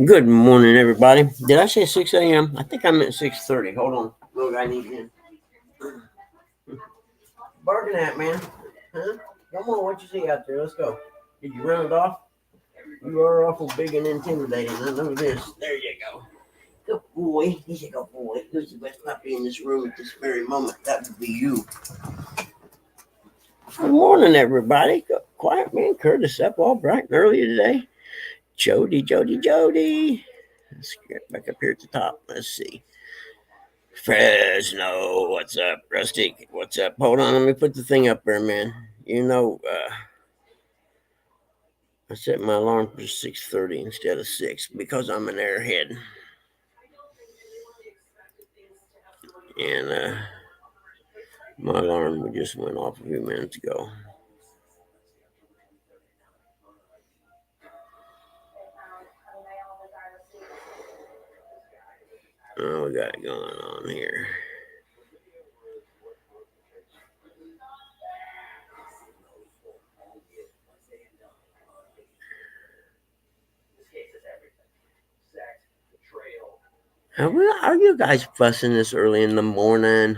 Good morning, everybody. Did I say 6 a.m.? I think I meant 6:30. Hold on. Look, I need in. Barking at, man. Huh? Come on, what you see out there? Let's go. Did you run it off? You are awful big and intimidating. I know this. There you go. Good boy. He's a good boy. Who's the best puppy in this room at this very moment? That would be you. Good morning, everybody. Quiet man Curtis up all bright and early today. Jody. Let's get back up here at the top. Let's see. Fresno, what's up? Rustic, what's up? Hold on, let me put the thing up there, man. I set my alarm for 6:30 instead of 6 because I'm an airhead. And my alarm just went off a few minutes ago. Oh, we got it going on here. How are you guys fussing this early in the morning?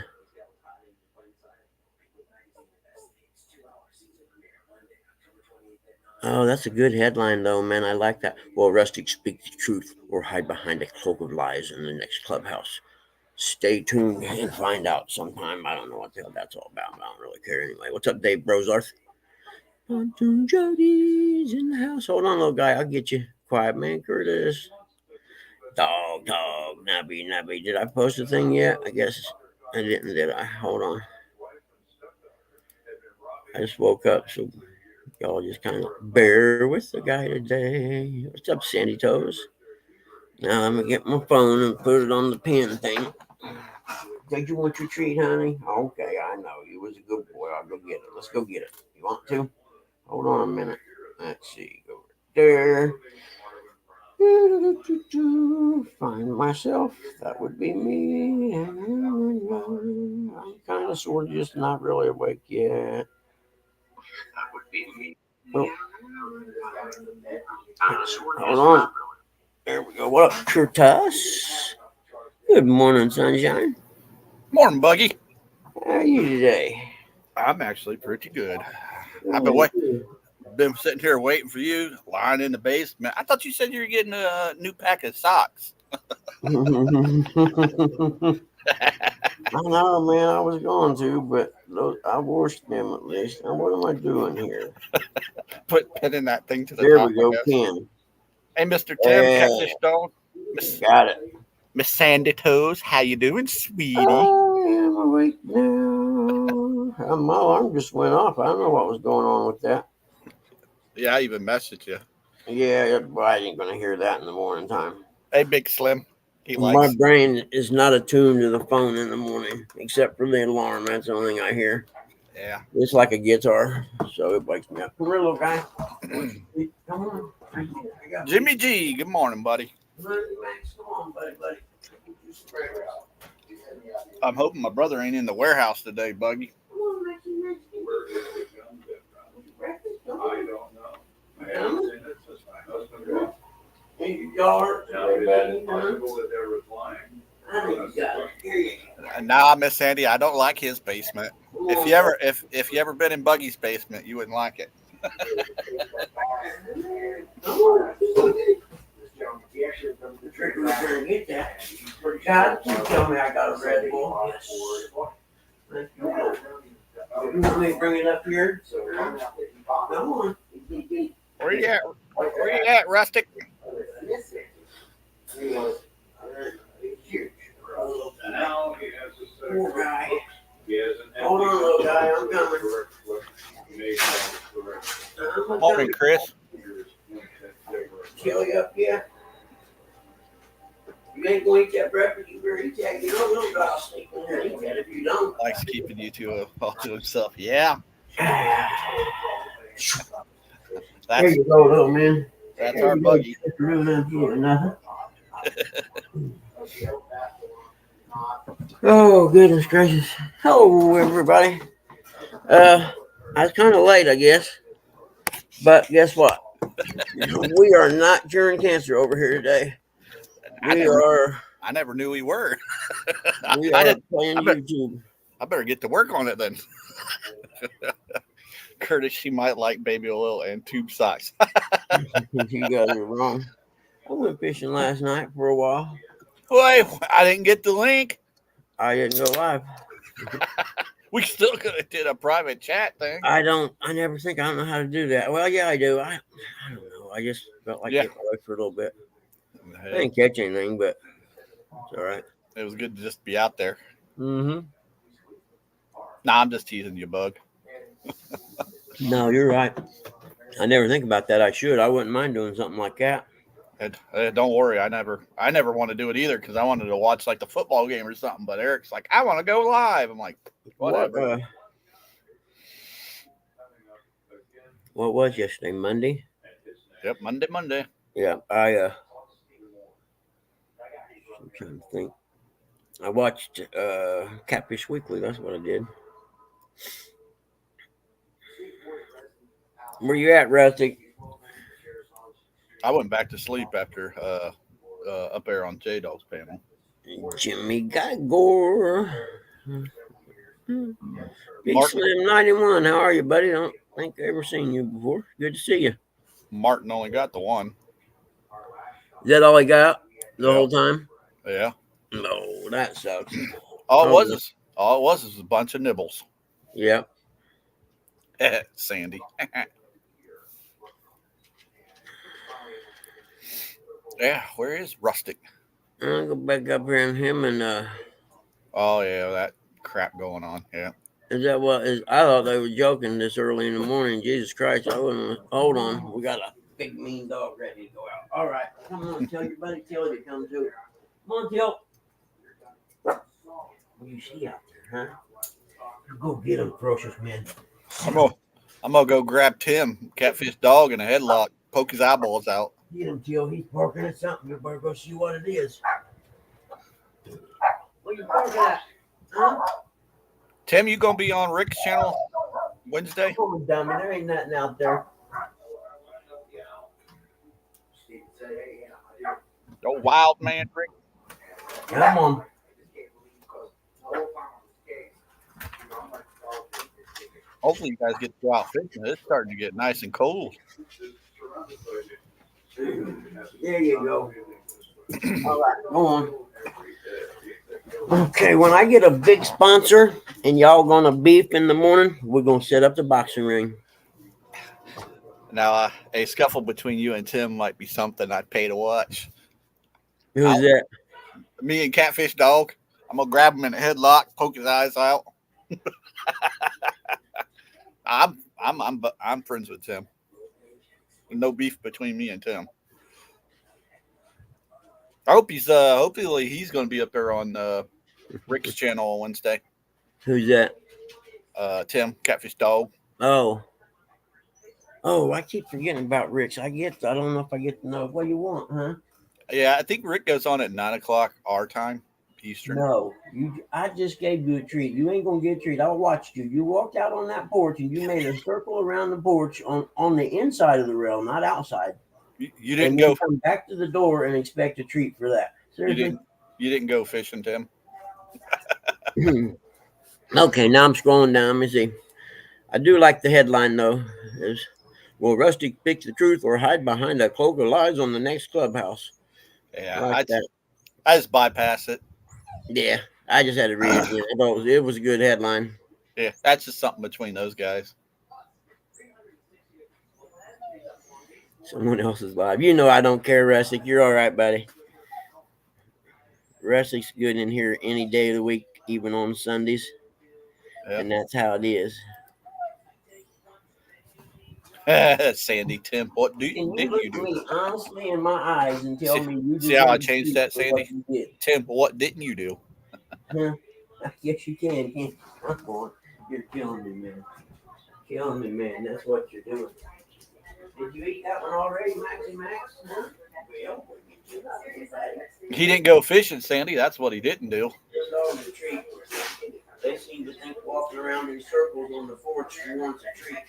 Oh, that's a good headline, though, man. I like that. Will Rustic speak the truth or hide behind a cloak of lies in the next clubhouse? Stay tuned and find out sometime. I don't know what the hell that's all about. I don't really care anyway. What's up, Dave Brozarth? Pontoon Jody's in the house. Hold on, little guy. I'll get you. Quiet man Curtis. Dog, nubby. Did I post a thing yet? I guess I didn't, did I? Hold on. I just woke up, so y'all just kind of bear with the guy today. What's up, Sandy Toes? Now let me get my phone and put it on the pin thing. Did you want your treat, honey? Okay, I know. You was a good boy. I'll go get it. Let's go get it. You want to? Hold on a minute. Let's see. Go right there. Find myself. That would be me. I'm kind of sort of just not really awake yet. That would be me. Oh. Hold on. There we go. What up, Curtis? Good morning, sunshine. Morning, Buggy. How are you today? I'm actually pretty good. I've been sitting here waiting for you, lying in the basement. I thought you said you were getting a new pack of socks. I know, man. I was going to, but I washed them at least. Now, what am I doing here? Pinning that thing to the there top. There we go, pin. Hey, Mr. Tim, Catfish Stone. Got it. Miss Sandy Toes, how you doing, sweetie? I am awake now. My alarm just went off. I don't know what was going on with that. Yeah, I even messaged you. Yeah, I ain't going to hear that in the morning time. Hey, Big Slim. My brain is not attuned to the phone in the morning, except for the alarm. That's the only thing I hear. Yeah. It's like a guitar, so it wakes me up. Come here, little guy. Come on. Jimmy G, good morning, buddy. Come on, buddy. I'm hoping my brother ain't in the warehouse today, Buggy. I don't know. Nah, Miss Sandy, I don't like his basement. If you ever been in Buggy's basement, you wouldn't like it. God, you tell me I got a Red Bull. You want me to bring it up here? Come on. Where you at? Where you at, Rustic? Poor guy. Hold on, little guy. I'm coming. Morning, Chris. Kill you up yet? You ain't going to eat that breakfast. You better eat that. You don't know God will sleep in there and eat that if you don't. Likes keeping you all to himself. Yeah. There you go, little man. That's our Buggy. Oh, goodness gracious. Hello, everybody. I was kind of late, I guess. But guess what? We are not curing cancer over here today. I never knew we were. We I are did. playing YouTube. I better get to work on it then. Curtis, she might like baby oil and tube socks. You guys are wrong. I went fishing last night for a while. Boy, I didn't get the link. I didn't go live. We still could have did a private chat thing. I don't know how to do that. Well, yeah, I do. I don't know. I just felt like getting away for a little bit. I didn't catch anything, but it's all right. It was good to just be out there. Mm-hmm. Nah, I'm just teasing you, Bug. No, you're right. I never think about that. I should. I wouldn't mind doing something like that. And, don't worry, I never want to do it either because I wanted to watch like the football game or something. But Eric's like, I want to go live. I'm like, whatever. What was yesterday? Monday? Yep, Monday. Yeah, I'm trying to think. I watched Catfish Weekly. That's what I did. Where you at, Rustic? I went back to sleep after up there on J Dog's panel. Jimmy Gagor. Big Mark, Slim 91. How are you, buddy? I don't think I've ever seen you before. Good to see you. Martin only got the one. Is that all he got the whole time? Yeah. No, that sucks. All it was a bunch of nibbles. Yeah. Sandy. Yeah, where is Rustic? I'll go back up here and him and Oh yeah, that crap going on. Yeah. is that what is? I thought they were joking this early in the morning. Jesus Christ! I wouldn't. Hold on, we got a big mean dog ready to go out. All right, come on, tell your buddy Tilly to come too. Come on, Till. What do you see out there, huh? Go get him, ferocious man. I'm gonna go grab Tim, catfish dog, in a headlock, poke his eyeballs out. Get him, Till. He's barking at something. You better go see what it is. What are you barking at? Huh? Tim, you gonna be on Rick's channel Wednesday? Oh, dummy, there ain't nothing out there. Oh, wild man, Rick. Come on. Hopefully you guys get to go out fishing. It's starting to get nice and cold. There you go. All right, go on. Okay, when I get a big sponsor and y'all gonna beef in the morning, we're gonna set up the boxing ring. Now, a scuffle between you and Tim might be something I'd pay to watch. Who's that? Me and Catfish Dog. I'm gonna grab him in a headlock, poke his eyes out. I'm friends with Tim. No beef between me and Tim. I hope hopefully he's going to be up there on Rick's channel on Wednesday. Who's that? Tim, Catfish Dog. Oh, I keep forgetting about Rick's. I don't know if I get to know what you want, huh? Yeah, I think Rick goes on at 9:00 our time, Eastern. No, I just gave you a treat. You ain't gonna get a treat. I watched you. You walked out on that porch and you made a circle around the porch on the inside of the rail, not outside. You didn't and go come back to the door and expect a treat for that. Seriously? You didn't go fishing, Tim. Okay, now I'm scrolling down. Let me see. I do like the headline though. Will Rustic speak the truth or hide behind a cloak of lies on the next clubhouse? Yeah, I just bypass it. Yeah, I just had to read it again. I thought it was a good headline. Yeah, that's just something between those guys. Someone else's live. You know I don't care, Rustic. You're all right, buddy. Rustic's good in here any day of the week, even on Sundays. Yep. And that's how it is. Sandy, Tim, what didn't you do? Me honestly in my eyes and tell me you see how I changed that, Sandy? Tim, what didn't you do? Yes, you can. Come on. You're killing me, man. Killing me, man. That's what you're doing. Did you eat that one already, Maxie Max? Huh? He didn't go fishing, Sandy. That's what he didn't do. They seem to think walking around in circles on the porch wants a treat.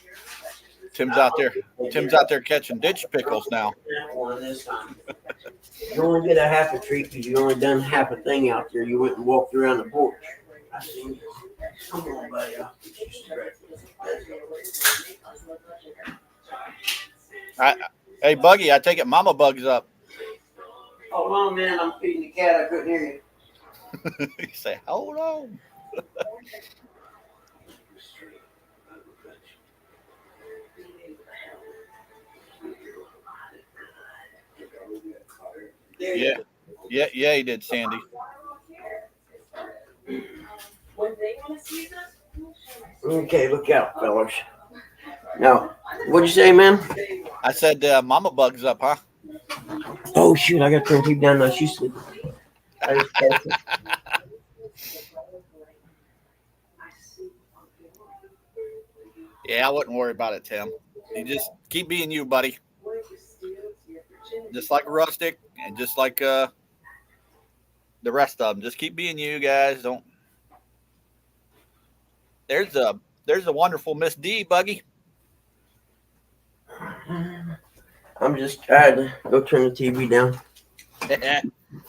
Tim's out there. Tim's out there catching ditch pickles now. One this time. You only get a half a treat because you only done half a thing out there. You went and walked around the porch. I seen you. Come on, buddy. Hey, Buggy, I take it Mama Bug's up. Hold on, man. I'm feeding the cat. I couldn't hear you. You say, hold on. Yeah, he did, Sandy. Okay, look out, fellas. Now, what'd you say, man? I said, Mama Bug's up, huh? Oh, shoot. I got to turn TV down now. She's sleeping. Yeah, I wouldn't worry about it, Tim. You just keep being you, buddy. Just like Rustic and just like the rest of them. Just keep being you guys. Don't. There's a wonderful Miss D, Buggy. I'm just trying to go turn the TV down.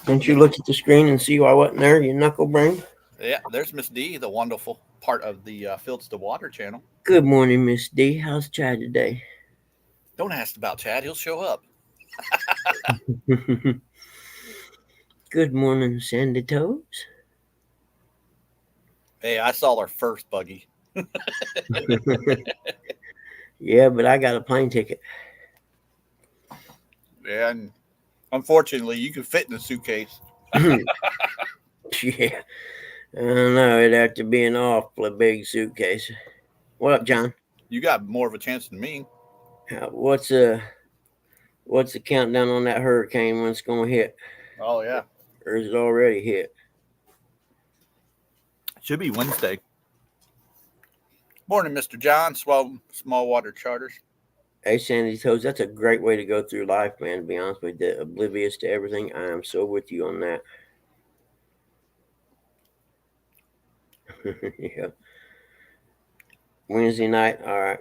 Can't you look at the screen and see why I wasn't there, you knuckle brain? Yeah, there's Miss D, the wonderful part of the Fields to Water channel. Good morning, Miss D. How's Chad today? Don't ask about Chad. He'll show up. Good morning, Sandy Toes. Hey, I saw her first, Buggy. Yeah, but I got a plane ticket. Yeah, and unfortunately, you can fit in the suitcase. Yeah. I don't know. It'd have to be an awfully big suitcase. What up, John? You got more of a chance than me. What's the countdown on that hurricane when it's going to hit? Oh, yeah. Or is it already hit? Should be Wednesday. Morning, Mr. John, Small Water Charters. Hey, Sandy Toes, that's a great way to go through life, man, to be honest with you. Oblivious to everything. I am so with you on that. Yeah. Wednesday night, all right.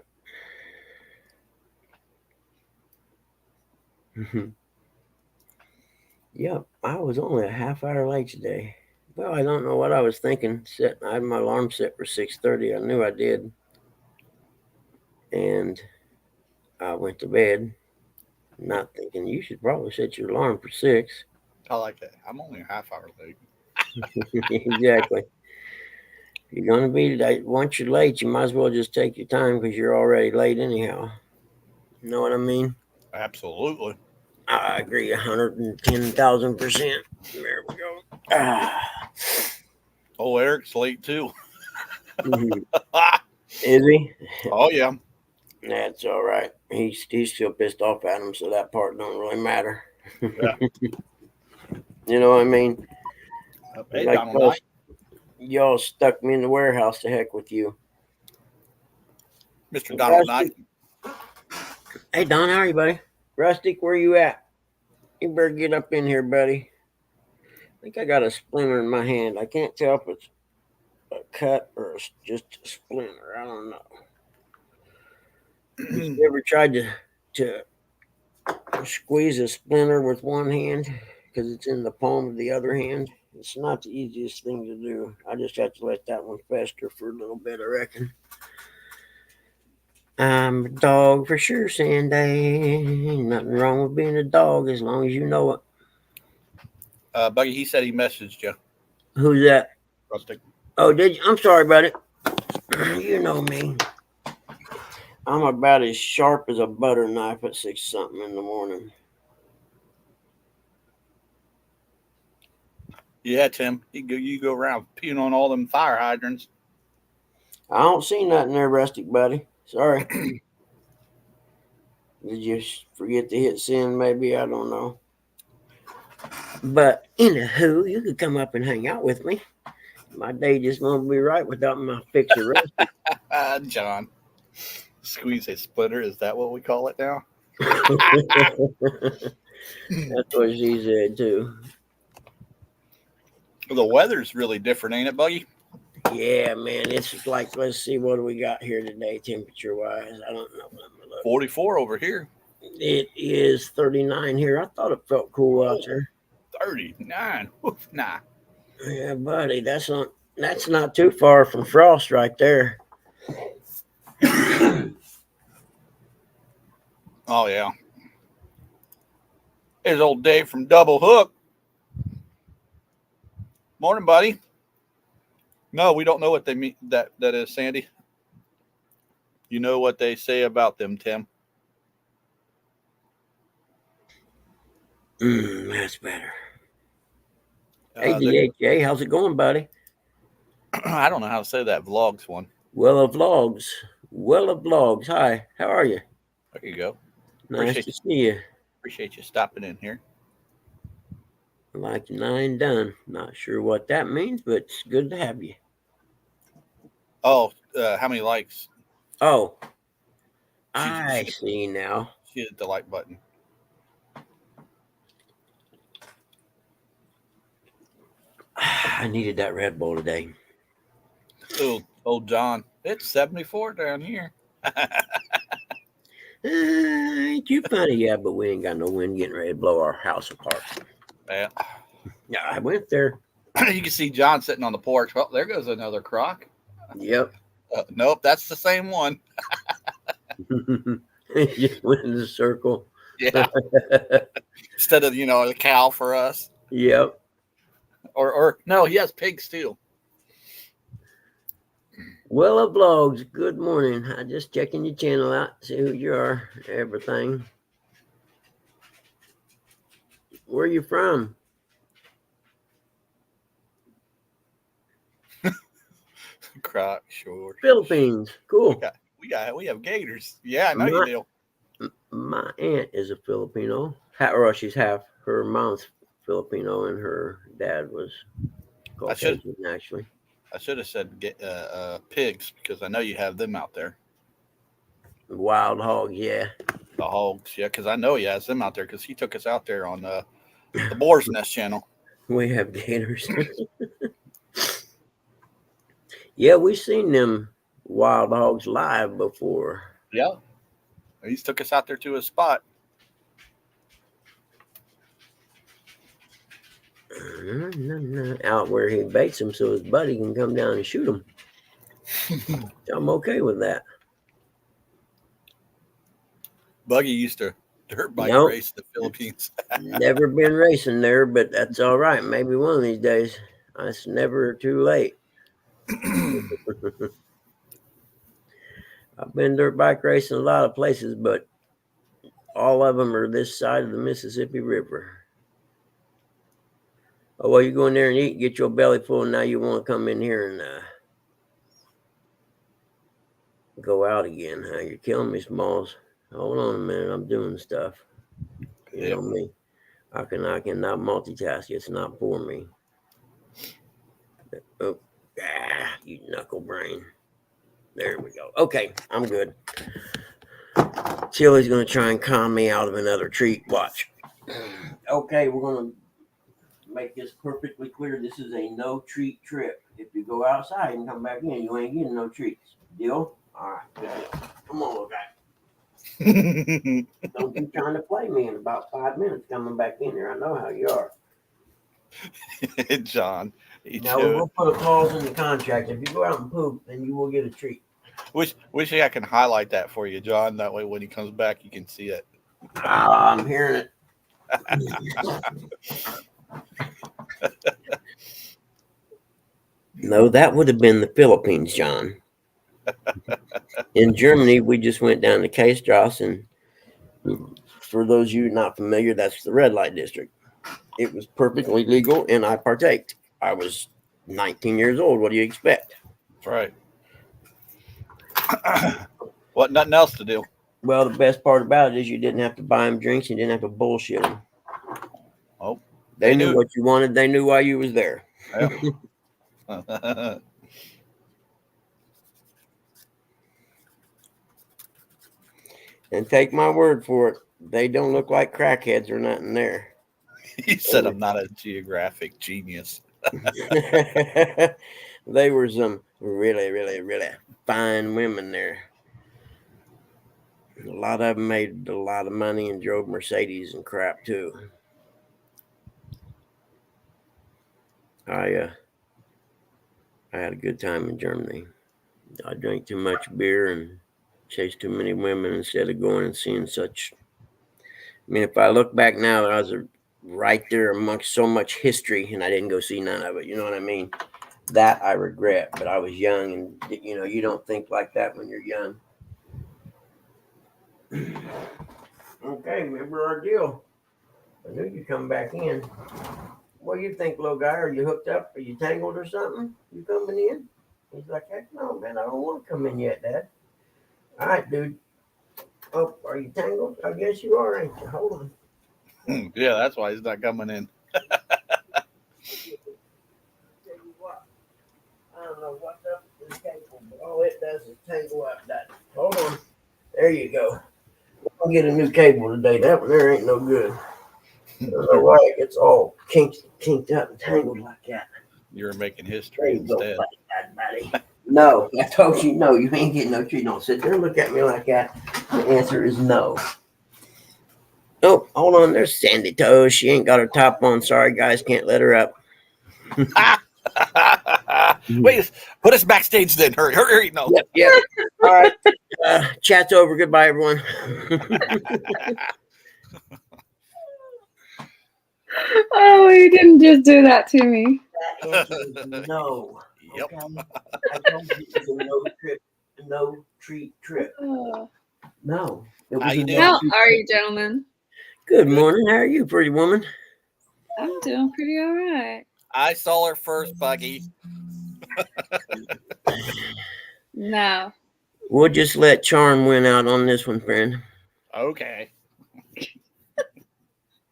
Yeah, I was only a half hour late today. Well, I don't know what I was thinking. I had my alarm set for 6:30. I knew I did. And I went to bed not thinking you should probably set your alarm for 6. I like that. I'm only a half hour late. Exactly. If you're going to be late, once you're late, you might as well just take your time because you're already late anyhow. You know what I mean? Absolutely. I agree 110,000%. There we go. Oh, Eric's late too. Mhm. Is he? Oh, yeah. That's all right. He's still pissed off at him, so that part don't really matter. Yeah. You know what I mean? Hey, Like Donald Knight. y'all stuck me in the warehouse. To heck with you. Mr. Donald Knight. Hey, Don, how are you, buddy? Rustic, where you at? You better get up in here, buddy. I think I got a splinter in my hand. I can't tell if it's a cut or just a splinter. I don't know. You ever tried to squeeze a splinter with one hand because it's in the palm of the other hand? It's not the easiest thing to do. I just have to let that one fester for a little bit, I reckon. I'm a dog for sure, Sandy. Ain't nothing wrong with being a dog as long as you know it. Buggy, he said he messaged you. Who's that? Rustic. Oh, did you? I'm sorry about it. You know me. I'm about as sharp as a butter knife at 6-something in the morning. Yeah, Tim. You go around peeing on all them fire hydrants. I don't see nothing there, Rustic, buddy. Sorry. Did you forget to hit send, maybe? I don't know. But anywho, you could come up and hang out with me. My day just won't be right without my fixer Rustic. John. Squeeze a splitter. Is that what we call it now? That's what she said, too. The weather's really different, ain't it, Buggy? Yeah, man, it's like, let's see, what do we got here today, temperature wise? I don't know. Let me look. 44 over here. It is 39 here. I thought it felt cool out Oh, there. 39. Oof, nah. Yeah, buddy, that's not too far from frost right there. Oh, yeah. Here's old Dave from Double Hook. Morning, buddy. No, we don't know what they mean. That is, Sandy. You know what they say about them, Tim. That's better. Hey, Uh, DHA, how's it going, buddy? I don't know how to say that vlogs one. Well Vlogs. Well Vlogs. Hi, how are you? There you go. Nice to see you. Appreciate you stopping in here. Like 9 done. Not sure what that means, but it's good to have you. Oh, how many likes? Oh, She, I she, see now. she hit the like button. I needed that Red Bull today. Oh, old John. It's 74 down here. Ain't you funny? Yeah, but we ain't got no wind getting ready to blow our house apart. Yeah. Yeah, I went there. You can see John sitting on the porch. Well, there goes another croc. Yep. Nope, that's the same one. Just went in the circle. Yeah. Instead of, a cow for us. Yep. Or no, he has pigs too. Well, Vlogs, good morning. I just checking your channel out, see who you are, everything. Where are you from? Croc, sure. Philippines. Cool. We have gators. Yeah, I know you do. My aunt is a Filipino. Or she's half. Her mom's Filipino and her dad was Caucasian, actually. I should have said pigs because I know you have them out there. Wild hog, yeah. The hogs, yeah, because I know he has them out there because he took us out there on the Boar's Nest channel. We have gators. Yeah, we've seen them wild hogs live before. Yeah. He took us out there to a spot. Out where he baits them so his buddy can come down and shoot them. I'm okay with that. Buggy used to dirt bike race in the Philippines. Never been racing there, but that's all right. Maybe one of these days. It's never too late. I've been dirt bike racing a lot of places, but all of them are this side of the Mississippi River. Oh, well, you go in there and eat, get your belly full, and now you want to come in here and go out again, huh? You're killing me, Smalls. Hold on a minute, I'm doing stuff. You know me. I cannot multitask. It's not for me. Oh, you knuckle brain. There we go. Okay, I'm good. Chili's gonna try and calm me out of another treat. Watch. Okay, we're gonna make this perfectly clear. This is a no treat trip. If you go outside and come back in, you ain't getting no treats. Deal? All right, good deal. Come on, little guy. Don't be trying to play me in about 5 minutes coming back in there. I know how you are. John. Now we'll put a clause in the contract. If you go out and poop, then you will get a treat. Wish I can highlight that for you, John. That way when he comes back you can see it. I'm hearing it. No, that would have been the Philippines, John. In Germany, we just went down to Kaistras, and for those of you not familiar, that's the red light district. It was perfectly legal, and I partaked. I was 19 years old. What do you expect? That's right. What? Nothing else to do. Well, the best part about it is you didn't have to buy them drinks. You didn't have to bullshit them. Oh, they knew what you wanted. They knew why you was there. Yeah. And take my word for it, they don't look like crackheads or nothing there. He said I'm not a geographic genius. They were some really, really, really fine women there. A lot of them made a lot of money and drove Mercedes and crap too. I I had a good time in Germany. I drank too much beer and chased too many women instead of going and seeing such. I mean, if I look back now, I was right there amongst so much history, and I didn't go see none of it. You know what I mean? That I regret. But I was young, and you don't think like that when you're young. Okay, remember our deal. I knew you'd come back in. What do you think, little guy? Are you hooked up? Are you tangled or something? You coming in? He's like, heck no, man. I don't want to come in yet, Dad. All right, dude. Oh, are you tangled? I guess you are, ain't you? Hold on. Yeah, that's why he's not coming in. Tell you what, I don't know what's up with this cable, but all it does is tangle up that. Hold on. There you go. I'll get a new cable today. That one there ain't no good. I don't know why it gets all kinked up and tangled like that. You're making There history you go, instead. buddy. No, I told you no. You ain't getting no treat. Don't sit there and look at me like that. The answer is no. Oh, hold on. There's Sandy Toes. She ain't got her top on. Sorry, guys. Can't let her up. Wait, put us backstage then. Hurry, hurry, hurry. No. Yep. All right. Chat's over. Goodbye, everyone. Oh, you didn't just do that to me. That answer is no. Yep. Okay? I told you it was a no treat trip. Oh. No. It How was you a doing? How treat are trip. you, gentlemen? Good morning. How are you, pretty woman? I'm doing pretty all right. I saw her first, Buggy. No. We'll just let Charm win out on this one, friend. Okay.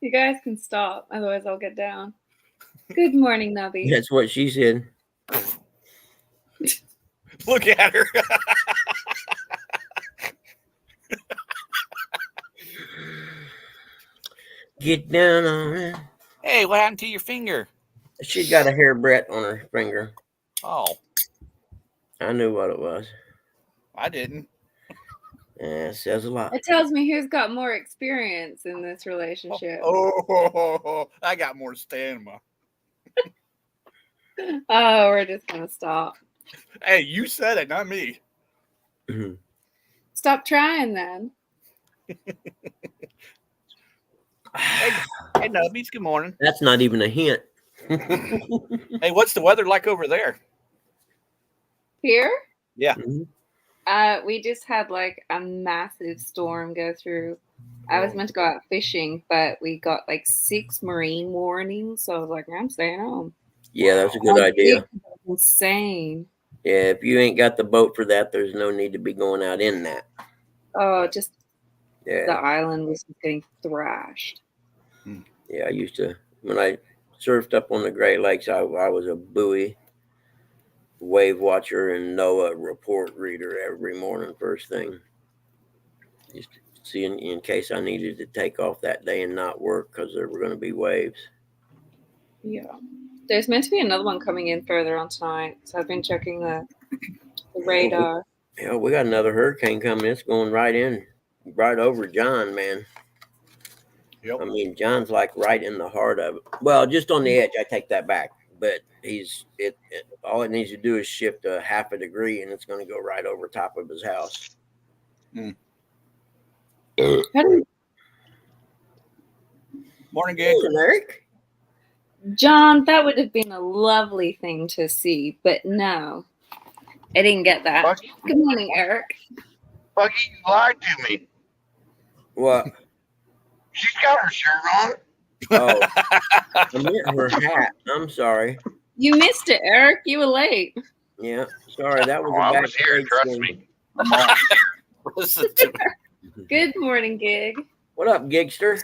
You guys can stop, otherwise I'll get down. Good morning, Nubby. That's what she said. Look at her. Get down on it. Hey, what happened to your finger? She got a hairbreadth on her finger. Oh, I knew what it was. I didn't. Yeah, it says a lot. It tells me who's got more experience in this relationship. Oh, I got more stamina. Oh, we're just gonna stop. Hey, you said it, not me. Stop trying then. Hey, Nubbies, good morning. That's not even a hint. Hey, what's the weather like over there? Here? Yeah. We just had like a massive storm go through. I was meant to go out fishing, but we got like 6 marine warnings, so I was like, I'm staying home. Yeah, that's a good idea. Insane. Yeah, if you ain't got the boat for that, there's no need to be going out in that. Oh, just the Yeah, island was getting thrashed. yeah. I used to when I surfed up on the Great Lakes. I was a buoy, wave watcher, and NOAA report reader every morning, first thing. Just to see in case I needed to take off that day and not work because there were going to be waves. Yeah. There's meant to be another one coming in further on tonight, so I've been checking the radar. Yeah, we got another hurricane coming. It's going right over John, man. Yep. I mean, John's like right in the heart of it. Well, just on the edge. I take that back. But all it needs to do is shift a half a degree, and it's going to go right over top of his house. Morning, Gig. Hey, Eric. John, that would have been a lovely thing to see, but no, I didn't get that. Bucky, Good morning, Eric. Bucky, you lied to me. What? She's got her shirt on. Oh, I meant her hat. I'm sorry. You missed it, Eric. You were late. Yeah, sorry. That was Oh, a I was here. backstage Trust thing. me. I'm on. Listen to me. Good morning, Gig. What up, Gigster?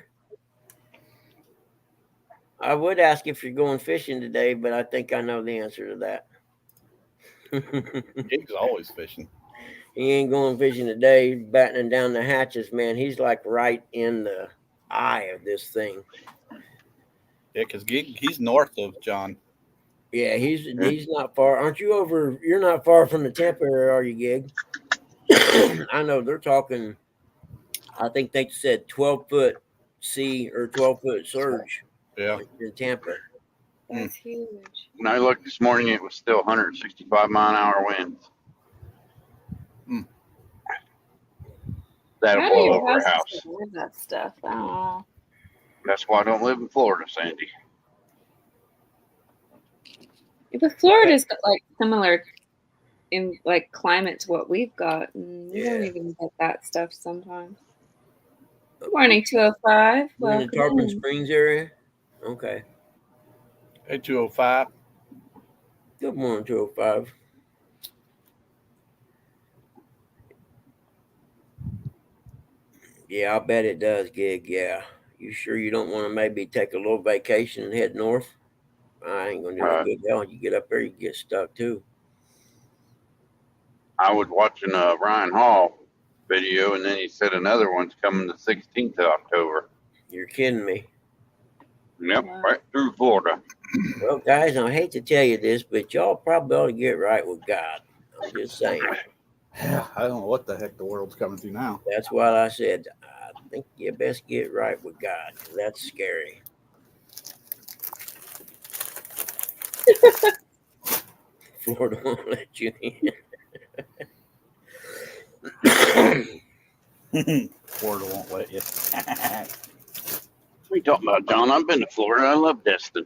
I would ask if you're going fishing today, but I think I know the answer to that. Gig's always fishing. He ain't going fishing today. He's battening down the hatches, man. He's like right in the eye of this thing. Yeah, because Gig, he's north of John. Yeah, he's not far. Aren't you over? You're not far from the Tampa area, are you, Gig? I know they're talking. I think they said 12-foot sea or 12-foot surge Yeah. in Tampa. That's huge. When I looked this morning, it was still 165-mile-an-hour winds. Hmm. That'll How do blow your over a houses house. survive that stuff? I don't know. That's why I don't live in Florida, Sandy. Yeah, but Florida's got like similar in like climate to what we've got, and we don't Yeah. even get that stuff sometimes. Good morning, 205. You're in the Welcome Tarpon in. Springs area? Okay. Hey, 205. Good morning, 205. Yeah, I bet it does, Gig. Yeah. You sure you don't want to maybe take a little vacation and head north? I ain't going to do no Uh, good. Hell, you get up there, you get stuck too. I was watching a Ryan Hall video, and then he said another one's coming the 16th of October. You're kidding me. Yep, Wow. right through Florida. Well, guys, I hate to tell you this, but y'all probably ought to get right with God. I'm just saying. Yeah, I don't know what the heck the world's coming to now. That's what I said. I think you best get right with God, 'cause that's scary. Florida won't let you in. Florida won't let you. What are you talking about, John? I've been to Florida. I love Destin.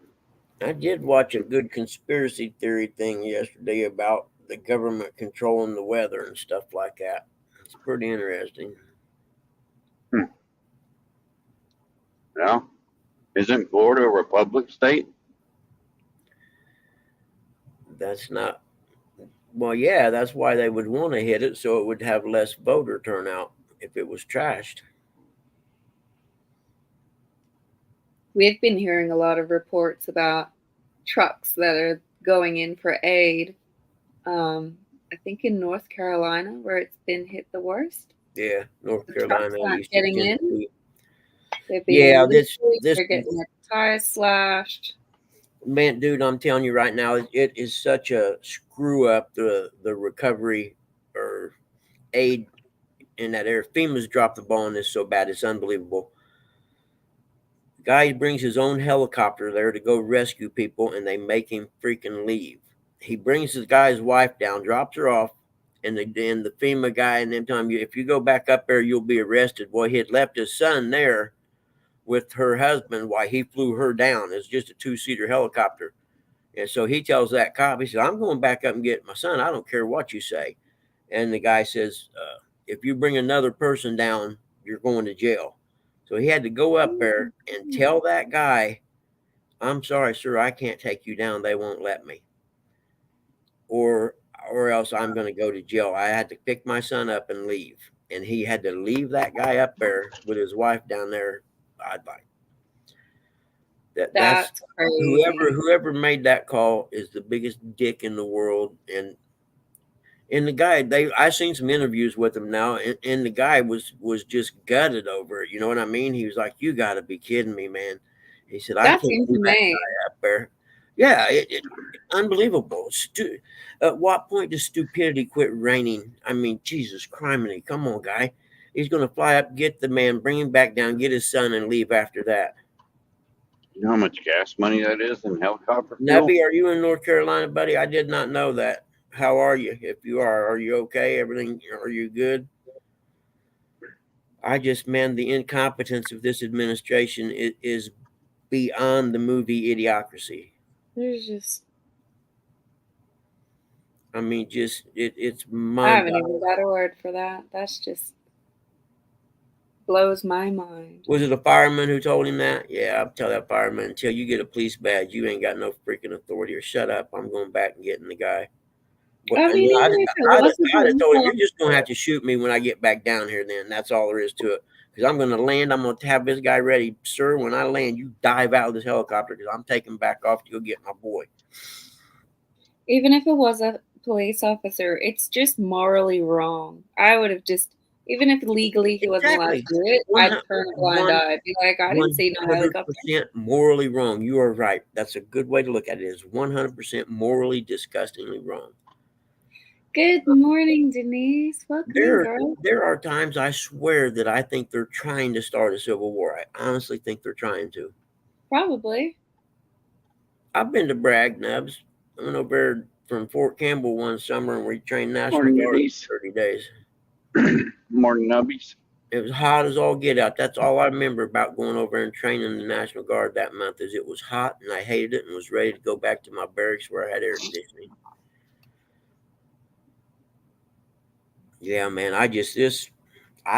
I did watch a good conspiracy theory thing yesterday about the government controlling the weather and stuff like that. It's pretty interesting. Yeah. Isn't Florida a republic state? That's not, well, yeah, that's why they would want to hit it so it would have less voter turnout if it was trashed. We've been hearing a lot of reports about trucks that are going in for aid. I think in North Carolina, where it's been hit the worst. Yeah, North The trucks Carolina, aren't Eastern getting in. Tennessee. They're being Yeah, looted. this They're getting their tires slashed. man, dude, I'm telling you right now, it is such a screw up the recovery or aid in that area. FEMA's dropped the ball on this so bad, it's unbelievable. Guy brings his own helicopter there to go rescue people, and they make him freaking leave. He brings his guy's wife down, drops her off, and the FEMA guy and them telling you if you go back up there, you'll be arrested. Boy, he had left his son there with her husband while he flew her down. It's just a 2-seater helicopter. And so he tells that cop, he said, I'm going back up and get my son. I don't care what you say. And the guy says, if you bring another person down, you're going to jail. So he had to go up there and tell that guy, I'm sorry, sir, I can't take you down. They won't let me. Or else I'm going to go to jail. I had to pick my son up and leave. And he had to leave that guy up there with his wife down there. I'd like that's That's crazy. whoever made that call is the biggest dick in the world. And the guy, I seen some interviews with him now, and the guy was just gutted over it. You know what I mean? He was like, "You got to be kidding me, man." He said, "I That's can't leave that inhumane. guy up there." Yeah, unbelievable. At what point does stupidity quit reigning? I mean, Jesus criminy, come on, guy. He's going to fly up, get the man, bring him back down, get his son, and leave after that. You know how much gas money that is in helicopter fuel? Nebby, are you in North Carolina, buddy? I did not know that. How are you? If you are you okay? Everything, are you good? I just, man, the incompetence of this administration is beyond the movie Idiocracy. There's just I mean, just it's I mind haven't even got a word for that. That's just blows my mind. Was it a fireman who told him that? Yeah, I'll tell that fireman, until you get a police badge, you ain't got no freaking authority, or shut up. I'm going back and getting the guy. But I mean, even if it wasn't I'd have told him, police, you're just going to have to shoot me when I get back down here then. That's all there is to it. Because I'm going to land. I'm going to have this guy ready. Sir, when I land, you dive out of this helicopter because I'm taking back off to go get my boy. even if it was a police officer, it's just morally wrong. I would have just Even if legally he wasn't allowed to do it, I'd turn a blind eye. I'd be like, I didn't see no helicopter. 100% morally wrong. You are right. That's a good way to look at it. It's 100% morally disgustingly wrong. Good morning, Denise. Welcome, girl. There are times I swear that I think they're trying to start a civil war. I honestly think they're trying to. Probably. I've been to Bragg Nubs. I went over there from Fort Campbell one summer and we trained National Morning, Guard Denise. for 30 days. Morning, nubbies. It was hot as all get out. That's all I remember about going over and training the National Guard that month is it was hot and I hated it and was ready to go back to my barracks where I had air conditioning. Yeah, man, I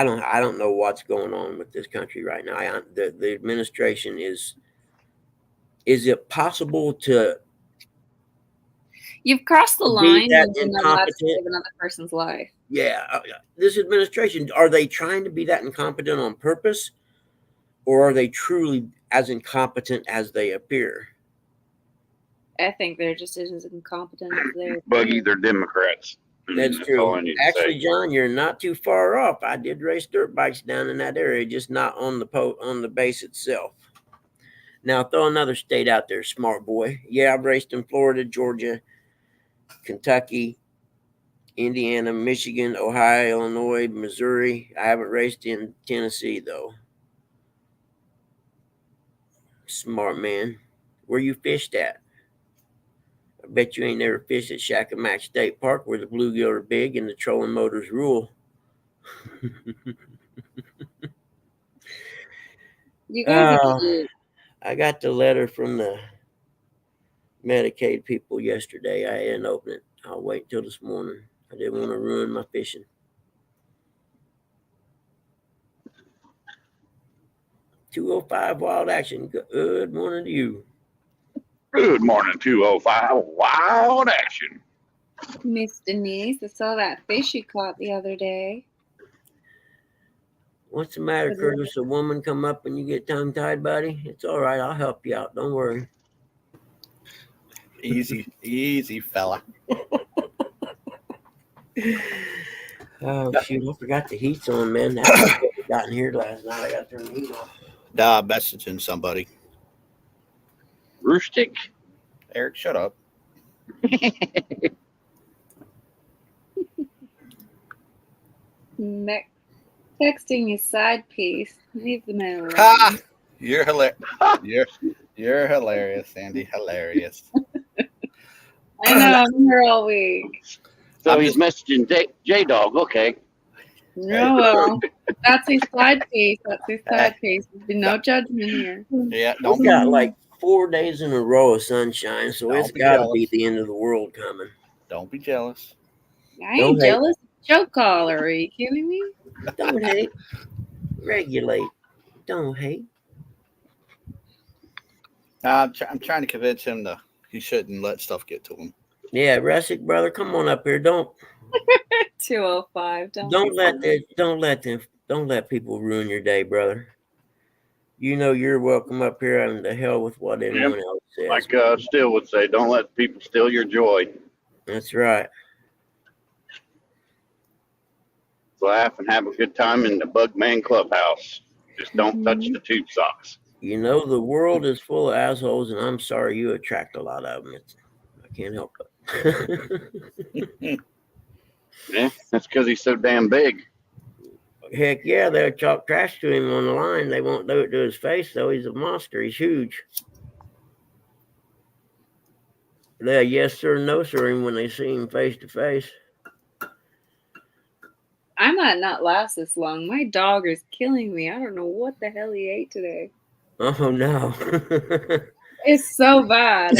don't know what's going on with this country right now. The administration is it possible to You've crossed the line that when you're not allowed to save another person's life. Yeah, this administration, are they trying to be that incompetent on purpose, or are they truly as incompetent as they appear? I think they're just as incompetent as they Buggy, they're Democrats. That's true. Actually, John, you're not too far off. I did race dirt bikes down in that area, just not on the base itself. Now, throw another state out there, smart boy. Yeah, I've raced in Florida, Georgia, Kentucky, Indiana, Michigan, Ohio, Illinois, Missouri. I haven't raced in Tennessee, though. Smart man. Where you fished at? I bet you ain't never fished at Shakamak State Park where the bluegill are big and the trolling motors rule. You guys are cute. I got the letter from the Medicaid people yesterday. I didn't open it. I'll wait until this morning. I didn't want to ruin my fishing. .205 Wild Action. Good morning to you. Good morning, 205 Wild Action. Miss Denise, I saw that fish you caught the other day. What's the matter, Curtis? A woman come up and you get tongue-tied, buddy? It's all right. I'll help you out. Don't worry. Easy, fella. Oh, shoot. I forgot the heat's on, man. That's what I got in here last night. I got to turn the heat off. Messaging somebody. Rustic? Eric, shut up. Texting is side piece. Leave the man alone. Ha! You're hilarious. You're hilarious, Sandy. Hilarious. I know, I'm here all week. So he's messaging J-Dog. Okay. No, well, that's his side piece. There's been no judgment here. Yeah, We got like 4 days in a row of sunshine, so it's got to be the end of the world coming. Don't be jealous. I ain't jealous. Joe caller, are you kidding me? Don't hate. Regulate. Don't hate. I'm trying to convince him he shouldn't let stuff get to him. Yeah, Rustic brother, come on up here. Don't 205. Don't let people ruin your day, brother. You know you're welcome up here, and the hell with what anyone else says. Like Still would say, don't let people steal your joy. That's right. Laugh and have a good time in the Bugman Clubhouse. Just don't touch the tube socks. You know, the world is full of assholes, and I'm sorry you attract a lot of them. I can't help it. Yeah, that's because he's so damn big. Heck yeah, they'll talk trash to him on the line. They won't do it to his face, though. He's a monster. He's huge. They'll yes sir, no sir him when they see him face to face. I might not last this long. My dog is killing me. I don't know what the hell he ate today. Oh no. It's so bad.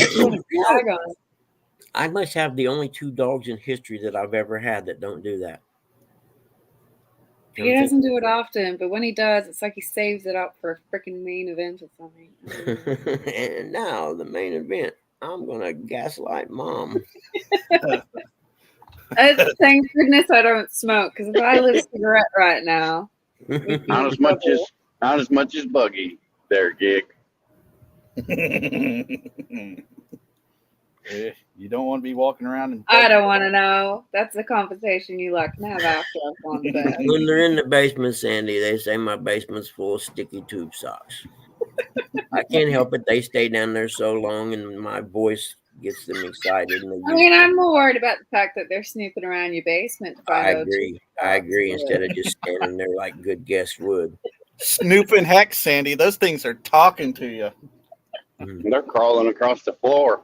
I must have the only 2 dogs in history that I've ever had that don't do that. He doesn't do it often, but when he does, it's like he saves it up for a freaking main event or something. And now the main event. I'm gonna gaslight mom. Thank goodness I don't smoke, because if I lit a cigarette right now, not as much as Buggy there, Gig. You don't want to be walking around and I don't want to know. That's the conversation you like to have after I've gone to bed. When they're in the basement, Sandy, they say my basement's full of sticky tube socks. I can't help it. They stay down there so long, and my voice gets them excited. And I mean, I'm more worried about the fact that they're snooping around your basement to find I out. agree. I agree. Instead of just standing there like good guests would. Snooping heck, Sandy. Those things are talking to you. They're crawling across the floor.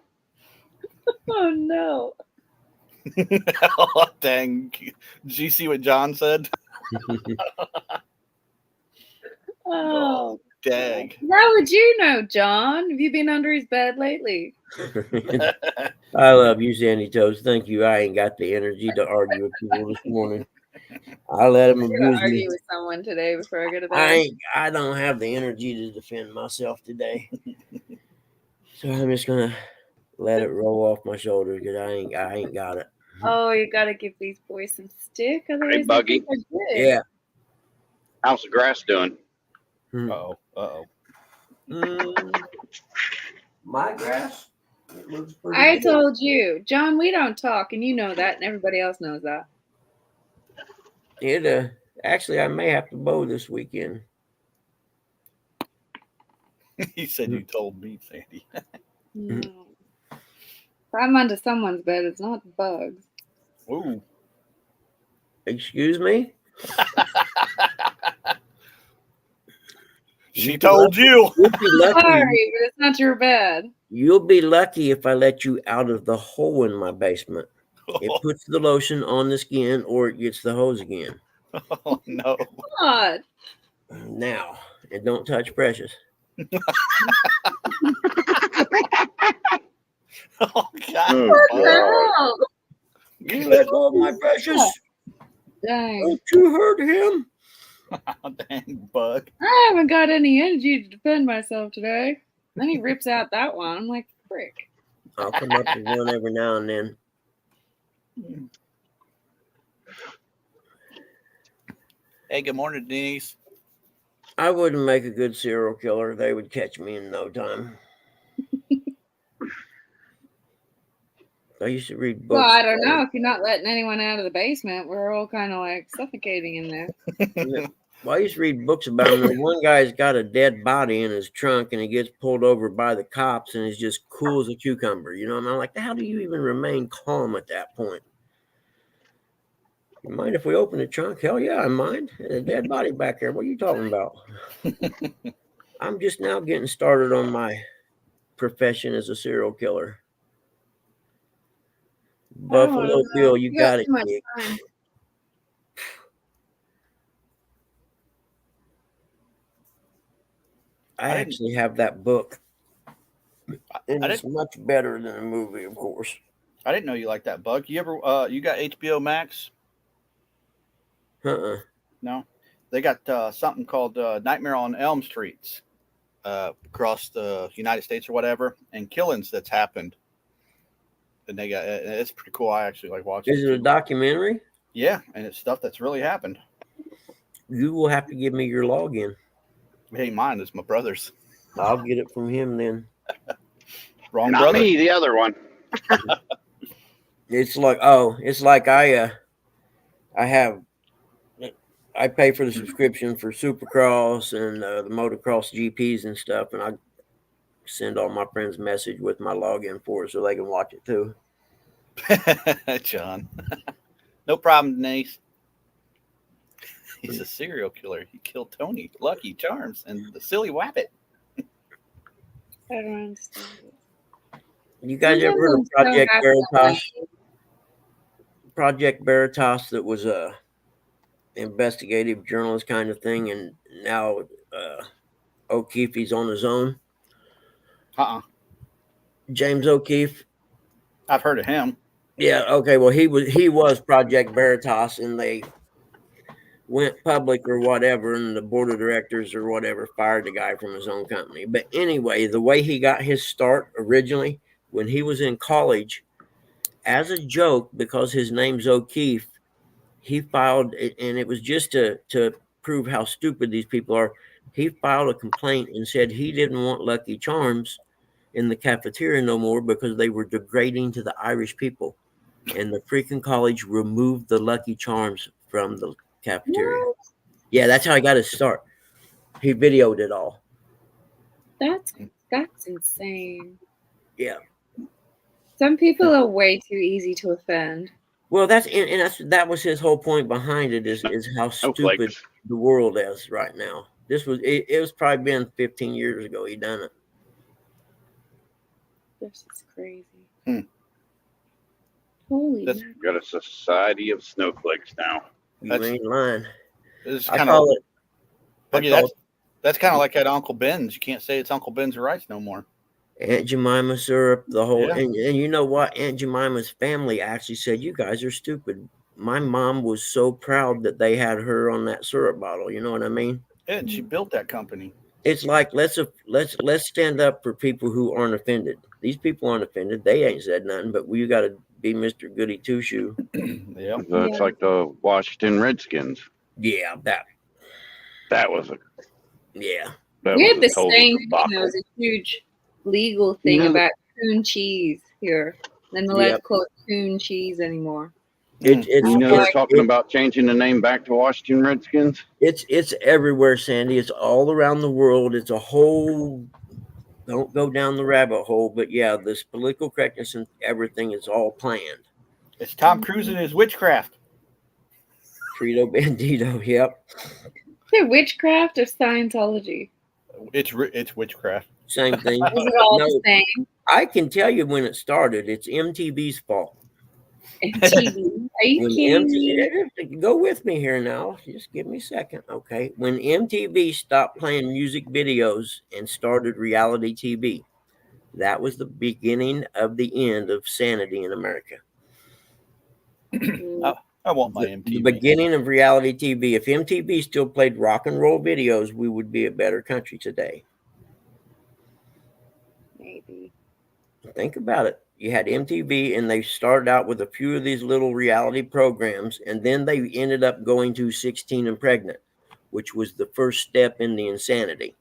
Oh no! Oh, dang. Did you see what John said? Oh, dang. How would you know, John? Have you been under his bed lately? I love you, Sandy Toast. Thank you. I ain't got the energy to argue with people this morning. I let them I'm gonna abuse argue me. with someone today before I go to bed. I don't have the energy to defend myself today. So I'm just gonna let it roll off my shoulders because I ain't got it. Oh, you gotta give these boys some stick, otherwise they Buggy. think they're good. Yeah. How's the grass doing? Uh-oh. My grass? It looks pretty I good. told you, John, we don't talk, and you know that, and everybody else knows that. It actually I may have to bow this weekend. He said you told me, Sandy. No. If I'm under someone's bed, it's not bugs. Ooh. Excuse me? She told you. You'll be lucky. Sorry, but it's not your bed. You'll be lucky if I let you out of the hole in my basement. It puts the lotion on the skin or it gets the hose again. Oh, no. God. Now, and don't touch Precious. Oh, God. Oh, What the hell? You let go of my Precious. Dang. Don't you hurt him. Dang, bug. I haven't got any energy to defend myself today. Then he rips out that one. I'm like, frick. I'll come up with one every now and then. Hey, good morning, Denise. I wouldn't make a good serial killer. They would catch me in no time. I used to read books. Well, I don't know. If you're not letting anyone out of the basement, we're all kind of like suffocating in there. Well, I used to read books about him. The one guy's got a dead body in his trunk, and he gets pulled over by the cops, and he's just cool as a cucumber. You know, and I'm like, how do you even remain calm at that point? You mind if we open the trunk? Hell yeah, I mind. There's a dead body back there. What are you talking about? I'm just now getting started on my profession as a serial killer. Buffalo Bill, you got it. I actually have that book. And it's much better than a movie, of course. I didn't know you liked that, Bug. You ever you got HBO Max? No. They got something called Nightmare on Elm Streets across the United States or whatever, and killings that's happened. And they got it's pretty cool. I actually like watching. Is it a documentary? Yeah, and it's stuff that's really happened. You will have to give me your login. It ain't mine, it's my brother's. I'll get it from him then. Wrong Not brother. me, the other one. It's like I pay for the subscription for Supercross and the motocross GPs and stuff, and I send all my friends a message with my login for it so they can watch it too. John. No problem, Denise. He's a serial killer. He killed Tony, Lucky Charms, and the silly Wabbit. I don't understand it. You guys ever heard of Project Veritas? Project Veritas, that was a investigative journalist kind of thing, and now O'Keefe, he's on his own. James O'Keefe. I've heard of him. Yeah, okay. Well, he was Project Veritas, and they went public or whatever, and the board of directors or whatever fired the guy from his own company. But anyway, the way he got his start originally, when he was in college, as a joke, because his name's O'Keefe, he filed, and it was just to prove how stupid these people are. He filed a complaint and said he didn't want Lucky Charms in the cafeteria no more because they were degrading to the Irish people. And the freaking college removed the Lucky Charms from the cafeteria. What? Yeah, that's how he got his start. He videoed it all. That's insane. Yeah. Some people are way too easy to offend. Well, that was his whole point behind it is how stupid Snowflakes. the world is right now. It was probably been 15 years ago he done it. This is crazy. Hmm. Holy That's- mackerel. We got a society of snowflakes now. You That's- ain't lying. It's I kind call of it. I Buggy, call that's kind of like at Uncle Ben's. You can't say it's Uncle Ben's rice no more. Aunt Jemima syrup, the whole, Yeah. and you know what? Aunt Jemima's family actually said, "You guys are stupid." My mom was so proud that they had her on that syrup bottle. You know what I mean? And she built that company. It's like let's stand up for people who aren't offended. These people aren't offended. They ain't said nothing, but we got to be Mr. Goody Two Shoe. Yeah. That's like the Washington Redskins. Yeah, That was a yeah. that We was had the a total same thing. debacle. There was a huge legal thing You know- about coon cheese here. Then they're allowed to call it coon cheese anymore. It's You know they're Like- talking about changing the name back to Washington Redskins. it's everywhere, Sandy. It's all around the world. It's a whole. Don't go down the rabbit hole, but yeah, this political correctness and everything is all planned. It's Tom Cruise and his witchcraft. Frito Bandito, yep, Is it witchcraft or Scientology? It's witchcraft. same thing. Is it all No. the same? I can tell you when it started. It's MTV's fault. MTV. Are you When kidding me? MTV, go with me here now. Just give me a second, okay? When MTV stopped playing music videos and started reality TV, that was the beginning of the end of sanity in America. I want my The MTV. beginning of reality TV. If MTV still played rock and roll videos, we would be a better country today. Maybe. Think about it. You had MTV, and they started out with a few of these little reality programs, and then they ended up going to 16 and Pregnant, which was the first step in the insanity.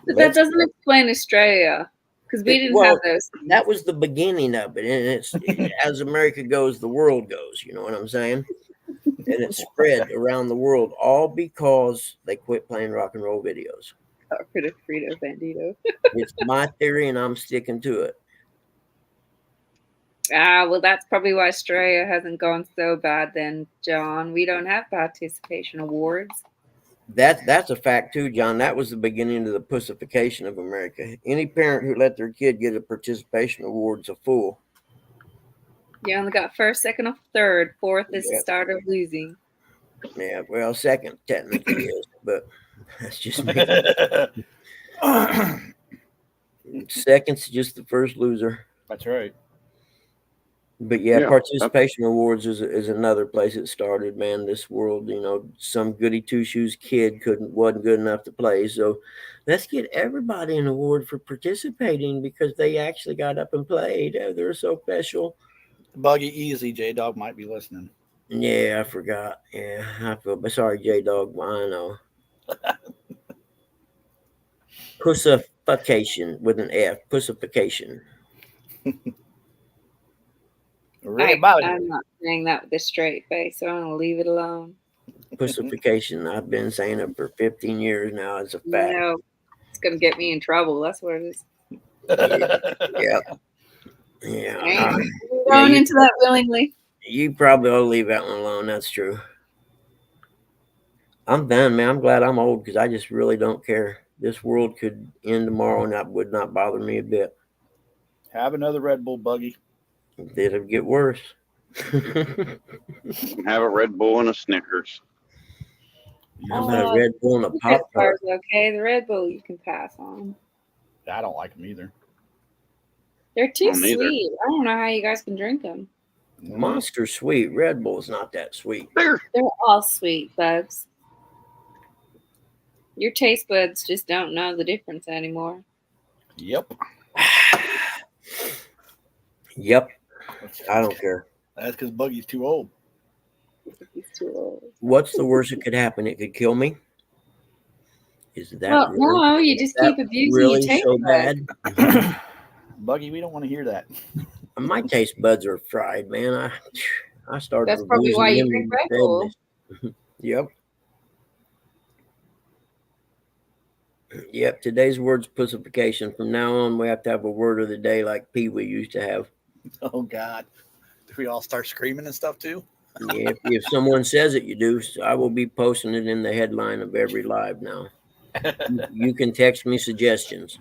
But that doesn't explain Australia because we didn't have those. That was the beginning of it, and it's as America goes, the world goes. You know what I'm saying? And it spread around the world, all because they quit playing rock and roll videos. Got rid of Frito Bandito. It's my theory, and I'm sticking to it. Well, that's probably why Australia hasn't gone so bad then, John. We don't have participation awards. That's a fact too, John. That was the beginning of the pussification of America. Any parent who let their kid get a participation award is a fool. You only got first, second, or third. Fourth is the Yep. start of losing. Yeah, well, second technically is, but that's just me. Second's just the first loser. That's right. But yeah, Yeah, participation awards is another place it started, man. This world, some goody two shoes kid wasn't good enough to play. So let's get everybody an award for participating because they actually got up and played. Oh, they're so special. Buggy Easy, J Dog might be listening. Yeah, I forgot. Yeah, I feel sorry, J Dog. I know. Pussification with an F. Pussification. Right about it. I'm not saying that with a straight face, so I'm going to leave it alone. Pussification. I've been saying it for 15 years now. It's a fact. No, it's going to get me in trouble. That's what it is. Yeah. Yeah. I'm going into that willingly. You probably ought to leave that one alone. That's true. I'm done, man. I'm glad I'm old because I just really don't care. This world could end tomorrow and that would not bother me a bit. Have another Red Bull, Buggy. It'll get worse. Have a Red Bull and a Snickers. How about a Red Bull and a Pop Tart? Okay, the Red Bull you can pass on. I don't like them either. They're too Don't either. sweet. I don't know how you guys can drink them. Monster sweet. Red Bull's not that sweet. There. They're all sweet, bugs. Your taste buds just don't know the difference anymore. Yep. Yep. I don't care. That's because Buggy's too old. He's too old. What's the worst that could happen? It could kill me. Is that Well, really, no, you just that keep abusing really your taste so buds. bad? Buggy, we don't want to hear that. My taste buds are fried, man. I started That's probably why losing you them drink in Red the Bull. 70s. Yep. Yep. Today's word's pussification. From now on, we have to have a word of the day like Pee Wee used to have. Oh God, do we all start screaming and stuff too? Yeah, if someone says it, you do. So I will be posting it in the headline of every live now. You can text me suggestions.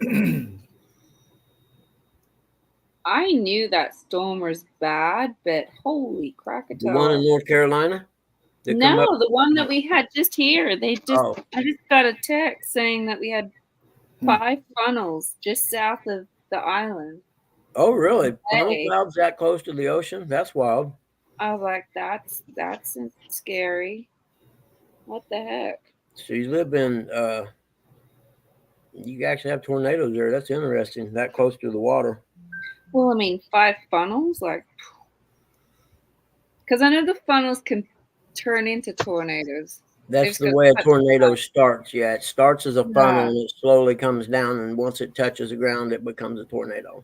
I knew that storm was bad, but holy The one in Krakatoa. North Carolina? That come up? No, the one that we had just here. Oh, I just got a text saying that we had Hmm. 5 funnels just south of the island. oh, really? Funnel Hey. clouds that close to the ocean? That's wild. I was like, that's scary. What the heck? So you live in, you actually have tornadoes there. That's interesting. That close to the water. Well, I mean, 5 funnels, like, because I know the funnels can turn into tornadoes. They That's just the go way a touch tornado starts. Yeah, it starts as a funnel Yeah. and it slowly comes down. And once it touches the ground, it becomes a tornado.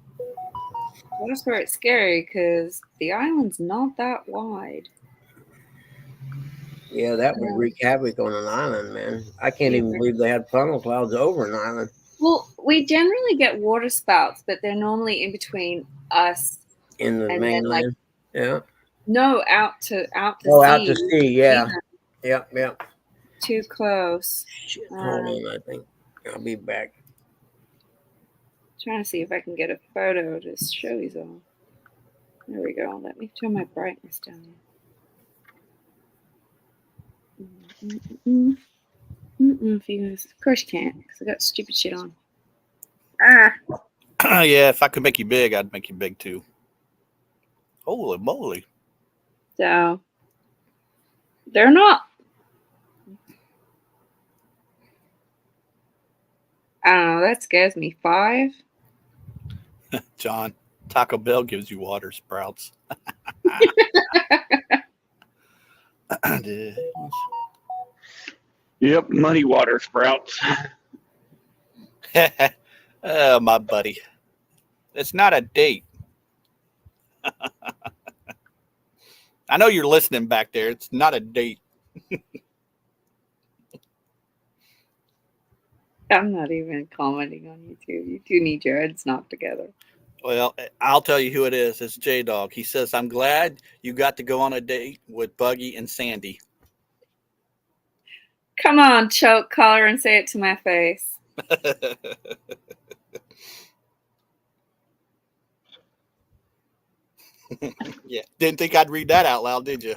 That's where it's scary because the island's not that wide. Yeah, that would wreak havoc on an island, man. I can't even Yeah. believe they had funnel clouds over an island. Well, we generally get water spouts, but they're normally in between us In the and then like mainland. Yeah. no out to Oh, sea. out to sea. Yeah. Yep. Yep. Too close. Shit. Hold on. I think I'll be back. Trying to see if I can get a photo to show you all. There we go. Let me turn my brightness down. If you guys, of course you can't, because I got stupid shit on. Yeah, if I could make you big, I'd make you big too. Holy moly! So they're not. I don't know. That scares me. 5. John, Taco Bell gives you water sprouts. Yep, muddy water sprouts. Oh, my buddy. It's not a date. I know you're listening back there. It's not a date. I'm not even commenting on YouTube. You two need your heads knocked together. Well, I'll tell you who it is. It's J Dog. He says, I'm glad you got to go on a date with Buggy and Sandy. Come on, choke collar, and say it to my face. Yeah. Didn't think I'd read that out loud, did you?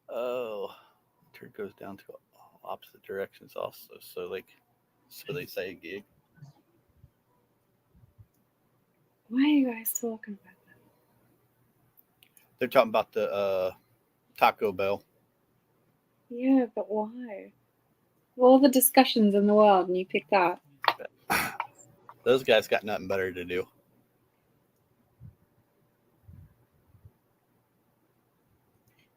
Oh, turn goes down to opposite directions also. So they say a gig. Why are you guys talking about that? They're talking about the Taco Bell. Yeah, but why? All the discussions in the world, and you pick that. Those guys got nothing better to do.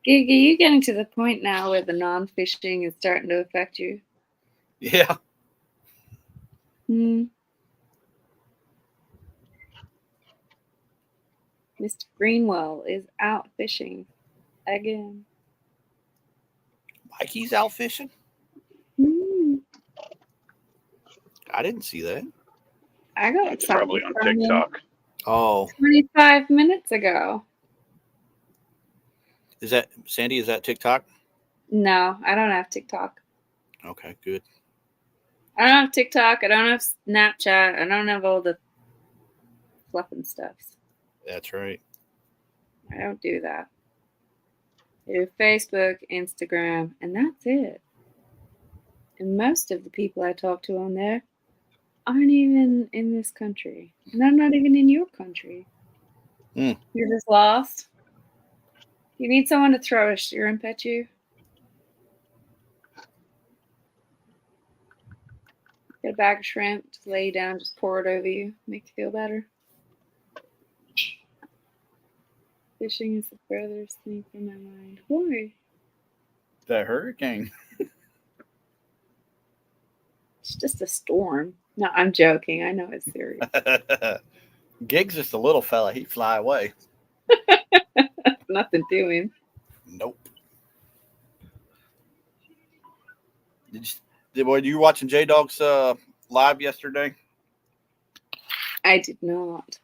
Gig, are you getting to the point now where the non-fishing is starting to affect you? Yeah. Mr. Greenwell is out fishing again. Mikey's out fishing? Hmm. I didn't see that. I got It's probably on something from him TikTok. Oh, 25 minutes ago. is that Sandy? Is that TikTok? No, I don't have TikTok. Okay, good. I don't have TikTok. I don't have Snapchat. I don't have all the fluffing stuffs. That's right. I don't do that. I do Facebook, Instagram, and that's it. And most of the people I talk to on there aren't even in this country. And they're not even in your country. Mm. You're just lost. You need someone to throw a shrimp at you. Get a bag of shrimp, just lay down, just pour it over you, make you feel better. Fishing is the furthest thing from my mind. Why? That hurricane. It's just a storm. No, I'm joking. I know it's serious. Gig's just a little fella. He'd fly away. Nothing doing. Nope. Were you watching J Dog's live yesterday? I did not.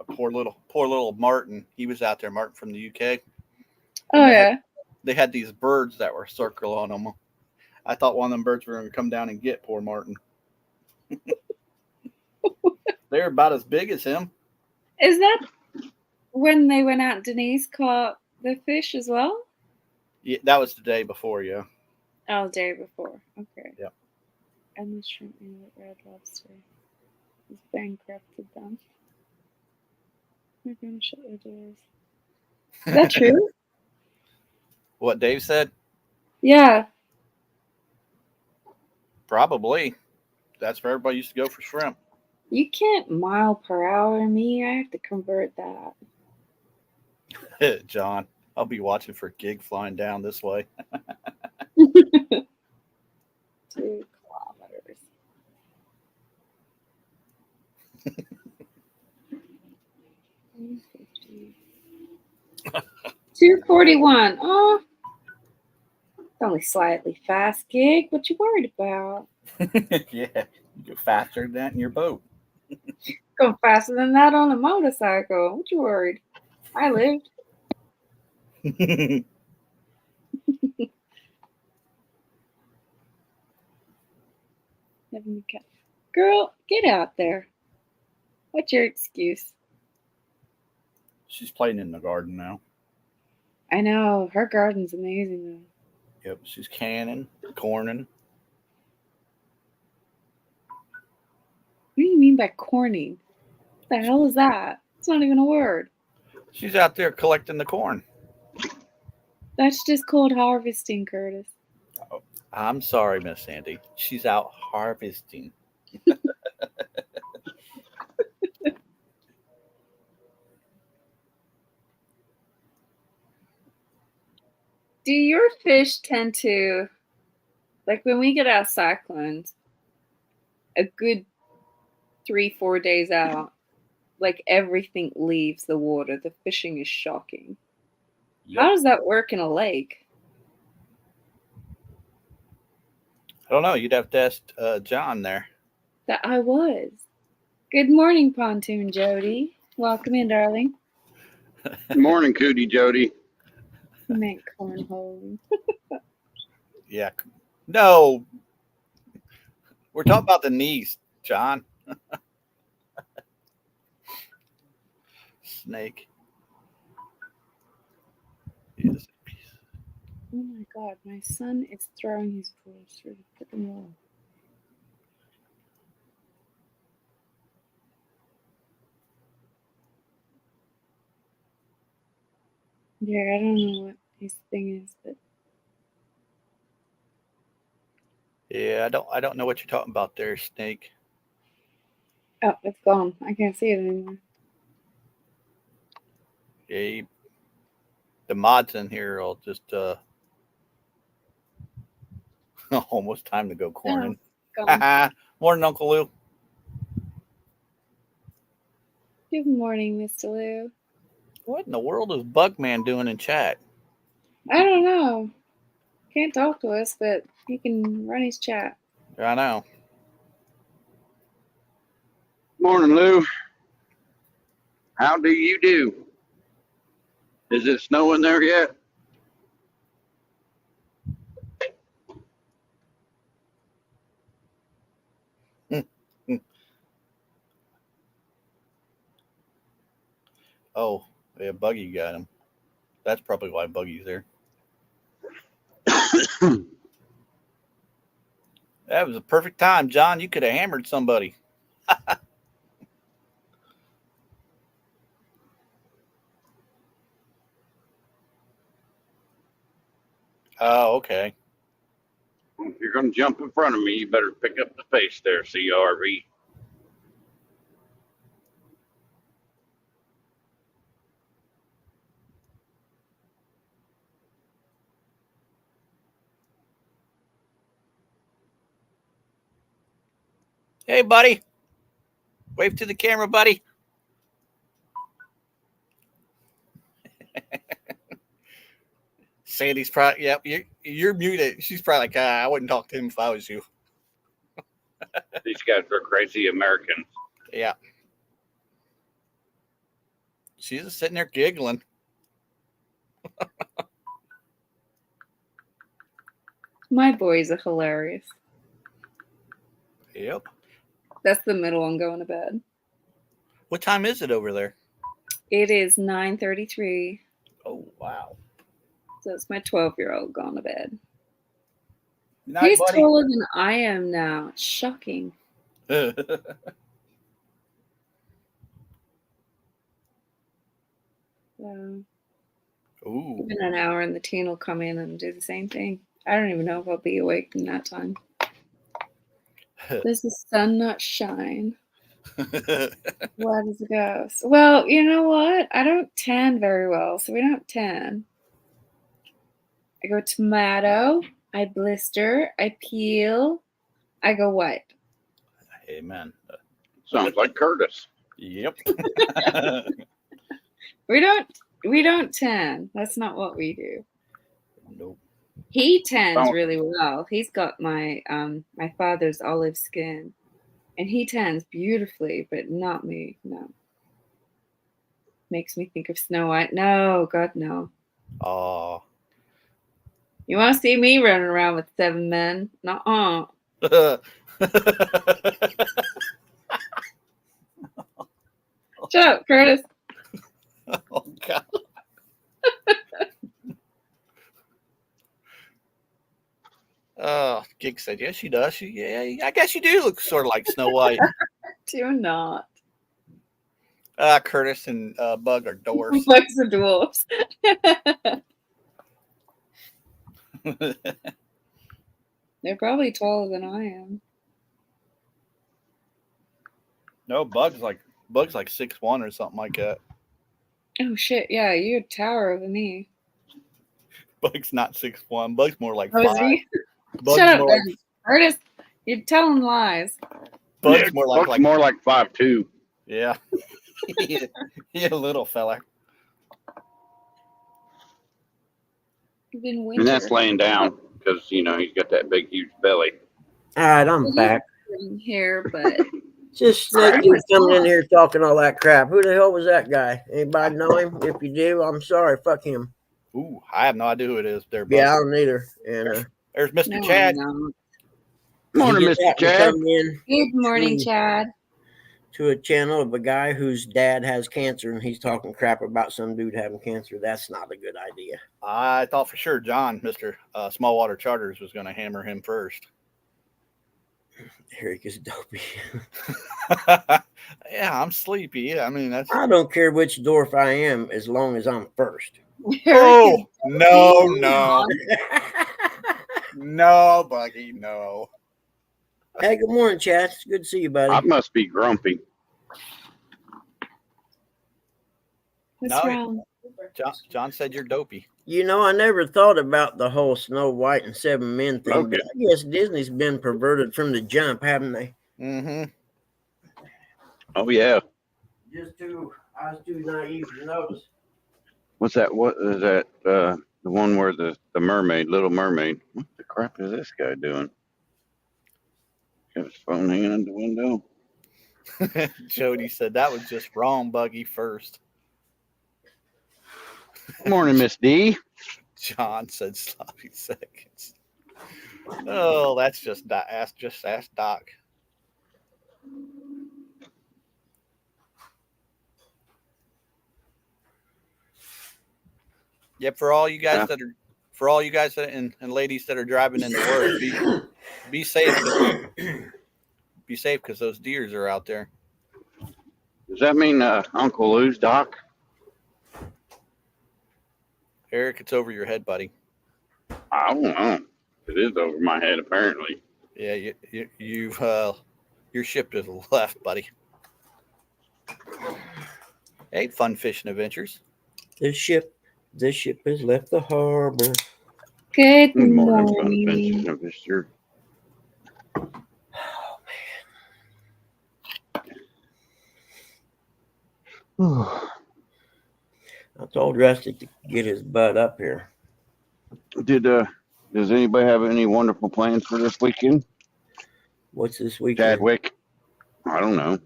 Poor little Martin. He was out there, Martin from the UK. Oh yeah. They had these birds that were circling on them. I thought one of them birds were going to come down and get poor Martin. They're about as big as him. Is that when they went out? Denise caught the fish as well. Yeah, that was the day before. Yeah. Oh, the day before. Okay. Yep. And the shrimp and the red lobster. He's bankrupted them. They're gonna shut their doors. Is that true? What Dave said? Yeah. Probably. That's where everybody used to go for shrimp. You can't mile per hour me. I have to convert that. John, I'll be watching for Gig flying down this way. 2 kilometers. 241. Oh, it's only slightly fast, Gig. What you worried about? Yeah, you go faster than that in your boat. Going faster than that on a motorcycle. What you worried? I lived. Girl, get out there. What's your excuse? She's playing in the garden now. I know. Her garden's amazing, though. Yep, she's canning, corning. What do you mean by corning? What the hell is that? It's not even a word. She's out there collecting the corn. That's just called harvesting, Curtis. Oh, I'm sorry, Miss Sandy. She's out harvesting. Do your fish tend to, like when we get out cyclones, a good 3-4 days out, like everything leaves the water. The fishing is shocking. Yep. How does that work in a lake? I don't know. You'd have to ask John there. That I was. Good morning, Pontoon Jody. Welcome in, darling. Good morning, Cootie Jody. I meant cornhole. Yeah. No. We're talking about the knees, John. Snake. Yes. Oh my god, my son is throwing his drawers through the freaking wall. Yeah, I don't know what his thing is, but Yeah, I don't know what you're talking about there, Snake. oh, it's gone. I can't see it anymore. Yeah, the mods in here will just almost time to go corning. Gone. Morning, Uncle Lou. Good morning, Mr. Lou. What in the world is Bugman doing in chat? I don't know. Can't talk to us, but he can run his chat. I know. Morning, Lou. How do you do? Is it snowing there yet? Oh, yeah, Buggy got him. That's probably why Buggy's there. That was a perfect time, John. You could have hammered somebody. Oh, okay. If you're going to jump in front of me, you better pick up the pace there, CRV. Hey, buddy. Wave to the camera, buddy. Sandy's probably, yep, you're muted. She's probably like, I wouldn't talk to him if I was you. These guys are crazy Americans. Yeah. She's just sitting there giggling. My boys are hilarious. Yep. That's the middle one going to bed. What time is it over there? It is 9:33. Oh, wow. So it's my 12-year-old going to bed. Night, He's buddy. taller than I am now. It's shocking. So Ooh. in an hour, and the teen will come in and do the same thing. I don't even know if I'll be awake in that time. Does the sun not shine? What is a ghost? Well, you know what? I don't tan very well, so we don't tan. I go tomato, I blister, I peel, I go white. Amen. Sounds like Curtis. Yep. We don't tan. That's not what we do. Nope. He tans Oh. really well. He's got my my father's olive skin, and he tans beautifully, but not me. No. Makes me think of Snow White. No, God, no. Oh. You want to see me running around with 7 men? Nuh-uh. Shut up, Curtis. Oh, God. Gig said, yes, she does. Yeah, I guess you do look sort of like Snow White. Do not. Curtis and Bug are dwarfs. Bugs the dwarfs. They're probably taller than I am. No, Bug's like 6'1" or something like that. Oh shit! Yeah, you tower over me. Bug's not 6'1". Bug's more like Oh, is 5. he? Bug's Shut up, more Ben. Curtis. You're telling lies. Bug's more like Looks more like 5'2". yeah. He a little fella. Even winter. And that's laying down because, he's got that big, huge belly. All right, I'm back. Here, but Just like you coming in here talking all that crap. Who the hell was that guy? Anybody know him? If you do, I'm sorry. Fuck him. Ooh, I have no idea who it is. There, Bug. Yeah, I don't either. And There's Mr. no, Chad. no. Morning, he just Mr. happened to Chad. come in Good morning, Chad. to a channel of a guy whose dad has cancer, and he's talking crap about some dude having cancer. That's not a good idea. I thought for sure John, Mr. Small Water Charters, was going to hammer him first. Eric is dopey. Yeah, I'm sleepy. I mean, that's. I don't care which dwarf I am as long as I'm first. Oh, no. No, Buggy, no. Hey, good morning, Chad. It's good to see you, buddy. I must be grumpy. What's No. wrong? John said you're dopey. I never thought about the whole Snow White and 7 Men thing, Okay. but I guess Disney's been perverted from the jump, haven't they? Mm-hmm. Oh, yeah. I was too naive to notice. What's that? What is that? The one where the mermaid, Little Mermaid. What the crap is this guy doing? Got his phone hanging out the window. Jody said that was just wrong, Buggy, first. Morning, Miss D. John said sloppy seconds. Oh, that's just ask Doc. Yep, for all you guys and ladies that are driving into work, be safe. Be safe because those deers are out there. Does that mean Uncle Lou's Doc? Eric, it's over your head, buddy. I don't know. It is over my head, apparently. Yeah, you've your ship has left, buddy. Hey, fun fishing adventures. This ship has left the harbor. Good Morning, morning. fun fishing adventure. I told Rustic to get his butt up here. Does anybody have any wonderful plans for this weekend? What's this weekend? Chadwick? I don't know.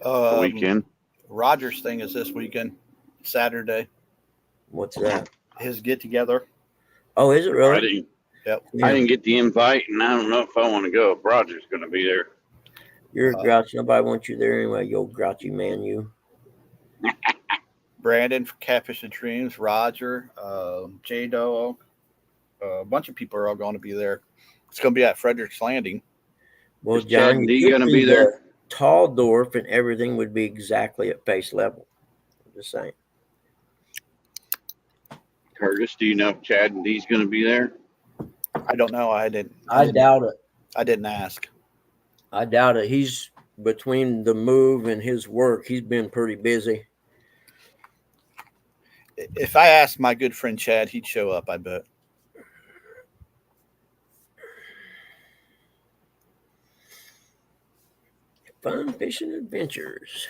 The weekend. Roger's thing is this weekend, Saturday. What's that? His get together. Oh, is it I really? didn't. Yep. Yeah. I didn't get the invite, and I don't know if I want to go. If Roger's going to be there. You're a grouch. Nobody wants you there anyway, you old grouchy man, you. Brandon from Catfish and Dreams, Roger, J-Do, a bunch of people are all going to be there. It's going to be at Frederick's Landing. Well, Is Chad John, and you D could gonna do be there? the tall dwarf and everything would be exactly at face level. I'm just saying. Curtis, do you know if Chad and D's going to be there? I don't know. I didn't doubt it. I didn't ask. I doubt it. He's between the move and his work, he's been pretty busy. If I asked my good friend Chad, he'd show up, I bet. Fun fishing adventures.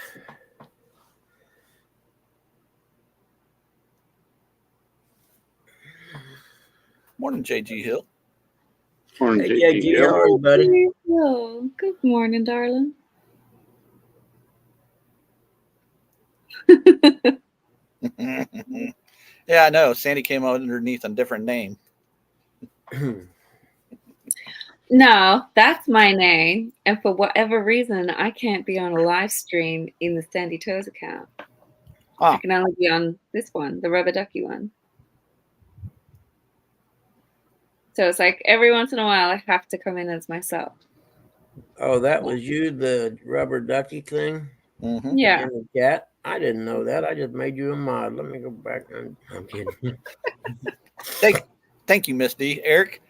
Morning, JG Hill. Morning, Hey, JT. JG, how are you, buddy? Hello. Good morning, darling. Yeah, I know. Sandy came underneath a different name. No, that's my name. And for whatever reason, I can't be on a live stream in the Sandy Toes account. Huh. I can only be on this one, the Rubber Ducky one. So it's like every once in a while I have to come in as myself. Oh, that was you, the rubber ducky thing? Mm-hmm. Yeah. In the chat? I didn't know that. I just made you a mod. Let me go back. I'm kidding. Thank you, Miss D. Eric,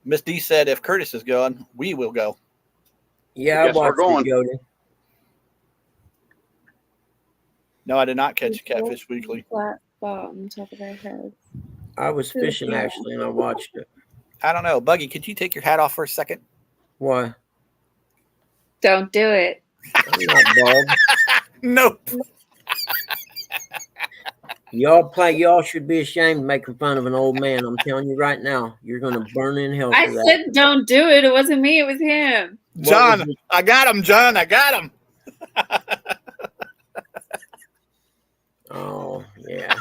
Miss D said if Curtis is going, we will go. Yeah, I I guess we're watched it, going. Jody. No, I did not catch Catfish Weekly. Flat spot on the top of their heads. I was fishing, actually, and I watched it. I don't know. Buggy, could you take your hat off for a second? Why? Don't do it. I'm not bald. Nope. Y'all should be ashamed making fun of an old man. I'm telling you right now, you're gonna burn in hell I for that. said don't do it. It wasn't me, it was him. John, I got him, John. I got him. Oh, yeah.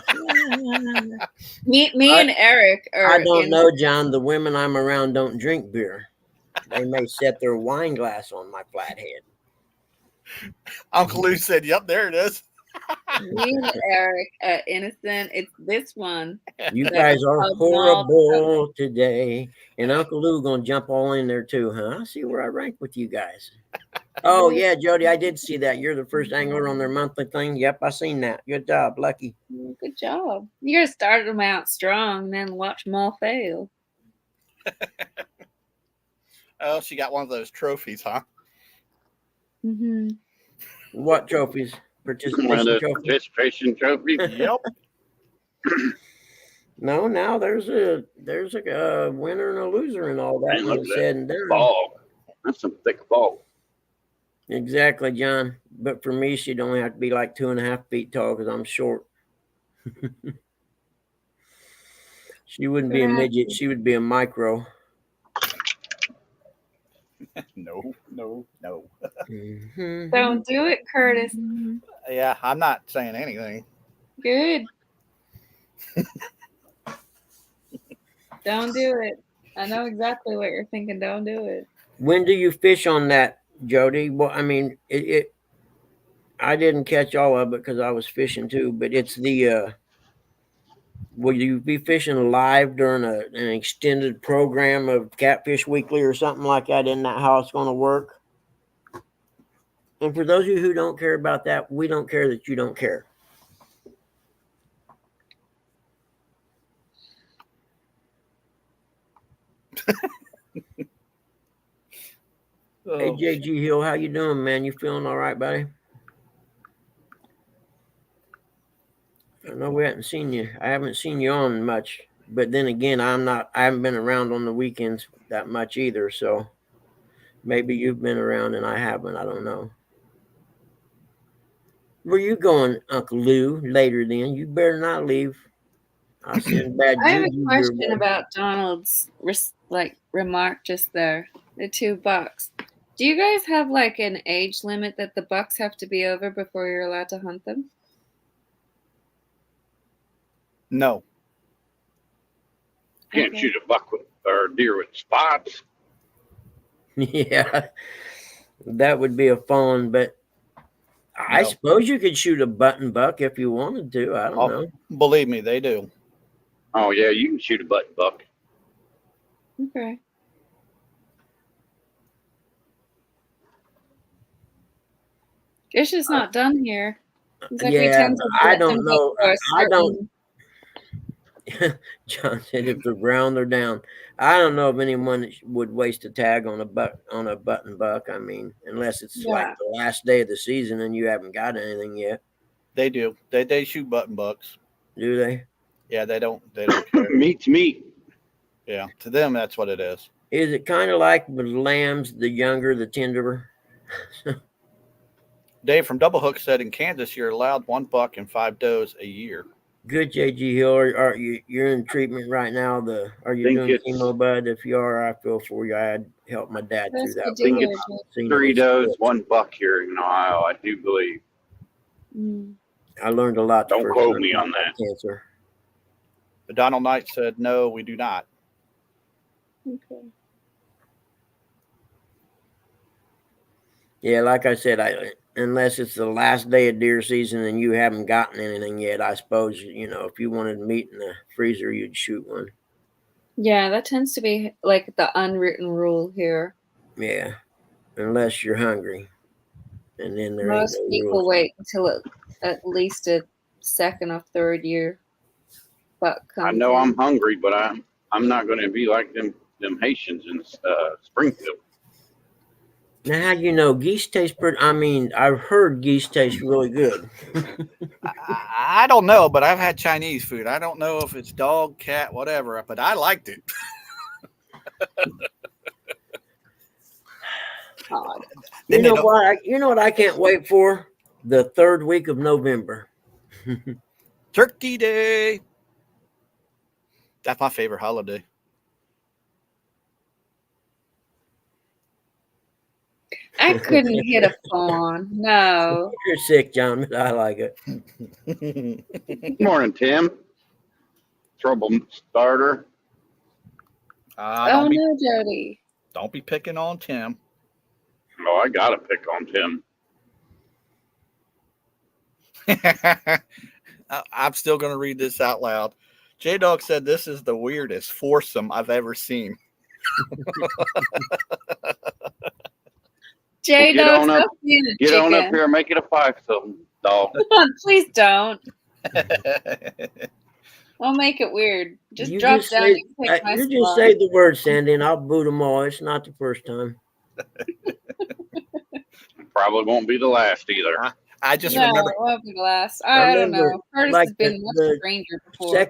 Me and Eric are I don't know, John. The women I'm around don't drink beer. They may set their wine glass on my flat head. Uncle Lou said, yep, there it is. Me and Eric are innocent. It's this one. You guys are horrible today. And Uncle Lou gonna jump all in there too, huh? I see where I rank with you guys. Oh yeah, Jody, I did see that. You're the first angler on their monthly thing. Yep, I seen that. Good job, Lucky. Good job. You gotta start them out strong and then watch them all fail. Oh, she got one of those trophies, huh? Mm-hmm. What trophies? Participation trophy. Yep. No, now there's a winner and a loser and all that. Man, look at Said and done. Fog. That's some thick fog. Exactly, John. But for me, she'd only have to be like 2.5 feet tall because I'm short. She wouldn't be a midget. She would be a micro. No. Mm-hmm. Don't do it, Curtis. Yeah, I'm not saying anything. Good. Don't do it. I know exactly what you're thinking. Don't do it. When do you fish on that, Jody? Well, I mean, I didn't catch all of it because I was fishing too. But it's the. Will you be fishing live during an extended program of Catfish Weekly or something like that? Isn't that how it's going to work? And for those of you who don't care about that, we don't care that you don't care. Hey, JG Hill, how you doing, man? You feeling all right, buddy? I know we haven't seen you. I haven't seen you on much, but then again, I haven't been around on the weekends that much either. So maybe you've been around and I haven't. I don't know. Where you going, Uncle Lou? Later, then you better not leave. I'll send bad I have a juju your question way. about Donald's remark just there. The $2. Do you guys have like an age limit that the bucks have to be over before you're allowed to hunt them? No. Can't Okay. shoot a buck with or deer with spots. Yeah, that would be a fun, but I No. suppose you could shoot a button buck if you wanted to. I don't Oh, know. believe me, they do. Oh yeah, you can shoot a button buck. Okay. It's just not done here. It's like we Yeah, tend to I let them don't go know. for a I don't. certain. John said if they're ground, they're down. I don't know if anyone would waste a tag on a button buck. I mean, unless it's like Yeah. the last day of the season and you haven't got anything yet, They do. They shoot button bucks. do they? Yeah, they don't care. Meat's meat. Yeah, to them that's what it is. Is it kind of like with lambs? The younger, the tenderer. Dave from Double Hook said in Kansas you're allowed 1 buck and 5 does a year. Good, JG Hill. Are you? You're in treatment right now. Are you Think doing it's chemo, bud? If you are, I feel for you. I had helped my dad through That's that. good to think hear. it's Jake. Seen 3 his does, splits. 1 buck here in Ohio. I do believe. Mm. I learned a lot. The Don't first quote time me I on got that. Cancer. But Donald Knight said no, we do not. Okay. Yeah, like I said, unless it's the last day of deer season and you haven't gotten anything yet, I suppose if you wanted meat in the freezer, you'd shoot one. Yeah, that tends to be like the unwritten rule here. Yeah, unless you're hungry, and then there ain't Most no people rules. wait until at least a second or third year buck I comes know in. I'm hungry, but I'm not going to be like them Haitians in Springfield. Now, how do you know geese taste pretty? I mean, I've heard geese taste really good. I don't know, but I've had Chinese food. I don't know if it's dog, cat, whatever, but I liked it. Odd. You know what? You know what I can't wait for? The third week of November. Turkey Day. That's my favorite holiday. I couldn't hit a fawn. No. You're sick, John, but I like it. Morning, Tim. Trouble starter. Oh no, Jody. Don't be picking on Tim. Oh, I got to pick on Tim. I'm still going to read this out loud. J Dog said this is the weirdest foursome I've ever seen. J Get Dog, on up- stop being a Get on up chicken. here and make it a 5-some, dog. Please don't. I'll make it weird. Just You drop just down say, and pick my you just spot. say the word, Sandy, and I'll boot them all. It's not the first time. Probably won't be the last either. I just No, remember. it won't be the last. I don't remember, know. Curtis like has been much a the stranger before.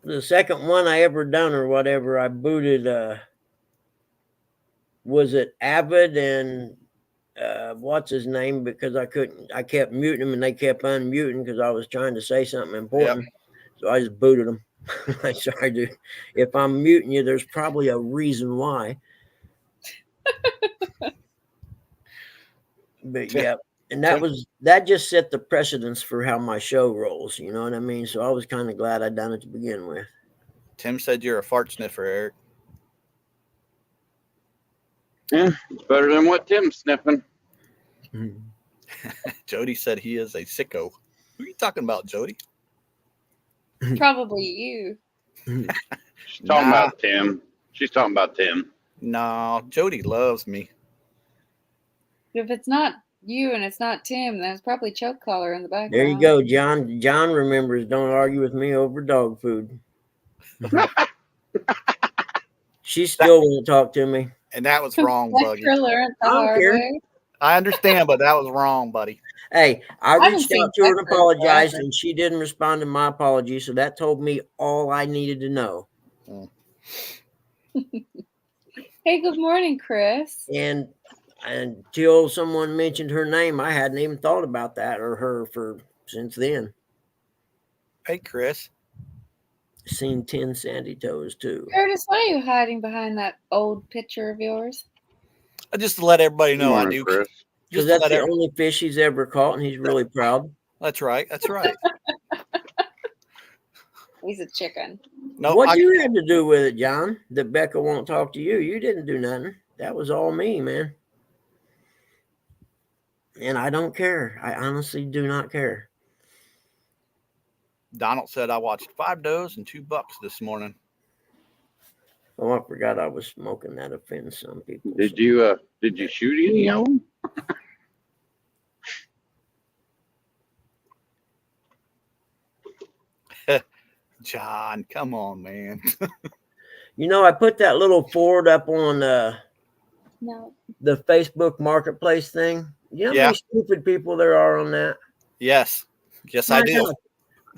The second one I ever done or whatever, I booted. Was it Avid and what's his name? Because I kept muting them and they kept unmuting because I was trying to say something important. Yep. So I just booted them. I'm sorry, dude. If I'm muting you, there's probably a reason why. But yeah, and that just set the precedence for how my show rolls. You know what I mean? So I was kind of glad I done it to begin with. Tim said you're a fart sniffer, Eric. Yeah, it's better than what Tim's sniffing. Jody said he is a sicko. Who are you talking about, Jody? Probably you. She's talking about Tim. She's talking about Tim. No, Jody loves me. If it's not you and it's not Tim, then it's probably choke collar in the background. There you go, John. John remembers. Don't argue with me over dog food. She still won't talk to me. And that was wrong, Buggy. I understand, but that was wrong, buddy. Hey, I reached out to her and apologized, and she didn't respond to my apology, so that told me all I needed to know. Hey, good morning, Chris. And until someone mentioned her name, I hadn't even thought about that or her since then. Hey, Chris. Seen 10 sandy toes too. Curtis, why are you hiding behind that old picture of yours? Just to let everybody Good know I morning, do. Chris. Because Just to that's let the every- only fish he's ever caught, and he's really proud. That's right. That's right. He's a chicken. No, What you had to do with it, John? That Becca won't talk to you. You didn't do nothing. That was all me, man. And I don't care. I honestly do not care. Donald said I watched 5 does and 2 bucks this morning. Oh, I forgot I was smoking. That offends some people. Did you shoot any of them? John, come on, man. You know, I put that little Ford up on No. the Facebook Marketplace thing. You know how many stupid people there are on that? Yes, I My do. God.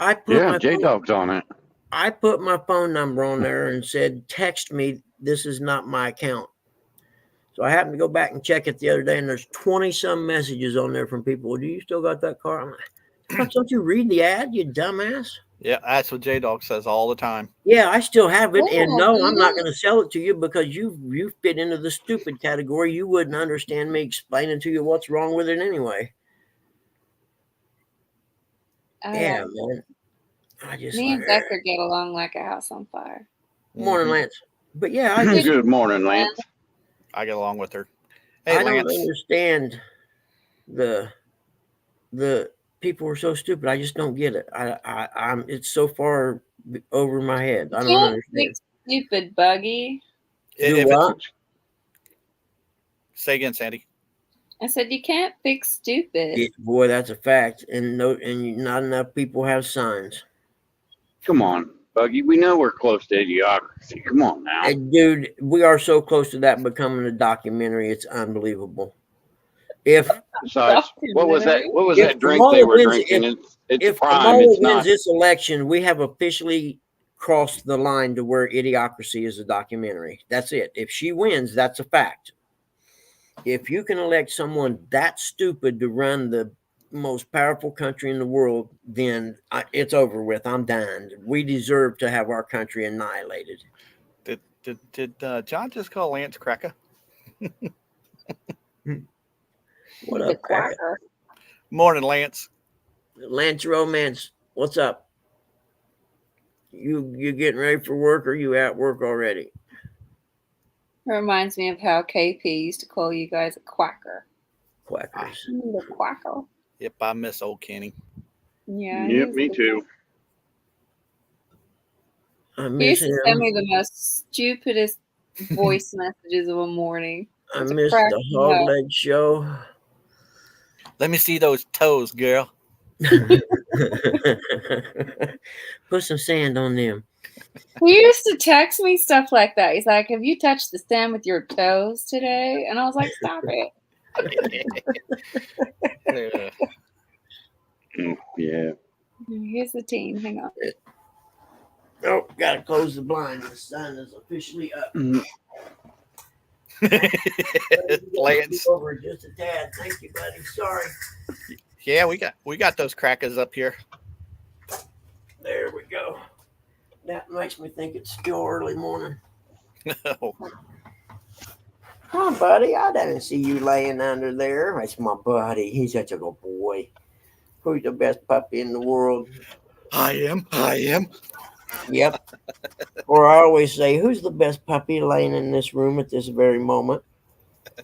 I put Yeah, my J phone, Dog's on it. I put my phone number on there and said, text me. This is not my account. So I happened to go back and check it the other day, and there's 20 some messages on there from people. Do you still got that car? I'm like, don't you read the ad, you dumbass? Yeah, that's what J Dog says all the time. Yeah, I still have it, and Oh, no, I'm not yeah. going to sell it to you because you fit into the stupid category. You wouldn't understand me explaining to you what's wrong with it anyway. Yeah, man. I just Me and Becker get along like a house on fire. Morning, Lance. But yeah, I just Good morning, Lance. I get along with her. Hey, I don't Lance. understand the people are so stupid. I just don't get it. I'm it's so far over my head. I don't understand. Stupid buggy. Do what? Say again, Sandy. I said you can't fix stupid. Yeah, boy, that's a fact. And not enough people have signs. Come on, Buggy. We know we're close to idiocracy. Come on now. Hey, dude, we are so close to that becoming a documentary. It's unbelievable. Besides, what was that? What was If that drink Kamala they were wins, drinking? It's if prime. Kamala It's wins not. this election, we have officially crossed the line to where Idiocracy is a documentary. That's it. If she wins, that's a fact. If you can elect someone that stupid to run the most powerful country in the world, then it's over with. I'm done. We deserve to have our country annihilated. Did John just call Lance Cracker? What up, Cracker? Morning, Lance. Lance Romance, what's up? You getting ready for work, or you at work already? It reminds me of how KP used to call you guys a quacker. Quackers. The quacker. Yep, I miss old Kenny. Yeah. Yep, me too. I He miss used to send me the most stupidest voice messages of a morning. I miss the hog leg show. Let me see those toes, girl. Put some sand on them. He used to text me stuff like that. He's like, "Have you touched the sand with your toes today?" And I was like, "Stop it." Yeah. Here's the team. Hang on. Oh, gotta close the blind. The sun is officially up. Lance. Over just a tad. Thank you, buddy. Sorry. Yeah, we got those crackers up here. There we go. That makes me think it's still early morning. Huh, buddy? I didn't see you laying under there. That's my buddy. He's such a good boy. Who's the best puppy in the world? I am. Yep. Or I always say, who's the best puppy laying in this room at this very moment?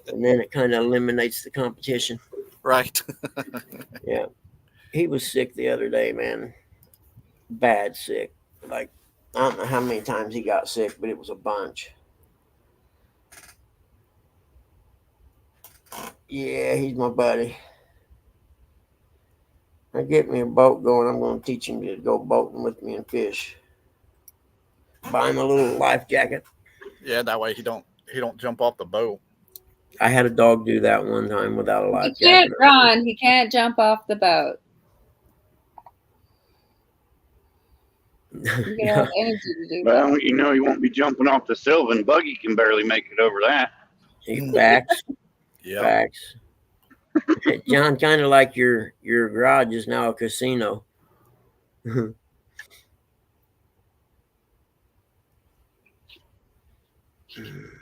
And then it kind of eliminates the competition. Right. Yeah. He was sick the other day, man. Bad sick. Like, I don't know how many times he got sick, but it was a bunch. Yeah, he's my buddy. I get me a boat going. I'm going to teach him to go boating with me and fish. Buy him a little life jacket. Yeah, that way he don't jump off the boat. I had a dog do that one time without a life He can't jacket. run. He can't jump off the boat. You gotta have energy to do that. Well, you won't be jumping off the Sylvan. Buggy can barely make it over that. He backs. Yeah. Facts. John, kind of like your garage is now a casino.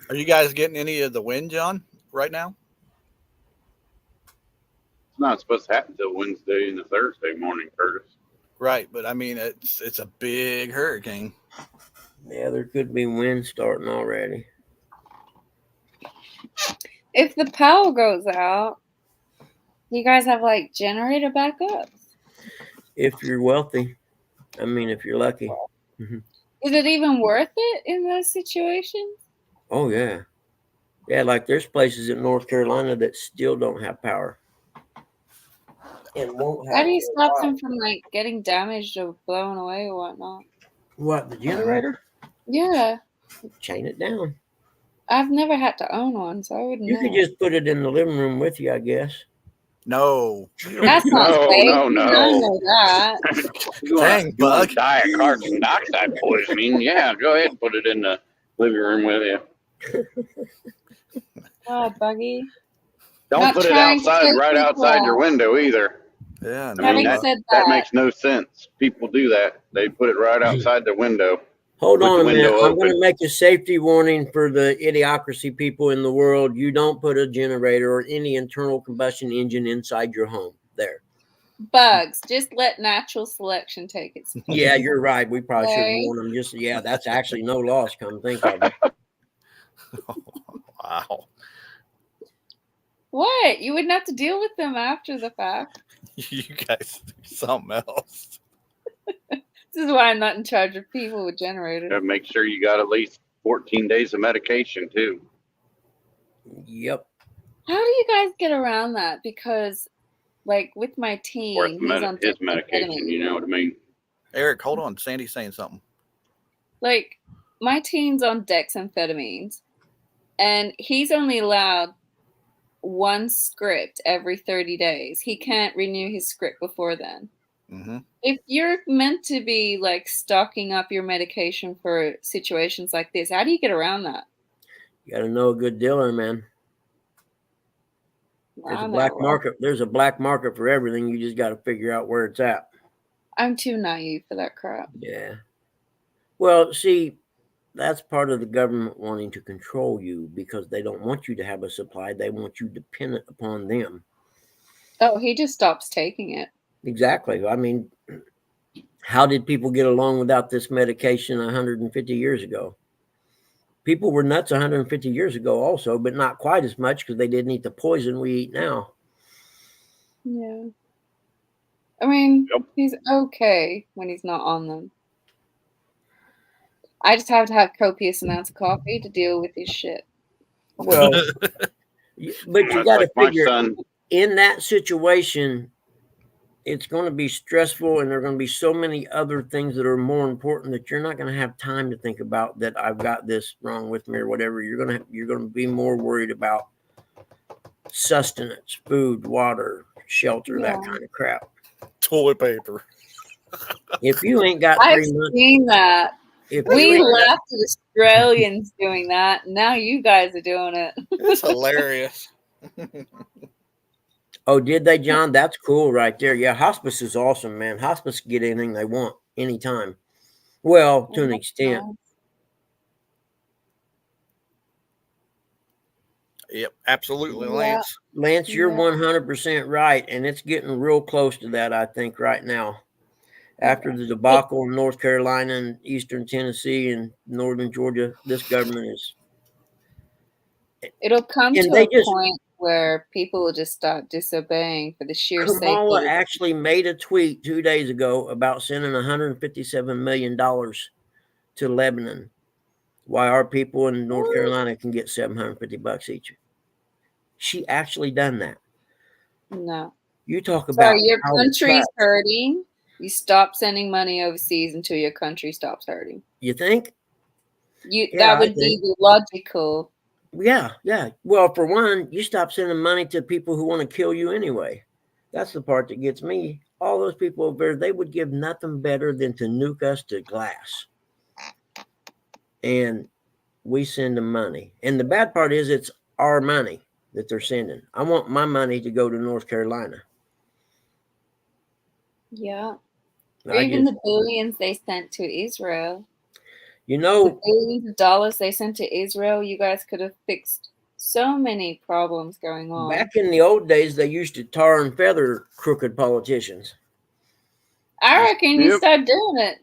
Are you guys getting any of the wind, John, right now? It's not supposed to happen till Wednesday and the Thursday morning, Curtis. Right, but I mean, it's a big hurricane. Yeah, there could be wind starting already. If the power goes out, you guys have like generator backups. If you're wealthy, I mean, if you're lucky. Is it even worth it in those situations? Oh yeah, yeah. Like there's places in North Carolina that still don't have power, and won't have. How do you for a stop while. them from like getting damaged or blown away or whatnot? What, the generator? Yeah, Chain it down. I've never had to own one, so I wouldn't You know. could just put it in the living room with you, I guess. No. That's not No, safe. no, I no. know that. You Dang, want Bug. to die of carbon dioxide poisoning? Yeah, go ahead and put it in the living room with you. Oh, Buggy. Don't Not put it trying to outside, take right people outside your out. window either. Yeah, no. I mean, Having said that that, makes no sense. People do that. They put it right outside the window. Hold With on the a minute. window I'm going open. to make a safety warning for the idiocracy people in the world. You don't put a generator or any internal combustion engine inside your home. There. bugs, just let natural selection take its place. Yeah, you're right. We probably should Okay. warn them. Just yeah, that's actually no loss. Come think of it. Wow. What? You wouldn't have to deal with them after the fact. You guys do something else. This is why I'm not in charge of people with generators. Gotta make sure you got at least 14 days of medication too. Yep. How do you guys get around that? Because, like, with my teen, he's on His medication, dexamphetamine. you know what I mean? Eric, hold on. Sandy's saying something. Like, my teen's on dexamphetamines, and he's only allowed one script every 30 days. He can't renew his script before then. Mm-hmm. If you're meant to be like stocking up your medication for situations like this, how do you get around that? You got to know a good dealer, man. There's I a know, black right? market. There's a black market for everything. You just got to figure out where it's at. I'm too naive for that crap. Yeah. Well, see, that's part of the government wanting to control you because they don't want you to have a supply. They want you dependent upon them. Oh, he just stops taking it. Exactly. I mean, how did people get along without this medication 150 years ago? People were nuts 150 years ago also, but not quite as much because they didn't eat the poison we eat now. Yeah. I mean, Yep. he's okay when he's not on them. I just have to have copious amounts of coffee to deal with his shit. Well, but you That's got to like my figure son. in that situation, it's going to be stressful, and there are going to be so many other things that are more important that you're not going to have time to think about that I've got this wrong with me or whatever. You're going to be more worried about sustenance, food, water, shelter, Yeah. that kind of crap. Toilet paper. If you ain't got I've 3 months, seen that. if We you ain't got, laughed at Australians doing that. Now you guys are doing it. It's hilarious. oh, did they, John? That's cool right there. Yeah, hospice is awesome, man. Hospice can get anything they want anytime. Well, to an extent. Yep, absolutely, Yeah. Lance. Lance, you're Yeah. 100% right, and it's getting real close to that, I think, right now. After the debacle in North Carolina and Eastern Tennessee and Northern Georgia, this government is. It'll come And to they a just point where people will just start disobeying for the sheer sake Kamala of it. actually made a tweet 2 days ago about sending $157 million to Lebanon, why our people in North Carolina can get $750 each. She actually done that. No. You talk about Sorry, your how to country's trust. hurting. You stop sending money overseas until your country stops hurting. You think? You Yeah, that I would be think. the logical. Yeah. Well, for one, you stop sending money to people who want to kill you anyway. That's the part that gets me. All those people over there, they would give nothing better than to nuke us to glass. And we send them money. And the bad part is it's our money. that they're sending. I want my money to go to North Carolina. Yeah. Or I even just, the billions they sent to Israel. you The know, billions of dollars they sent to Israel, you guys could have fixed so many problems going on. back in the old days, they used to tar and feather crooked politicians. I reckon you Yep. start doing it.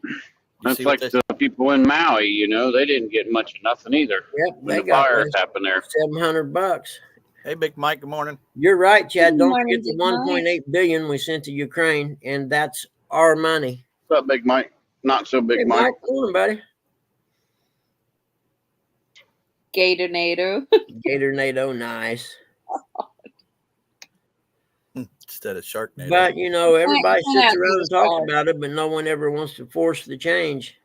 That's see what like this- the people in Maui, you know, they didn't get much of nothing either Yep, when they the got fires less happened there. $700. Hey, Big Mike. Good morning. You're right, Chad. Good Don't morning, forget the Big Mike. 1.8 billion we sent to Ukraine, and that's our money. What's up, Big Mike? Not so Big Hey, Mike. Mike, come on, buddy. Gatornado. Gator NATO, nice. Instead of Sharknado. But you know, everybody Can't sits outdo around the and talks shark. about it, but no one ever wants to force the change.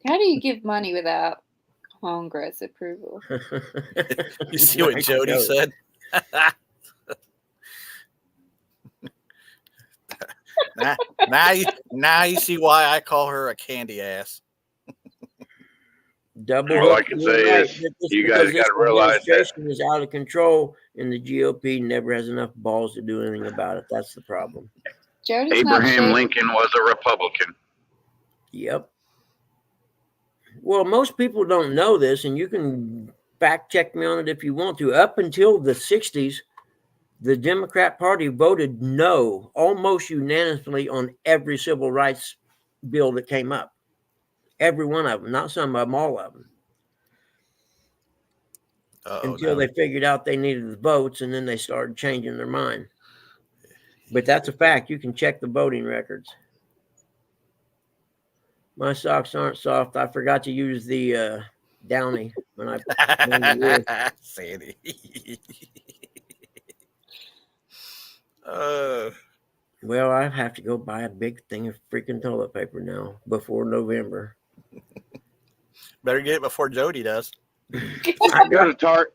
How do you give money without Congress approval? You see what Nice Jody joke. said? now you see why I call her a candy ass. Double All I hook. can You're say right. is Just you because guys this got to realize that administration is out of control and the GOP never has enough balls to do anything about it. That's the problem. Jody's not Abraham shaving. Lincoln was a Republican. Yep. Well, most people don't know this, and you can fact check me on it if you want to. Up until the 60s, the Democrat Party voted no almost unanimously on every civil rights bill that came up. Every one of them, not some of them, all of them. Until they figured out they needed the votes, and then they started changing their mind. But that's a fact. You can check the voting records. My socks aren't soft. I forgot to use the Downy when I Sandy. Well, I have to go buy a big thing of freaking toilet paper now before November. Better get it before Jody does. Go to Target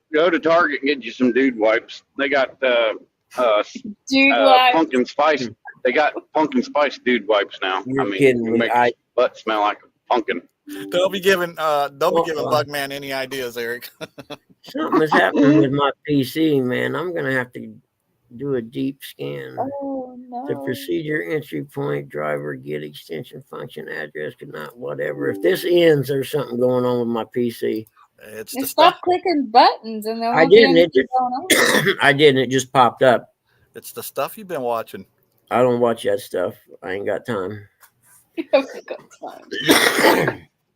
and get you some dude wipes. They got Dude, like, pumpkin spice. They got pumpkin spice dude wipes now. You're kidding you me. make your butt smell like a pumpkin. Don't be giving Bugman any ideas, Eric. Something is happening with my PC, man. I'm gonna have to do a deep scan. oh no. The procedure, entry point, driver, get extension function, address, could not, whatever. If this ends, there's something going on with my PC. It's Just the stop stuff. clicking buttons and there I won't be didn't. anything going on. I didn't. It just popped up. It's the stuff you've been watching. I don't watch that stuff. I ain't got time.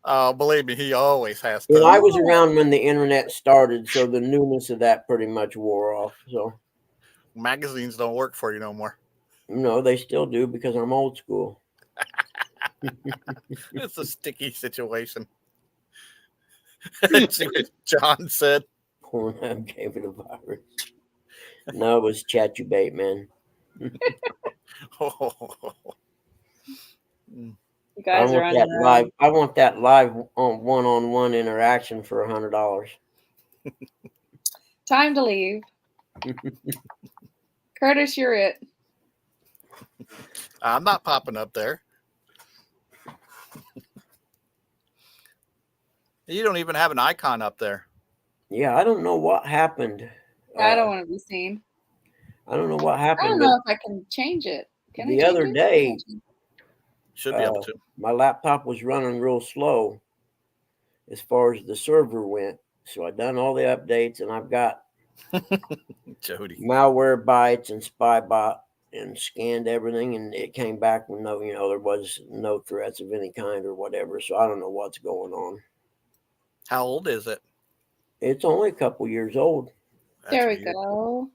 Oh, believe me, he always has to. Well, I was around when the internet started, so the newness of that pretty much wore off. So Magazines don't work for you no more. no, they still do because I'm old school. It's a sticky situation. See what John said. Pornhub gave it a virus. No, it was Chatubate, man. You guys are on I want that live on one-on-one interaction for $100. Time to leave. Curtis, you're it. I'm not popping up there. You don't even have an icon up there. Yeah, I don't know what happened. I don't want to be seen. I don't know what I happened. don't know if I can change it. Can I The change other it? day, Should be able to. my laptop was running real slow as far as the server went. So I done all the updates, and I've got Jody. malware bites and spybot and scanned everything, and it came back with no, there was no threats of any kind or whatever. So I don't know what's going on. How old is it? It's only a couple years old. There we go.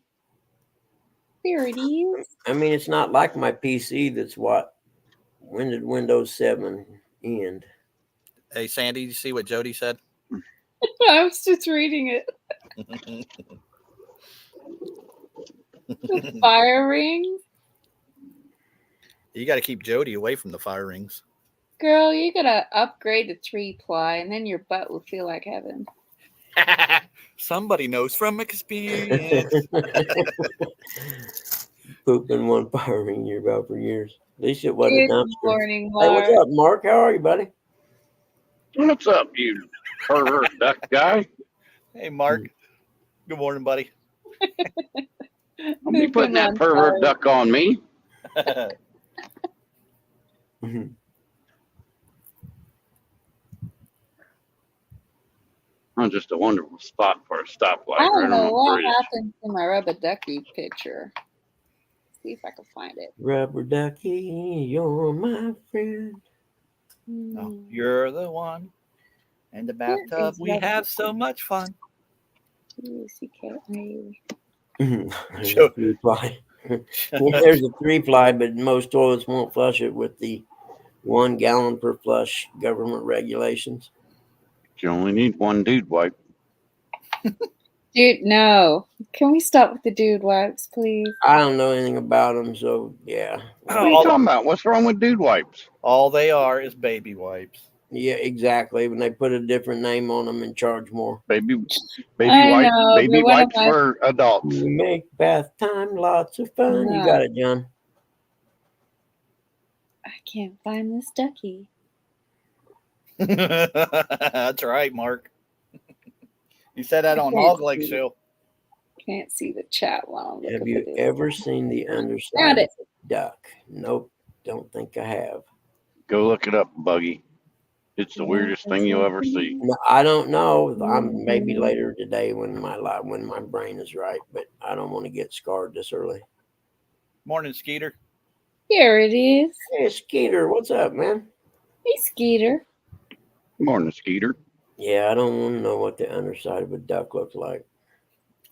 There it is. I mean, it's not like my PC that's when did Windows 7 end? Hey, Sandy, you see what Jody said? I was just reading it. The fire rings. You got to keep Jody away from the fire rings. Girl, you gotta upgrade to 3-ply, and then your butt will feel like heaven. Somebody knows from experience. Pooping one fire ring you're about for years. At least it wasn't a Good dumpster. morning, Hey, what's Mark. up, Mark? How are you, buddy? What's up, you pervert duck guy? Hey, Mark. Good morning, buddy. Don't be putting that Come on, pervert Charlie. duck on me. Mhm. I'm just a wonderful spot for a stoplight I right don't on know the what bridge. happened to my rubber ducky picture. See if I can find it. Rubber ducky, you're my friend. No, Hmm. you're the one. In the Where bathtub, is we rubber have so ducky? much fun. T-U-C-K-I. There's Sure. a 3-ply. There's a 3-ply, but most toilets won't flush it with the 1 gallon per flush government regulations. You only need one dude wipe. Dude, no. Can we stop with the dude wipes, please? I don't know anything about them, so yeah. What are you talking about? What's wrong with dude wipes? All they are is baby wipes. Yeah, exactly. When they put a different name on them and charge more. Baby I know, baby but one of wipes my for adults. You make bath time lots of fun. You no, got it, John. I can't find this ducky. That's right, Mark. You said that I on can't Hog Lake see, Show. can't see the chat while I'm looking Have for you this. ever seen the Found underside it. of a duck? Nope, don't think I have. Go look it up, Buggy. It's the weirdest thing you'll ever see. No, I don't know. I'm maybe later today when my brain is right, but I don't want to get scarred this early. Morning, Skeeter. Here it is. Hey, Skeeter, what's up, man? Hey, Skeeter. Morning, Skeeter. Yeah, I don't want to know what the underside of a duck looks like.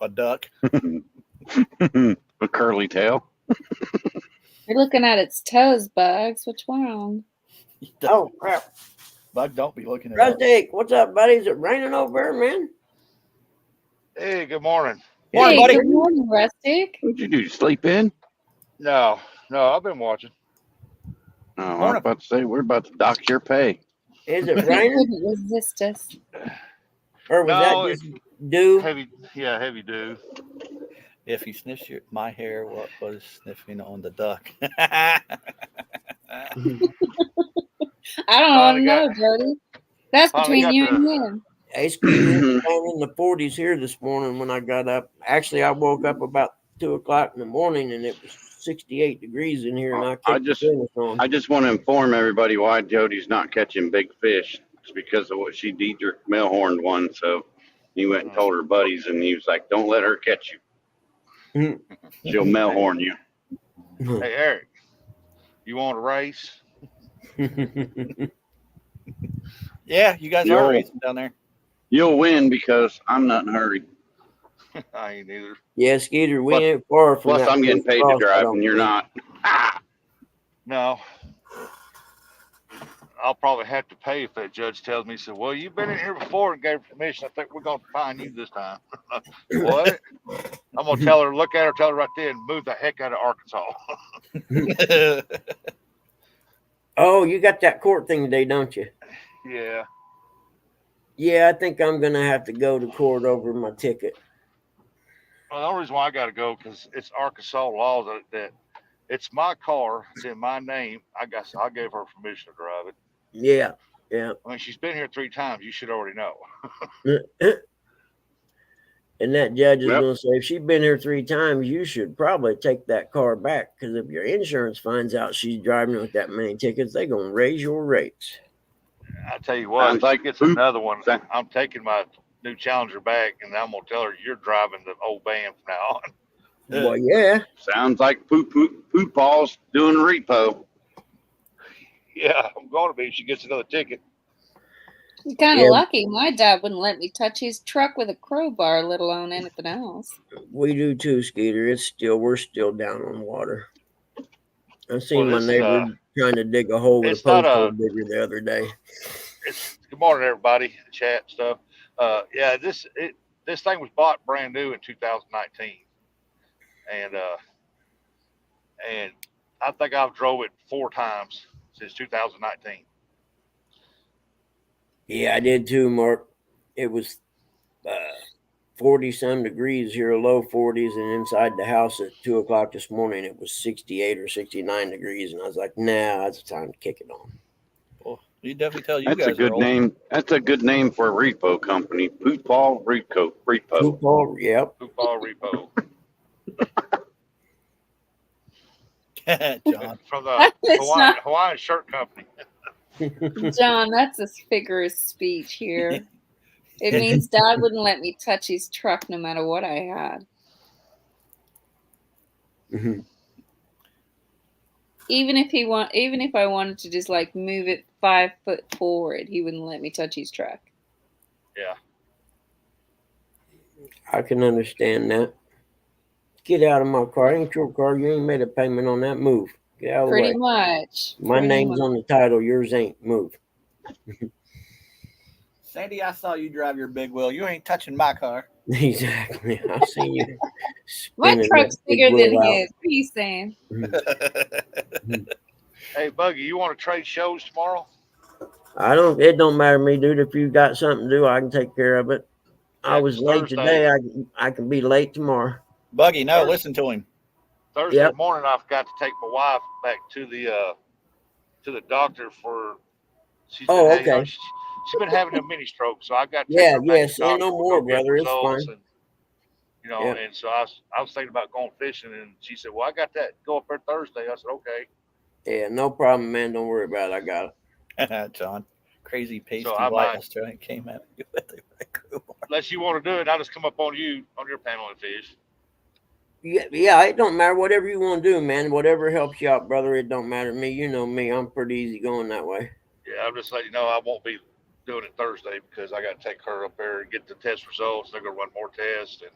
A duck. A curly tail. You're looking at its toes, Bugs. What's wrong? Oh crap! Bug, don't be looking it up. Rustic, what's up, buddy? Is it raining over there, man? Hey, good morning. Morning, Hey, buddy. good morning, Rustic. What'd you do? Sleep in? No, I've been watching. Oh, I was Morning. about to say we're about to dock your pay. Is it He raining, couldn't resist us. or was No, that just dew? heavy dew. If he sniffs my hair, what was sniffing on the duck? I don't want to know, Jody. That's Finally between got you and the. him. Hey, Skeeter, it was down in the 40s here this morning when I got up. Actually, I woke up about 2 o'clock in the morning and it was 68 degrees in here, and I I kept the just furnace on. I just want to inform everybody why Jody's not catching big fish. It's because of what she Diedrich Melhorned one. So he went and told her buddies, and he was like, "Don't let her catch you. She'll Melhorn you." Hey, Eric, you want a race? Yeah, you guys are racing down there. You'll win because I'm not in a hurry. I ain't either. Yeah, Skeeter, we Plus- ain't far from Plus, that. I'm getting first paid to cross, I drive, don't and you're think. not. Ah! No. I'll probably have to pay if that judge tells me, "Well, you've been in here before and gave permission. I think we're going to fine you this time." What? I'm going to tell her, tell her right then, move the heck out of Arkansas. Oh, you got that court thing today, don't you? Yeah. Yeah, I think I'm going to have to go to court over my ticket. Well, the only reason why I got to go because it's Arkansas law that it's my car. It's in my name. I gave her permission to drive it. Yeah, yeah. I mean, she's been here 3 times. You should already know. And that judge is Yep. going to say, if she's been here 3 times, you should probably take that car back. Because if your insurance finds out she's driving with that many tickets, they're going to raise your rates. I tell you what, Sounds if like she gets poop. another one, I'm taking my new Challenger back, and I'm going to tell her you're driving the old van from now on. Well, yeah. Sounds like poop balls doing repo. Yeah, I'm going to be if she gets another ticket. You're kind of Yeah. lucky. My dad wouldn't let me touch his truck with a crowbar, let alone anything else. We do too, Skeeter. We're still down on water. I seen Well, my this is, neighbor trying to dig a hole with a it's not post a- hole digger the other day. Good morning, everybody. Chat stuff. Yeah, this thing was bought brand new in 2019, and I think I've drove it 4 times since 2019. Yeah, I did too, Mark. It was 40-some degrees here, low 40s, and inside the house at 2 o'clock this morning, it was 68 or 69 degrees, and I was like, nah, it's time to kick it on. You definitely tell you That's guys a good are old. name. That's a good name for a repo company. Poopball Repo. Football, yep. Football repo. John. From the It's not, Hawaiian Shirt Company. John, that's a figure of speech here. It means Dad wouldn't let me touch his truck no matter what I had. Even if I wanted to just like move it 5 foot forward, he wouldn't let me touch his truck. Yeah. I can understand that. Get out of my car. It ain't your car. You ain't made a payment on that. Move. Get out of the way. Pretty much. My name's on the title. Yours ain't. Move. Sandy, I saw you drive your big wheel. You ain't touching my car. Exactly. I seen you. My spinning truck's that big bigger than wheel out. his. What are you saying? Hey, Buggy, you want to trade shows tomorrow? It don't matter to me, dude. If you got something to do, I can take care of it. I Yeah, was 'cause late Thursday- today. I can be late tomorrow. Buggy, no, Thursday. listen to him. Thursday Yep. morning, I forgot to take my wife back to the doctor for. She's Oh, been, okay. she's been having a mini stroke, so I got to take Yeah, her back yeah. to the Say doctor no to more, go get brother. It's results fine. and Yeah. and so I was thinking about going fishing, and she said, "Well, I got that. Go up there Thursday." I said, "Okay." Yeah, no problem, man. Don't worry about it. I got it. John, crazy pasty I white might- Australian came at me with a crowbar. Unless you want to do it, I'll just come up on your panel and fish. Yeah, it don't matter. Whatever you want to do, man. Whatever helps you out, brother. It don't matter to me. You know me. I'm pretty easy going that way. Yeah, I'm just letting you know I won't be doing it Thursday because I got to take her up there and get the test results. They're gonna run more tests, and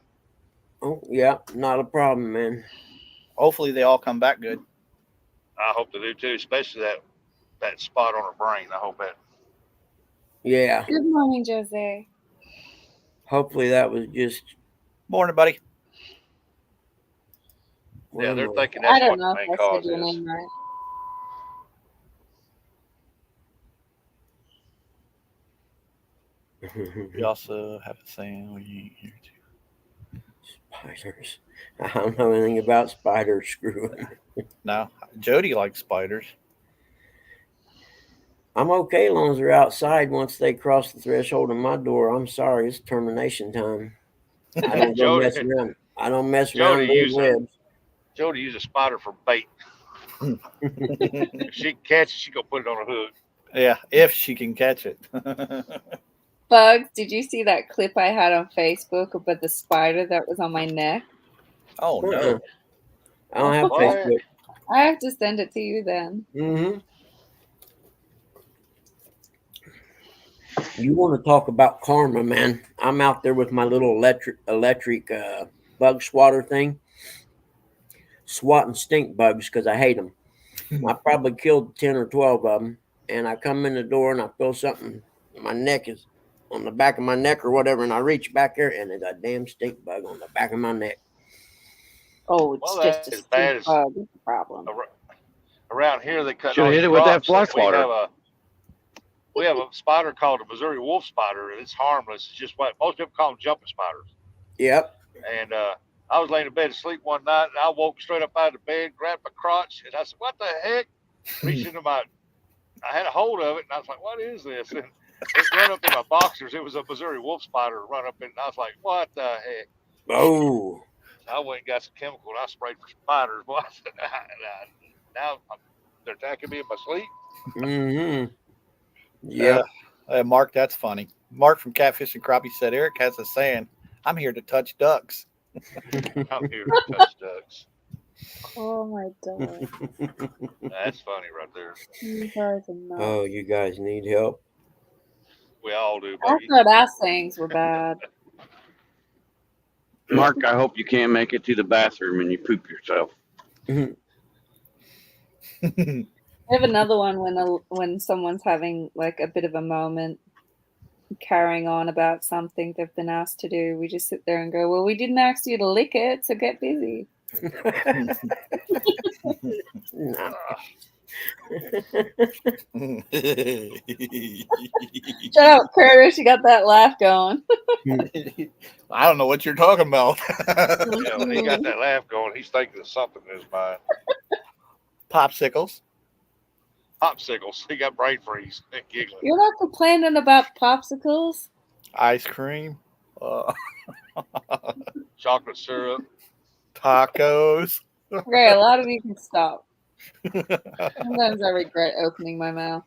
Oh, yeah. Not a problem, man. Hopefully they all come back good. I hope to do too, especially that spot on her brain. I hope that. Yeah. Good morning, Jose. Hopefully that was just. Morning, buddy. Yeah, they're thinking I that's don't what know the if main I cause said your is. name right. We also have a saying when you ain't here too. Spiders. I don't know anything about spiders. Screw it. No, Jody likes spiders. I'm okay as long as they're outside. Once they cross the threshold of my door, I'm sorry, it's termination time. I don't go mess around. I don't mess around with webs. Jody use a spider for bait. If she can catch it, she gonna put it on a hook. Yeah, if she can catch it. Bugs, did you see that clip I had on Facebook about the spider that was on my neck? Oh no. I don't have What? Facebook. I have to send it to you then. Mm-hmm. You want to talk about karma, man? I'm out there with my little electric bug swatter thing, swatting stink bugs because I hate them. I probably killed 10 or 12 of them, and I come in the door and I feel something. My neck is on the back of my neck or whatever, and I reach back there and there's a damn stink bug on the back of my neck. Oh, it's Well, just a that's bad stink bug. It's a problem. Around here, they cut. Should've hit it with that fly swatter. We have a spider called a Missouri wolf spider, and it's harmless. It's just what most people call them jumping spiders. Yep. And I was laying in bed to sleep one night, and I woke straight up out of the bed, grabbed my crotch, and I said, "What the heck?" Reached into I had a hold of it, and I was like, "What is this?" And it run up in my boxers. It was a Missouri wolf spider run up in, and I was like, "What the heck?" Oh. I went and got some chemical, and I sprayed for spiders. Boy, I said, now they're attacking me in my sleep. Mm-hmm. Yeah. Mark, that's funny. Mark from Catfish and Crappie said Eric has a saying, "I'm here to touch ducks." I'm here to touch ducks. Oh my God. That's funny right there. You guys are nuts. Oh, you guys need help. We all do, I Buggy. thought our sayings were bad. Mark, I hope you can't make it to the bathroom and you poop yourself. I have another one when someone's having like a bit of a moment, carrying on about something they've been asked to do. We just sit there and go, "Well, we didn't ask you to lick it, so get busy." No. Shut up, Curtis. You got that laugh going. I don't know what you're talking about. Yeah, when he got that laugh going, he's thinking of something in his mind. Popsicles. popsicles. He got brain freeze and giggling. You're not complaining about popsicles? Ice cream, Chocolate syrup. tacos. Okay, a lot of you can stop. Sometimes I regret opening my mouth.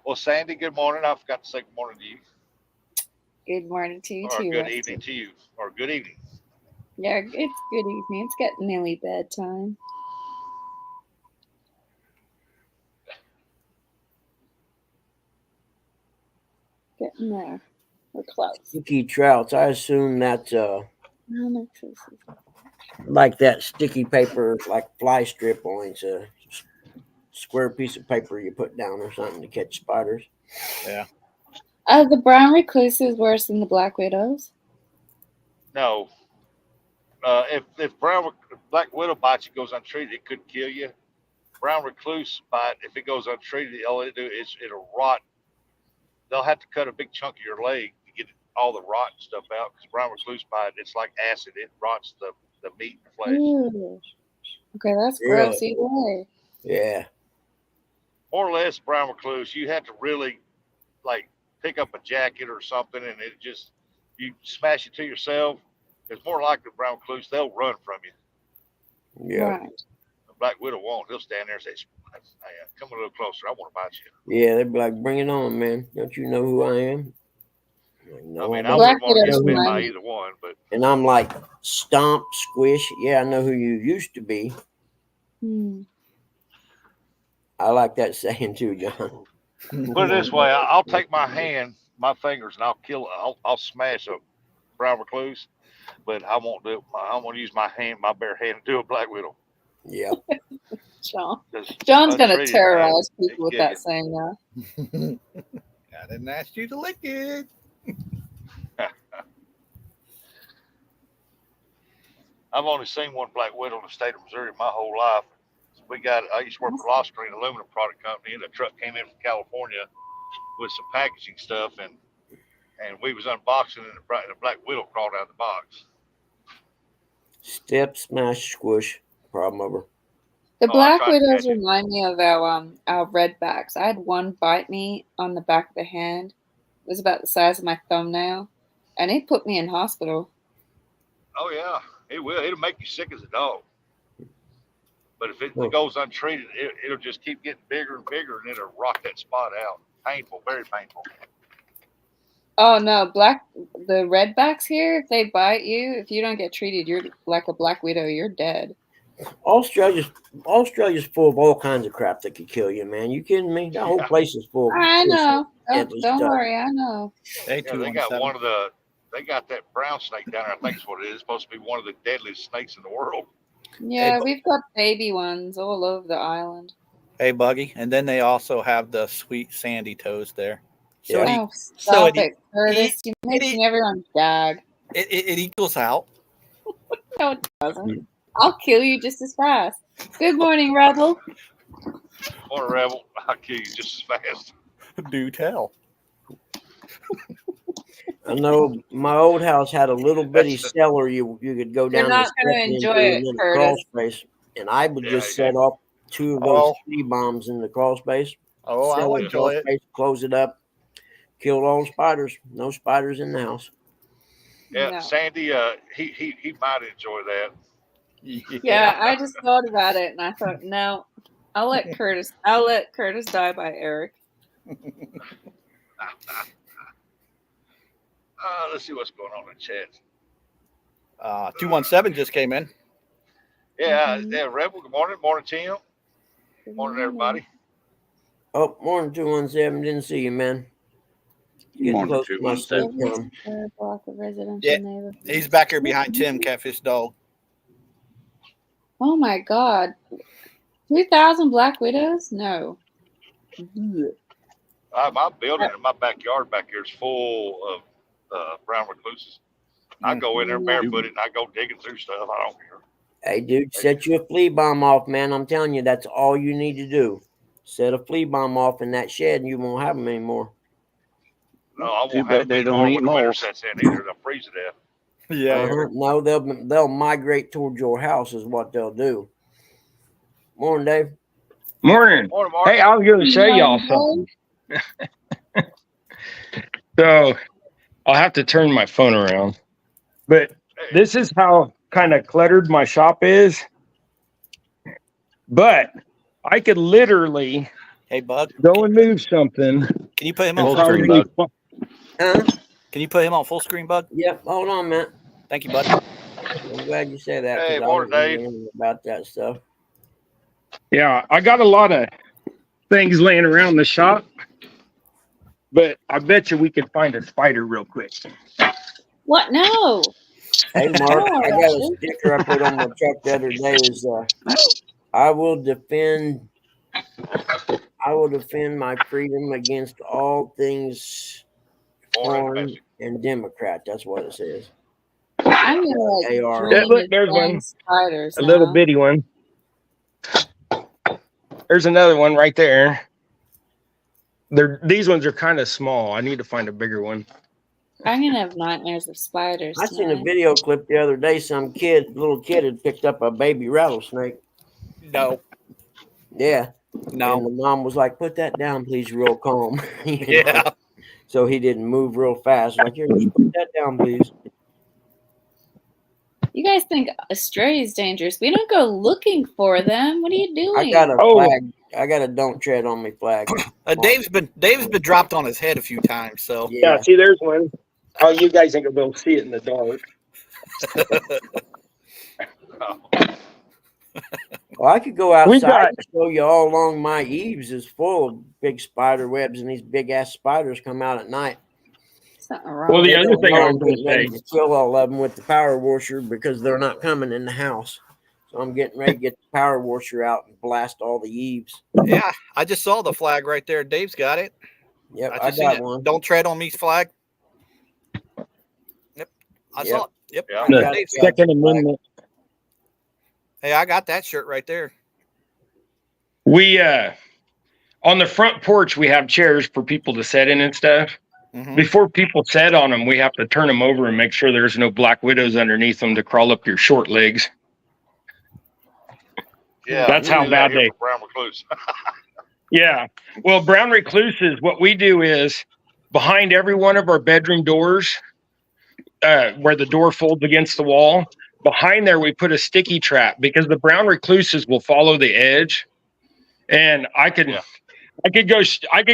Well, Sandy, good morning. I forgot to say good morning to you. Good morning to you Or too, good Rusty. evening to you. Or good evening. Yeah, it's good evening. It's getting nearly bedtime. Getting there. We're close. Sticky trouts. I assume that's How much is this? like that sticky paper, like fly strip, only it's a square piece of paper you put down or something to catch spiders. Yeah. The brown recluse is worse than the black widows. No. If black widow bites you, goes untreated, it could kill you. Brown recluse bite, if it goes untreated, all it do is it'll rot. They'll have to cut a big chunk of your leg to get all the rotten stuff out. Because brown recluse bite, it's like acid. It rots the meat and flesh. Ooh. Okay, that's Really? gross either way. Yeah. More or less, brown recluse, you have to really like pick up a jacket or something, and it just you smash it to yourself. It's more likely brown recluse, they'll run from you. Yeah. Right. The black widow won't. He'll stand there and say, "Hey, come a little closer. I want to bite you." Yeah, they'd be like, bring it on, man. Don't you know who I am? Like, no, I mean, I I don't. Black wouldn't want to widows get bit remind by me. either one, but And I'm like, stomp, squish. Yeah, I know who you used to be. I like that saying too, John. put it this way: I'll take my fingers, and I'll kill. I'll smash a brown recluse, but I won't do it. I won't use my bare hand to do a black widow. Yeah. John. 'Cause John's gonna untreated, terrorize man, people with they kill that saying now. I didn't ask you to lick it. I've only seen one black widow in the state of Missouri my whole life. I used to work for Lost Green Aluminum Product Company, and a truck came in from California with some packaging stuff, and we was unboxing, and the black widow crawled out of the box. Step, smash, squish. Problem over. The I black tried to widows catch it. remind me of our redbacks. I had one bite me on the back of the hand. It was about the size of my thumbnail, and it put me in hospital. Oh yeah, it will. It'll make you sick as a dog. But if it Well, goes untreated, it'll just keep getting bigger and bigger, and it'll rock that spot out. Painful, very painful. Oh no, the redbacks here, if they bite you, if you don't get treated, you're like a black widow, you're dead. Australia's full of all kinds of crap that could kill you, man. You kidding me? That whole Yeah, place is full of I know. deadly Don't stuff. worry, I know. yeah. They got 217. They got that brown snake down there. I think is what it is. It's supposed to be one of the deadliest snakes in the world. Yeah, we've got baby ones all over the island. Hey, Buggy. And then they also have the sweet sandy toes there. So Yeah. Oh, stop it, Curtis. You're it- making everyone gag. it equals out. No, it doesn't. I'll kill you just as fast. Good morning, Rebel. Or a rebel, I'll kill you just as fast. Do tell. I know my old house had a little bitty cellar you could go You're down not the gonna steps enjoy into it, and then a Curtis. crawl space, and I would just set off 2 of those flea bombs in the crawl space. Oh, I'll cellar, enjoy it. space, close it up, killed all the spiders. No spiders in the house. Yeah, No. Sandy, he might enjoy that. Yeah, I just thought about it and I thought, no, I'll let Curtis die by Eric. Let's see what's going on in chat. 217 just came in. Yeah, Rebel. Good morning, Tim. Good Morning, everybody. Oh, morning 217. Didn't see you, man. Getting Morning, close to my sleep 217. time. Block of residential Yeah. neighborhood. He's back here behind Tim, Catfish Dog. Oh my God. 2,000 black widows? No. My building in my backyard back here is full of brown recluses. I go in there barefooted and I go digging through stuff. I don't care. Hey, dude, set you a flea bomb off, man. I'm telling you, that's all you need to do. Set a flea bomb off in that shed and you won't have them anymore. No, I Too won't bad have they any don't more eat when the winter moles. sets in either. They'll freeze to death. Yeah. Eric. No, they'll migrate towards your house is what they'll do. Morning, Dave. Morning. Morning, Mark. Hey, I was going to show y'all something. So I'll have to turn my phone around. But this is how kind of cluttered my shop is. But I could literally Hey, Bud. go and move something. Can you put him and on full screen, probably Bud? Huh? Can you put him on full screen, Bud? Yep. Hold on, man. Thank you, Bud. I'm glad you said that Hey, because I morning, was Dave. wondering about that stuff. Yeah, I got a lot of things laying around the shop. But I bet you we could find a spider real quick. What? No. Hey, Mark, Oh, I got a sticker I put on my truck the other day. Is I will defend my freedom against all things foreign and Democrat. That's what it says. I'm gonna like AR. dream Look, of there's flying one. spiders A little now. bitty one. There's another one right there. These ones are kind of small. I need to find a bigger one. I'm gonna have nightmares of spiders I seen a tonight. video clip the other day. Some little kid had picked up a baby rattlesnake. No. Yeah. No. And the mom was like, "Put that down, please, real calm." You know? Yeah. So he didn't move real fast. Like, here, just put that down, please. You guys think a stray is dangerous? We don't go looking for them. What are you doing? I got a Oh. flag. I got a "Don't tread on me" flag. Dave's been dropped on his head a few times. So Yeah, see, there's one. Oh, you guys ain't gonna be able to see it in the dark. Well, I could go outside and show you all along my eaves is full of big spider webs, and these big ass spiders come out at night. Something wrong. Well, the They other don't thing know I I'm was going getting ready to to kill all of them with the power washer because they're not coming in the house. So I'm getting ready to get the power washer out and blast all the eaves. yeah, I just saw the flag right there. Dave's got it. Yep, I I just seen got it. one. Don't tread on me's flag. Yep, I saw it. Yep. Yeah. Right there, the Dave's got it. Second Amendment. Hey, I got that shirt right there. We on the front porch we have chairs for people to sit in and stuff. Mhm. Before people sit on them, we have to turn them over and make sure there's no black widows underneath them to crawl up your short legs. Yeah, That's how bad they. Brown recluse. Yeah. Well, brown recluses, what we do is behind every one of our bedroom doors, where the door folds against the wall, behind there we put a sticky trap because the brown recluses will follow the edge. And I could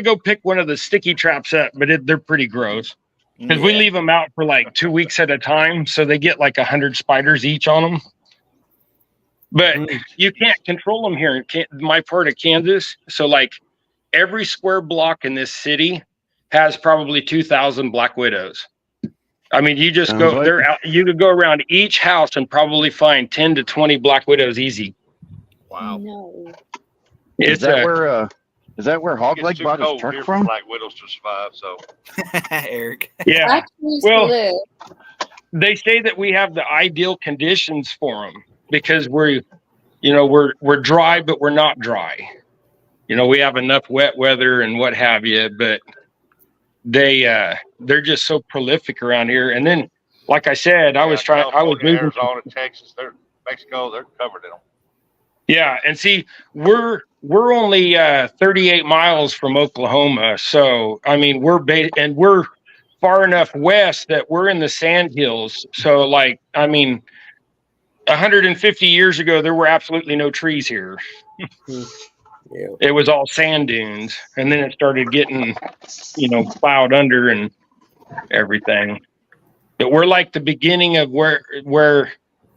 go pick one of the sticky traps up, but they're pretty gross because we leave them out for like 2 weeks at a time, so they get like 100 spiders each on them. But you can't control them here in my part of Kansas. So like every square block in this city has probably 2,000 black widows. I mean, you just go there. You could go around each house and probably find 10 to 20 black widows easy. Wow. No. Is that where Hogleg bought his truck from? Black widows to survive. So Eric. Yeah. I choose to live. They say that we have the ideal conditions for them because we're dry, but we're not dry. You know, we have enough wet weather and what have you, but they're just so prolific around here. And then, like I said, I was moving Arizona, Texas, Mexico, they're covered in them. Yeah, and see, we're only 38 miles from Oklahoma, so I mean we're far enough west that we're in the sand hills. So, like, I mean, 150 years ago, there were absolutely no trees here. Yeah. It was all sand dunes, and then it started getting, plowed under and everything. But we're like the beginning of where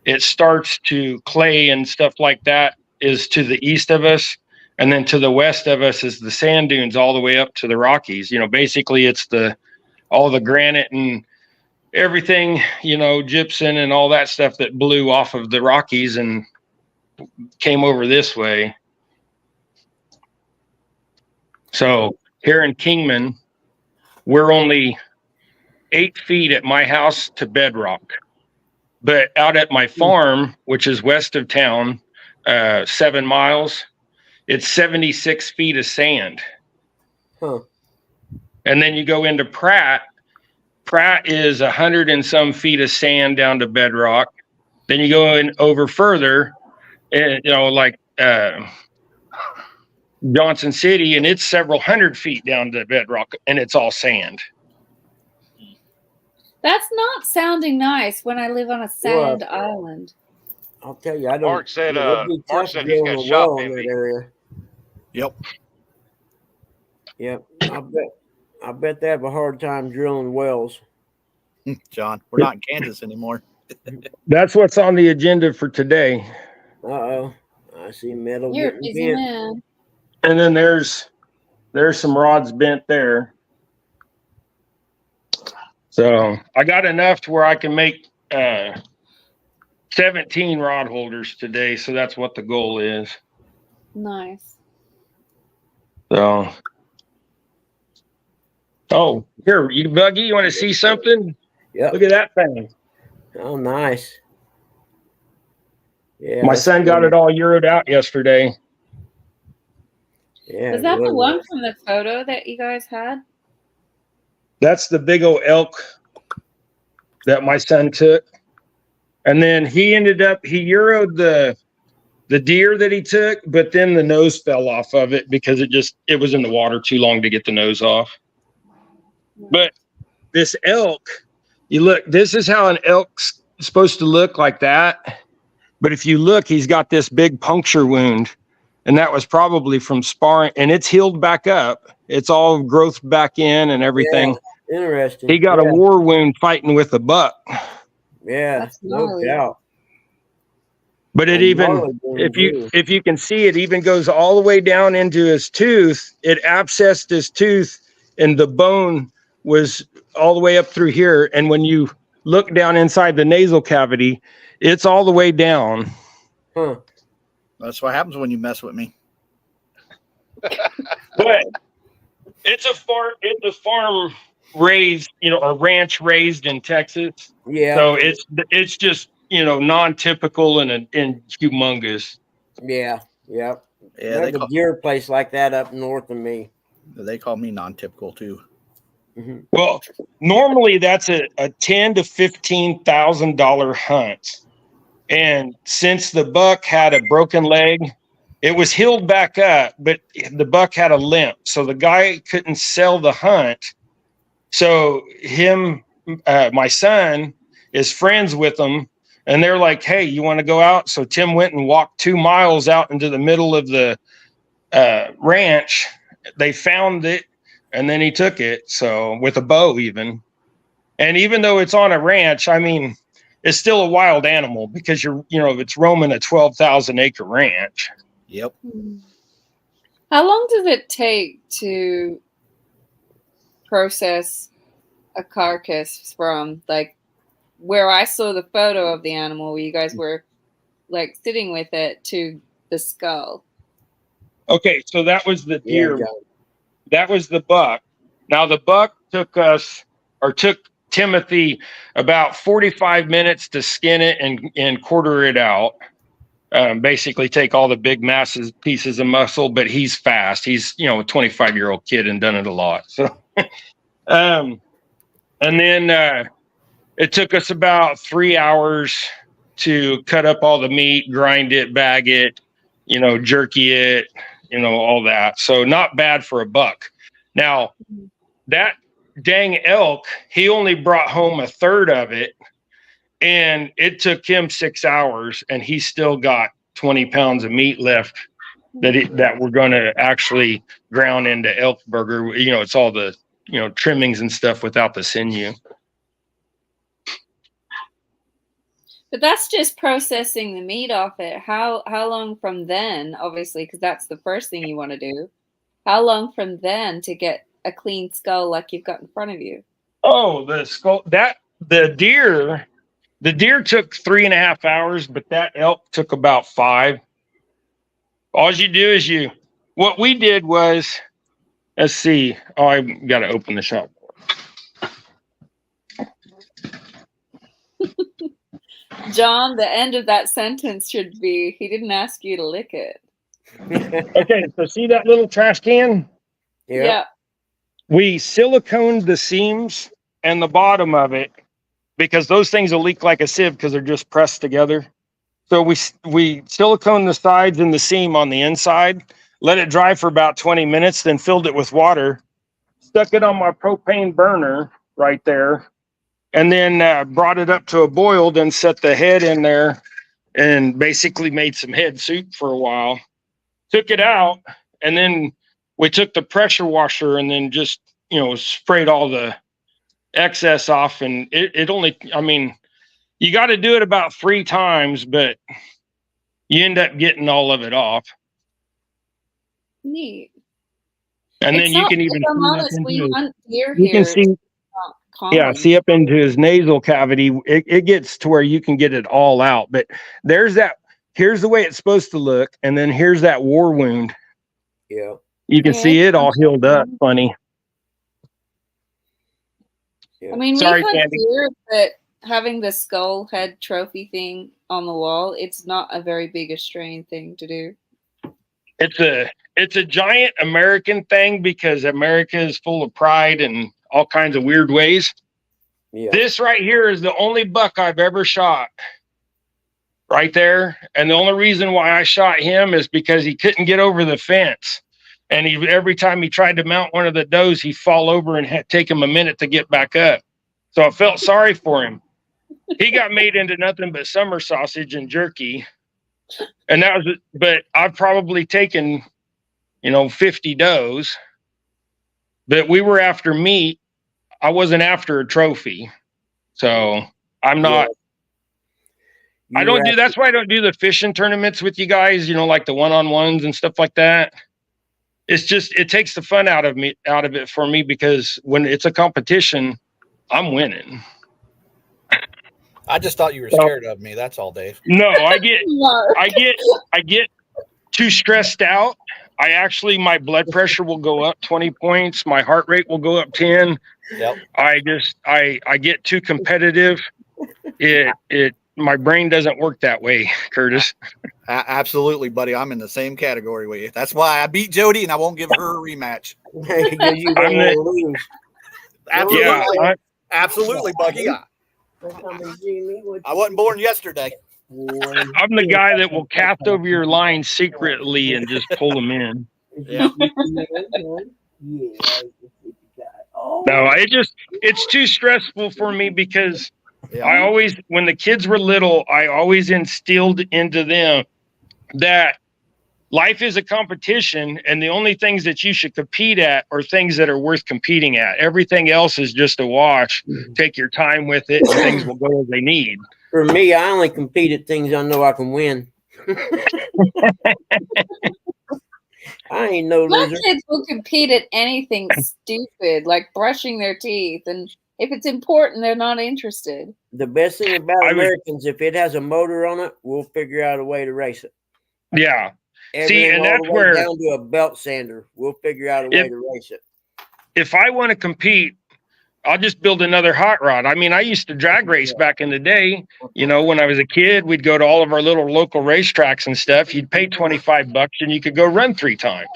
it starts to clay and stuff like that is to the east of us, and then to the west of us is the sand dunes all the way up to the Rockies. You know, basically it's all the granite and everything, gypsum and all that stuff that blew off of the Rockies and came over this way. So here in Kingman, we're only 8 feet at my house to bedrock. But out at my farm, which is west of town, 7 miles, it's 76 feet of sand. Huh. And then you go into Pratt. Pratt is 100 and some feet of sand down to bedrock. Then you go in over further, and Johnson City, and it's several hundred feet down to bedrock, and it's all sand. That's not sounding nice when I live on a sand island. I'll tell you, I don't. Mark said, it'd be Mark tough said he's drilling got a shop well in that envy. area. Yep. Yep, I bet they have a hard time drilling wells. John, we're not in Kansas anymore. That's what's on the agenda for today. Uh-oh. I see metal You're a getting busy bent. man. And then there's some rods bent there. So I got enough to where I can make 17 rod holders today. So that's what the goal is. Nice. So, oh, here, you Buggy, you want to see something? Yep. Look at that thing. Oh, nice. Yeah. My that's son got cool. it all Euroed out yesterday. Yeah. Was that the really one nice. from the photo that you guys had? That's the big old elk that my son took. And then he Euroed the deer that he took, but then the nose fell off of it because it was in the water too long to get the nose off. But this elk, you look, this is how an elk's supposed to look, like that. But if you look, he's got this big puncture wound, and that was probably from sparring, and it's healed back up. It's all growth back in and everything. Yeah, interesting. He got a war wound fighting with a buck. Yeah, That's no gnarly. doubt. But it And even, gnarly wound, too. if you can see, it even goes all the way down into his tooth. It abscessed his tooth, and the bone was all the way up through here. And when you look down inside the nasal cavity, it's all the way down. Huh. That's what happens when you mess with me. But it's a farm raised, or ranch raised in Texas. Yeah. So it's just, non-typical and humongous. Yeah. Yep. Yeah, There's a deer place like that up north of me. they call me non-typical too. Mm-hmm. Well, normally that's a $10,000 to $15,000 hunt. And since the buck had a broken leg, it was healed back up, but the buck had a limp. So the guy couldn't sell the hunt. So my son is friends with him, and they're like, hey, you want to go out? So Tim went and walked 2 miles out into the middle of the ranch. They found it, and then he took it. So with a bow even. And even though it's on a ranch, I mean, it's still a wild animal because it's roaming a 12,000 acre ranch. Yep. How long does it take to process a carcass from like where I saw the photo of the animal where you guys were like sitting with it to the skull? Okay, so that was the deer. Yeah, that was the buck. Now the buck took Timothy about 45 minutes to skin it and quarter it out. Basically take all the big pieces of muscle, but he's fast. He's, a 25-year-old kid and done it a lot. So, and then it took us about 3 hours to cut up all the meat, grind it, bag it, jerky it, all that. So not bad for a buck. Now that dang elk, he only brought home a third of it. And it took him 6 hours, and he still got 20 pounds of meat left that we're going to actually ground into elk burger. It's all the, trimmings and stuff without the sinew. But that's just processing the meat off it. How long from then, obviously, because that's the first thing you want to do. How long from then to get a clean skull like you've got in front of you? Oh, the skull, the deer took 3.5 hours, but that elk took about 5. All you do is what we did was, let's see. Oh, I got to open the shop. John, the end of that sentence should be, he didn't ask you to lick it. Okay, so see that little trash can? Yeah. We siliconed the seams and the bottom of it because those things will leak like a sieve because they're just pressed together. So we silicone the sides and the seam on the inside. let it dry for about 20 minutes, then filled it with water, stuck it on my propane burner right there, and then brought it up to a boil, then set the head in there and basically made some head soup for a while. Took it out, and then we took the pressure washer and then just, sprayed all the excess off. And it only, you got to do it about 3 times, but you end up getting all of it off. Neat. And It's then you not, can even if I'm see up honest, we into hunt deer you here. can see It's not common. see up into his nasal cavity. It gets to where you can get it all out. But here's the way it's supposed to look, and then here's that war wound. Yeah. You can Yeah, see it's it all healed up. Funny. I mean, Sorry, we've had Candy. deer, but having the skull head trophy thing on the wall, it's not a very big Australian thing to do. It's a giant American thing because America is full of pride and all kinds of weird ways. Yeah. This right here is the only buck I've ever shot. Right there. And the only reason why I shot him is because he couldn't get over the fence. And every time he tried to mount one of the does, he'd fall over and take him a minute to get back up. So I felt sorry for him. He got made into nothing but summer sausage and jerky. And but I've probably taken, 50 does. But we were after meat. I wasn't after a trophy. So I'm not. Yeah. That's why I don't do the fishing tournaments with you guys, like the one-on-ones and stuff like that. It's just, it takes the fun out of it for me, because when it's a competition, I'm winning. I just thought you were scared of me. That's all, Dave. No, I get too stressed out. My blood pressure will go up 20 points. My heart rate will go up 10. Yep. I get too competitive. My brain doesn't work that way, Curtis. Absolutely, buddy. I'm in the same category with you. That's why I beat Jody, and I won't give her a rematch. You don't want to lose. Absolutely, absolutely, Bucky. I wasn't born yesterday. I'm the guy that will cast over your line secretly and just pull them in. Yeah. No, it's too stressful for me, because Yeah. when the kids were little, I always instilled into them that life is a competition, and the only things that you should compete at are things that are worth competing at. Everything else is just a wash. Take your time with it, and things will go as they need. For me, I only compete at things I know I can win. I ain't no My loser. kids will compete at anything stupid, like brushing their teeth, and if it's important, they're not interested. The best thing about Americans, if it has a motor on it, we'll figure out a way to race it. Yeah. Everything and that's where down to a belt sander, we'll figure out a way to race it. If I want to compete, I'll just build another hot rod. I mean, I used to drag race back in the day. When I was a kid, we'd go to all of our little local racetracks and stuff. You'd pay $25 and you could go run 3 times.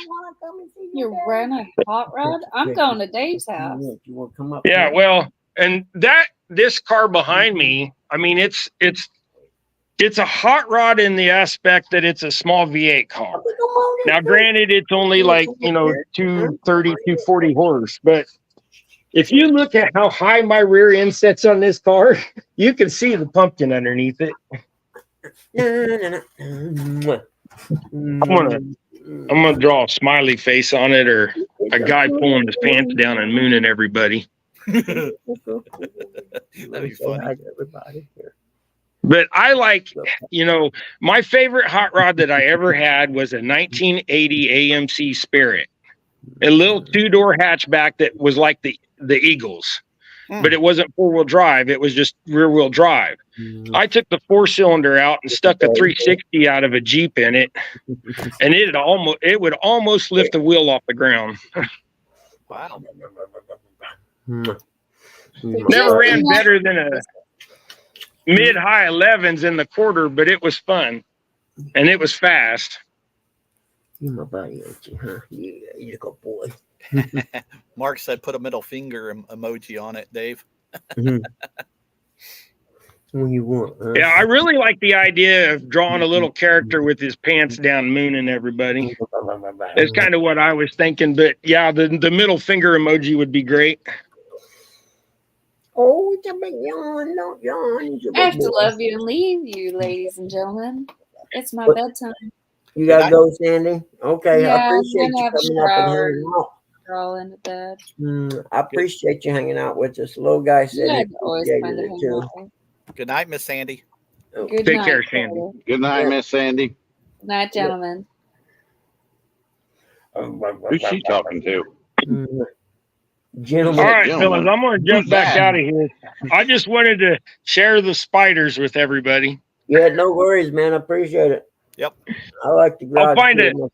You run a hot rod? I'm going to Dave's house. You want to come up? Yeah, well, and this car behind me, I mean, it's a hot rod in the aspect that it's a small V8 car. Now, granted, it's only like, 230, 240 horse, but if you look at how high my rear end sets on this car, you can see the pumpkin underneath it. I'm gonna draw a smiley face on it, or a guy pulling his pants down and mooning everybody. That'd be funny. But I like, my favorite hot rod that I ever had was a 1980 AMC Spirit, a little 2-door hatchback that was like the Eagles, but it wasn't 4-wheel drive. It was just rear-wheel drive. I took the 4-cylinder out and stuck a 360 out of a Jeep in it, and it would almost lift the wheel off the ground. Wow. Never ran better than a mid-high 11s in the quarter, but it was fun, and it was fast. You my buddy, ain't you, huh? Yeah, you're a good boy. Mark said put a middle finger emoji on it, Dave. when you want. Huh? Yeah, I really like the idea of drawing a little character with his pants down, mooning everybody. That's kind of what I was thinking. But yeah, the middle finger emoji would be great. Oh, it's a big yawn. Don't yawn. He's a I have big to boy. love you and leave you, ladies and gentlemen. It's my What? bedtime. You gotta go, Sandy. Okay, Yeah, I I'm appreciate gonna you have a coming up and shower hanging out. crawl into bed. I appreciate you hanging out with us. Little guy said Yeah, he it's always fun appreciated to it hang too. out with. Good night, Miss Sandy. Oh. Good Take night, care, Sandy. Carter. Good night, Yeah. Miss Sandy. Good night, gentlemen. Who's she talking to? Gentlemen. All right, Gentlemen. fellas, I'm going to jump Who's back that? out of here. I just wanted to share the spiders with everybody. Yeah, no worries, man. I appreciate it. Yep. I like the garage.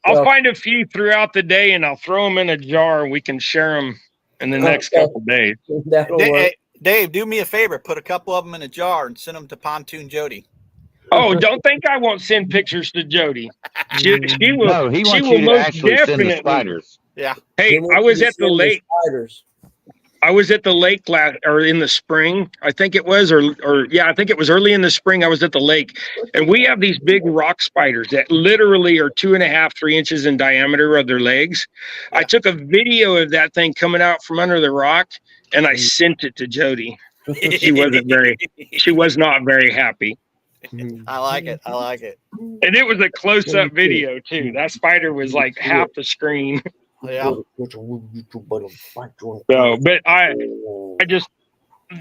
I'll find a few throughout the day, and I'll throw them in a jar, and we can share them in the next couple days. That'll work. Hey, Dave, do me a favor. Put a couple of them in a jar and send them to Pontoon Jody. Oh, don't think I won't send pictures to Jody. She will. No, he she wants will you to most actually send the definitely. spiders. Yeah. Hey, I was at the lake. Spiders. I was at the lake in the spring, I think it was, I think it was early in the spring. I was at the lake, and we have these big rock spiders that literally are 2.5, 3 inches in diameter of their legs. Yeah. I took a video of that thing coming out from under the rock, and I sent it to Jody. She was not very happy. I like it. I like it. And it was a close-up video too. That spider was like half the screen. Yeah. So, but I just,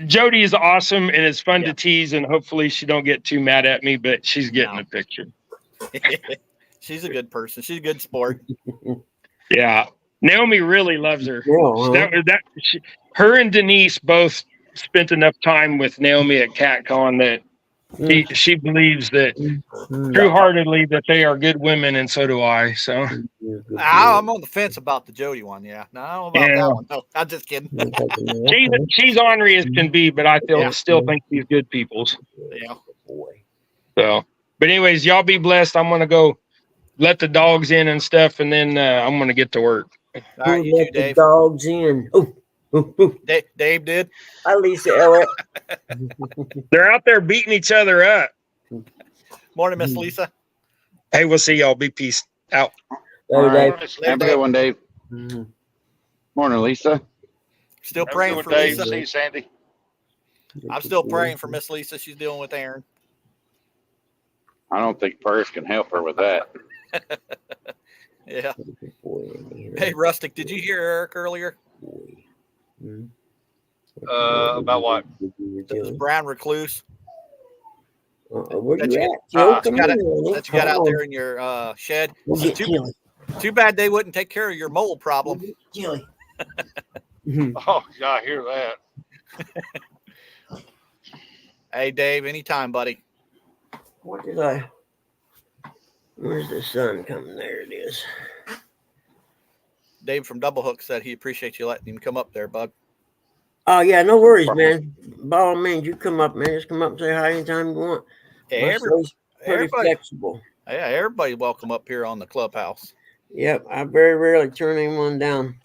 Jody is awesome, and it's fun to tease, and hopefully she don't get too mad at me, but she's getting the picture. She's a good person. She's a good sport. Yeah. Naomi really loves her. Yeah, Her and Denise both spent enough time with Naomi at CatCon that she believes that true-heartedly that they are good women, and so do I. So I'm on the fence about the Jody one. Yeah, no, I don't know about that one. No, I'm just kidding. she's ornery as can be, but I still think she's good people's. Yeah. So, but anyways, y'all be blessed. I'm gonna go let the dogs in and stuff, and then I'm gonna get to work. All right, you let do, Dave. the dogs in. Dave did. Hi, Lisa Elliott. They're out there beating each other up. Morning, Miss Lisa. Hey, we'll see y'all. Be peace out. All right. Later, Have a good one, Dave. Morning, Lisa. Still praying for Dave. Lisa. See you, Sandy. I'm still praying for Miss Lisa. She's dealing with Aaron. I don't think prayers can help her with that. Yeah. Hey, Rustic, did you hear Eric earlier? About what? The brown recluse Where that you you, at, Joe? that Come you got, on, man. that you got Come out on. there in your shed. We'll get Chili. Too bad they wouldn't take care of your mole problem. Chili. Oh, yeah, I hear that. Hey, Dave, anytime, buddy. What did I? Where's the sun coming? There it is. Dave from Double Hook said he appreciates you letting him come up there, bud. Oh yeah, no worries, man. By all means, you come up, man. Just come up and say hi anytime you want. Hey, My show's pretty everybody, flexible. yeah, everybody welcome up here on the clubhouse. Yep, I very rarely turn anyone down.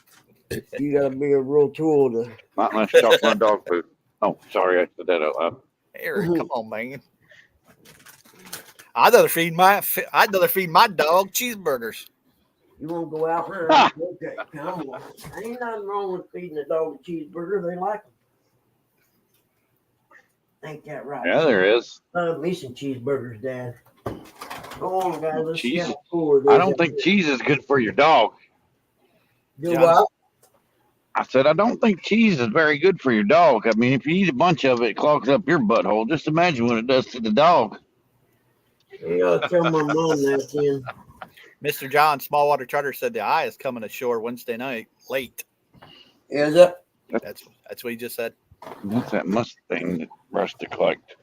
You gotta be a real tool to. Not unless you talk about dog food. Oh, sorry, I said that out loud. Eric, come on, man. I'd rather feed my dog cheeseburgers. You want to go out there? Ah. Okay, come on. Ain't nothing wrong with feeding a dog a cheeseburger. They like them. Ain't that right? Yeah, there is. Love me some cheeseburgers, Dad. Go on, guys. Let's see Cheese. how cool it is. I don't think cheese is good for your dog. Do what? I said, I don't think cheese is very good for your dog. I mean, if you eat a bunch of it, it clogs up your butthole. Just imagine what it does to the dog. You gotta tell my mom that, then. Mr. John Smallwater Charter said the eye is coming ashore Wednesday night late. Is it? That's what he just said. What's that Mustang that Rustic liked?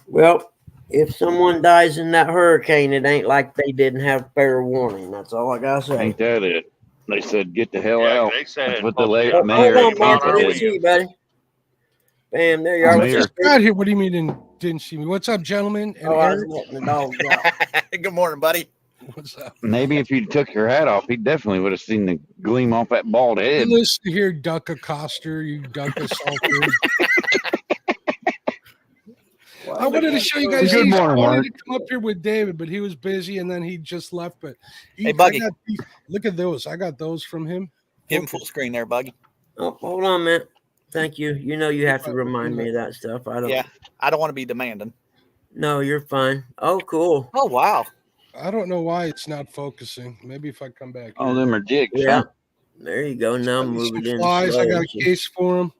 Well, if someone dies in that hurricane, it ain't like they didn't have fair warning. That's all I gotta say. Ain't that it? They said, get the hell Yeah, out. they said That's it. what the Hold mayor on, man. Tampa I didn't did. see you, buddy. Bam, there you are. Mayor. What's up, Got here. What do you mean didn't see me? What's up, gentlemen? And Oh, I was Eric? letting the dogs out. Good morning, buddy. What's up? Maybe if you took your hat off, he definitely would have seen the gleam off that bald Hey, head. listen here, Duck Acoster, you Duck Assaulter. I wanted to show you guys. Good He morning, wanted Mark. to come up here with David, but he was busy, and then he just left. But Hey, Buggy. Look at those. I got those from him. Give him full screen there, Buggy. Oh, hold on, man. Thank you. You know you have to remind me of that stuff. I don't. Yeah, I don't want to be demanding. No, you're fine. Oh, cool. Oh, wow. I don't know why it's not focusing. Maybe if I come back. Oh, here. them are jigs. Yeah. Huh? There you go. Now Some move it in. flies. I got a slow. case for him.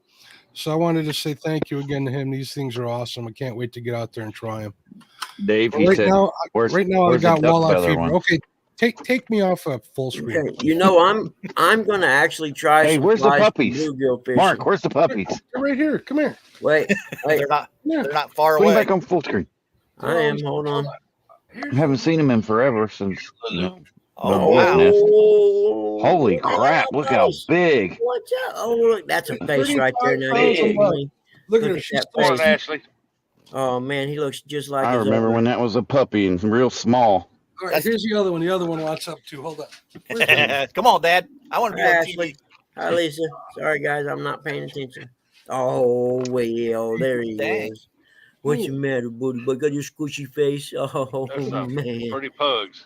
So I wanted to say thank you again to him. These things are awesome. I can't wait to get out there and try them. Dave, he Right said, now, where's I the got duck walleye feather fever. one? Okay, take me off a full screen. Okay. You know I'm gonna actually try. Hey, some where's the flies from puppies? bluegill fishing. Mark, where's the puppies? They're right here. Come here. Wait. They're not far Bring away. back on full screen. I am. Hold on. I haven't seen him in forever since. Oh, wow. Nest. Oh, Holy crap! Look how big. What's up? Oh, look, that's a face right there. Now 35 you kidding pounds. me? Look at Look her. at She's that Come on, face. Ashley. Oh man, he looks just like. I his remember owner. when that was a puppy and real small. All right, here's the other one. The other one wants up too. Hold on. Come on, Dad. I want to be Hi, on Ashley. TV. Hi, Lisa. Sorry, guys, I'm not paying attention. Oh well, there he Dang. is. What's the matter, buddy? But got your squishy face. Oh That's some man, pretty pugs.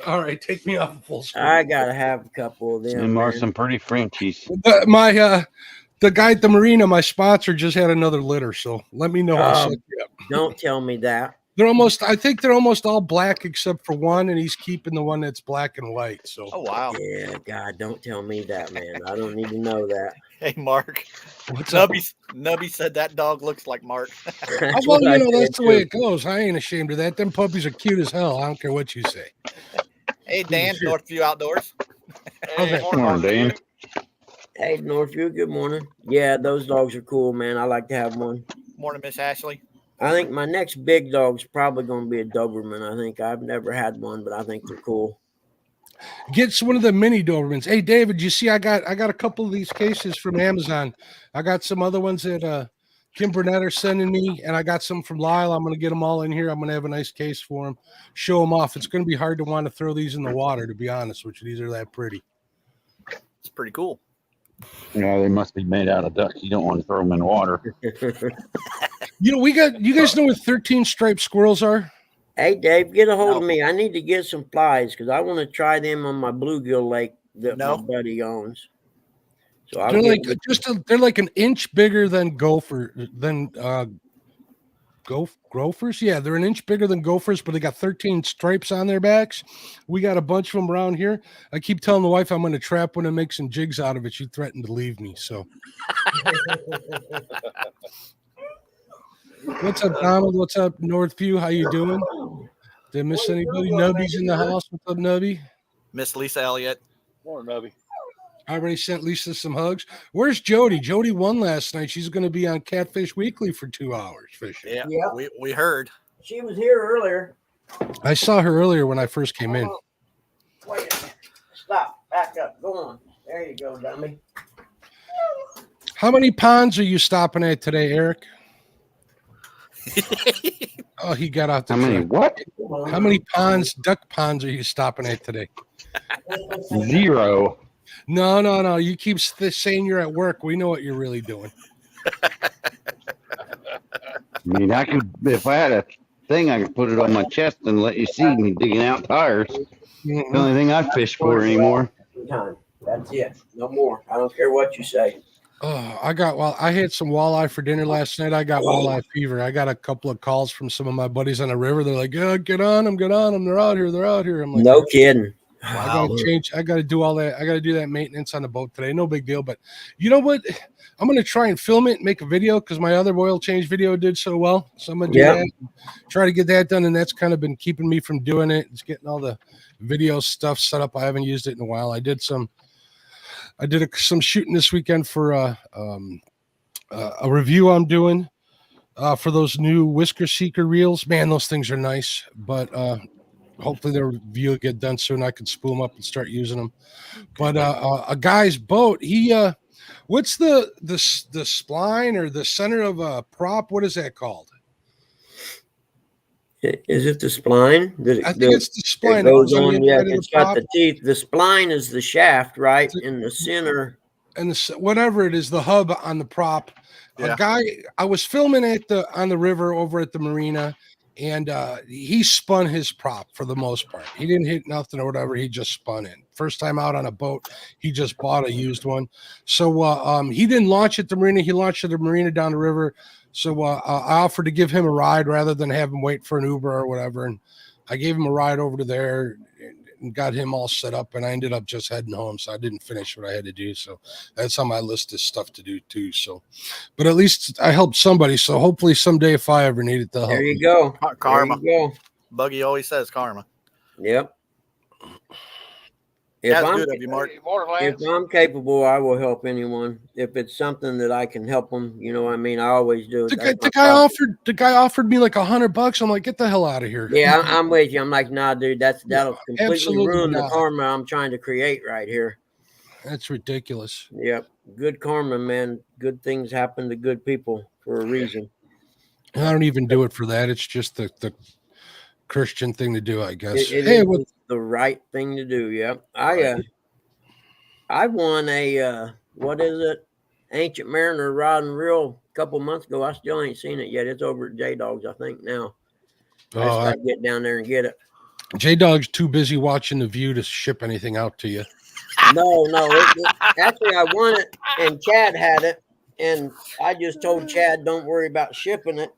All right, take me off full screen. I gotta have a couple of them. Them are Man. some pretty Frenchies. The guy at the marina, my sponsor, just had another litter. So let me know. I'll set you up. Don't tell me that. I think they're almost all black except for one, and he's keeping the one that's black and white. So Oh, wow. Yeah, God, don't tell me that, man. I don't need to know that. Hey, Mark. what's up? Nubby said that dog looks like Mark. That's Well, what I that's said, the way too. it goes. I ain't ashamed of that. Them puppies are cute as hell. I don't care what you say. Hey, Dan, Sure. Northview Outdoors. Okay. Come on, Dan. Hey, Northview, good morning. Yeah, those dogs are cool, man. I like to have one. Morning, Miss Ashley. I think my next big dog's probably going to be a Doberman. I think I've never had one, but I think they're cool. Get one of the mini Dobermans. Hey, David, you see, I got a couple of these cases from Amazon. I got some other ones that Kim Burnett are sending me, and I got some from Lyle. I'm going to get them all in here. I'm going to have a nice case for them. Show them off. It's going to be hard to want to throw these in the water, to be honest with you. These are that pretty. It's pretty cool. No, they must be made out of duck. You don't want to throw them in water. You know, you guys know what 13 striped squirrels are? Hey, Dave, get a hold of me. I need to get some flies because I want to try them on my bluegill lake that my buddy owns. So I'll They're get like they're like an inch bigger than gophers. Yeah, they're an inch bigger than gophers, but they got 13 stripes on their backs. We got a bunch of them around here. I keep telling the wife I'm going to trap one and make some jigs out of it. She threatened to leave me. So, what's up, Donald? What's up, Northview? How you doing? Did I miss anybody? Nubby's in the house. What's up, Nubby? Miss Lisa Elliott. Morning, Nubby. I already sent Lisa some hugs. Where's Jody? Jody won last night. She's going to be on Catfish Weekly for 2 hours fishing. Yeah, Yeah. we heard. She was here earlier. I saw her earlier when I first came in. Wait a minute. Stop. Back up. Go on. There you go, dummy. How many ponds are you stopping at today, Eric? Oh, he got out the How many? truck. What? How many ponds, duck ponds, are you stopping at today? 0. No. You keep saying you're at work. We know what you're really doing. I mean, I could, if I had a thing, I could put it on my chest and let you see me digging out tires. The only thing I fish for anymore. Time. That's it. No more. I don't care what you say. Oh, I had some walleye for dinner last night. I got walleye fever. I got a couple of calls from some of my buddies on the river. They're like, "Yeah, get on them. They're out here. I'm like, No kidding. I gotta change. I gotta do all that. I gotta do that maintenance on the boat today. No big deal. But you know what? I'm gonna try and film it and make a video because my other oil change video did so well. So I'm gonna do that. Try to get that done, and that's kind of been keeping me from doing it. It's getting all the video stuff set up. I haven't used it in a while. I did some shooting this weekend for a review I'm doing for those new Whisker Seeker reels. Man, those things are nice, but hopefully the review will get done soon. I can spool them up and start using them. But a guy's boat, what's the spline or the center of a prop? What is that called? Is it the spline? I think it's the spline. It goes that on. the Yeah, inside of it's the got prop. the teeth. The spline is the shaft, right? In the center. And whatever it is, the hub on the prop A guy, I was filming on the river over at the marina, and he spun his prop for the most part. He didn't hit nothing or whatever. He just spun in. First time out on a boat, he just bought a used one. So he didn't launch at the marina. He launched at the marina down the river. So I offered to give him a ride rather than have him wait for an Uber or whatever. And I gave him a ride over to there and got him all set up. And I ended up just heading home. So I didn't finish what I had to do. So that's on my list of stuff to do too. So, but at least I helped somebody. So hopefully someday if I ever need it, they'll help There you me. go. Karma. There you go. Buggy always says karma. Yep. If That's I'm, good of you, Mark. if I'm capable, I will help anyone. If it's something that I can help them, you know what I mean? I always do. The guy offered me like $100. I'm like, get the hell out of here. Yeah, I'm with you. I'm like, nah, dude, that'll completely absolutely ruin the not. karma I'm trying to create right here. That's ridiculous. Yep. Good karma, man. Good things happen to good people for a reason. And I don't even do it for that. It's just the Christian thing to do, I guess. It is the right thing to do. Yep. I won a what is it? Ancient Mariner rod and reel a couple months ago. I still ain't seen it yet. It's over at J Dog's, I think now. I just gotta get down there and get it. J Dog's too busy watching The View to ship anything out to you. No. Actually, I won it, and Chad had it, and I just told Chad, "Don't worry about shipping it.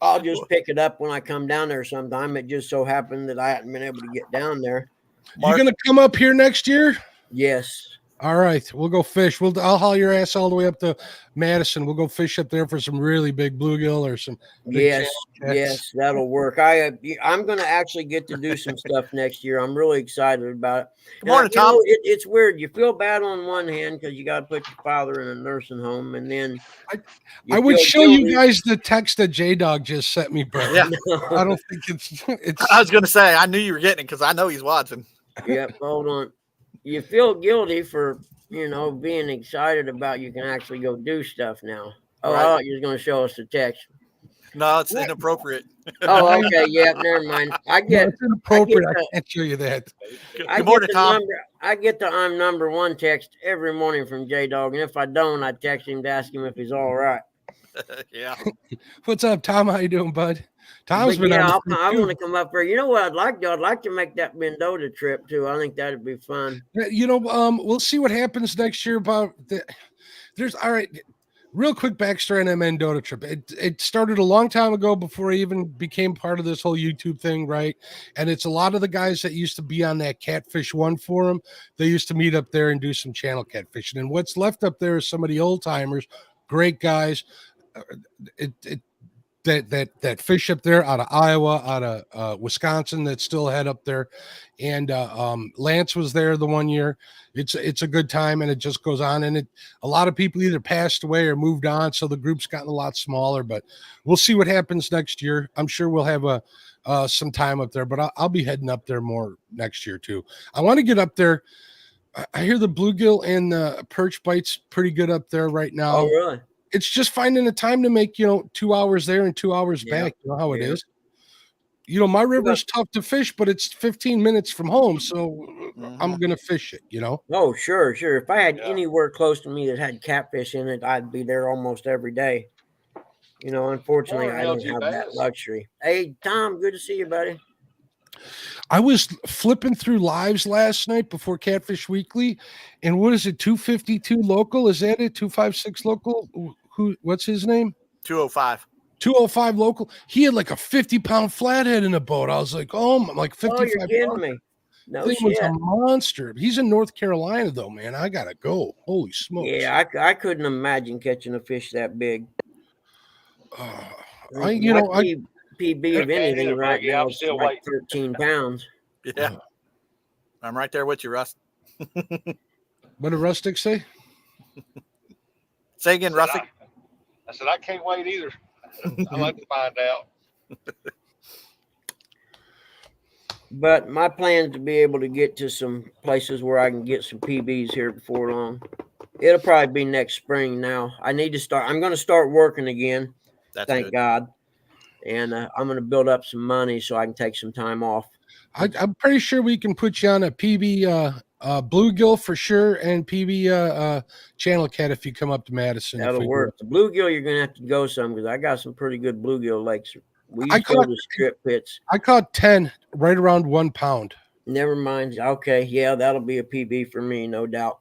I'll just pick it up when I come down there sometime." It just so happened that I hadn't been able to get down there. You gonna come up here next year? Yes. All right, we'll go fish. I'll haul your ass all the way up to Madison. We'll go fish up there for some really big bluegill or some. Yes, that'll work. I'm going to actually get to do some stuff next year. I'm really excited about it. Good morning, Tom. It's weird. You feel bad on one hand because you got to put your father in a nursing home, and then I would show you guys the text that J Dog just sent me, bro. Yeah. I don't think it's. I was going to say I knew you were getting it because I know he's watching. Yep. Hold on. You feel guilty for, being excited about you can actually go do stuff now. Oh, right. I thought you was going to show us the text. No, it's inappropriate. Oh, okay. Yeah, never mind. It's inappropriate. I can't show you that. Good morning, Tom. I get the I'm number one text every morning from J Dog, and if I don't, I text him to ask him if he's all right. Yeah. What's up, Tom? How you doing, bud? Tom's been on. I want to come up there. You know what I'd like to? I'd like to make that Mendota trip too. I think that'd be fun. We'll see what happens next year. There's all right. Real quick backstory on that Mendota trip. It started a long time ago before I even became part of this whole YouTube thing, right? And it's a lot of the guys that used to be on that Catfish One forum. They used to meet up there and do some channel catfishing. And what's left up there is some of the old timers, great guys. That fish up there out of Iowa, out of Wisconsin that still head up there. And Lance was there the one year. It's a good time, and it just goes on. And a lot of people either passed away or moved on, so the group's gotten a lot smaller. But we'll see what happens next year. I'm sure we'll have some time up there, but I'll be heading up there more next year too. I want to get up there. I hear the bluegill and the perch bites pretty good up there right now. Oh, really? It's just finding the time to make, 2 hours there and 2 hours back. You know how it is. My river's tough to fish, but it's 15 minutes from home. So I'm going to fish it, Oh, sure. If I had anywhere close to me that had catfish in it, I'd be there almost every day. Unfortunately, I don't have that luxury. Hey, Tom, good to see you, buddy. I was flipping through lives last night before Catfish Weekly, and what is it? 252 local? Is that it? 256 local? What's his name? 205. 205 local. He had like a 50-pound flathead in a boat. I was like, like 55 Oh, you're kidding pounds. me. No Thing shit. was a monster. He's in North Carolina though, man. I gotta go. Holy smokes. Yeah, I couldn't imagine catching a fish that big. PB of anything right now is like 13 pounds. Yeah. I'm right there with you, Russ. What did Rustic say? Say again, Rustic. I said, I can't wait either. I'd like to find out. But my plan is to be able to get to some places where I can get some PBs here before long. It'll probably be next spring now. I'm going to start working again. Thank God. And I'm going to build up some money so I can take some time off. I'm pretty sure we can put you on a PB Bluegill for sure, and PB channel cat if you come up to Madison. That'll work. The bluegill, you're gonna have to go some because I got some pretty good bluegill lakes. We used to go to strip pits. I caught 10 right around 1 pound. Never mind. Okay, yeah, that'll be a PB for me, no doubt.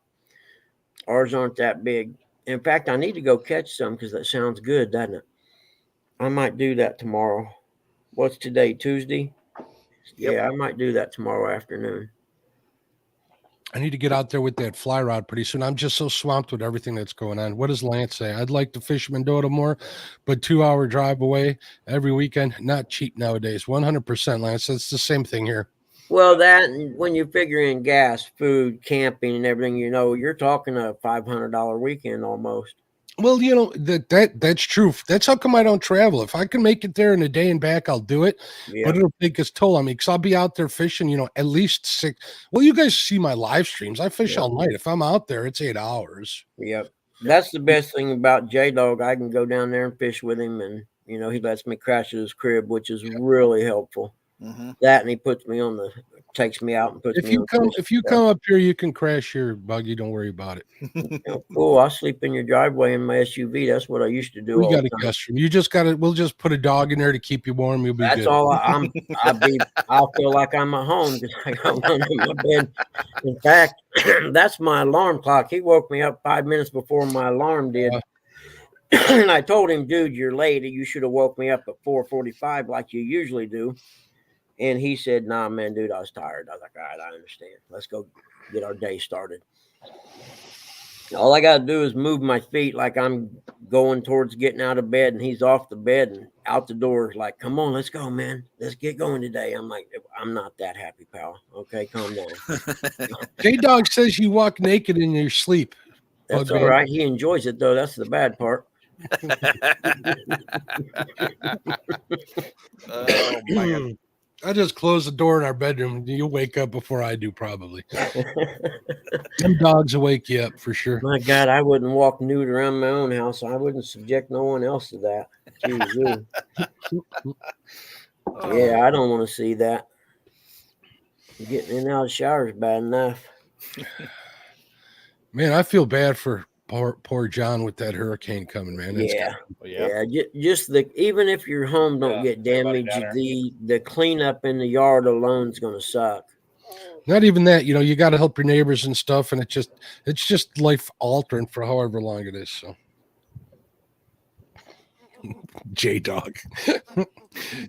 Ours aren't that big. In fact, I need to go catch some because that sounds good, doesn't it? I might do that tomorrow. What's today? Tuesday? Yep. Yeah, I might do that tomorrow afternoon. I need to get out there with that fly rod pretty soon. I'm just so swamped with everything that's going on. What does Lance say? I'd like to fish Mendota more, but 2-hour drive away every weekend, not cheap nowadays. 100%, Lance. That's the same thing here. Well, that and when you figure in gas, food, camping, and everything, you're talking a $500 weekend almost. Well, that's true. That's how come I don't travel. If I can make it there in a day and back, I'll do it. Yeah. But it'll take its toll on me because I'll be out there fishing, at least 6. Well, you guys see my live streams. I fish all night. If I'm out there, it's 8 hours. Yep. That's the best thing about J-Dog. I can go down there and fish with him, and he lets me crash at his crib, which is really helpful. Mm-hmm. That, and he takes me out and puts me on. If you come up here, you can crash your buggy. Don't worry about it. Cool. I'll sleep in your driveway in my SUV. That's what I used to do. We got a guest room. You just we'll just put a dog in there to keep you warm. You'll be That's good. all. I'll feel like I'm at home because I got one in my bed. In fact, that's my alarm clock. He woke me up 5 minutes before my alarm did. And I told him, dude, you're late. You should have woke me up at 4:45 like you usually do. And he said, nah, man, dude, I was tired. I was like, all right, I understand. Let's go get our day started. All I got to do is move my feet like I'm going towards getting out of bed, and he's off the bed and out the door. Like, come on, let's go, man. Let's get going today. I'm like, I'm not that happy, pal. Okay, calm down. J-Dog says you walk naked in your sleep. That's all right. He enjoys it, though. That's the bad part. Oh, man. I just close the door in our bedroom. You'll wake up before I do, probably. Them dogs will wake you up for sure. My God, I wouldn't walk nude around my own house. I wouldn't subject no one else to that. Jeez, yeah, I don't want to see that. Getting in and out of the shower is bad enough. Man, I feel bad for poor John with that hurricane coming, man. Just even if your home don't get damaged, the cleanup in the yard alone is going to suck. Not even that, you got to help your neighbors and stuff, and it's just life altering for however long it is. So, J-Dog.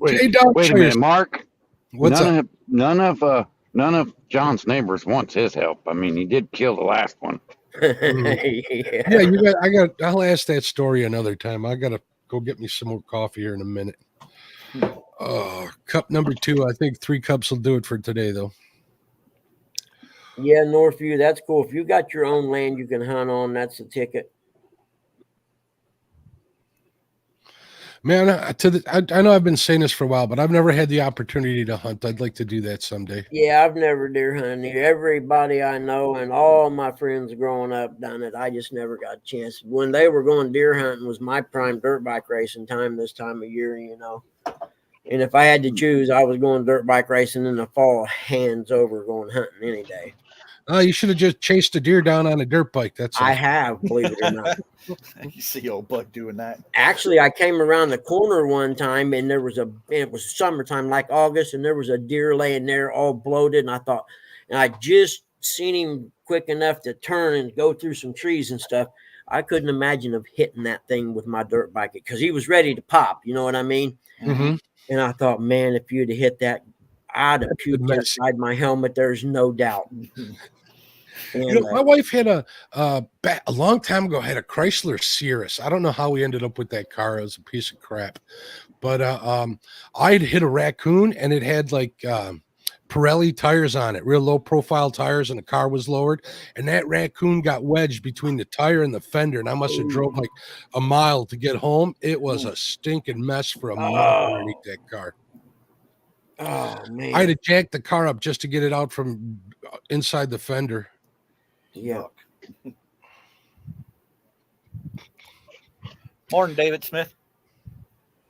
Wait a minute, Mark. What's up? None of John's neighbors wants his help. I mean, he did kill the last one. I'll ask that story another time. I gotta go get me some more coffee here in a minute. Cup number 2. I think 3 cups will do it for today, though. Yeah, Northview, that's cool. If you got your own land you can hunt on, that's the ticket. Man, I know I've been saying this for a while, but I've never had the opportunity to hunt. I'd like to do that someday. Yeah, I've never deer hunted. Everybody I know and all my friends growing up done it. I just never got a chance. When they were going deer hunting was my prime dirt bike racing time this time of year, And if I had to choose, I was going dirt bike racing in the fall, hands over going hunting any day. You should have just chased a deer down on a dirt bike. I have, believe it or not. You see old Buck doing that. Actually, I came around the corner one time, and it was summertime, like August, and there was a deer laying there all bloated. And I just seen him quick enough to turn and go through some trees and stuff. I couldn't imagine of hitting that thing with my dirt bike because he was ready to pop. You know what I mean? Mm-hmm. And I thought, man, if you'd have hit that, I'd have puked inside my helmet. There's no doubt. And, my wife had a long time ago had a Chrysler Cirrus. I don't know how we ended up with that car. It was a piece of crap. But I'd hit a raccoon, and it had like Pirelli tires on it, real low profile tires, and the car was lowered. And that raccoon got wedged between the tire and the fender, and I must have drove like a mile to get home. It was a stinking mess for a month underneath that car. Oh, man. I had to jack the car up just to get it out from inside the fender. Yeah. Morning, David Smith.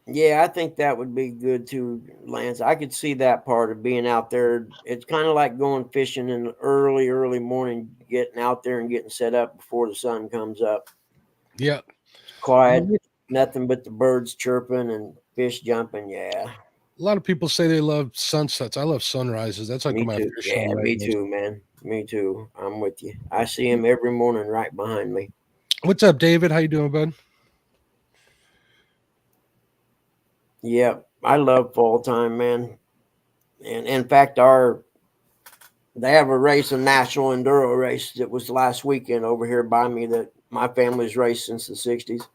Yeah, I think that would be good too, Lance. I could see that part of being out there. It's kind of like going fishing in the early morning, getting out there and getting set up before the sun comes up. Yeah. It's quiet, nothing but the birds chirping and fish jumping. Yeah, A lot of people say they love sunsets. I love sunrises. That's like me my too. fish on Yeah, right me now. too, man. Me too. I'm with you. I see him every morning right behind me. What's up, David? How you doing, bud? Yeah, I love fall time, man. And in fact, they have a race, a national enduro race that was last weekend over here by me that my family's raced since the '60s.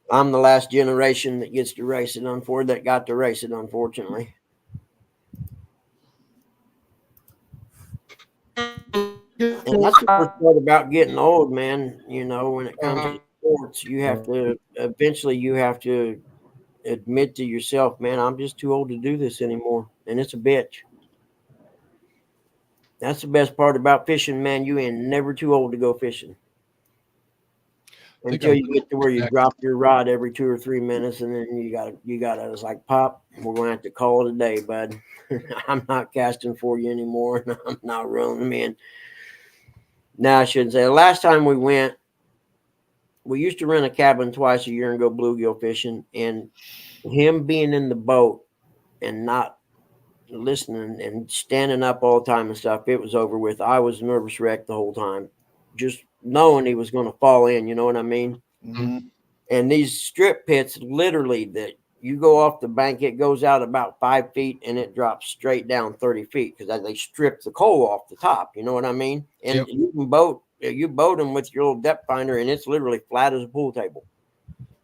I'm the last generation that gets to race it, that got to race it, unfortunately. And that's the worst part about getting old, man. You know, when it comes to sports, you have to admit to yourself, man, I'm just too old to do this anymore. And it's a bitch. That's the best part about fishing, man. You ain't never too old to go fishing. I think Until I'm you get to where you next. drop your rod every 2 or 3 minutes, and then you gotta. It's like, Pop, we're gonna have to call it a day, bud. I'm not casting for you anymore, and I'm not reeling in. Now I shouldn't say. The last time we went, we used to rent a cabin twice a year and go bluegill fishing, and him being in the boat and not listening and standing up all the time and stuff, it was over with. I was nervous wreck the whole time, just knowing he was going to fall in. You know what I mean? Mm-hmm. And these strip pits, literally, that you go off the bank, it goes out about 5 feet and it drops straight down 30 feet because they strip the coal off the top. You know what I mean? And Yep. you boat them with your little depth finder, and it's literally flat as a pool table.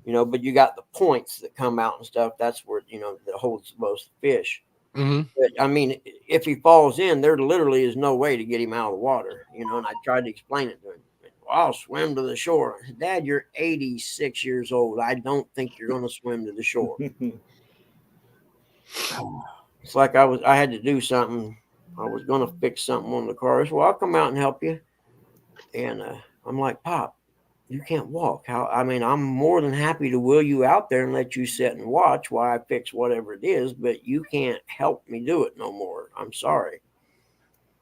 But you got the points that come out and stuff. That's where that holds most fish. Mm-hmm. But I mean, if he falls in, there literally is no way to get him out of the water. And I tried to explain it to him. I'll swim to the shore. I said, Dad, you're 86 years old. I don't think you're going to swim to the shore. It's like I had to do something. I was going to fix something on the car. I said, well, I'll come out and help you. And I'm like, Pop, you can't walk. I mean, I'm more than happy to wheel you out there and let you sit and watch while I fix whatever it is, but you can't help me do it no more. I'm sorry.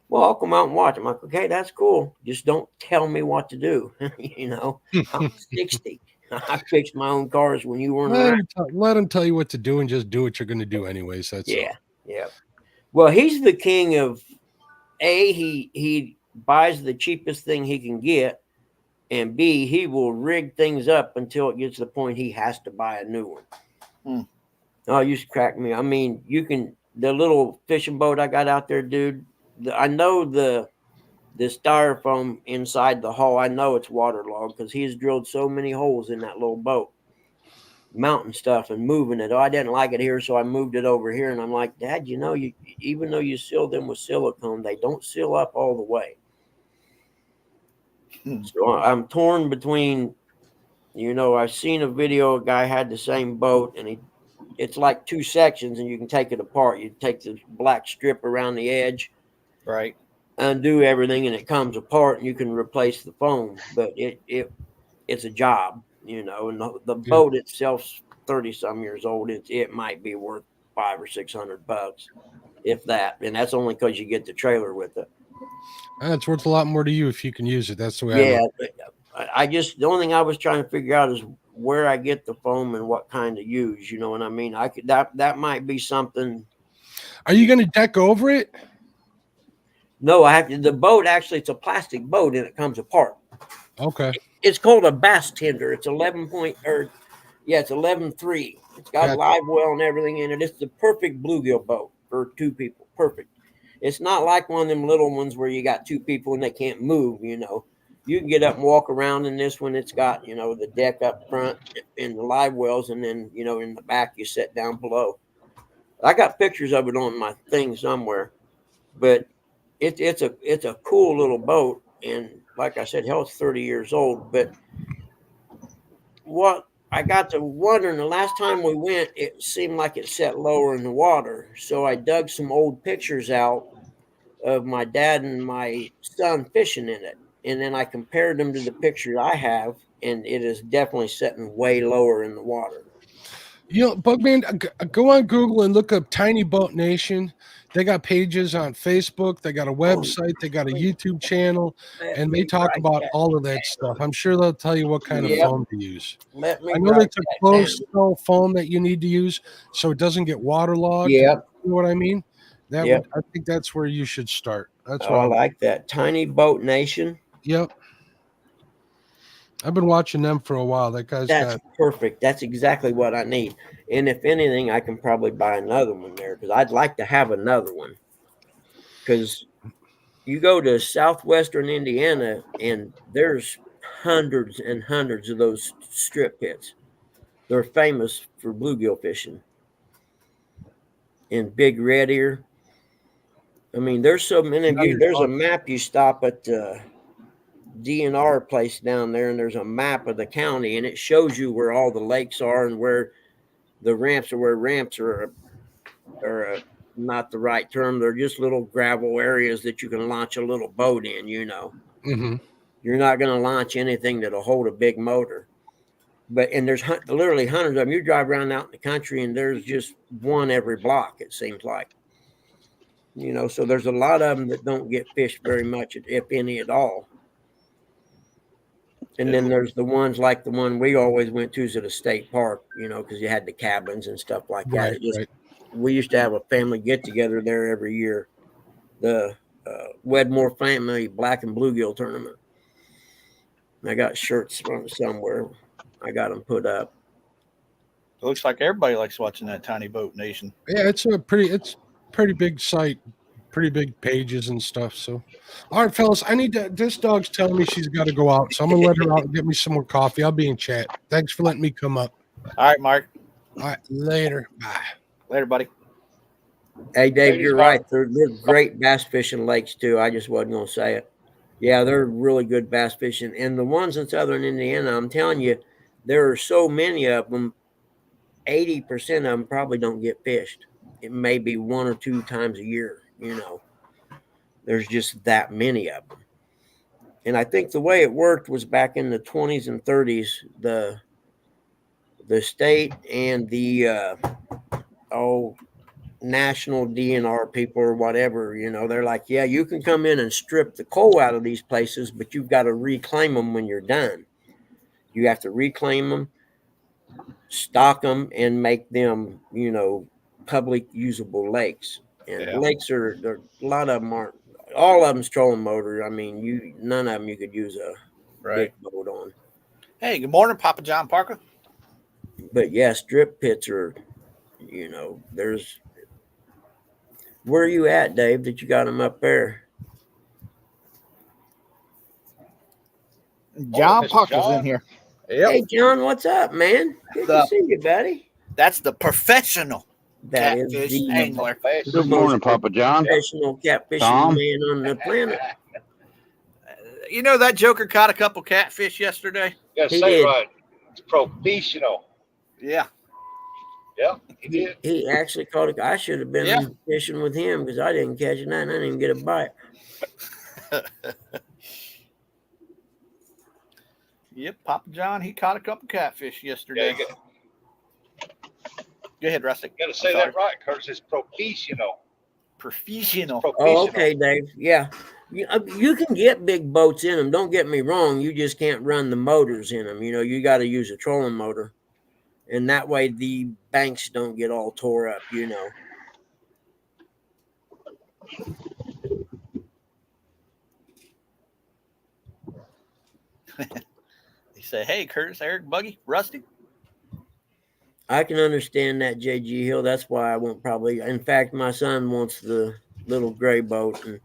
Well, I'll come out and watch. I'm like, okay, that's cool. Just don't tell me what to do. I'm 60. I fixed my own cars when you weren't around. Let him tell you what to do and just do what you're going to do anyways. That's Yeah, all. yeah. Well, he's the king of he buys the cheapest thing he can get, and B, he will rig things up until it gets to the point he has to buy a new one. Hmm. Oh, you used to crack me. I mean, the little fishing boat I got out there, dude. I know the styrofoam inside the hull. I know it's waterlogged because he's drilled so many holes in that little boat, mounting stuff and moving it. Oh, I didn't like it here, so I moved it over here. And I'm like, Dad, you even though you seal them with silicone, they don't seal up all the way. So I'm torn between. I've seen a video. A guy had the same boat, and it's like two sections, and you can take it apart. You take the black strip around the edge, Right. undo everything, and it comes apart, and you can replace the foam. But it's a job, and the Yeah. boat itself's 30 some years old. It might be worth $500 or $600, if that, and that's only because you get the trailer with it. And it's worth a lot more to you if you can use it. That's the way I Yeah, look. I just the only thing I was trying to figure out is where I get the foam and what kind to use. You know what I mean? I could that might be something. Are you going to deck over it? No, I have to. The boat actually, it's a plastic boat and it comes apart. Okay. It's called a bass tender. It's 11.3. It's got Gotcha. live well and everything in it. It's the perfect bluegill boat for two people. Perfect. It's not like one of them little ones where you got two people and they can't move. You can get up and walk around in this one. It's got the deck up front and the live wells, and then in the back you sit down below. I got pictures of it on my thing somewhere, but it's a cool little boat, and like I said, hell, it's 30 years old. But what I got to wondering, the last time we went, it seemed like it set lower in the water. So I dug some old pictures out of my dad and my son fishing in it. And then I compared them to the picture I have, and it is definitely setting way lower in the water. You know, Bugman, go on Google and look up Tiny Boat Nation. They got pages on Facebook. They got a website. They got a YouTube channel, Let and they me talk write about that all of that stuff. I'm sure they'll tell you what kind of Yep. foam to use. Let me I know write that's a that closed down. cell foam that you need to use so it doesn't get waterlogged. Yep. You know what I mean? That Yep. would, I think that's where you should start. That's Oh, what I I like that. Tiny Boat Nation. Yep. I've been watching them for a while. That guy's That's got perfect. That's exactly what I need. And if anything, I can probably buy another one there because I'd like to have another one. Because you go to southwestern Indiana and there's hundreds and hundreds of those strip pits. They're famous for bluegill fishing and big red ear. I mean, there's so many of Now you. you're There's a talking. map you stop at DNR place down there, and there's a map of the county, and it shows you where all the lakes are and where the ramps are. Where ramps are not the right term. They're just little gravel areas that you can launch a little boat in. You know, Mm-hmm. you're not going to launch anything that'll hold a big motor. But and there's literally hundreds of them. You drive around out in the country, and there's just one every block. It seems like. You know, so there's a lot of them that don't get fished very much, if any at all. And then there's the ones like the one we always went to is at a state park, you know, because you had the cabins and stuff like that. Right, It just right. we used to have a family get together there every year, the Wedmore Family Black and Bluegill Tournament. I got shirts from somewhere. I got them put up. It looks like everybody likes watching that Tiny Boat Nation. Yeah, it's pretty big site, pretty big pages and stuff. So, all right, fellas, I need to. This dog's telling me she's got to go out, so I'm gonna let her out and get me some more coffee. I'll be in chat. Thanks for letting me come up. All right, Mark. All right, later. Bye. Later, buddy. Hey, Dave, Ladies, you're Mark. right. They're great bass fishing lakes too. I just wasn't going to say it. Yeah, they're really good bass fishing. And the ones in southern Indiana, I'm telling you, there are so many of them. 80% of them probably don't get fished. It may be one or two times a year. You know, there's just that many of them. And I think the way it worked was back in the 20s and 30s, the state and the national DNR people or whatever, you know, they're like, yeah, you can come in and strip the coal out of these places, but you've got to reclaim them when you're done. You have to reclaim them, stock them, and make them, you know, public usable lakes. And Yeah. lakes are a lot of them aren't. All of them's trolling motor. I mean, none of them you could use a Right. big boat on. Hey, good morning, Papa John Parker. But yeah, strip pits are, you know, there's. Where are you at, Dave? That you got them up there? John Mr. Parker's John. in here. Hey, John, what's up, man? Good to see you, buddy. That's the professional That is catfish the angler. Good morning, Papa John. professional catfishing Tom? man on the planet. You know that Joker caught a couple catfish yesterday? You gotta He say did. right. It's professional. Yeah. Yeah, he did. He actually caught it. I should have been Yeah. fishing with him because I didn't catch none. I didn't even get a bite. Yep, Papa John, he caught a couple catfish Yeah, yesterday. you Go ahead, Rustic. gotta say that right, Curtis. It's professional. Professional. Oh, okay, Dave. Yeah. You can get big boats in them. Don't get me wrong. You just can't run the motors in them. You know, you got to use a trolling motor. And that way the banks don't get all tore up, you know. He said, hey, Curtis, Eric, Buggy, Rusty. I can understand that, JG Hill. That's why I won't probably. In fact, my son wants the little gray boat. And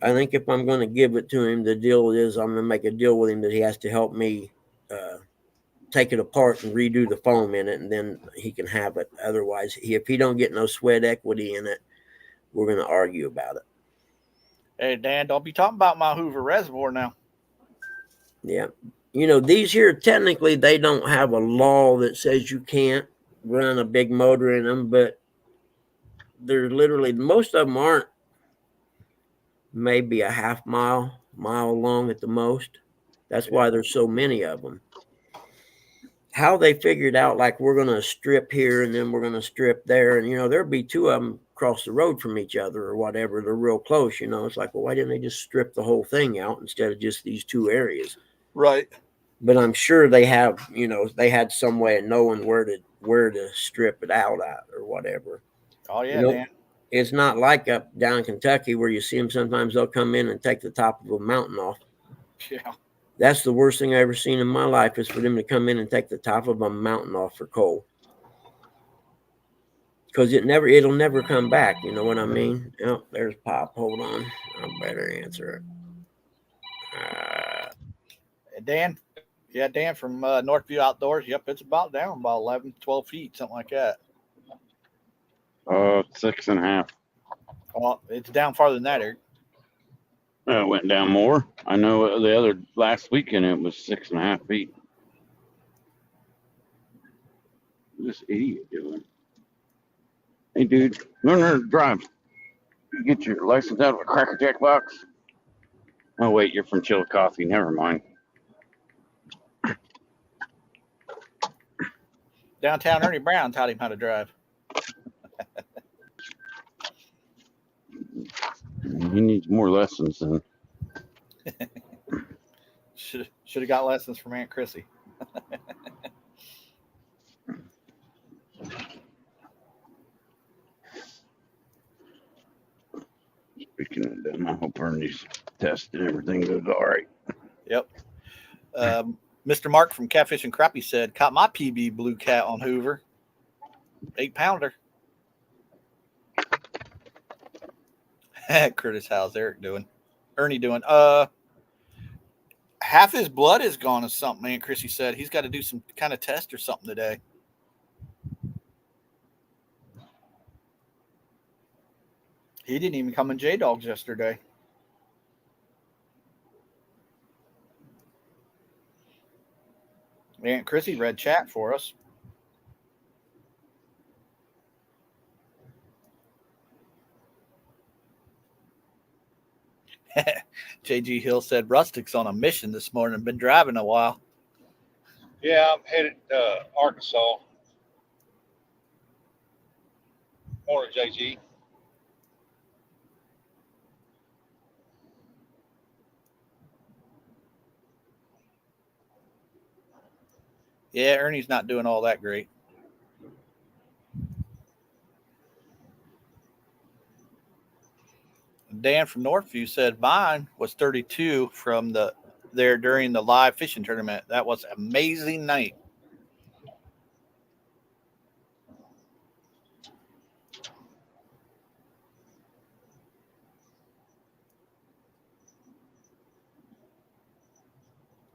I think if I'm going to give it to him, the deal is I'm going to make a deal with him that he has to help me take it apart and redo the foam in it, and then he can have it. Otherwise, if he don't get no sweat equity in it, we're going to argue about it. Hey, Dan, don't be talking about my Hoover Reservoir now. Yeah. You know, these here, technically, they don't have a law that says you can't run a big motor in them, but they're literally, most of them aren't maybe a half mile long at the most. That's why there's so many of them. how they figured out, like, we're going to strip here and then we're going to strip there. And, there'd be two of them across the road from each other or whatever. They're real close, It's like, well, why didn't they just strip the whole thing out instead of just these two areas? Right. But I'm sure they have, they had some way of knowing where to strip it out at or whatever. Oh, yeah, Dan. It's not like up down in Kentucky where you see them sometimes they'll come in and take the top of a mountain off. Yeah. That's the worst thing I ever seen in my life is for them to come in and take the top of a mountain off for coal. Because it'll never come back. You know what I mean? Oh, there's Pop. Hold on. I better answer it. Dan. Yeah, Dan from Northview Outdoors. Yep, it's about down about 11, 12 feet, something like that. 6.5. Well, it's down farther than that, Eric. It went down more. I know the other last weekend it was 6.5 feet. What's this idiot doing? Hey, dude, learn how to drive. You get your license out of a Cracker Jack box. Oh, wait, you're from Chillicothe. Never mind. Downtown Ernie Brown taught him how to drive. He needs more lessons than. Should have got lessons from Aunt Chrissy. Speaking of them, I hope Ernie's tested everything goes all right. Yep. Mr. Mark from Catfish and Crappie said, caught my PB blue cat on Hoover. 8-pounder. Curtis, how's Eric doing? Ernie doing? Half his blood is gone or something, man. Chrissy said he's got to do some kind of test or something today. He didn't even come in J-Dogs yesterday. Aunt Chrissy read chat for us. JG Hill said Rustic's on a mission this morning. Been driving a while. Yeah, I'm headed to Arkansas. Morning, JG. Yeah, Ernie's not doing all that great. Dan from Northview said mine was 32 from there during the live fishing tournament. That was an amazing night.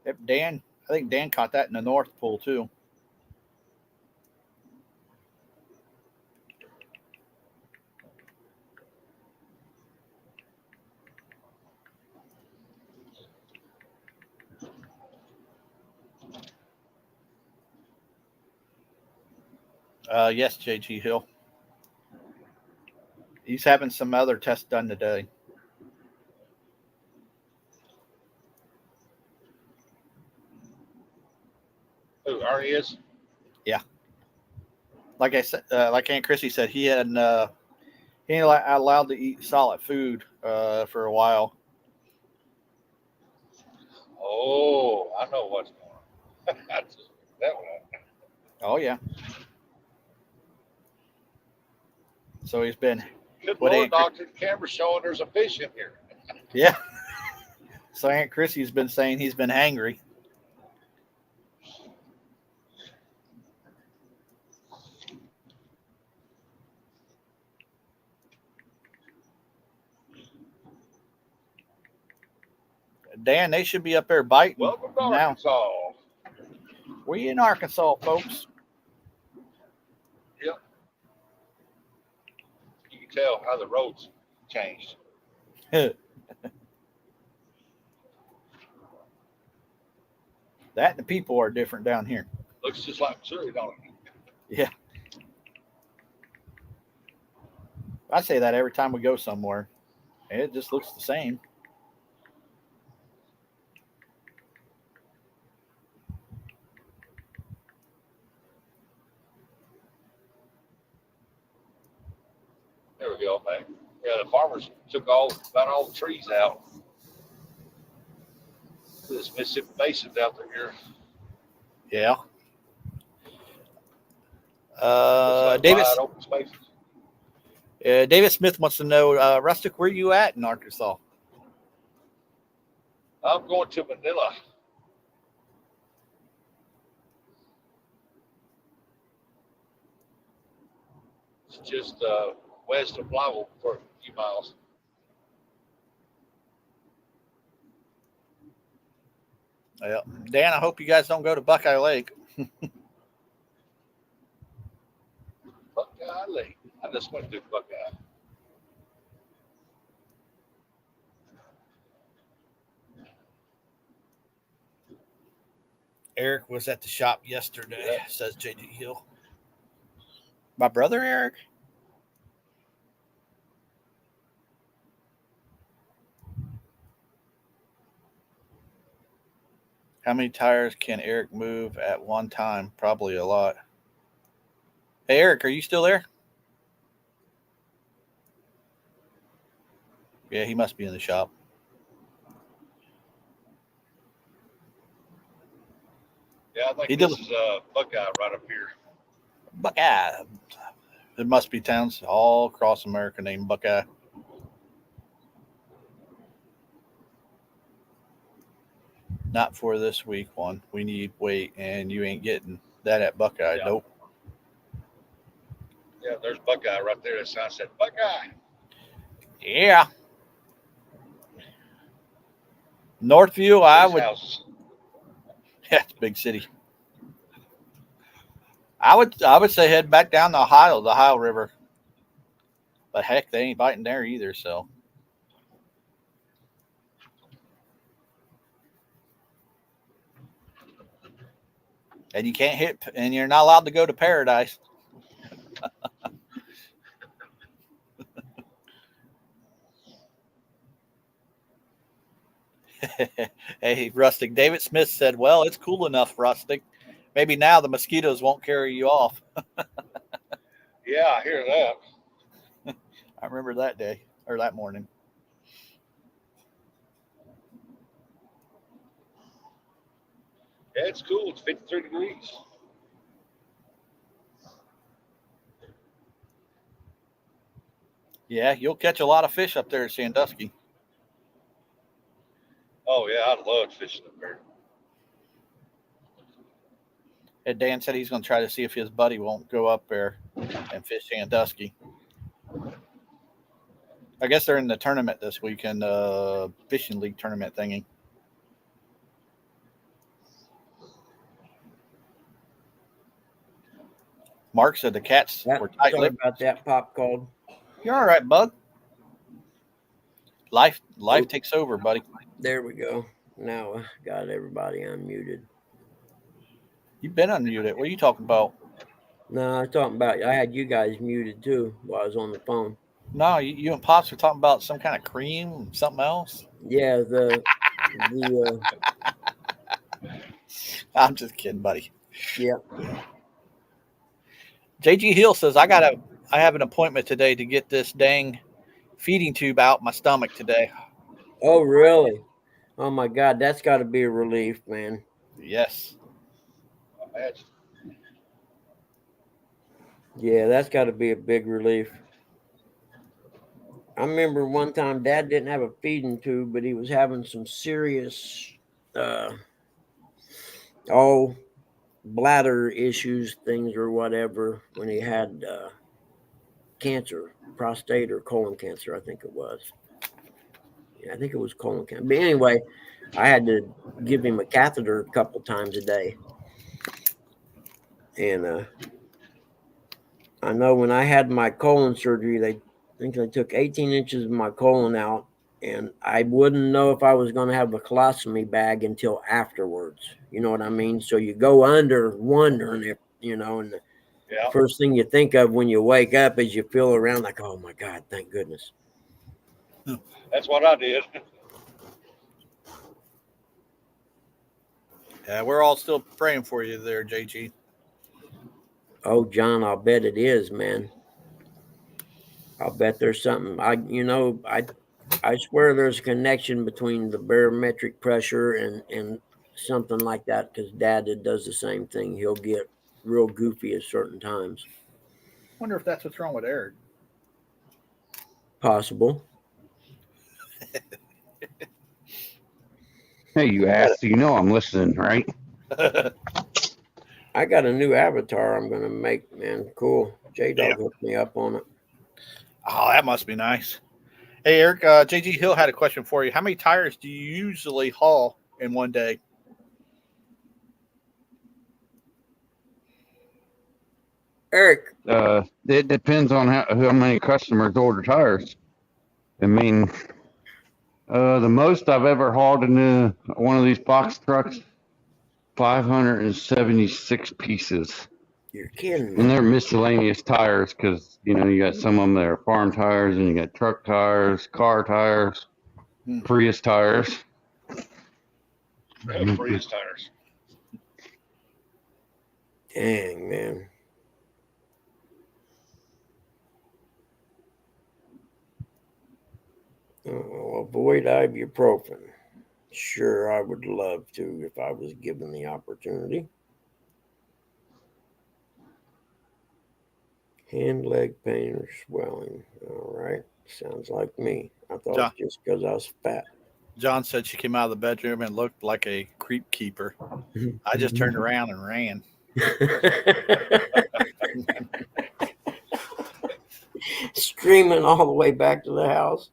Yep, I think Dan caught that in the North Pool too. Yes, JG Hill. He's having some other tests done today. Who, Ernie is? Yeah. Like I said, like Aunt Chrissy said, he ain't allowed to eat solid food for a while. Oh, I know what's going on. That one. Oh yeah. So he's been. Good Lord, Doctor, the camera's showing there's a fish in here. Yeah. So Aunt Chrissy's been saying he's been hangry. Dan, they should be up there biting. Welcome to now. Arkansas. We in Arkansas, folks. Yep. You can tell how the roads changed. That and the people are different down here. Looks just like Missouri, don't it? Yeah. I say that every time we go somewhere. It just looks the same. There we go, man. Yeah, the farmers got all the trees out. This Mississippi Basin's out there. Yeah. Like David. wide open spaces. David Smith wants to know, Rustic, where you at in Arkansas? I'm going to Manila. It's just west of Flywell for a few miles. Yeah. Dan, I hope you guys don't go to Buckeye Lake. Buckeye Lake. I just went to Buckeye. Eric was at the shop yesterday, says JD Hill. My brother Eric? How many tires can Eric move at one time? Probably a lot. Hey, Eric, are you still there? Yeah, he must be in the shop. Yeah, I think this is Buckeye right up here. Buckeye. There must be towns all across America named Buckeye. Not for this week one. We need weight, and you ain't getting that at Buckeye. Yeah. Nope. Yeah, there's Buckeye right there. That sign said Buckeye. Yeah. Northview, I would. Houses. Yeah, it's a big city. I would say head back down the Ohio River. But heck, they ain't biting there either, so. And you can't hit, and you're not allowed to go to Paradise. Hey, Rustic. David Smith said, well, it's cool enough, Rustic. Maybe now the mosquitoes won't carry you off. Yeah, I hear that. I remember that day, or that morning. Yeah, it's cool. It's 53 degrees. Yeah, you'll catch a lot of fish up there at Sandusky. Oh, yeah, I love fishing up there. And Dan said he's going to try to see if his buddy won't go up there and fish Sandusky. I guess they're in the tournament this weekend, fishing league tournament thingy. Mark said the cats were tight. Sorry about that pop called. You're all right, bud. Life takes over, buddy. There we go. Now I got everybody unmuted. You've been unmuted. What are you talking about? No, I'm talking about I had you guys muted too while I was on the phone. No, you and Pops were talking about some kind of cream, something else. Yeah, I'm just kidding, buddy. Yeah. JG Hill says I have an appointment today to get this dang feeding tube out my stomach today. Oh, really? Oh my God, that's got to be a relief, man. Yes. Yeah, that's got to be a big relief. I remember one time Dad didn't have a feeding tube, but he was having some serious, bladder issues, things or whatever, when he had cancer, prostate or colon cancer, I think it was. Yeah, I think it was colon cancer. But anyway, I had to give him a catheter a couple times a day. And I know when I had my colon surgery, I think they took 18 inches of my colon out, and I wouldn't know if I was going to have a colostomy bag until afterwards. You know what I mean? So you go under wondering if, and the first thing you think of when you wake up is you feel around like, oh my God, thank goodness. That's what I did. Yeah, we're all still praying for you there, JG. Oh, John, I'll bet it is, man. I'll bet there's something. I swear there's a connection between the barometric pressure and something like that, because Dad does the same thing. He'll get real goofy at certain times. Wonder if that's what's wrong with Eric. Possible. Hey, you asked. You know I'm listening, right? I got a new avatar I'm gonna make, man. Cool. J-Dog Yeah. hooked me up on it. Oh, that must be nice. Hey, Eric, JG Hill had a question for you. How many tires do you usually haul in one day? Eric, It depends on how many customers order tires. I mean, the most I've ever hauled in one of these box trucks, 576 pieces. you're kidding And me. they're miscellaneous tires because, you got some of them that are farm tires and you got truck tires, car tires, Prius tires. Prius tires. Dang, man. Avoid ibuprofen. Sure, I would love to if I was given the opportunity. Hand, leg pain, or swelling. All right. Sounds like me. I thought John. it was just because I was fat. John said she came out of the bedroom and looked like a creep keeper. I just turned around and ran. Screaming all the way back to the house.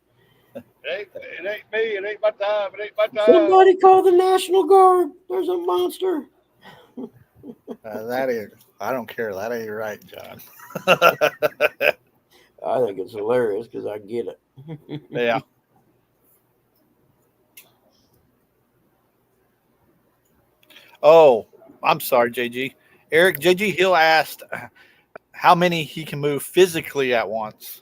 It ain't me. It ain't my time. It ain't my time. Somebody call the National Guard. There's a monster. That is, I don't care. That ain't right, John. I think it's hilarious because I get it. Yeah. Oh, I'm sorry, JG. Eric, JG Hill asked how many he can move physically at once.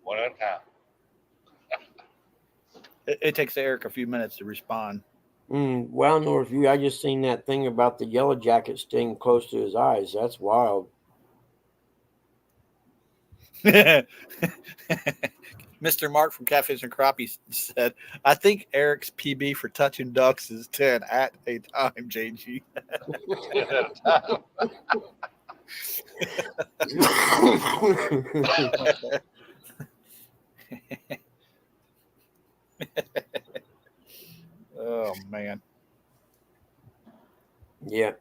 One at a time. It takes Eric a few minutes to respond. Well, Northview, I just seen that thing about the yellow jacket staying close to his eyes. That's wild. Mr. Mark from Catfish and Crappie said, I think Eric's PB for touching ducks is 10 at a time, JG. 10 at a time. Oh, man. Yeah.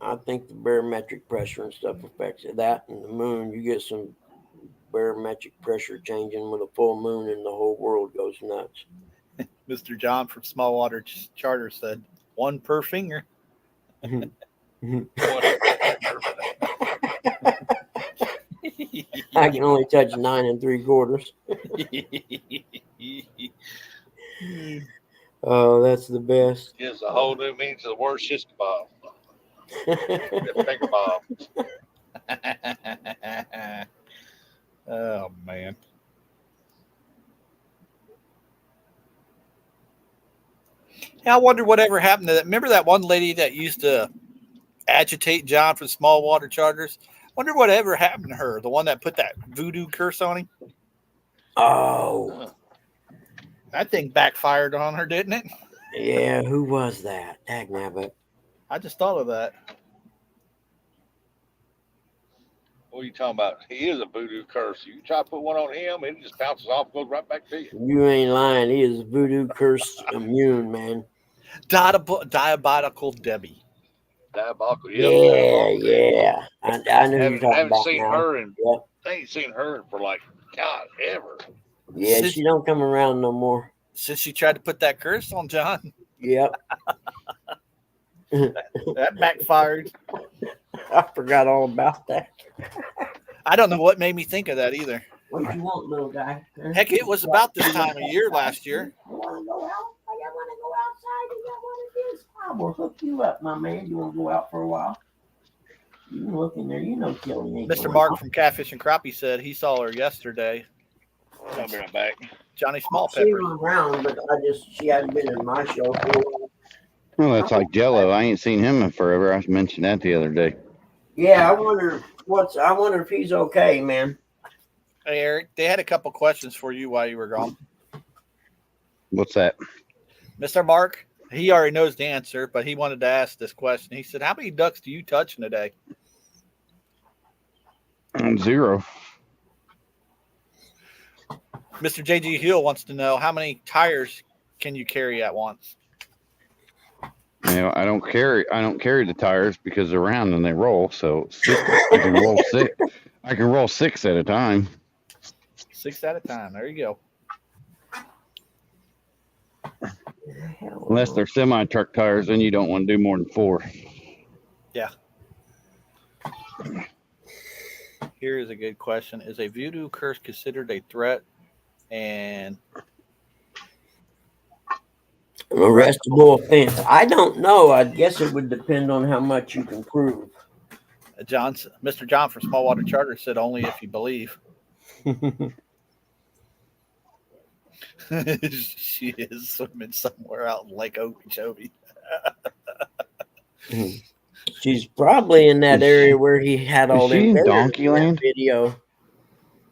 I think the barometric pressure and stuff affects it. That and the moon, you get some barometric pressure changing with a full moon and the whole world goes nuts. Mr. John from Smallwater Charter said, one per finger. I can only touch 9 3/4. Oh, that's the best. Gives a whole new meaning to the word shish kebab. Finger bob. Oh, man. Yeah, I wonder whatever happened to that. Remember that one lady that used to agitate John from Small Water Chargers? Wonder whatever happened to her. The one that put that voodoo curse on him. Oh. That thing backfired on her, didn't it? Yeah, who was that? Dagnabbit. I just thought of that. What are you talking about? He is a voodoo curse. You try to put one on him, and it just bounces off, goes right back to you. You ain't lying. He is voodoo cursed immune, man. Diabolical Debbie. Diabolical. Yeah. I know you're talking haven't about seen now. her in. Yeah. I ain't seen her for like God ever. Yeah, she don't come around no more. Since she tried to put that curse on John. Yep. That backfired. I forgot all about that. I don't know what made me think of that either. What do you want, little guy? Heck, it was about this time of year last year. I want to go out. I want to go outside. You got one of these? I will hook you up, my man. You want to go out for a while? You can look in there. You know killing ain't Mr. going Mark on. from Catfish and Crappie said he saw her yesterday. I'll be right back. Johnny I'll see her Smallpepper. around, but she hasn't been in my show for a while. Well, that's like Jello. I ain't seen him in forever. I mentioned that the other day. Yeah, I wonder if he's okay, man. Hey, Eric, they had a couple questions for you while you were gone. What's that? Mr. Mark, he already knows the answer, but he wanted to ask this question. He said, how many ducks do you touch in a day? 0. Mr. JG Hill wants to know how many tires can you carry at once? You know, I don't carry the tires because they're round and they roll. So 6. I can roll 6. I can roll 6 at a time. 6 at a time. There you go. Unless they're semi truck tires, then you don't want to do more than 4. Yeah. Here is a good question. Is a voodoo curse considered a threat and An arrestable offense. I don't know. I guess it would depend on how much you can prove. Mr. John from Smallwater Charter said only if you believe. She is swimming somewhere out in Lake Okeechobee. She's probably in that area where he had all Is she them in bears Donkey in that Land? video.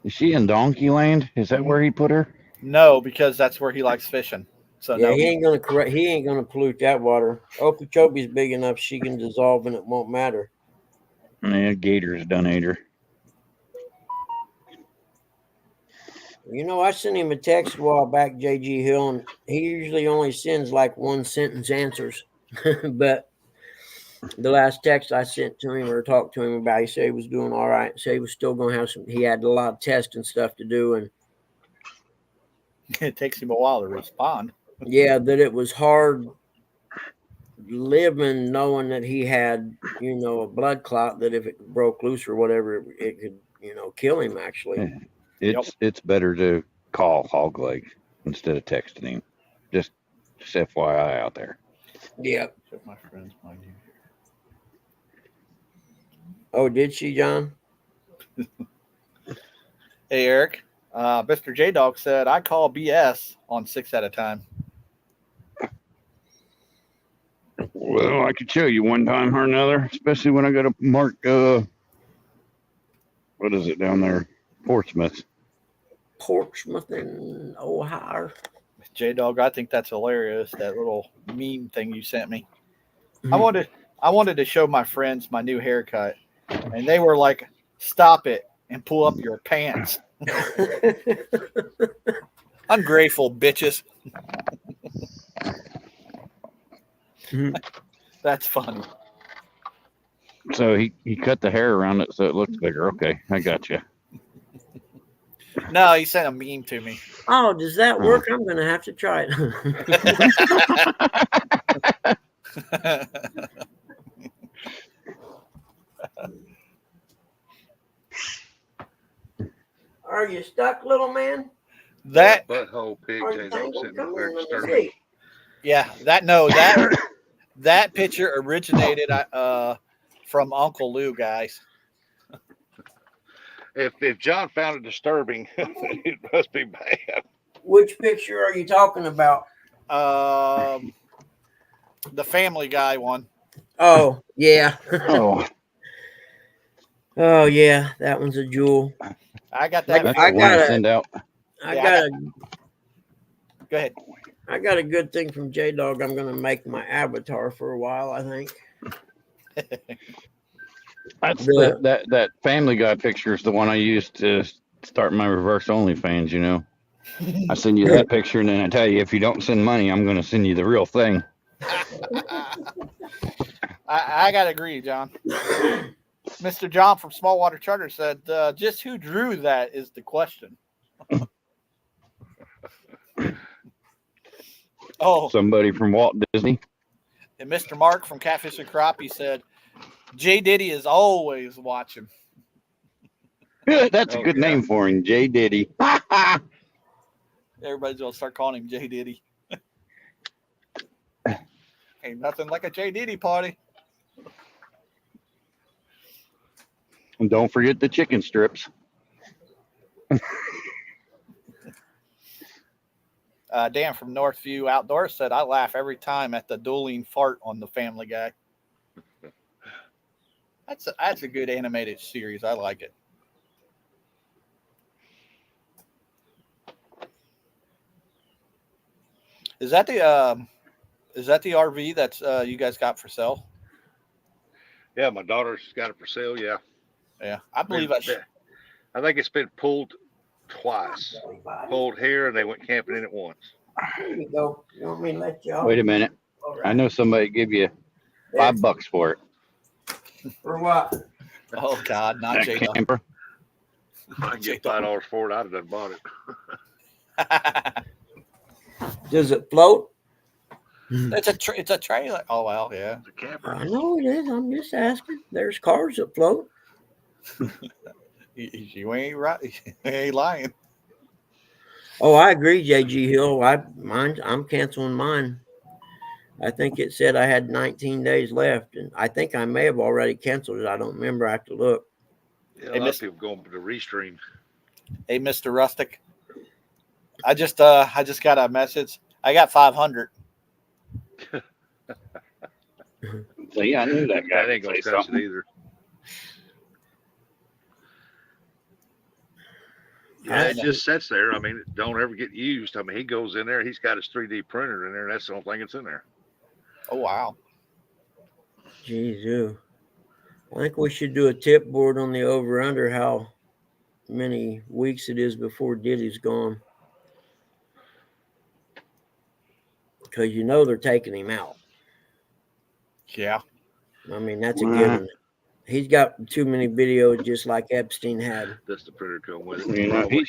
Is she in Donkey Land? Is that where he put her? No, because that's where he likes fishing. So Yeah, no, he ain't gonna pollute that water. Okeechobee's big enough she can dissolve and it won't matter. Yeah, Gators done ate her. You know, I sent him a text a while back, JG Hill, and he usually only sends like 1 sentence answers. But the last text I sent to him or talked to him about, he said he was doing all right. Said he was still gonna have he had a lot of tests and stuff to do, and it takes him a while to respond. yeah, that it was hard living knowing that he had, a blood clot that if it broke loose or whatever, it could, kill him actually. It's better to call Hog Leg instead of texting him. Just FYI out there. Yeah. My friends, mind you. Oh, did she, John? Hey, Eric. Mr. J Dog said, I call BS on 6 at a time. Well, I could show you one time or another, especially when I go to Mark, what is it down there? Portsmouth in Ohio. J Dog, I think that's hilarious. That little meme thing you sent me. Mhm. I wanted to show my friends my new haircut, and they were like, "Stop it and pull up your pants." Ungrateful bitches. That's funny. So he cut the hair around it so it looks bigger. Okay, I got you. No, he sent a meme to me. Oh, does that work? I'm going to have to try it. Are you stuck, little man? That butthole pig J Dog sitting up there disturbing. Yeah, that picture originated from Uncle Lou, guys. If John found it disturbing, it must be bad. Which picture are you talking about? The Family Guy one. Oh, yeah. Oh, oh, yeah. That one's a jewel. I got that. That's the one I send out. Go ahead. I got a good thing from J Dog. I'm going to make my avatar for a while, I think. That's that Family Guy picture is the one I used to start my reverse OnlyFans. You know, I send you that picture, and then I tell you if you don't send money, I'm going to send you the real thing. I gotta agree, John. Mr. John from Smallwater Charter said, "Just who drew that is the question." Oh, somebody from Walt Disney. And Mr. Mark from Catfish and Crappie said, J Diddy is always watching. That's a good name for him, J Diddy. Everybody's gonna start calling him J Diddy. Ain't nothing like a J Diddy party. And don't forget the chicken strips. Dan from Northview Outdoors said, I laugh every time at the dueling fart on the Family Guy. That's a good animated series. I like it. Is that the RV that's you guys got for sale? Yeah, my daughter's got it for sale. Yeah, Yeah, I believe been, I think it's been pulled twice. Pulled here, and they went camping in it once. Here you go. You want me to let you off? Wait a minute. All I right. know somebody give you There. $5 for it. For what? Oh God, not That J-Dub. camper. If I can get $5 for it, I'd have done bought it. Does it float? It's a trailer. Oh well, yeah. It's a camper. I know it is. I'm just asking. There's cars that float. You ain't right. You ain't lying. Oh, I agree, JG Hill. I'm canceling mine. I think it said I had 19 days left, and I think I may have already canceled it. I don't remember. I have to look. Yeah, a Hey, lot Miss- of people going to Restream. Hey, Mr. Rustic. I just got a message. I got 500. See, I knew that guy That ain't would gonna say touch something. it either. I Yeah, it see. just sits there. I mean, it don't ever get used. I mean, he goes in there. He's got his 3D printer in there. And that's the only thing that's in there. Oh wow. Jeez, ew. I think we should do a tip board on the over-under how many weeks it is before Diddy's gone. Because you know they're taking him out. Yeah. I mean, that's a given. He's got too many videos just like Epstein had. That's the printer come with it. You know, Probably.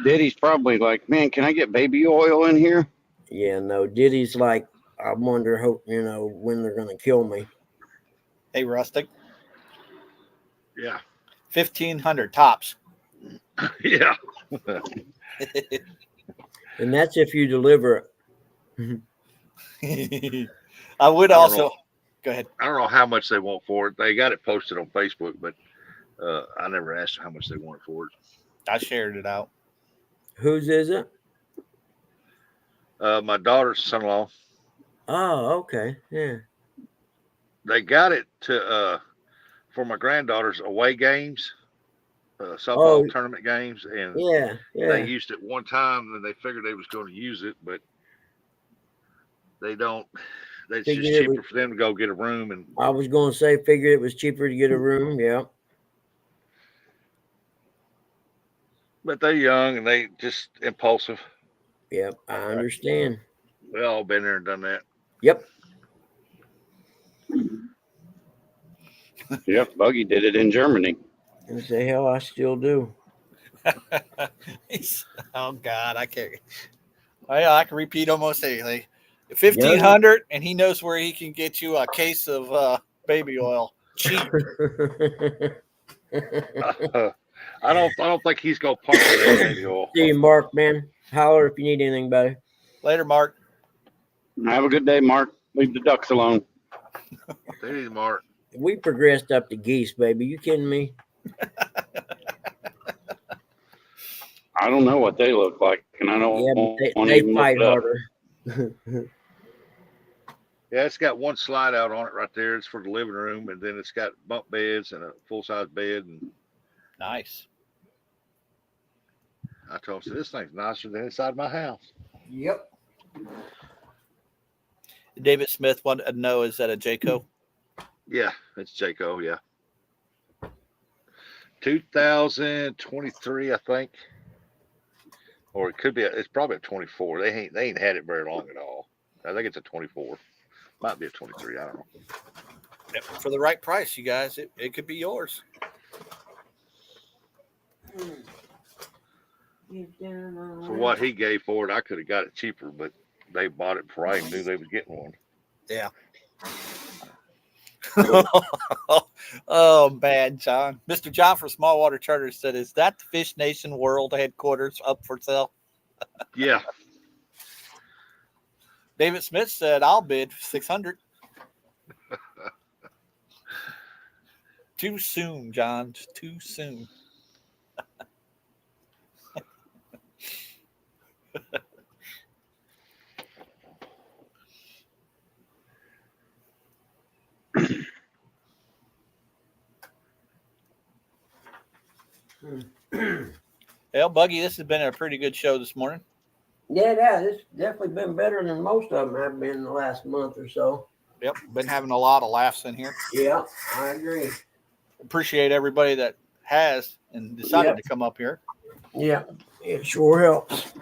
Diddy's probably like, man, can I get baby oil in here? Yeah, no, Diddy's like, I wonder, when they're going to kill me. Hey, Rustic. Yeah. 1,500 tops. Yeah. And that's if you deliver it. I would I don't also know. go ahead. I don't know how much they want for it. They got it posted on Facebook, but I never asked them how much they wanted for it. I shared it out. Whose is it? My daughter's son-in-law. Oh, okay. Yeah. They got it to for my granddaughter's away games, Oh, softball tournament games, and yeah, they yeah. used it one time, and they figured they was going to use it, but they don't. It's Figured just it cheaper was- for them to go get a room, and I was going to say, figured it was cheaper to get a room. Yeah. but they're young and they just impulsive. Yep. I understand. We all been there and done that. Yep. Yep, Buggy did it in Germany. And say, hell, I still do. Oh God, I can't. Well, I can repeat almost anything. 1,500, and he knows where he can get you a case of baby oil cheap. I don't think he's gonna park with that baby oil. See you, Mark, man. Holler if you need anything, buddy. Later, Mark. Have a good day, Mark. Leave the ducks alone. They need Mark. We progressed up to geese, baby. You kidding me? I don't know what they look like, and I don't Yeah, but want to they even look fight it up. harder. Yeah, it's got one slide out on it right there. It's for the living room, and then it's got bunk beds and a full size bed. And Nice. I told him, this thing's nicer than inside my house. Yep. David Smith wanted to know, is that a Jayco? Yeah, it's Jayco. Yeah, 2023, I think, or it could be. It's probably a 24. They ain't had it very long at all. I think it's a 24. Might be a 23. I don't know. Yep. For the right price, you guys, it could be yours. For what he gave for it, I could have got it cheaper, but they bought it before I even knew they was getting one. Yeah. Oh, man, John. Mr. John from Small Water Charter said, is that the Fish Nation World headquarters up for sale? Yeah. David Smith said, I'll bid 600. Too soon, John. Too soon. Well, Buggy, this has been a pretty good show this morning. Yeah, it's definitely been better than most of them have been in the last month or so. Yep, been having a lot of laughs in here. Yeah, I agree. Appreciate everybody that has and decided to come up here. Yeah, it sure helps.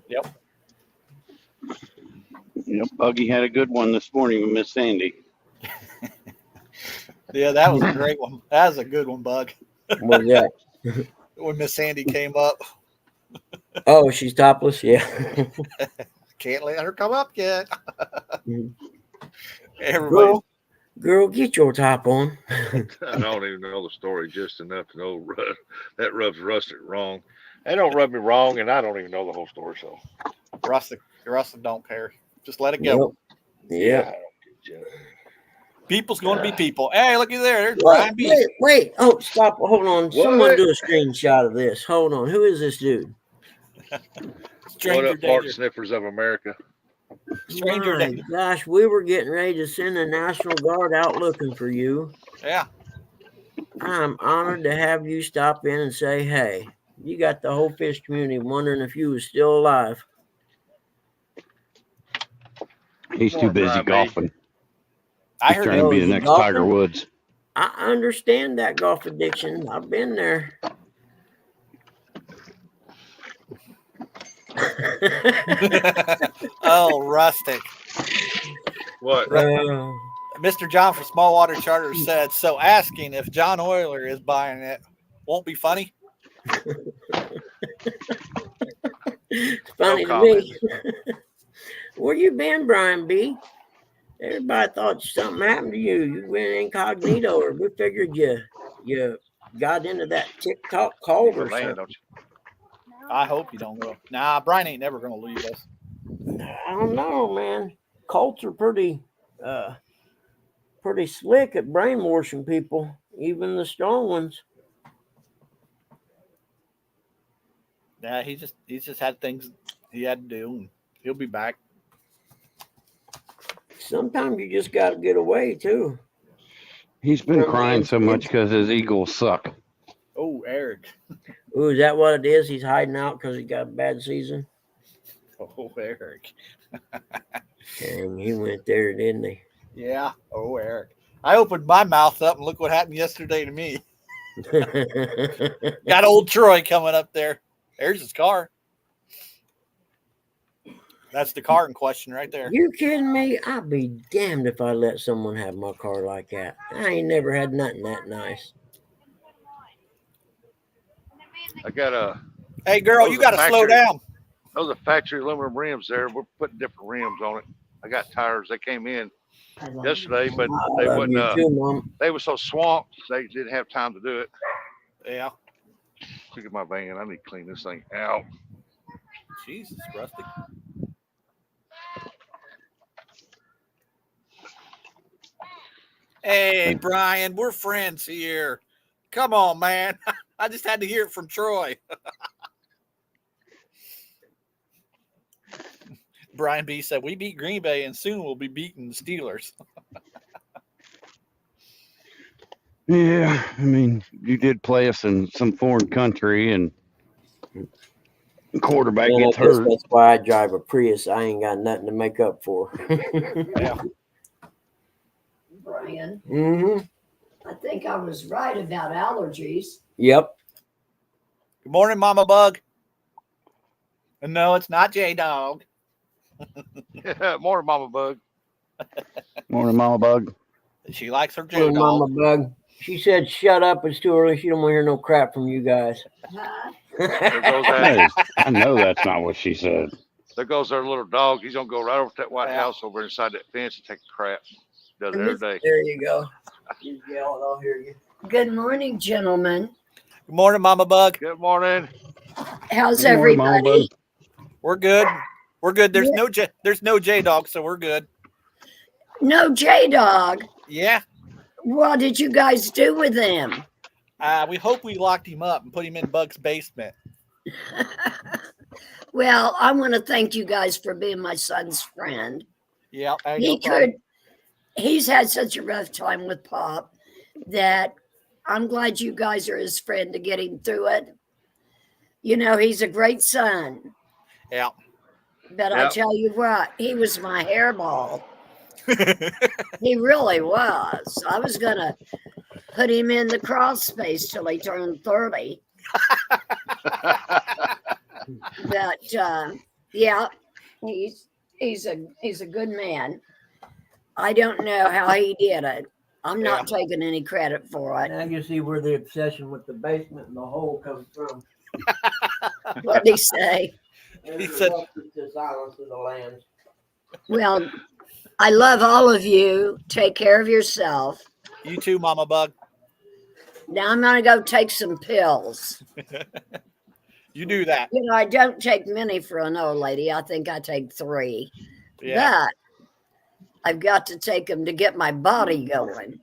Yep. Buggy had a good one this morning with Miss Sandy. Yeah, that was a great one. That was a good one, Bug. What was that? When Miss Sandy came up. Oh, she's topless? Yeah. Can't let her come up yet. Everybody. Girl, get your top on. I don't even know the story just enough to know that rubs Rustic wrong. They don't rub me wrong, and I don't even know the whole story. So Rustic don't care. Just let it go. Yep. I don't get you. People's going to be people. Hey, looky there. There's Brian B. Wait. Oh, stop. Hold on. Someone do a screenshot of this. Hold on. Who is this dude? Stranger What up, danger. fart sniffers of America? Stranger My danger. gosh, we were getting ready to send the National Guard out looking for you. Yeah. I'm honored to have you stop in and say, hey, you got the whole fish community wondering if you was still alive. He's too busy golfing. I He's heard trying to be the next Tiger Woods. I understand that golf addiction. I've been there. Oh, Rustic. What? Mr. John from Small Water Charter said, so asking if John Euler is buying it won't be funny. It's funny No to me. Where you been, Brian B? Everybody thought something happened to you. You went incognito, or we figured you got into that TikTok cult or something. Don't you? I hope you don't go. Nah, Brian ain't never going to leave us. I don't know, man. Cults are pretty slick at brainwashing people, even the strong ones. Yeah, he's just had things he had to do, and he'll be back. Sometimes you just got to get away too. He's been crying so much because his Eagles suck. Oh, Eric. Ooh, is that what it is? He's hiding out because he got a bad season. Oh, Eric. Dang, he went there, didn't he? Yeah. Oh, Eric. I opened my mouth up and look what happened yesterday to me. Got old Troy coming up there. There's his car. That's the car in question right there. You kidding me? I'd be damned if I let someone have my car like that. I ain't never had nothing that nice. I got a. Hey, girl, you got to slow down. Those are factory aluminum rims there. We're putting different rims on it. I got tires. They came in yesterday, but they wouldn't. They were so swamped, they didn't have time to do it. Yeah. Look at my van. I need to clean this thing out. Jesus, Rustic. Hey, Brian, we're friends here. Come on, man. I just had to hear it from Troy. Brian B said, we beat Green Bay and soon we'll be beating the Steelers. Yeah, I mean, you did play us in some foreign country and quarterback gets hurt. That's why I drive a Prius. I ain't got nothing to make up for. Yeah. Brian, Mm-hmm. I think I was right about allergies. Yep. Good morning, Mama Bug. And no, it's not J-Dog. More Mama Bug. Morning, Mama Bug. She likes her Poor J-Dog. Mama Bug. She said, shut up. It's too early. She don't want to hear no crap from you guys. Huh? There goes that. I know that's not what she said. There goes our little dog. He's gonna go right over to that White House over inside that fence and take a crap. Does it every day. There you go. You yell, I'll hear you. Good morning, gentlemen. Good morning, Mama Bug. Good morning. How's Good morning, Mama everybody? We're good. We're good. There's no J-Dog, so we're good. No J-Dog. Yeah. What did you guys do with him? We hope we locked him up and put him in Bug's basement. Well, I want to thank you guys for being my son's friend. Yeah. He's had such a rough time with Pop that I'm glad you guys are his friend to get him through it. You know, he's a great son. Yeah. But I tell you what, he was my hairball. He really was. I was going to put him in the crawl space till he turned 30. But yeah, he's a good man. I don't know how he did it. I'm not taking any credit for it. Now you see where the obsession with the basement and the hole comes from. What did he say? He said, "The silence of the lambs." Well, I love all of you. Take care of yourself. You too, Mama Bug. Now I'm going to go take some pills. You do that. You know, I don't take many for an old lady. I think I take 3. Yeah. But I've got to take them to get my body going.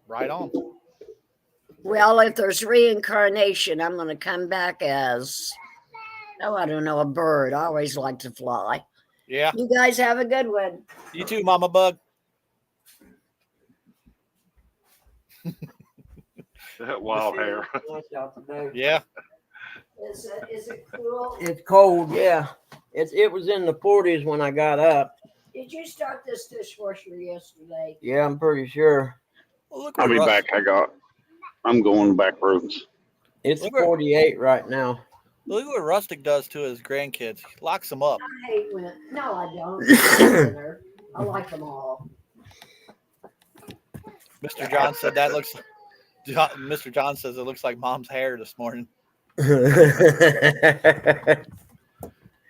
Right on. Well, if there's reincarnation, I'm going to come back as, I don't know, a bird. I always like to fly. Yeah. You guys have a good one. You too, Mama Bug. That wild hair. Yeah. Is it cool? It's cold, yeah. It was in the 40s when I got up. Did you start this dishwasher yesterday? Yeah, I'm pretty sure. Well, look I'll what be Russ- back. I'm going back roads. It's Look where- 48 right now. Look what Rustic does to his grandkids. He locks them up. I hate when. No, I don't. I like them all. Mr. John said that looks. Mr. John says it looks like Mom's hair this morning. She's a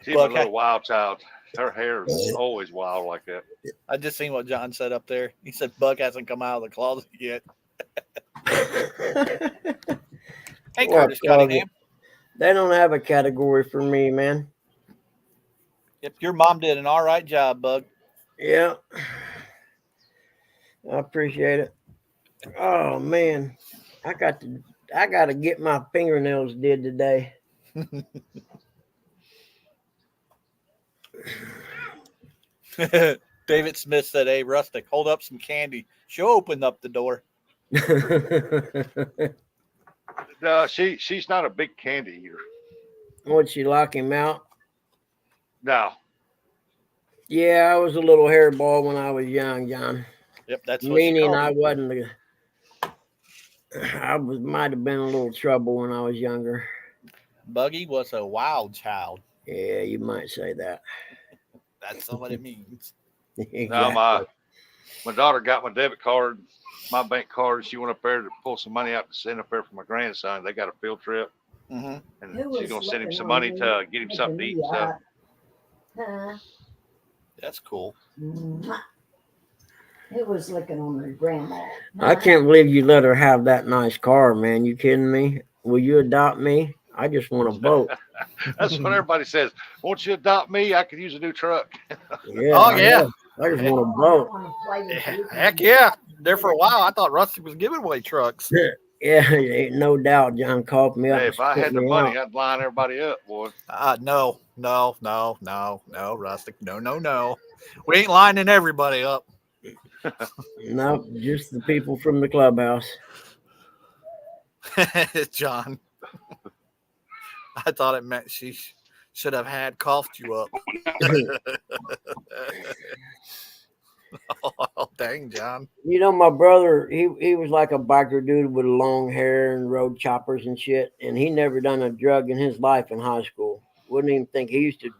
Look, little wild child. Her hair is always wild like that. I just seen what John said up there. He said Buck hasn't come out of the closet yet. Hey, What Curtis closet? Cunningham. They don't have a category for me, man. Yep, your mom did an all right job, Bug. Yeah. I appreciate it. Oh man. I got to get my fingernails did today. David Smith said, "Hey, Rustic, hold up some candy." She'll open up the door. No, she's not a big candy eater. Would she lock him out? No. Yeah, I was a little hairball when I was young, John. Yep, that's what she Meaning called I it. wasn't. Might have been a little trouble when I was younger. Buggy was a wild child. Yeah, you might say that. That's what it means. Exactly. No, my daughter got my debit card, my bank card. She went up there to pull some money out to send up there for my grandson. They got a field trip, Mm-hmm. and she's gonna send him some money to get him something to eat and stuff. That's cool. Who was looking on their grandma? I can't believe you let her have that nice car, man. You kidding me? Will you adopt me? I just want a boat. That's what everybody says. Won't you adopt me? I could use a new truck. Yeah. Oh, yeah. I just want a boat. Heck yeah. There for a while, I thought Rusty was giving away trucks. Yeah, ain't no doubt. John called me up. Hey, and if I spit had the me money, out. I'd line everybody up, boy. No, Rustic. No. We ain't lining everybody up. No, just the people from the clubhouse. John. I thought it meant she should have had coughed you up. Oh, dang, John. You know, my brother, he was like a biker dude with long hair and rode choppers and shit, and he never done a drug in his life in high school. Wouldn't even think. He used to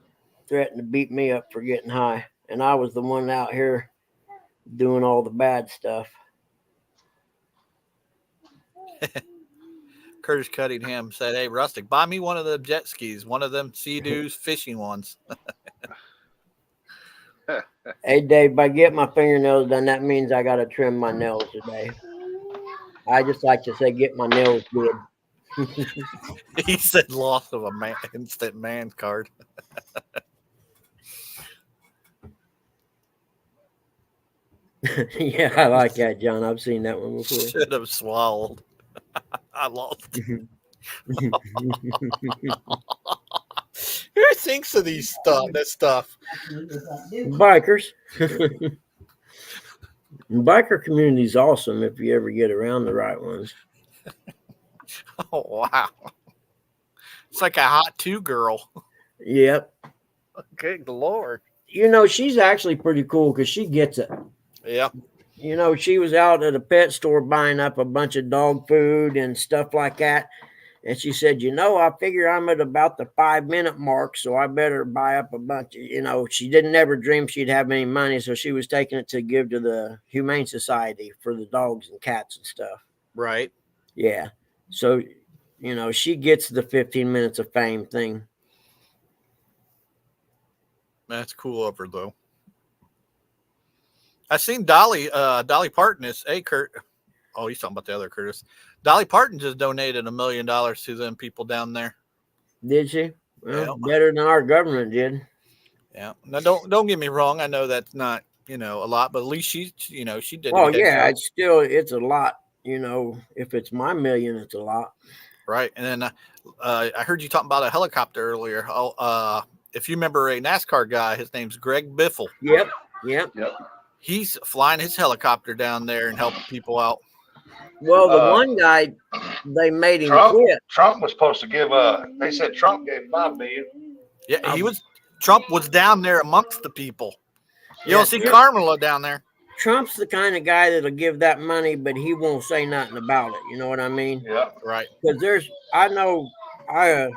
threaten to beat me up for getting high, and I was the one out here doing all the bad stuff. Curtis Cunningham said, "Hey, Rustic, buy me one of the jet skis, one of them Sea-Doos fishing ones." Hey, Dave, by getting my fingernails done, that means I got to trim my nails today. I just like to say get my nails good. He said loss of a instant man card. Yeah, I like that, John. I've seen that one before. Should have swallowed. I lost. Who thinks of this stuff? Bikers. Biker community is awesome if you ever get around the right ones. Oh wow. It's like a hot 2 girl. Yep. Good Lord. You know, she's actually pretty cool because she gets it. Yep. You know, she was out at a pet store buying up a bunch of dog food and stuff like that. And she said, you know, I figure I'm at about the 5-minute mark, so I better buy up a bunch of, you know, she didn't ever dream she'd have any money. So she was taking it to give to the Humane Society for the dogs and cats and stuff. Right. Yeah. So, you know, she gets the 15 minutes of fame thing. That's cool of her, though. I seen Dolly Parton is Kurt. Oh, he's talking about the other Curtis. Dolly Parton just donated $1 million to them people down there. Did she? Well, better than our government did. Yeah. Now, don't get me wrong. I know that's not, you know, a lot, but at least she did. Oh yeah, it's a lot. You know, if it's my million, it's a lot. Right. And then I heard you talking about a helicopter earlier. Oh, if you remember a NASCAR guy, his name's Greg Biffle. Yep. He's flying his helicopter down there and helping people out. Well, the one guy, they made him quit. Trump was supposed to give they said Trump gave $5 million. Yeah, Trump was down there amongst the people. You don't see Carmela down there. Trump's the kind of guy that'll give that money, but he won't say nothing about it. You know what I mean? Yeah. Right. Because I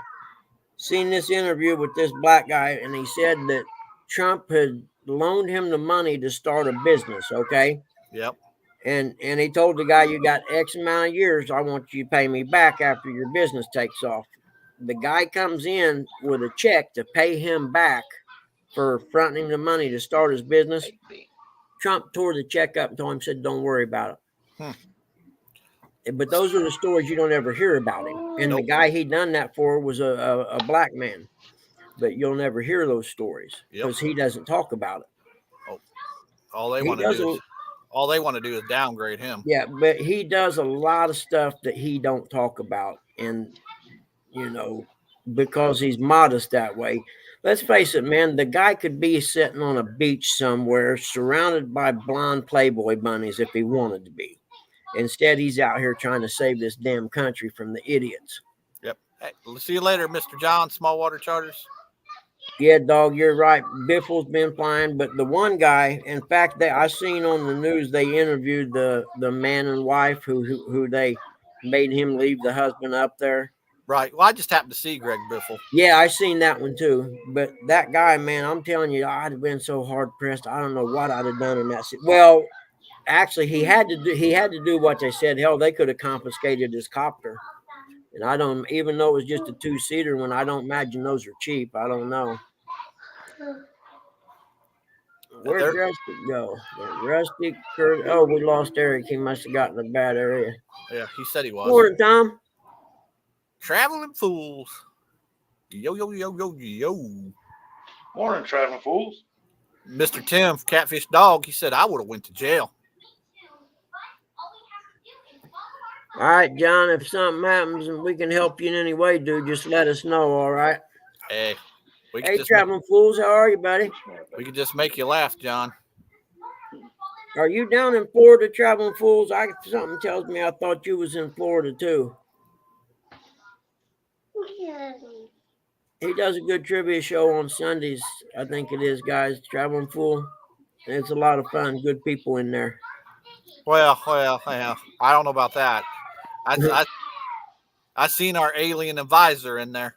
seen this interview with this black guy, and he said that Trump had loaned him the money to start a business. Okay. Yep. And he told the guy, you got X amount of years. I want you to pay me back after your business takes off. The guy comes in with a check to pay him back for fronting him the money to start his business. Trump tore the check up and told him, said, don't worry about it. But those are the stories you don't ever hear about him. And the guy he done that for was a black man. But you'll never hear those stories because he doesn't talk about it. Oh, all they want to do is downgrade him. Yeah, but he does a lot of stuff that he don't talk about. And, you know, because he's modest that way. Let's face it, man, the guy could be sitting on a beach somewhere surrounded by blonde Playboy bunnies if he wanted to be. Instead, he's out here trying to save this damn country from the idiots. Yep. Hey, we'll see you later, Mr. John, Small Water Charters. Yeah, dog, you're right. Biffle's been flying, but the one guy, in fact, I seen on the news they interviewed the man and wife who they made him leave the husband up there. Right. Well, I just happened to see Greg Biffle. Yeah, I seen that one too. But that guy, man, I'm telling you, I'd have been so hard pressed. I don't know what I'd have done in that. Well, actually, he had to do what they said. Hell, they could have confiscated his copter. And I don't, even though it was just a 2-seater one, I don't imagine those are cheap. I don't know. Where'd Rustic go? Rustic, oh, we lost Eric. He must have gotten a bad area. Yeah, he said he was. Morning, Tom. Traveling fools. Yo. Morning, traveling fools. Mr. Tim, Catfish Dog, he said I would have went to jail. All right, John, if something happens and we can help you in any way, dude, just let us know, all right? Hey, traveling fools, how are you, buddy? We could just make you laugh, John. Are you down in Florida, traveling fools? Something tells me I thought you was in Florida, too. He does a good trivia show on Sundays, I think it is, guys. Traveling Fool. It's a lot of fun. Good people in there. Well, I don't know about that. I seen our alien advisor in there.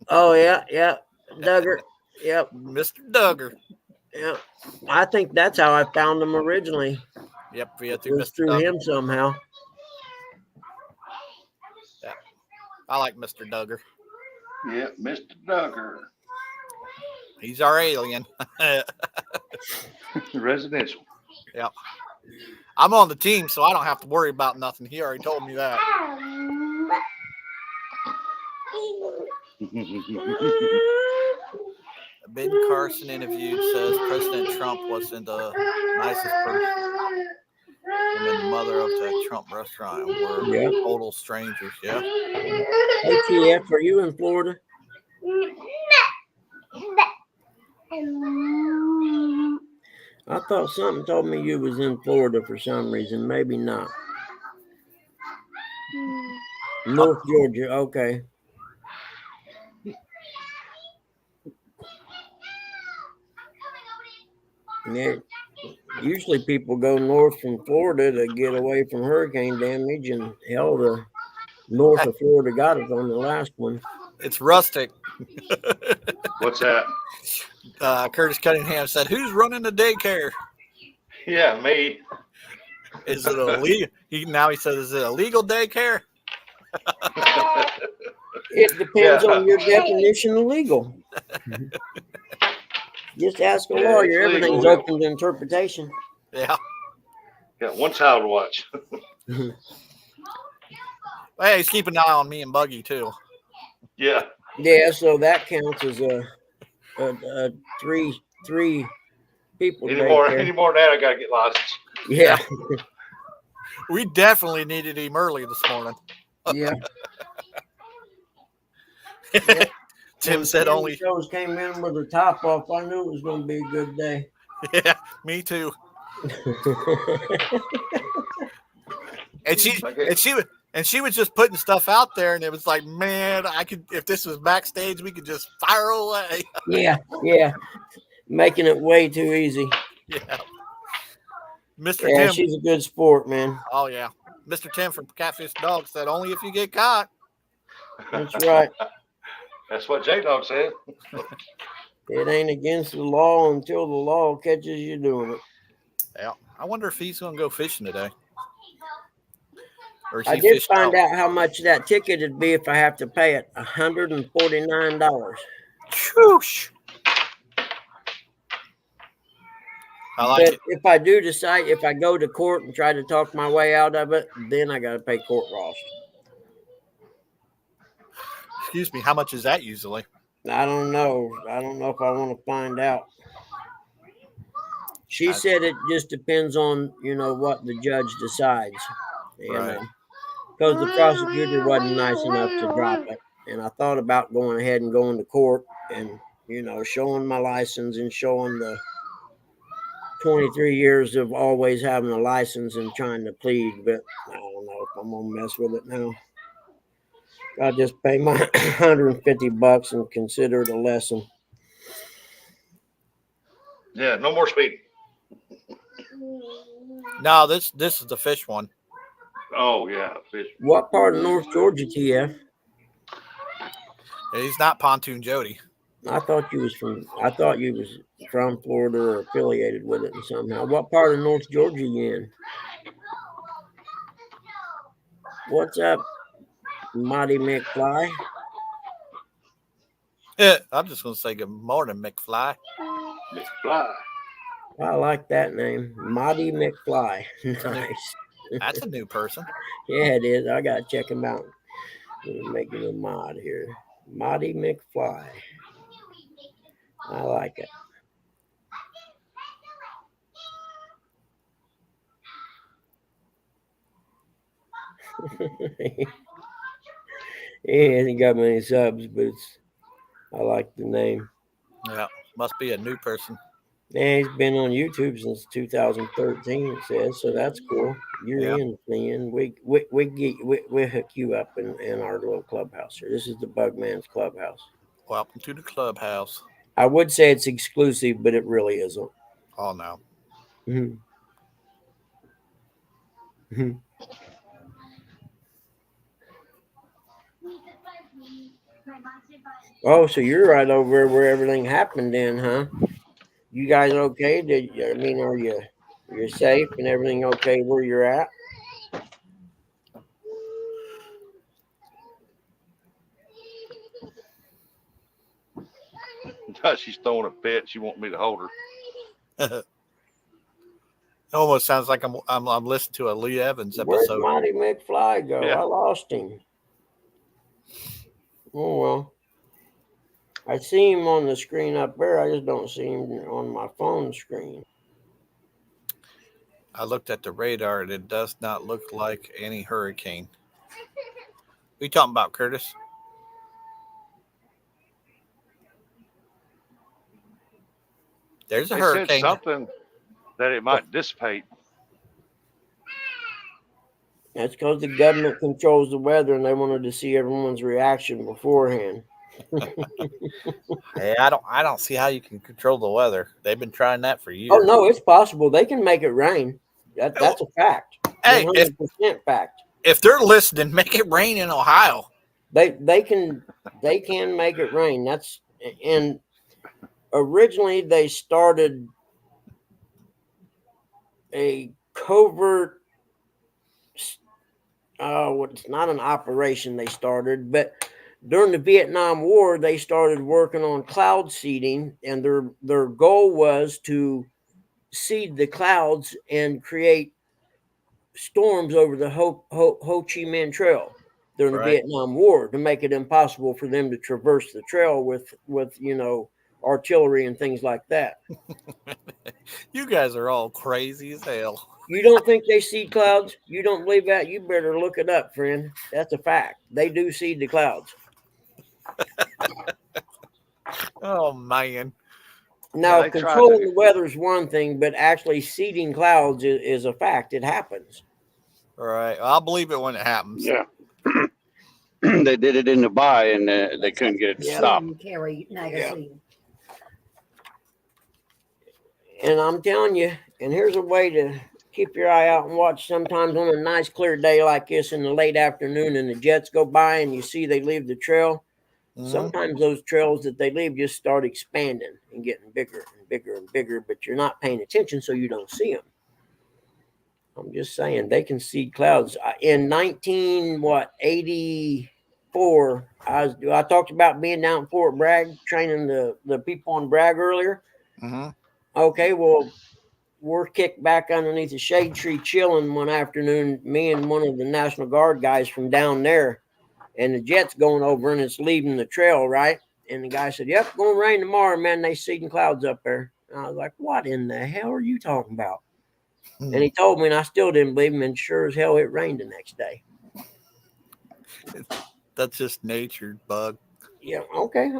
Oh, yeah. Duggar. Yep. Mr. Duggar. Yeah. I think that's how I found him originally. Yep. Yeah, it was through him somehow. Yeah. I like Mr. Duggar. Yeah, Mr. Duggar. He's our alien. Residential. Yep. I'm on the team, so I don't have to worry about nothing. He already told me that. Ben Carson interviewed says President Trump wasn't the nicest person. And then the mother of that Trump restaurant were total strangers. Yeah. ATF, are you in Florida? I thought something told me you was in Florida for some reason. Maybe not. North Georgia. Okay. Yeah. Usually people go north from Florida to get away from hurricane damage, and hell, the north of Florida got it on the last one. It's Rustic. What's that? Curtis Cunningham said, "Who's running the daycare? Yeah, me. Is it illegal?" He says, "Is it a legal daycare?" It depends on your definition of legal. Just ask a Yeah, lawyer. it's Everything's legal. open to interpretation. Yeah. Got one child to watch. Hey, he's keeping an eye on me and Buggy too. Yeah. Yeah, so that counts as a three people Any more daycare. than that, I gotta get licensed. Yeah. We definitely needed him early this morning. Yeah. Tim said only. Shows came in with the top off. I knew it was going to be a good day. Yeah, me too. And she was just putting stuff out there, and it was like, man, I could, if this was backstage, we could just fire away. Yeah, making it way too easy. Yeah, Mr. Yeah, Tim. she's a good sport, man. Oh yeah, Mr. Tim from Catfish Dog said only if you get caught. That's right. That's what J-Dog said. It ain't against the law until the law catches you doing it. Yeah, I wonder if he's going to go fishing today. Or I did find out how much that ticket would be if I have to pay it. $149. Whoosh. I like but it. If I do decide, if I go to court and try to talk my way out of it, then I got to pay court costs. Excuse me, how much is that usually? I don't know. I don't know if I want to find out. She said it just depends on, what the judge decides. Right. Because the prosecutor wasn't nice enough to drop it. And I thought about going ahead and going to court and, showing my license and showing the 23 years of always having a license and trying to plead. But I don't know if I'm going to mess with it now. I'll just pay my $150 and consider it a lesson. Yeah, no more speeding. No, this is the fish one. Oh yeah, fish. What part of North Georgia, TF? He's not Pontoon Jody. I thought you was from Florida or affiliated with it somehow. What part of North Georgia you in? What's up, Mighty McFly? I'm just going to say good morning, McFly. McFly. I like that name, Mighty McFly. Nice. That's a new person. Yeah, it is. I gotta check him out. I'm making a mod here, Mighty McFly. I like it. He hasn't got many subs, but I like the name. Yeah, must be a new person. Yeah, he's been on YouTube since 2013. It says so. That's cool. You're in, man. We hook you up in our little clubhouse here. This is the Bugman's Clubhouse. Welcome to the clubhouse. I would say it's exclusive, but it really isn't. Oh no. Mm-hmm. Mm-hmm. Oh, so you're right over where everything happened then, huh? You guys okay? Are you're safe and everything okay where you're at? She's throwing a fit. She wants me to hold her. It almost sounds like I'm listening to a Lee Evans episode. Where'd Mighty McFly go? Yeah. I lost him. Oh well. I see him on the screen up there. I just don't see him on my phone screen. I looked at the radar and it does not look like any hurricane. What are you talking about, Curtis? There's a hurricane. Said something that it might dissipate. That's because the government controls the weather, and they wanted to see everyone's reaction beforehand. Hey, I don't see how you can control the weather. They've been trying that for years. Oh no, it's possible. They can make it rain. That's a fact. Hey, 100% fact. if they're listening, make it rain in Ohio. They can make it rain. That's and originally they started a covert. It's not an operation they started, but during the Vietnam War, they started working on cloud seeding, and their goal was to seed the clouds and create storms over the Ho Chi Minh Trail during the Vietnam War to make it impossible for them to traverse the trail with artillery and things like that. You guys are all crazy as hell. You don't think they seed clouds? You don't believe that? You better look it up, friend. That's a fact. They do seed the clouds. Oh man. Now, controlling the weather is one thing, but actually seeding clouds is a fact. It happens. All right. Well, I'll believe it when it happens. Yeah. They did it in Dubai, and they couldn't get it to stop. Carry magazine. And I'm telling you, and here's a way to keep your eye out and watch sometimes on a nice clear day like this in the late afternoon and the jets go by and you see they leave the trail. Mm-hmm. Sometimes those trails that they leave just start expanding and getting bigger and bigger and bigger, but you're not paying attention, so you don't see them. I'm just saying they can see clouds. In 1984, I talked about being down at Fort Bragg training the people on Bragg earlier. Mm-hmm. Okay, well, we're kicked back underneath a shade tree chilling one afternoon, me and one of the National Guard guys from down there, and the jet's going over and it's leaving the trail, right? And the guy said, "Yep, going to rain tomorrow, man. They seeding clouds up there." And I was like, "What in the hell are you talking about?" And he told me, and I still didn't believe him, and sure as hell it rained the next day. That's just nature, bug. Yeah, okay.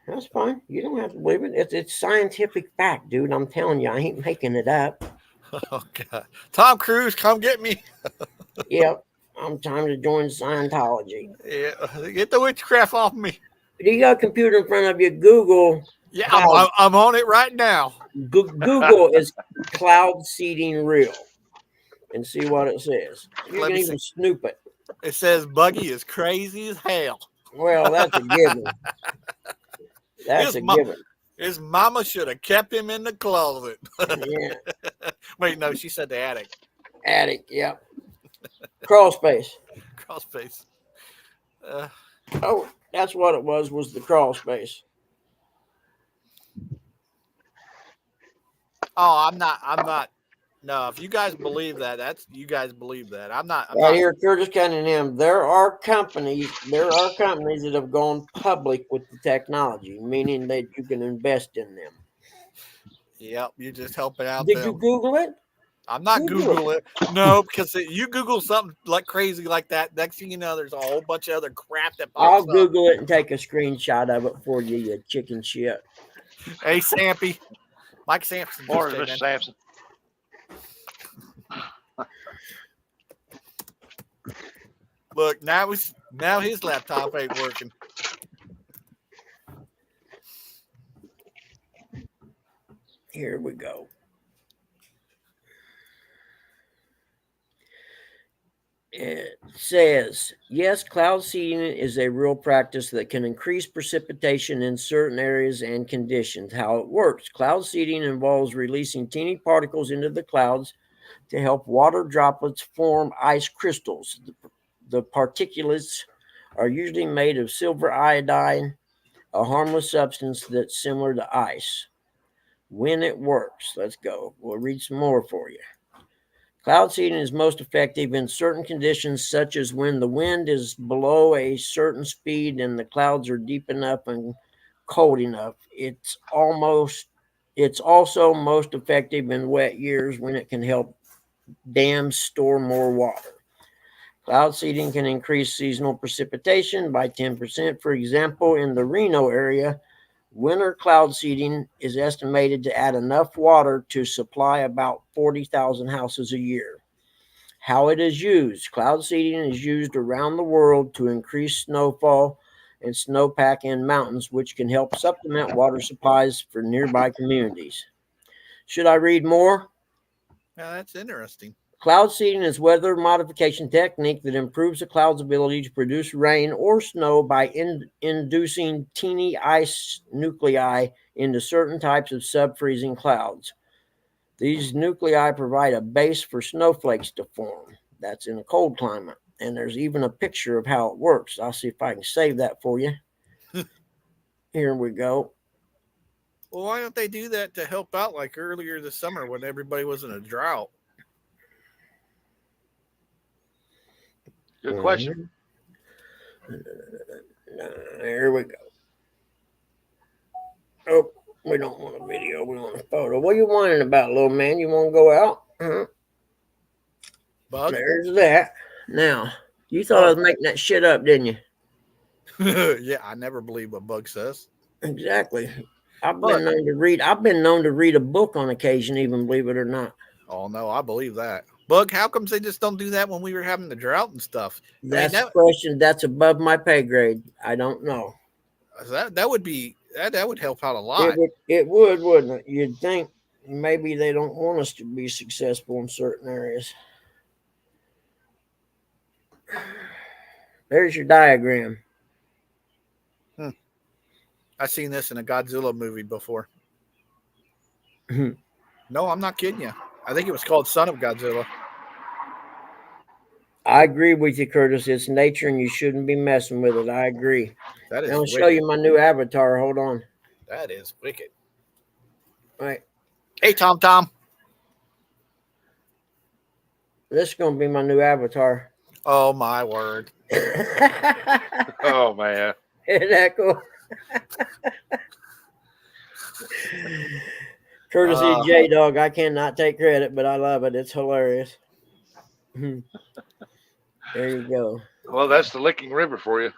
That's fine. You don't have to believe it. It's scientific fact, dude. I'm telling you, I ain't making it up. Oh, God. Tom Cruise, come get me. Yep. I'm time to join Scientology. Yeah, get the witchcraft off me. Do you got a computer in front of you? Google. Yeah, I'm on it right now. Google is cloud seeding real and see what it says. You can even snoop it. It says Buggy is crazy as hell. Well, that's a given. That's a given. His mama should have kept him in the closet. Yeah. Wait, no, she said the attic. Attic, yep. Crawl space. Crawl space. Oh, that's what it was the crawl space. Oh, I'm not. No, if you guys believe that, that's you guys believe that. I'm not. Here, Curtis Cunningham. There are companies that have gone public with the technology, meaning that you can invest in them. Yep, you're just helping out. Did you Google it? I'm not Google it. No, because you Google something like crazy like that. Next thing you know, there's a whole bunch of other crap that pops I'll Google it and take a screenshot of it for you, you chicken shit. Hey, Sampy. Mike Sampson. Morning, Mr. Sampson. Look, now his laptop ain't working. Here we go. It says, yes, cloud seeding is a real practice that can increase precipitation in certain areas and conditions. How it works. Cloud seeding involves releasing teeny particles into the clouds to help water droplets form ice crystals. The particulates are usually made of silver iodine, a harmless substance that's similar to ice. When it works, let's go. We'll read some more for you. Cloud seeding is most effective in certain conditions, such as when the wind is below a certain speed and the clouds are deep enough and cold enough. It's also most effective in wet years when it can help dams store more water. Cloud seeding can increase seasonal precipitation by 10%. For example, in the Reno area, winter cloud seeding is estimated to add enough water to supply about 40,000 houses a year. How it is used. Cloud seeding is used around the world to increase snowfall and snowpack in mountains, which can help supplement water supplies for nearby communities. Should I read more? Yeah, that's interesting. Cloud seeding is weather modification technique that improves a cloud's ability to produce rain or snow by inducing teeny ice nuclei into certain types of sub-freezing clouds. These nuclei provide a base for snowflakes to form. That's in a cold climate. And there's even a picture of how it works. I'll see if I can save that for you. Here we go. Well, why don't they do that to help out like earlier this summer when everybody was in a drought? Good question. Here we go. Oh, we don't want a video. We want a photo. What are you whining about, little man? You want to go out? Bug? There's that. Now, you thought I was making that shit up, didn't you? Yeah, I never believe what Bug says. Exactly. I've been known to read a book on occasion, even, believe it or not. Oh no, I believe that. Bug, how comes they just don't do that when we were having the drought and stuff? That's a question that's above my pay grade. I don't know. That would be that would help out a lot. It would, wouldn't it? You'd think maybe they don't want us to be successful in certain areas. There's your diagram. I've seen this in a Godzilla movie before. No, I'm not kidding you. I think it was called Son of Godzilla. I agree with you, Curtis. It's nature and you shouldn't be messing with it. I agree. That is I'll wicked. show you my new avatar. Hold on. That is wicked. All right. Hey, Tom. This is going to be my new avatar. Oh, my word. Oh, man. Isn't that cool? Courtesy J Dog. I cannot take credit, but I love it. It's hilarious. There you go. Well, that's the Licking River for you.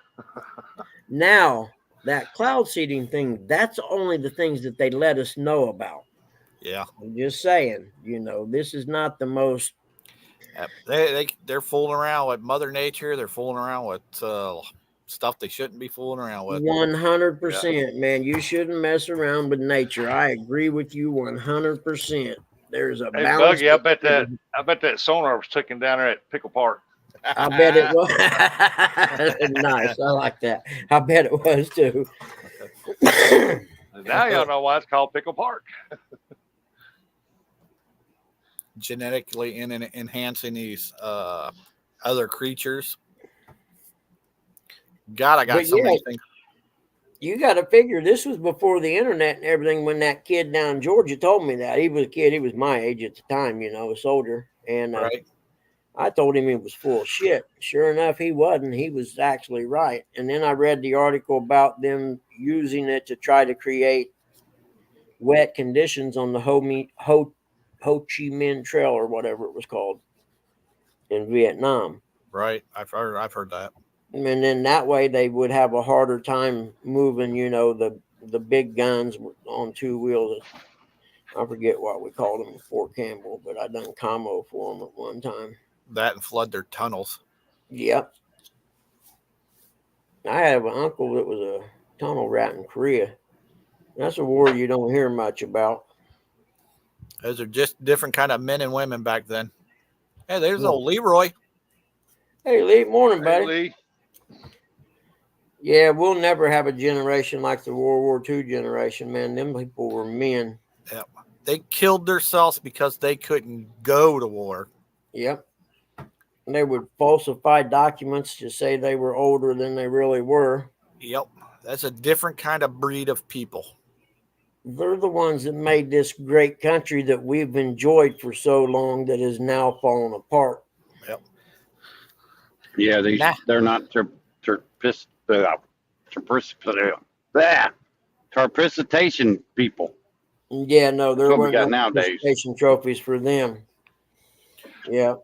Now, that cloud seeding thing, that's only the things that they let us know about. Yeah. I'm just saying, this is not the most. They're fooling around with Mother Nature. They're fooling around with stuff they shouldn't be fooling around with. 100%, man. You shouldn't mess around with nature. I agree with you 100%. There's a balance. Buggy, I bet that sonar was taken down there at Pickle Park. I bet it was. Nice. I like that. I bet it was too. Now y'all know why it's called Pickle Park. Genetically enhancing these other creatures. God, I got so many things. You got to figure this was before the internet and everything. When that kid down in Georgia told me that, he was a kid. He was my age at the time, a soldier, and right. I told him he was full of shit. Sure enough, he wasn't. He was actually right. And then I read the article about them using it to try to create wet conditions on the Ho Chi Minh Trail or whatever it was called in Vietnam. Right. I've heard that. And then that way they would have a harder time moving, the big guns on two wheels. I forget what we called them in Fort Campbell, but I done commo for them at one time. That and flood their tunnels. Yep. I have an uncle that was a tunnel rat in Korea. That's a war you don't hear much about. Those are just different kind of men and women back then. Hey, there's old Leroy. Hey, Lee. Morning, buddy. Hey, Lee. Yeah, we'll never have a generation like the World War II generation, man. Them people were men. Yeah. They killed themselves because they couldn't go to war. Yep. And they would falsify documents to say they were older than they really were. Yep. That's a different kind of breed of people. They're the ones that made this great country that we've enjoyed for so long that is now falling apart. Yep. Yeah, they're not tarpricitation people. Yeah, no, there what we weren't got no nowadays. participation trophies for them. Yeah.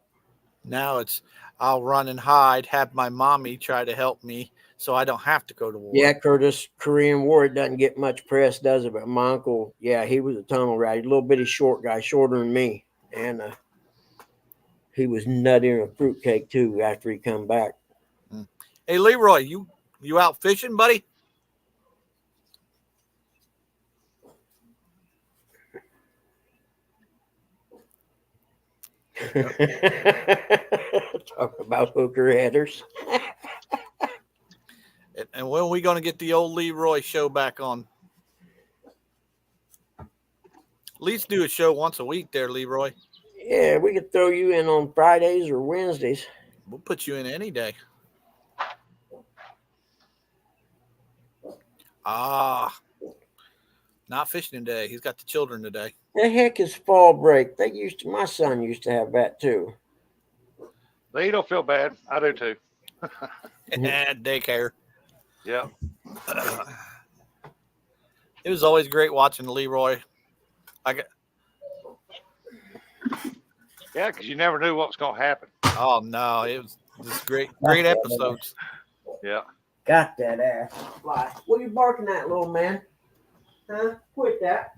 Now it's I'll run and hide, have my mommy try to help me so I don't have to go to war. Yeah, Curtis, Korean War, it doesn't get much press, does it? But my uncle, yeah, he was a tunnel rat. He's a little bitty short guy, shorter than me. And He was nutting a fruitcake too after he come back. Hey, Leroy, you out fishing, buddy? Talk about hooker headers. And when are we going to get the old Leroy show back on? At least do a show once a week there, Leroy. Yeah, we could throw you in on Fridays or Wednesdays. We'll put you in any day. Not fishing today. He's got the children today. The heck is fall break? My son used to have that too. They don't feel bad. I do too. Daycare. Yeah. It was always great watching Leroy. Yeah, because you never knew what was going to happen. Oh no, it was just great episodes. Yeah. Got that ass fly. What are you barking at, little man? Huh? Quit that.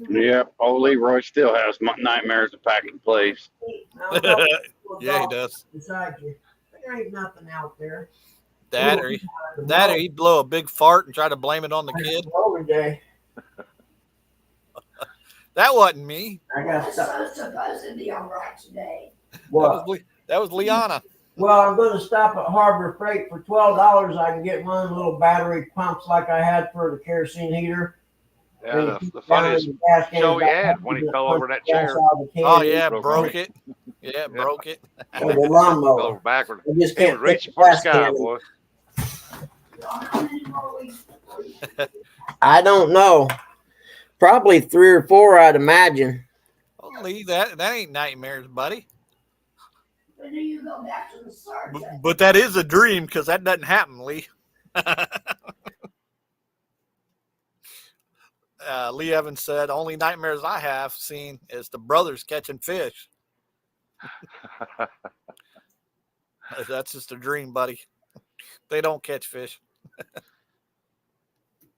Yeah, old Leroy still has nightmares of packing plays. Yeah, he does. Beside you, there ain't nothing out there. That or he'd blow a big fart and try to blame it on the kid. Day. That wasn't me. I got So supposed to be all right today. What? That was Liana. Well, I'm going to stop at Harbor Freight for $12. I can get one of the little battery pumps like I had for the kerosene heater. Yeah, the funniest show he had when he fell over that chair. Oh yeah, broke it. Yeah, broke it. The lawnmower. Fell over backward. I just He can't was reaching for the sky, boy. I don't know. Probably 3 or 4, I'd imagine. Oh, Lee, that ain't nightmares, buddy. When do you go back to the surgeon? But that is a dream because that doesn't happen, Lee. Lee Evans said, "Only nightmares I have seen is the brothers catching fish." That's just a dream, buddy. They don't catch fish.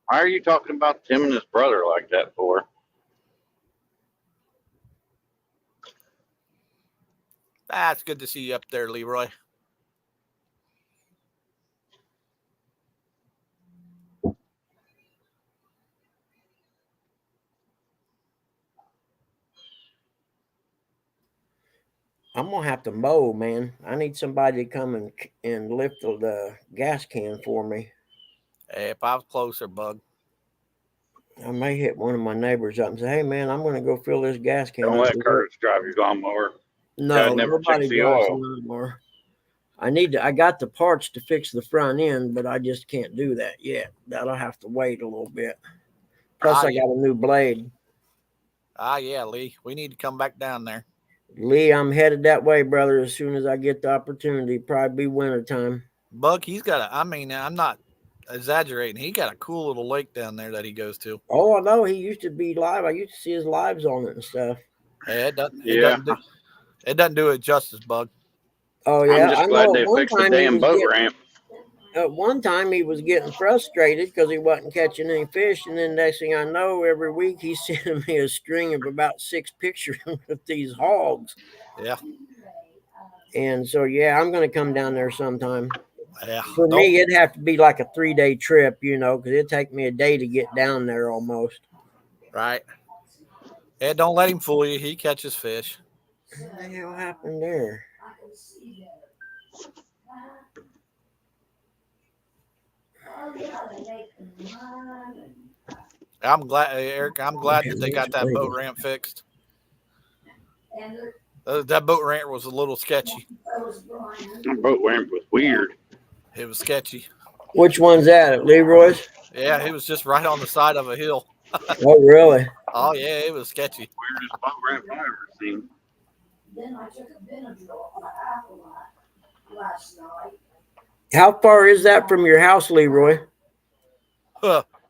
Why are you talking about Tim and his brother like that for? It's good to see you up there, Leroy. I'm gonna have to mow, man. I need somebody to come and lift the gas can for me. Hey, if I was closer, bug. I may hit one of my neighbors up and say, "Hey, man, I'm gonna go fill this gas can." Don't let Curtis drive your lawnmower. No, God never nobody checks the drives oil. the lawnmower. I got the parts to fix the front end, but I just can't do that yet. That'll have to wait a little bit. Plus, I got a new blade. Yeah, Lee. We need to come back down there. Lee, I'm headed that way, brother, as soon as I get the opportunity. Probably be wintertime. Bug, he's got I'm not exaggerating. He got a cool little lake down there that he goes to. Oh, I know. He used to be live. I used to see his lives on it and stuff. Yeah, it doesn't do it justice, Bug. Oh, yeah. I'm just glad they fixed the damn boat ramp. At one time, he was getting frustrated because he wasn't catching any fish. And then next thing I know, every week he's sending me a string of about 6 pictures with these hogs. Yeah. And so, yeah, I'm going to come down there sometime. Yeah. For me, it'd have to be like a 3-day trip, because it'd take me a day to get down there almost. Right. Yeah, don't let him fool you. He catches fish. What the hell happened there? I'm glad, Eric. I'm glad that they got that boat ramp fixed. That boat ramp was a little sketchy. The boat ramp was weird. It was sketchy. Which one's that? At Leroy's? Yeah, it was just right on the side of a hill. Oh, really? Oh, yeah, it was sketchy. Weirdest boat ramp I've ever seen. Then I took a Benadryl on the apple last night. How far is that from your house, Leroy?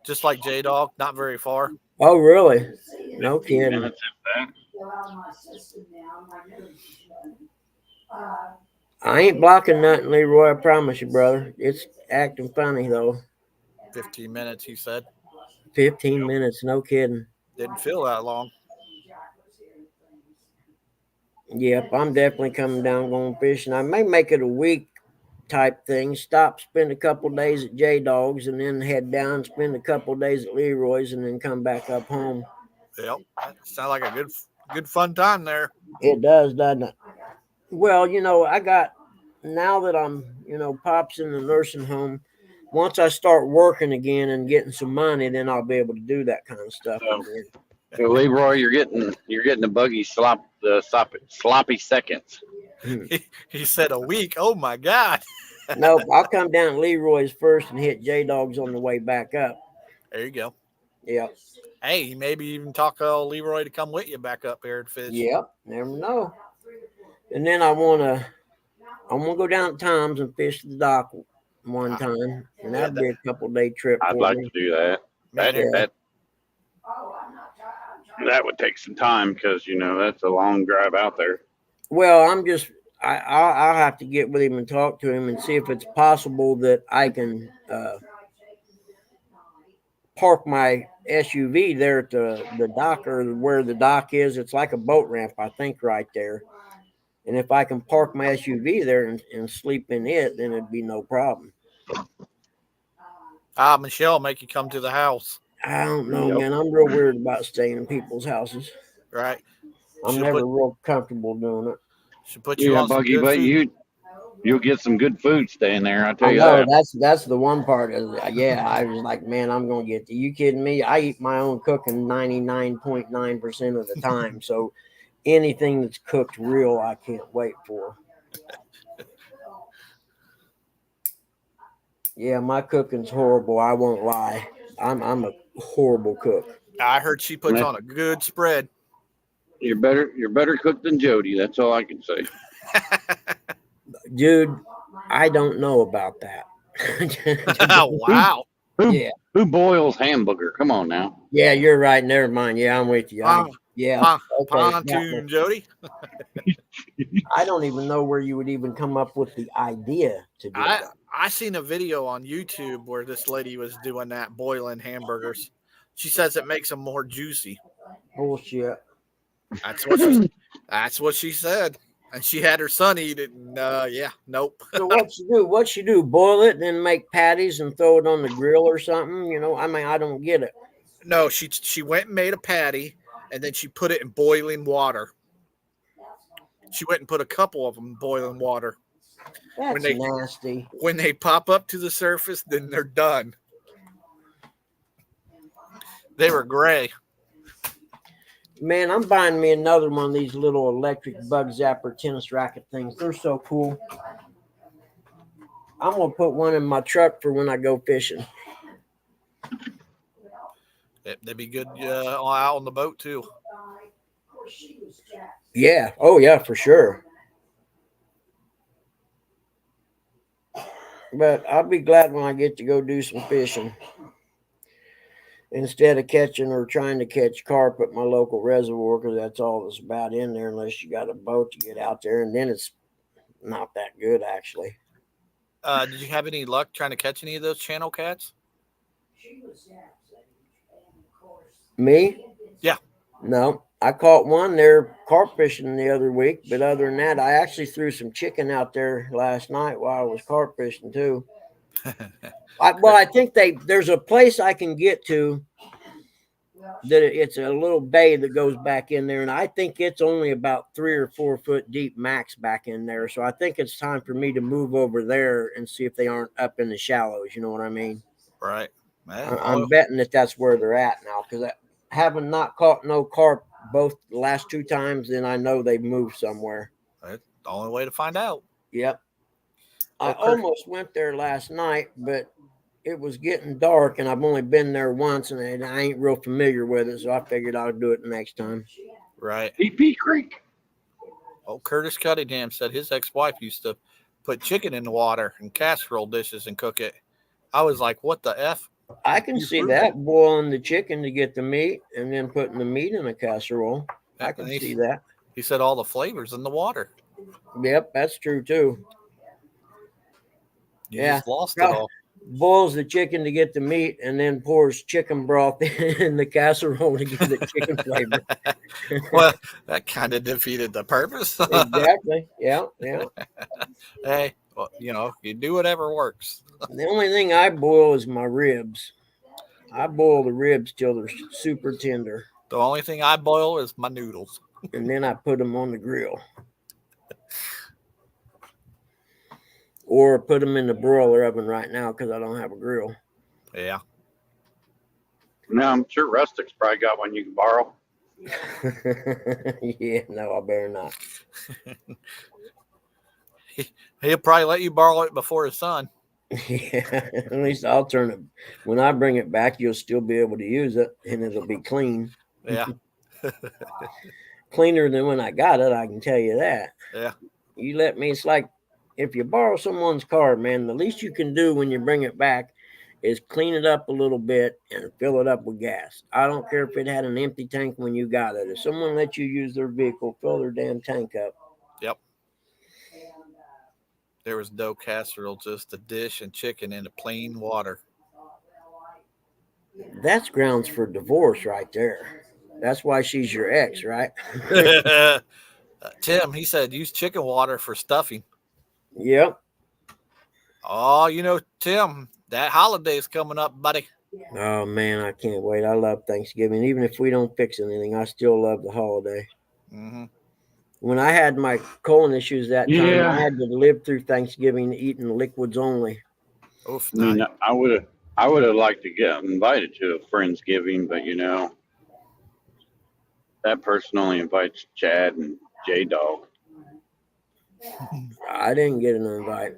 Just like J-Dog, not very far. Oh, really? No kidding. Minutes if that. I ain't blocking nothing, Leroy. I promise you, brother. It's acting funny, though. 15 minutes, he said. 15 minutes, no kidding. Didn't feel that long. Yep, I'm definitely coming down going fishing. I may make it a week type thing. Stop, spend a couple days at J Dog's, and then head down, spend a couple days at Leroy's, and then come back up home. Yep, that sounds like a good fun time there. It does, doesn't it? Well, I got now that I'm, Pop's in the nursing home. Once I start working again and getting some money, then I'll be able to do that kind of stuff So, again. so Leroy, you're getting the buggy sloppy seconds. He said a week. Oh my God. Nope, I'll come down to Leroy's first and hit J Dog's on the way back up. There you go. Yep. Hey, maybe even talk Leroy to come with you back up here to fish. Yep. Never know. And then I'm gonna go down to Tom's and fish the dock one time, and that'd be a couple-day trip I'd for like me. to do that. That would take some time because that's a long drive out there. Well, I'll have to get with him and talk to him and see if it's possible that I can park my SUV there at the dock, or where the dock is. It's like a boat ramp, I think, right there. And if I can park my SUV there and sleep in it, then it'd be no problem. Michelle, make you come to the house. I don't know, man. I'm real weird about staying in people's houses. Right. I'm never real comfortable doing it. Should put you on Buggy, some good but food. you'll get some good food staying there. I tell you know that. that's the one part of it. Yeah, I was like, man, I'm gonna get to. You kidding me? I eat my own cooking 99.9% of the time. So anything that's cooked real, I can't wait for. Yeah, my cooking's horrible. I won't lie. I'm a horrible cook. I heard she puts on a good spread. You're better cook than Jody. That's all I can say. Dude, I don't know about that. Wow. Who boils hamburger? Come on now. Yeah, you're right. Never mind. Yeah, I'm with you. Pontoon, Jody. I don't even know where you would even come up with the idea to do that. I seen a video on YouTube where this lady was doing that, boiling hamburgers. She says it makes them more juicy. Bullshit. That's what she said. And she had her son eat it, and nope. So what she do? Boil it, then make patties and throw it on the grill or something? I don't get it. No, she went and made a patty, and then she put it in boiling water. She went and put a couple of them in boiling water. That's nasty. When they pop up to the surface, then they're done. They were gray. Man, I'm buying me another one of these little electric bug zapper tennis racket things. They're so cool. I'm going to put one in my truck for when I go fishing. They'd be good out on the boat, too. Yeah. Oh, yeah, for sure. But I'll be glad when I get to go do some fishing. Instead of catching or trying to catch carp at my local reservoir, because that's all that's about in there, unless you got a boat to get out there, and then it's not that good, actually. Did you have any luck trying to catch any of those channel cats? Me? Yeah. No, I caught one there carp fishing the other week, but other than that, I actually threw some chicken out there last night while I was carp fishing too. I think there's a place I can get to that it's a little bay that goes back in there, and I think it's only about 3 or 4 foot deep max back in there. So I think it's time for me to move over there and see if they aren't up in the shallows. You know what I mean? Right. I'm betting that's where they're at now, because having not caught no carp both the last 2 times, then I know they've moved somewhere. That's the only way to find out. Yep. I almost went there last night, but it was getting dark, and I've only been there once, and I ain't real familiar with it, so I figured I'll do it next time. Right. PP Creek. Oh, Curtis Cunningham said his ex-wife used to put chicken in the water and casserole dishes and cook it. I was like, what the F? I can see that, boiling the chicken to get the meat and then putting the meat in a casserole. I can see that. He said all the flavors in the water. Yep, that's true too. You just lost it all. boils the chicken to get the meat, and then pours chicken broth in the casserole to give it chicken flavor. Well, that kind of defeated the purpose. Exactly. Yeah. Hey, well, you do whatever works. The only thing I boil is my ribs. I boil the ribs till they're super tender. The only thing I boil is my noodles. And then I put them on the grill. Or put them in the broiler oven right now because I don't have a grill. Yeah. No, I'm sure Rustic's probably got one you can borrow. Yeah, no, I better not. He'll probably let you borrow it before his son. Yeah, at least I'll turn it. When I bring it back, you'll still be able to use it, and it'll be clean. Yeah. Cleaner than when I got it, I can tell you that. Yeah. You let me, it's like if you borrow someone's car, man, the least you can do when you bring it back is clean it up a little bit and fill it up with gas. I don't care if it had an empty tank when you got it. If someone lets you use their vehicle, fill their damn tank up. Yep. There was no casserole, just a dish and chicken in plain water. That's grounds for divorce right there. That's why she's your ex, right? Tim, he said, use chicken water for stuffing. Yep. Oh, Tim, that holiday's coming up, buddy. Oh, man, I can't wait. I love Thanksgiving. Even if we don't fix anything, I still love the holiday. Mm-hmm. When I had my colon issues that time, Yeah. I had to live through Thanksgiving eating liquids only. Oof, I mean, I would have liked to get invited to a Friendsgiving, but that person only invites Chad and J Dog. I didn't get an invite.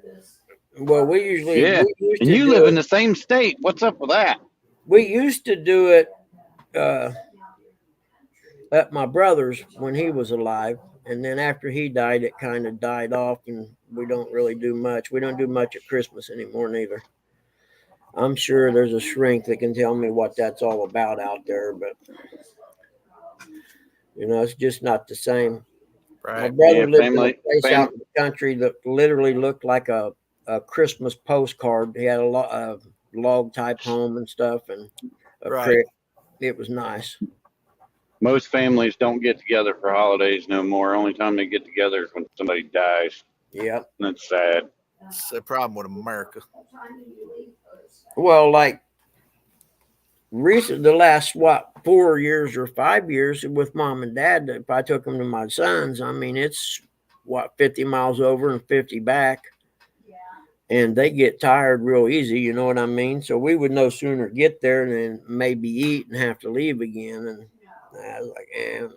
Well, we usually And you live in the same state. What's up with that? We used to do it at my brother's when he was alive, and then after he died, it kind of died off, and we don't really do much. We don't do much at Christmas anymore, neither. I'm sure there's a shrink that can tell me what that's all about out there, but it's just not the same. Right. My brother lived in a place out in the country that literally looked like a Christmas postcard. He had a log type home and stuff, and a creek. It was nice. Most families don't get together for holidays no more. Only time they get together is when somebody dies. Yep. That's sad. It's the problem with America. Well, like the last 4 years or 5 years with mom and dad, if I took them to my son's, I mean, it's 50 miles over and 50 back. And they get tired real easy, you know what I mean? So we would no sooner get there than maybe eat and have to leave again. And I was like,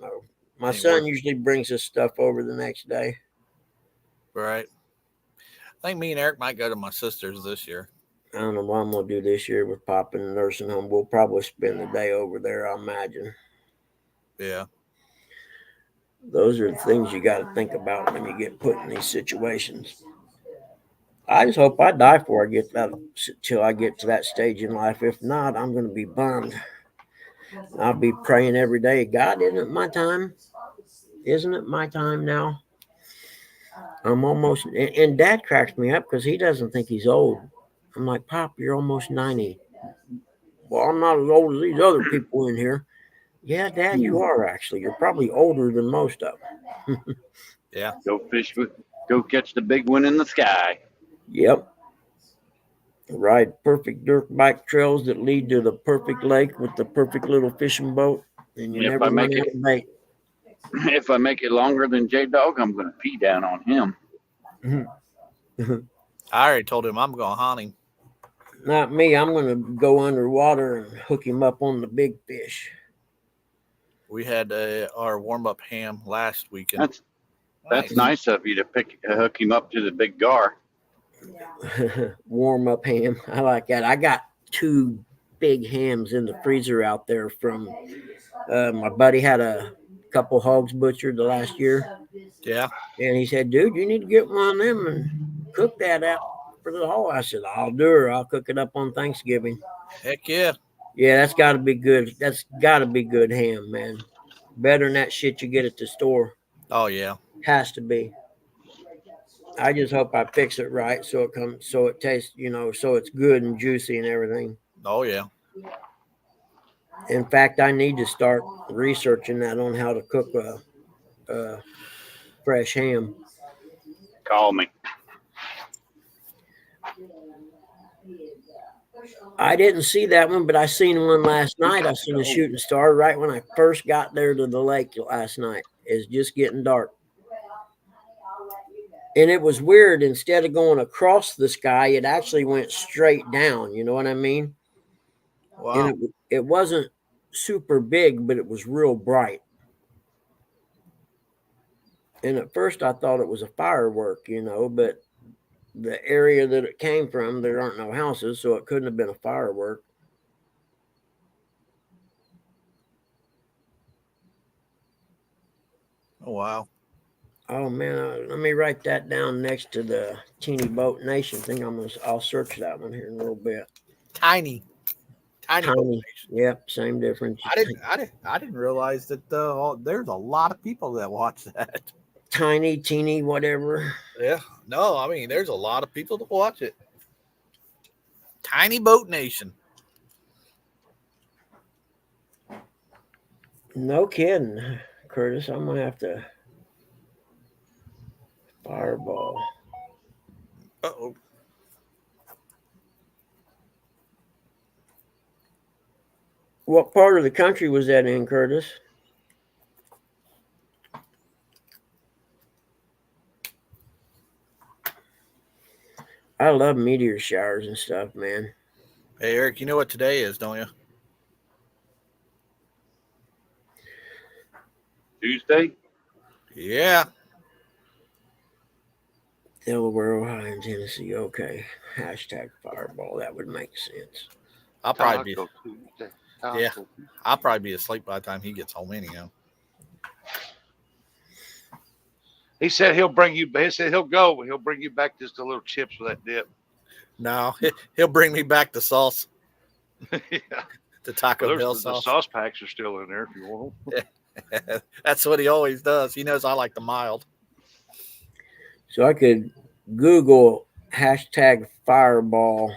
no. My son usually brings his stuff over the next day. Right. I think me and Eric might go to my sister's this year. I don't know what I'm going to do this year with Pop in the nursing home. We'll probably spend the day over there, I imagine. Yeah. Those are the things you got to think about when you get put in these situations. I just hope I die before I get that, till I get to that stage in life. If not, I'm going to be bummed. I'll be praying every day, God, isn't it my time? Isn't it my time now? I'm almost, and Dad cracks me up because he doesn't think he's old. I'm like, Pop, you're almost 90. Well, I'm not as old as these other people in here. Yeah, Dad, you are actually. You're probably older than most of them. Yeah. Go catch the big one in the sky. Yep. Ride perfect dirt bike trails that lead to the perfect lake with the perfect little fishing boat, and you never run out of bait. If I make it longer than J Dog, I'm going to pee down on him. I already told him I'm going to hunt him. Not me. I'm going to go underwater and hook him up on the big fish. We had our warm-up ham last weekend. That's nice of you to hook him up to the big gar. Warm up ham. I like that. I got 2 big hams in the freezer out there from my buddy had a couple hogs butchered the last year. Yeah. And he said, dude, you need to get one of them and cook that out for the hog. I said, I'll do it. I'll cook it up on Thanksgiving. Heck yeah. Yeah, that's got to be good. That's got to be good ham, man. Better than that shit you get at the store. Oh, yeah. Has to be. I just hope I fix it right so it comes, so it tastes, so it's good and juicy and everything. Oh yeah. In fact, I need to start researching that on how to cook a fresh ham. Call me. I didn't see that one, but I seen one last night. I seen a shooting star right when I first got there to the lake last night. It's just getting dark. And it was weird. Instead of going across the sky, it actually went straight down. You know what I mean? Wow. And it wasn't super big, but it was real bright. And at first I thought it was a firework, but the area that it came from, there aren't no houses, so it couldn't have been a firework. Oh wow. Oh man, let me write that down next to the Teeny Boat Nation thing. I'll search that one here in a little bit. Tiny. Tiny. Yep, same difference. I didn't realize that there's a lot of people that watch that. Tiny, teeny, whatever. Yeah. No, I mean there's a lot of people that watch it. Tiny Boat Nation. No kidding, Curtis. I'm gonna have to fireball. Uh-oh. What part of the country was that in, Curtis? I love meteor showers and stuff, man. Hey Eric, you know what today is, don't you? Tuesday? Yeah. Delaware, Ohio, and Tennessee. Okay. Hashtag fireball. That would make sense. I'll probably Taco Tuesday. Yeah. I'll probably be asleep by the time he gets home anyhow. He said he'll bring you. He said he'll go, but he'll bring you back just a little chips with that dip. No, he'll bring me back the sauce. Yeah. The Taco Bell The sauce. sauce packs are still in there if you want them. That's what he always does. He knows I like the mild. So I could Google hashtag fireball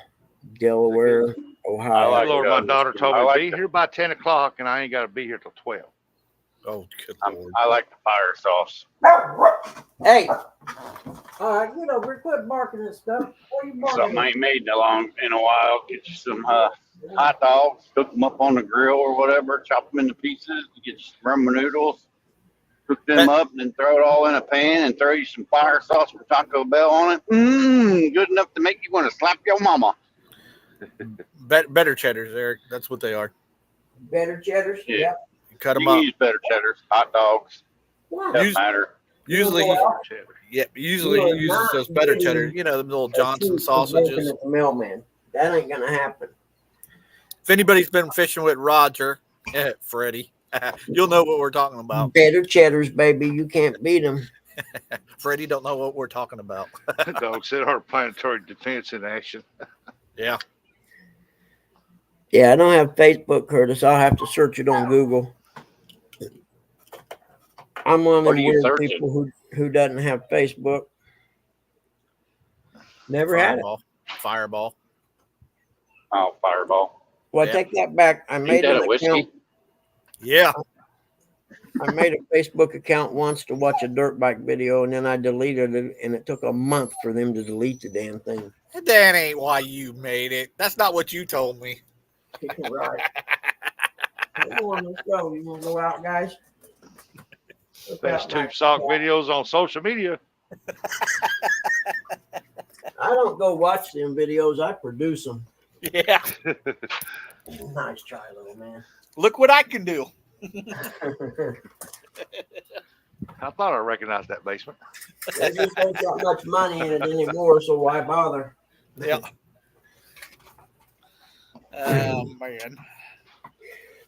Delaware, Ohio. like Lord, my daughter told me be the- here by 10 o'clock, and I ain't got to be here till 12. Oh, good Lord. I like the fire sauce. Hey, all right, get over here. Quit barking and stuff. What are you barking Something I at? ain't made in a while. Get you some hot dogs, cook them up on the grill or whatever, chop them into pieces, get you some ramen noodles, cook them up, and then throw it all in a pan and throw you some fire sauce for Taco Bell on it. Good enough to make you want to slap your mama. Better cheddars, Eric. That's what they are. Better cheddars? Yeah. Yep. You cut them You can up. use better cheddars, hot dogs, Why? doesn't matter. Usually, You usually are he uses not those better getting cheddar. You know, the little A Johnson tooth for broken sausages. at the mailman. That ain't gonna happen. If anybody's been fishing with Roger, Freddie, you'll know what we're talking about. Better cheddars, baby. You can't beat them. Freddie don't know what we're talking about. Dog said our planetary defense in action. Yeah. Yeah, I don't have Facebook, Curtis. I'll have to search it on Google. I'm one of What them are you weird searching? people who doesn't have Facebook. Never had it. Fireball. Oh, Fireball. Well, Yeah. take that back. I Ain't made that an a whiskey? account. Yeah. I made a Facebook account once to watch a dirt bike video, and then I deleted it, and it took a month for them to delete the damn thing. That ain't why you made it. That's not what you told me. Right. Come on, let's go. You want to go out, guys? Best tube sock videos on social media. I don't go watch them videos. I produce them. Yeah. Nice try, little man. Look what I can do. I thought I recognized that basement. There just ain't got much money in it anymore, so why bother? Yeah. Oh, man.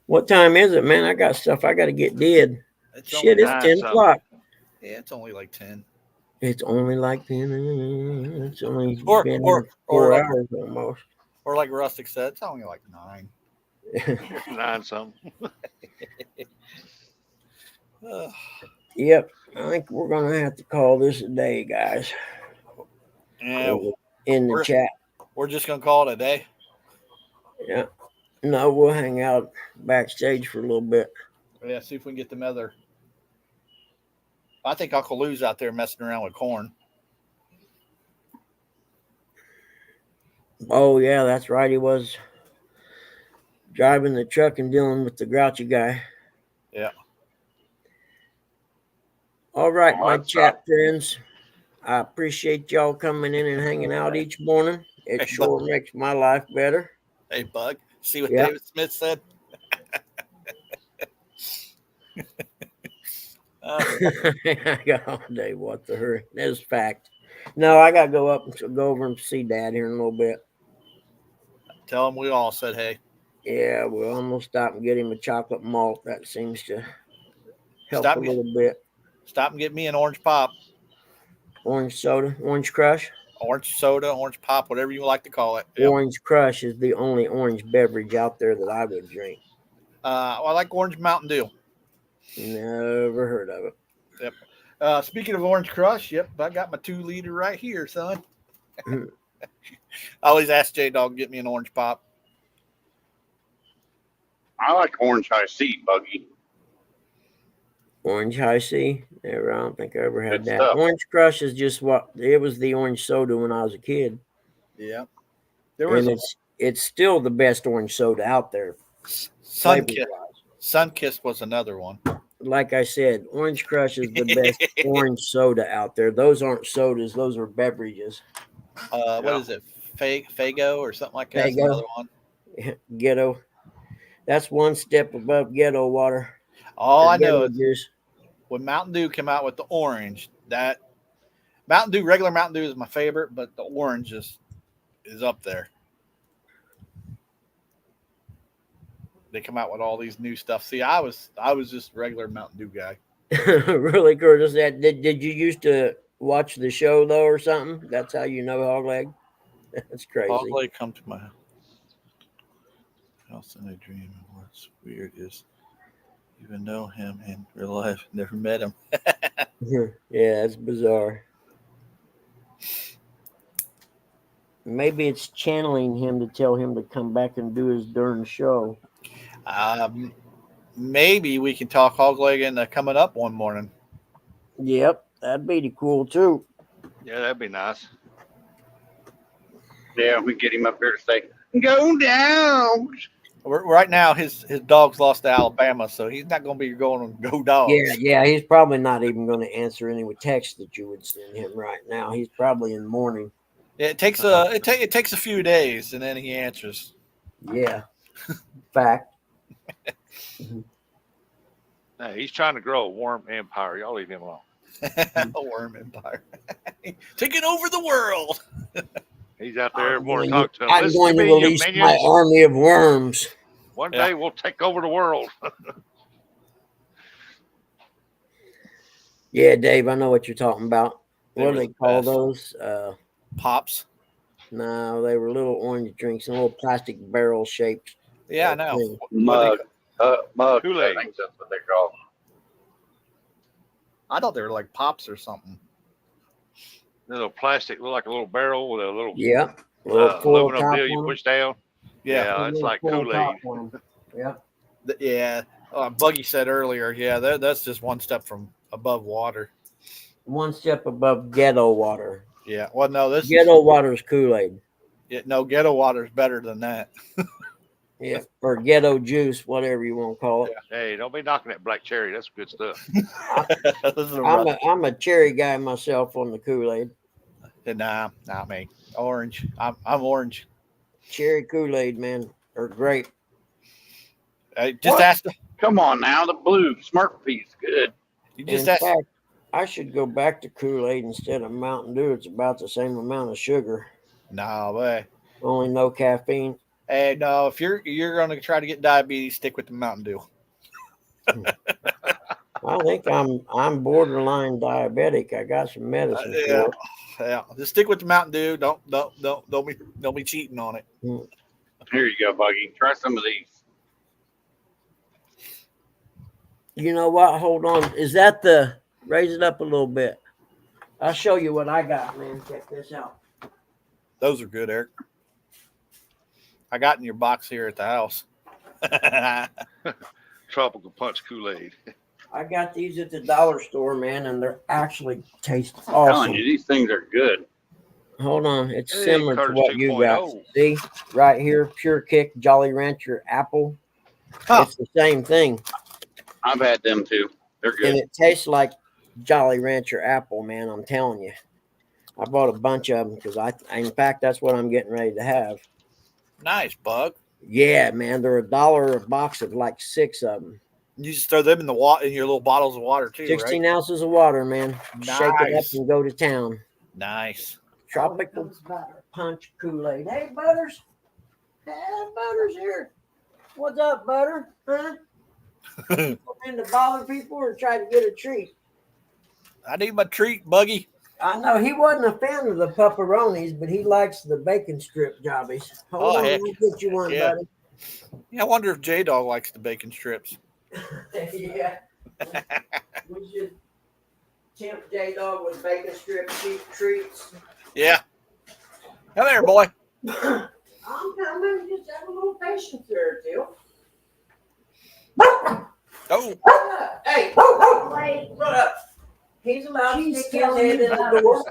What time is it, man? I got stuff I got to get did. Shit, it's 10 o'clock. Yeah, it's only like 10. It's only like 10. It's only Or- been or- 4 or like- hours almost. Or like Rustic said, it's only like 9. 9 something. Yep. I think we're going to have to call this a day, guys. Yeah, in the we're- chat. we're just gonna call it a day. Yeah. No, we'll hang out backstage for a little bit. Yeah, see if we can get them other. I think Uncle Lou's out there messing around with corn. Oh yeah, that's right. He was driving the truck and dealing with the grouchy guy. Yeah. All right, Oh, my that's chat friends. I appreciate y'all coming in and hanging out each morning. It Hey, sure makes my life better. Hey, Bug. See what Yeah. David Smith said? I got all day. What the hurry? That's fact. No, I got to go up and go over and see Dad here in a little bit. Tell him we all said hey. Yeah, well, I'm gonna stop and get him a chocolate malt. That seems to help Stop a me- little bit. Stop and get me an orange pop, Orange soda, orange crush. orange soda, orange pop, whatever you like to call it. Yep. Orange crush is the only orange beverage out there that I would drink. Well, I like orange Mountain Dew. Never heard of it. Speaking of orange crush, yep, I got my 2-liter right here, son. I always ask J Dog to get me an orange pop. I like orange high C, Buggy. Orange high C. Never. I don't think I ever had Good that. stuff. Orange crush is just what it was. The orange soda when I was a kid, Yeah. There was and it's still the best orange soda out there. Sunkist. Sunkist was another one. Like I said, Orange Crush is the best orange soda out there. Those aren't sodas; those are beverages. What is it? Fago or something like that? That's Faygo. another one. Ghetto. That's one step above ghetto water. All I know Ghetto is juice. when Mountain Dew came out with the orange, that Mountain Dew, regular Mountain Dew is my favorite, but the orange is up there. They come out with all these new stuff. See, I was just a regular Mountain Dew guy. Really, Curtis? That did you used to watch the show though, or something? That's how you know Hogleg. That's crazy. Hogleg come to my house in a dream, and what's weird is even know him in real life, never met him. Yeah, it's bizarre. Maybe it's channeling him to tell him to come back and do his darn show. Maybe we can talk Hogleg into coming up one morning. Yep, that'd be cool too. Yeah, that'd be nice. Yeah, we get him up here to say, "Go down." Right now, his dogs lost to Alabama, so he's not going to be going on Go Dogs. Yeah, he's probably not even going to answer any texts that you would send him right now. He's probably in mourning. Yeah, it takes a few days, and then he answers. Yeah, fact. Hey, he's trying to grow a worm empire. Y'all leave him alone. A worm empire, taking over the world. He's out there every morning I'm talking to him. going Listen to to me, you release my minions. army of worms. One day we'll take over the world. Yeah, Dave, I know what you're talking about. They What were do they the call best. those? Pops. No, they were little orange drinks in little plastic barrel shaped. Yeah, I know. thing. Mug. Mug. Kool-Aid. I think that's what they call them. I thought they were like Pops or something. Little plastic, look like a little barrel with a little Yeah, little foil aluminum top deal you on push down. Yeah, it's Little like foil Kool-Aid. top one. Yeah. Yeah. Buggy said earlier, yeah, that's just one step from above water. One step above ghetto water. Yeah. Well, no, this Ghetto water is Kool-Aid. no, ghetto water is better than that. Yeah, or ghetto juice, whatever you want to call it. Hey, don't be knocking that black cherry. That's good stuff. I'm a cherry guy myself on the Kool-Aid. Nah, not me. Orange. I'm orange. Cherry Kool-Aid, man, are great. Just ask. Come on now, the blue Smurfy's good. You just In ask. fact, I should go back to Kool-Aid instead of Mountain Dew. It's about the same amount of sugar, No way. only no caffeine. Hey, no. If you're going to try to get diabetes, stick with the Mountain Dew. I think I'm borderline diabetic. I got some medicine for it. Yeah. Just stick with the Mountain Dew. Don't be cheating on it. Here you go, Buggy. Try some of these. You know what? Hold on. Is that the raise it up a little bit? I'll show you what I got, man. Check this out. Those are good, Eric. I got in your box here at the house. Tropical punch Kool-Aid. I got these at the dollar store, man, and they're actually taste I'm telling awesome. you, these things are good. Hold on, it's Hey, similar to Curtis what you got. 2.0. See, right here, Pure Kick, Jolly Rancher apple. Huh. It's the same thing, I've had them too. They're and good. it tastes like Jolly Rancher apple, man. I'm telling you. I bought a bunch of them because in fact, that's what I'm getting ready to have. Nice, Bug. Yeah, man, they're $1 a box of like 6 of them. You just throw them in the water in your little bottles of water too, 16 right? ounces of water, man. Shake it up Nice. and go to town. Nice. Tropical punch Kool-Aid. Hey, Butters. Hey, Butters here. What's up, Butter? Huh? You come in to bother people or try to get a treat? I need my treat, Buggy. I know he wasn't a fan of the pepperonis, but he likes the bacon strip jobbies. Hold on, heck. I'll get you one, Yeah. buddy. Yeah, I wonder if J-Dog likes the bacon strips. Yeah. We should tempt J-Dog with bacon strip cheap treats. Yeah. Come here, boy. I'm coming. Just have a little patience there, too. Oh, Hey, shut up. He's allowed to stick his head in the door.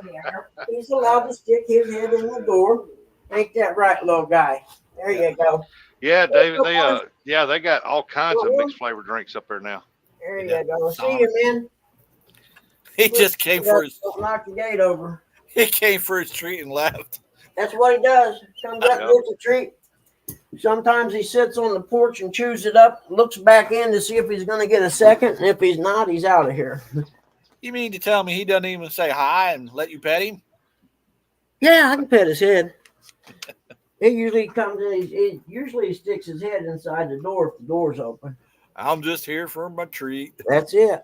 He's allowed to stick his head in the door. Ain't that right, little guy? There you go. Yeah, David. They got all kinds of mixed flavor drinks up there now. There you go. See you, man. he just came for his Don't knock the gate over. he came for his treat and left. That's what he does. Comes up, gets a treat. Sometimes he sits on the porch and chews it up, looks back in to see if he's going to get a second, and if he's not, he's out of here. You mean to tell me he doesn't even say hi and let you pet him? Yeah, I can pet his head. He usually comes in. He usually sticks his head inside the door if the door's open. I'm just here for my treat. That's it.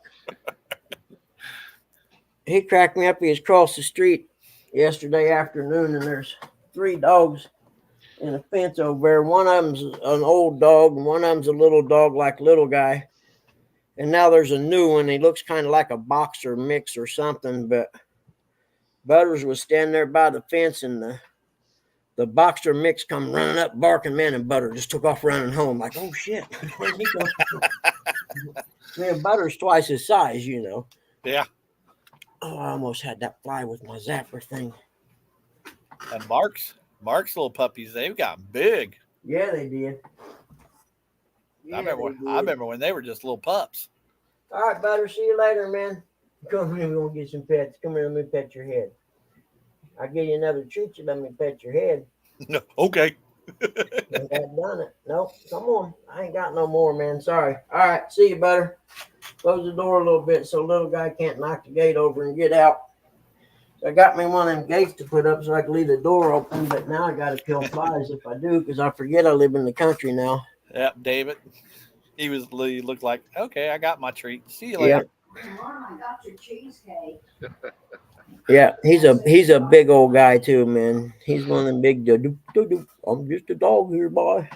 He cracked me up. He was across the street yesterday afternoon, and there's 3 dogs in a fence over there. One of them's an old dog, and one of them's a little dog like little guy. And now there's a new one. He looks kind of like a boxer mix or something, but Butters was standing there by the fence, and the boxer mix come running up, barking, man, and Butter just took off running home. Like, oh, shit. Where'd he go? Man, Butter's twice his size, you know. Yeah. Oh, I almost had that fly with my zapper thing. And Mark's little puppies, they've gotten big. Yeah, they did. I remember when they were just little pups. All right, Butter. See you later, man. Come here. We're going to get some pets. Come here. Let me pet your head. I'll give you another treat. You let me pet your head. No, okay. Ain't got done it. Nope. Come on. I ain't got no more, man. Sorry. All right. See you, Butter. Close the door a little bit so little guy can't knock the gate over and get out. So I got me one of them gates to put up so I can leave the door open, but now I got to kill flies if I do because I forget I live in the country now. Yep, David. He looked like, okay, I got my treat. See you later. Mom, I got your cheesecake. Yeah, he's a big old guy too, man. He's one of them big. I'm just a dog here, boy.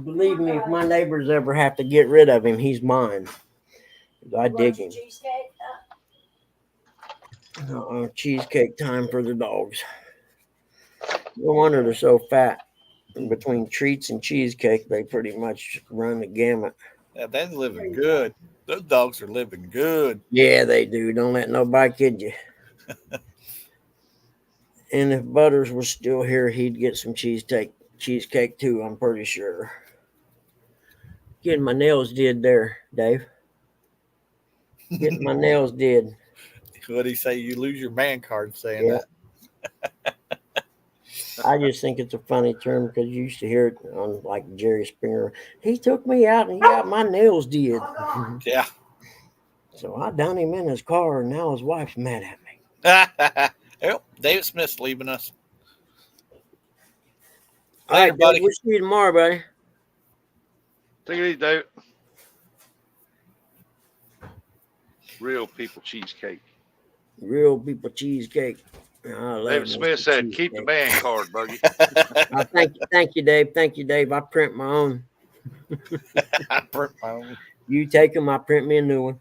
Believe me, if my neighbors ever have to get rid of him, he's mine. I dig him. Cheesecake? Cheesecake time for the dogs. No wonder they're so fat. Between treats and cheesecake, they pretty much run the gamut. Yeah, they're living good. Those dogs are living good. Yeah, they do. Don't let nobody kid you. And if Butters was still here, he'd get some cheesecake too, I'm pretty sure. Getting my nails did there, Dave. Getting my nails did. What do you say? You lose your man card saying that. I just think it's a funny term because you used to hear it on like Jerry Springer. He took me out and he got my nails did. Yeah. So I done him in his car and now his wife's mad at me. Well, David Smith's leaving us. All right, buddy. We'll see you tomorrow, buddy. Take it easy, David. Real people cheesecake. Real people cheesecake. David Smith said, "Keep the band card, Buggy." Thank you, Dave. Thank you, Dave. I print my own. I print my own. You take them. I print me a new one.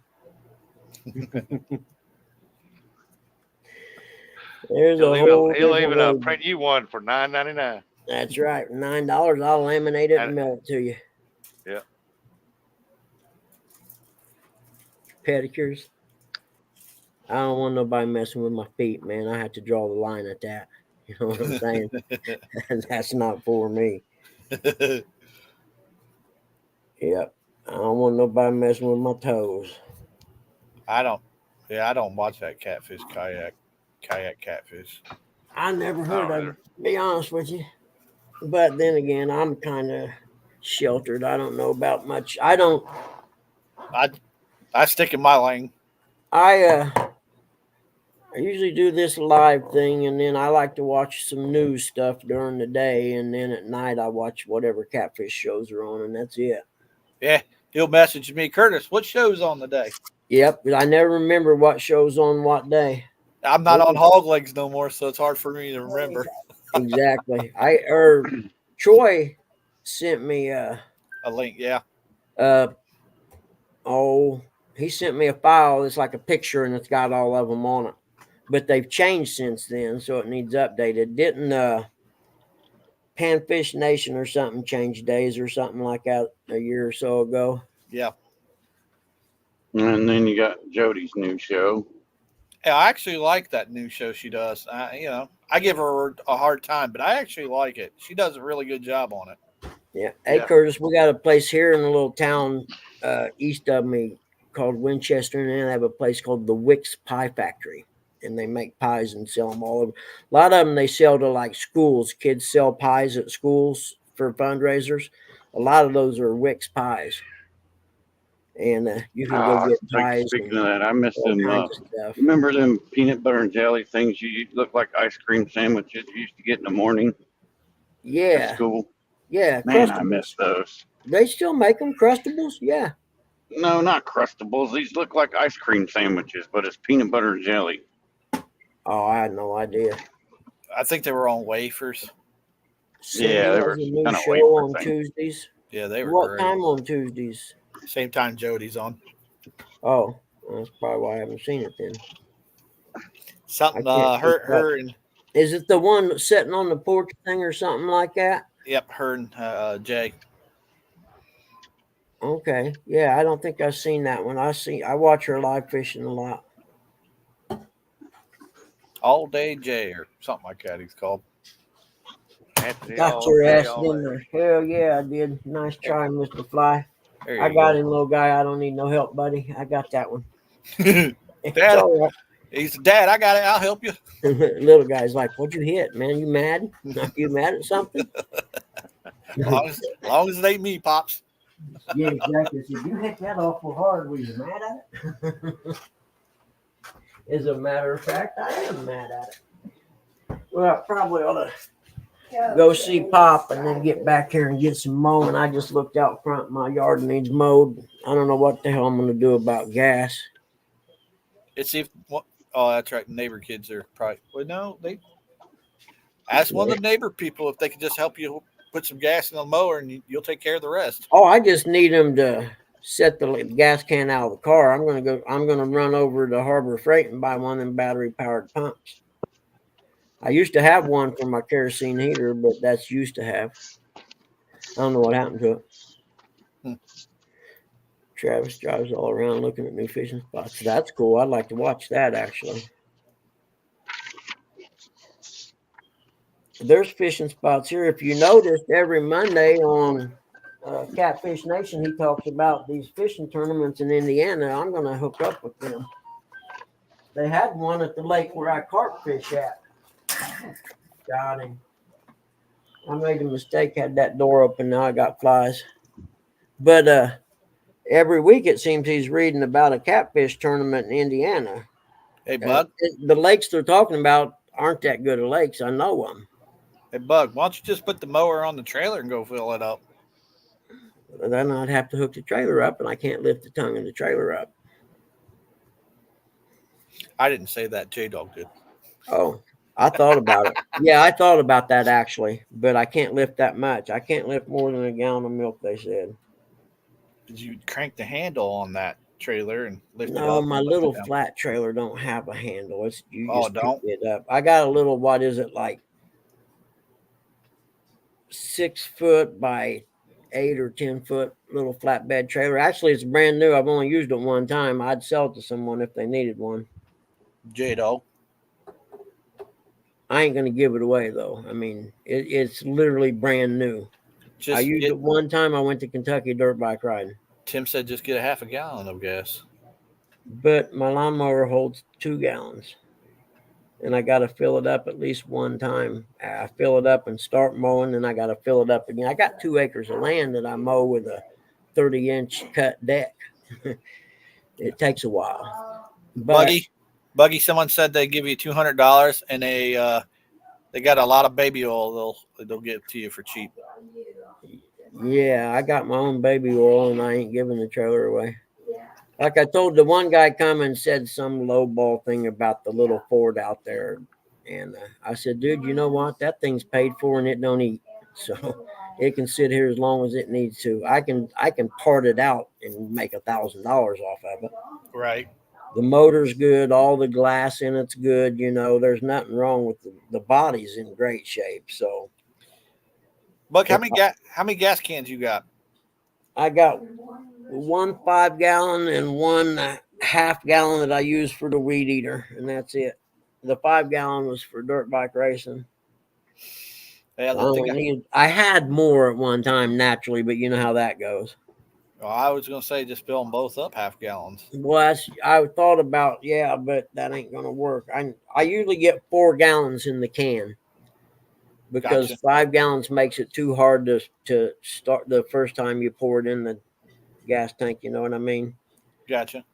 There's a whole He'll different even way. print you one for $9.99. That's right. $9. I'll laminate it and mail it to you. Yeah. Pedicures. I don't want nobody messing with my feet, man. I have to draw the line at that. You know what I'm saying? That's not for me. Yep. I don't want nobody messing with my toes. I don't watch that kayak catfish. I never heard of it, to be honest with you. But then again, I'm kind of sheltered. I don't know about much. I stick in my lane. I usually do this live thing, and then I like to watch some news stuff during the day, and then at night I watch whatever catfish shows are on, and that's it. Yeah, he'll message me, Curtis, what show's on today? Yep, I never remember what show's on what day. I'm not on Hog Legs no more, so it's hard for me to remember. Exactly. Troy sent me a link, yeah. He sent me a file. It's like a picture, and it's got all of them on it. But they've changed since then, so it needs updated. Didn't Panfish Nation or something change days or something like that a year or so ago? Yeah. And then you got Jody's new show. Yeah, I actually like that new show she does. I give her a hard time, but I actually like it. She does a really good job on it. Yeah. Hey, Curtis, we got a place here in a little town east of me called Winchester, and they have a place called the Wicks Pie Factory, and they make pies and sell them all over. A lot of them they sell to like schools. Kids sell pies at schools for fundraisers. A lot of those are Wicks pies. And you can go get pies. Speaking of that, I miss them. Remember them peanut butter and jelly things you look like ice cream sandwiches you used to get in the morning? Yeah. At school. Yeah. Man, I miss those. They still make them, Crustables? Yeah. No, not Crustables. These look like ice cream sandwiches, but it's peanut butter and jelly. Oh, I had no idea. I think they were on wafers. Yeah, they were a new kind of show wafer on thing. Tuesdays. Yeah, they were. What great. time on Tuesdays? Same time Jody's on. Oh, that's probably why I haven't seen it then. Something her and is it the one sitting on the porch thing or something like that? Yep, her and Jay. Okay, yeah, I don't think I've seen that one. I watch her live fishing a lot. All Day Jay or something like that. He's called. Got your ass in there. Hell yeah, I did. Nice try, Mr. Fly. I got him, little guy. I don't need no help, buddy. I got that one. Dad, all right. He's Dad. I got it. I'll help you. Little guy's like, "What'd you hit, man? You mad? You mad at something?" As long as it ain't me, pops. Yeah, exactly. So you hit that awful hard. Were you mad at it? As a matter of fact, I am mad at it. Well, I probably ought to go see Pop and then get back here and get some mowing. I just looked out front. My yard needs mowed. I don't know what the hell I'm going to do about gas. It's if what? Oh, that's right. Neighbor kids are probably. Well, no, they ask one of the neighbor people if they can just help you put some gas in the mower, and you'll take care of the rest. Oh, I just need them to set the gas can out of the car. I'm gonna run over to Harbor Freight and buy one of them battery powered pumps. I used to have one for my kerosene heater, but that's used to have. I don't know what happened to it. Travis drives all around looking at new fishing spots. That's cool. I'd like to watch that, actually. There's fishing spots here. If you noticed, every Monday on Catfish Nation, he talks about these fishing tournaments in Indiana. I'm going to hook up with them. They had one at the lake where I carp fish at. Got him. I made a mistake, had that door open. Now I got flies. But every week it seems he's reading about a catfish tournament in Indiana. Hey, Bud. The lakes they're talking about aren't that good of lakes. I know them. Hey, Bug, why don't you just put the mower on the trailer and go fill it up? Then I'd have to hook the trailer up, and I can't lift the tongue of the trailer up. I didn't say that. J-Dog did. Oh, I thought about it. Yeah, I thought about that, actually, but I can't lift that much. I can't lift more than a gallon of milk, they said. Did you crank the handle on that trailer and lift it No, up. my and lift it little down. flat trailer don't have a handle. It's you Oh, just pick don't? it up. I got a little, what is it, like 6 foot by 8 or 10 foot little flatbed trailer. Actually, it's brand new. I've only used it one time. I'd sell it to someone if they needed one. Jado. I ain't gonna give it away though. I mean, it's literally brand new. I Just used get, it one time. I went to Kentucky dirt bike riding, Tim said just get a half a gallon of gas. but my lawnmower holds 2 gallons, and I got to fill it up at least one time. I fill it up and start mowing, and I got to fill it up again. I got 2 acres of land that I mow with a 30-inch cut deck. It takes a while, but Buggy. Someone said they give you $200 and they got a lot of baby oil. They'll give it to you for cheap. yeah, I got my own baby oil, and I ain't giving the trailer away. Like I told the one guy, come and said some low ball thing about the little Ford out there, and I said, dude, you know what? That thing's paid for and it don't eat, so it can sit here as long as it needs to. I can part it out and make $1,000 off of it. Right. The motor's good, all the glass in it's good. You know, there's nothing wrong with the body's in great shape. So, Buck, how many gas cans you got? I got 1 5-gallon and 1 half-gallon that I use for the weed eater, and that's it. The 5-gallon was for dirt bike racing. Yeah, I had more at one time naturally, but you know how that goes. Well, I was gonna say just fill them both up half gallons. Well, I thought about, yeah, but that ain't gonna work. I usually get 4 gallons in the can because Gotcha. 5 gallons makes it too hard to start the first time you pour it in the gas tank. You know what I mean? Gotcha.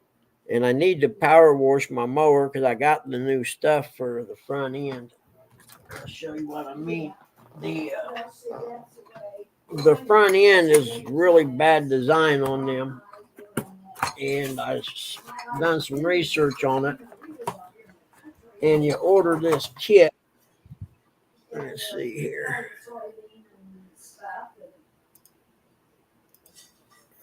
And I need to power wash my mower because I got the new stuff for the front end. I'll show you what I mean. The front end is really bad design on them, and I've done some research on it. And you order this kit. Let's see here.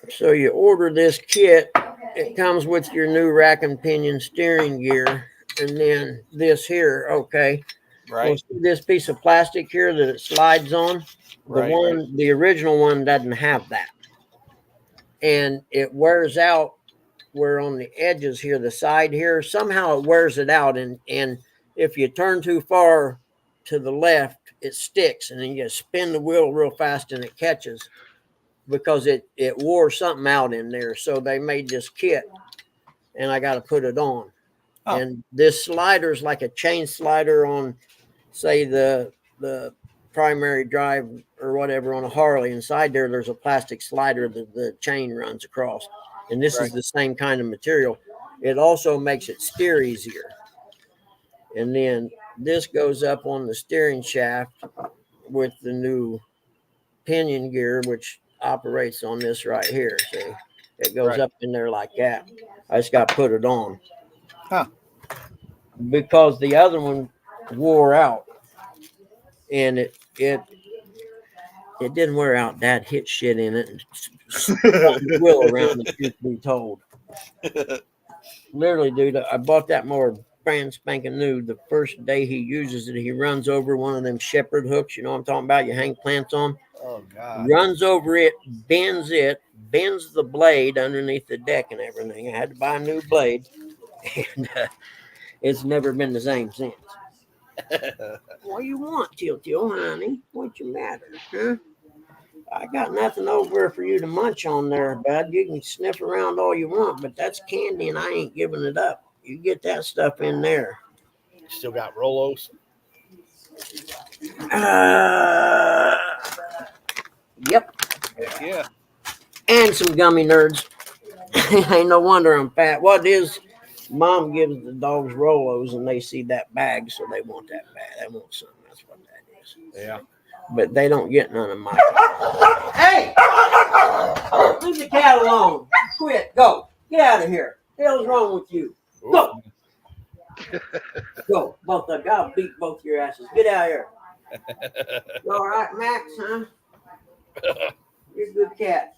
So you order this kit. It comes with your new rack and pinion steering gear, and then this here. Okay. Right. Well, see this piece of plastic here that it slides on. The original one doesn't have that, and it wears out. Where on the edges here, the side here, somehow it wears it out, and if you turn too far to the left, it sticks, and then you spin the wheel real fast, and it catches because it wore something out in there. So they made this kit, and I got to put it on. Oh. And this slider is like a chain slider on, say, the primary drive or whatever on a Harley. Inside there's a plastic slider that the chain runs across. And this is the same kind of material. It also makes it steer easier. And then this goes up on the steering shaft with the new pinion gear, which operates on this right here. See, it goes up in there like that. I just got to put it on. Huh. Because the other one wore out. And it didn't wear out. Dad hit shit in it and spun the wheel around, the truth be told. Literally, dude, I bought that mower brand spanking new. The first day he uses it, he runs over one of them shepherd hooks. You know what I'm talking about? You hang plants on. Oh, God. Runs over it, bends the blade underneath the deck and everything. I had to buy a new blade. And it's never been the same since. What do you want, Till, honey? What's your matter, huh? I got nothing over for you to munch on there, bud. You can sniff around all you want, but that's candy, and I ain't giving it up. You get that stuff in there. Still got Rolos? Yep. Heck yeah. And some gummy nerds. Ain't no wonder I'm fat. What is... Mom gives the dogs Rolos, and they see that bag, so they want that bag. They want something. That's what that is. Yeah. But they don't get none of mine. Hey! Leave the cat alone. Quit. Go. Get out of here. What the hell's wrong with you? Go. Go. Both of you. I'll beat both your asses. Get out of here. You all right, Max, huh? You're a good cat.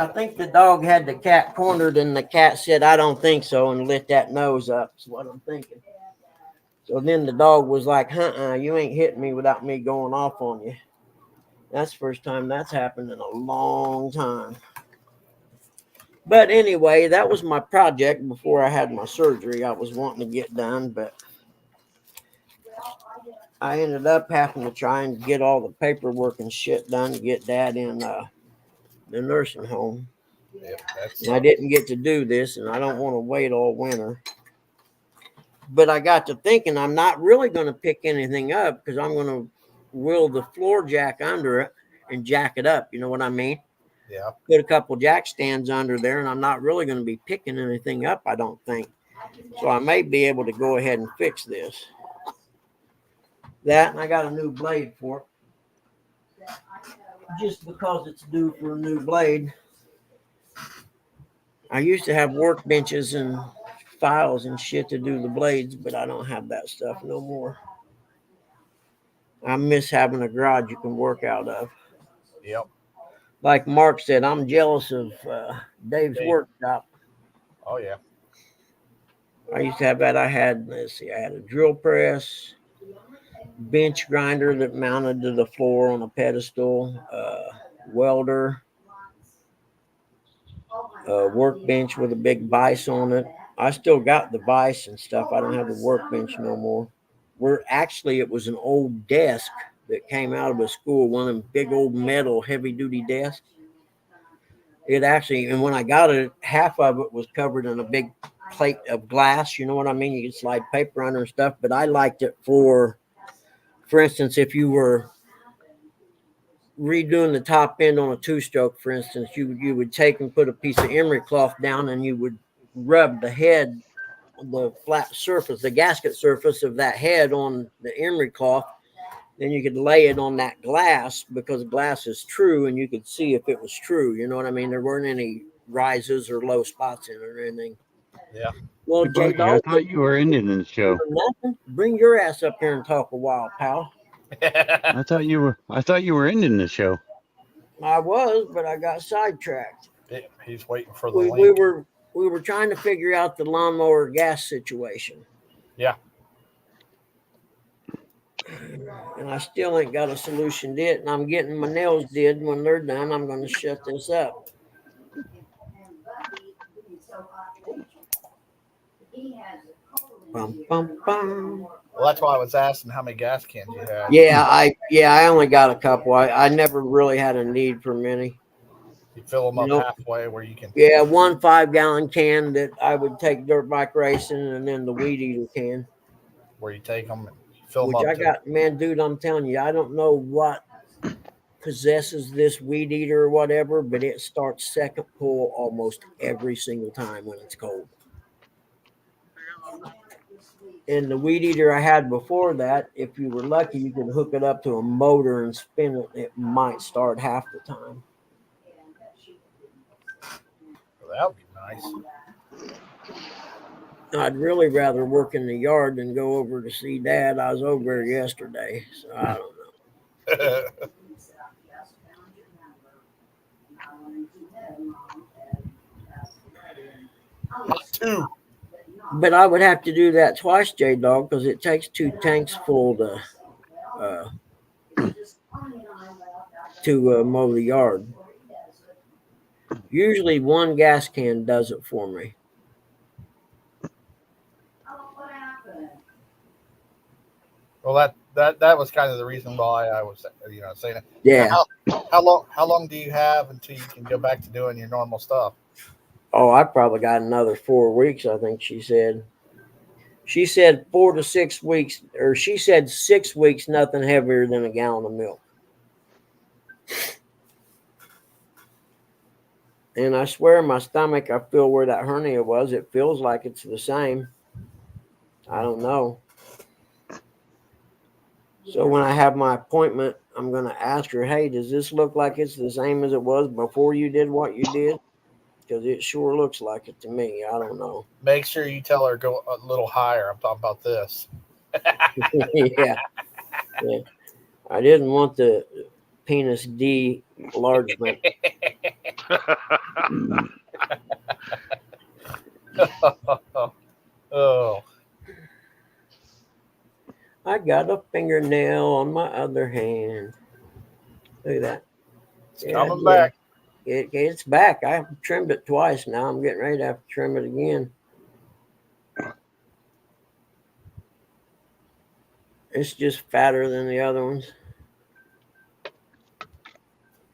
I think the dog had the cat cornered, and the cat said, "I don't think so," and lit that nose up. That's what I'm thinking. So then the dog was like, you ain't hitting me without me going off on you. That's the first time that's happened in a long time. But anyway, that was my project before I had my surgery. I was wanting to get done, but I ended up having to try and get all the paperwork and shit done to get Dad in the nursing home. Yep, And I didn't get to do this, and I don't want to wait all winter. But I got to thinking I'm not really going to pick anything up because I'm going to wheel the floor jack under it and jack it up. You know what I mean? Yeah. Put a couple jack stands under there, and I'm not really going to be picking anything up, I don't think. So I may be able to go ahead and fix this. That, and I got a new blade for it. Just because it's due for a new blade. I used to have workbenches and files and shit to do the blades, but I don't have that stuff no more. I miss having a garage you can work out of. Yep. Like Mark said, I'm jealous of Dave's Dave. workshop. Oh yeah. I used to have that. I had a drill press, bench grinder that mounted to the floor on a pedestal, welder, a workbench with a big vise on it. I still got the vise and stuff. I don't have the workbench no more. It was an old desk that came out of a school, one of them big old metal heavy duty desks. It actually, and when I got it, half of it was covered in a big plate of glass. You know what I mean? You could slide paper under and stuff, but I liked it for instance, if you were redoing the top end on a two-stroke, for instance, you would take and put a piece of emery cloth down and you would rub the head, the flat surface, the gasket surface of that head on the emery cloth. Then you could lay it on that glass because glass is true and you could see if it was true. You know what I mean? There weren't any rises or low spots in it or anything. Yeah. Well, Hey, J Buggy, I Dog, thought you were ending the show. bring your ass up here and talk a while, pal. I thought you were ending the show. I was, but I got sidetracked. He's waiting for the We link. were trying to figure out the lawnmower gas situation. Yeah. And I still ain't got a solution to it. And I'm getting my nails did. When they're done, I'm going to shut this up. Bum, bum, bum. Well, that's why I was asking how many gas cans you had. Yeah, I only got a couple. I never really had a need for many. You fill them up Nope. halfway where you can. Yeah, 1 5-gallon can that I would take dirt bike racing, and then the weed eater can. Where you take them and fill them Which up. I got, man, dude, I'm telling you, I don't know what possesses this weed eater or whatever, but it starts second pull almost every single time when it's cold. And the weed eater I had before that, if you were lucky, you could hook it up to a motor and spin it. It might start half the time. Well, that would be nice. I'd really rather work in the yard than go over to see Dad. I was over there yesterday, so I don't know. Two. But I would have to do that twice, J-Dog, because it takes 2 tanks full to mow the yard. Usually 1 gas can does it for me. Well, that was kind of the reason why I was, saying it. Yeah. Now, how long do you have until you can go back to doing your normal stuff? Oh, I probably got another 4 weeks, I think she said. She said 4 to 6 weeks, or she said 6 weeks, nothing heavier than a gallon of milk. And I swear my stomach, I feel where that hernia was. It feels like it's the same. I don't know. So when I have my appointment, I'm going to ask her, hey, does this look like it's the same as it was before you did what you did? Because it sure looks like it to me. I don't know. Make sure you tell her go a little higher. I'm talking about this. Yeah. I didn't want the penis D enlargement. Oh, I got a fingernail on my other hand. Look at that. it's Yeah, I coming did. back. It's back. I trimmed it twice now. I'm getting ready to have to trim it again. It's just fatter than the other ones.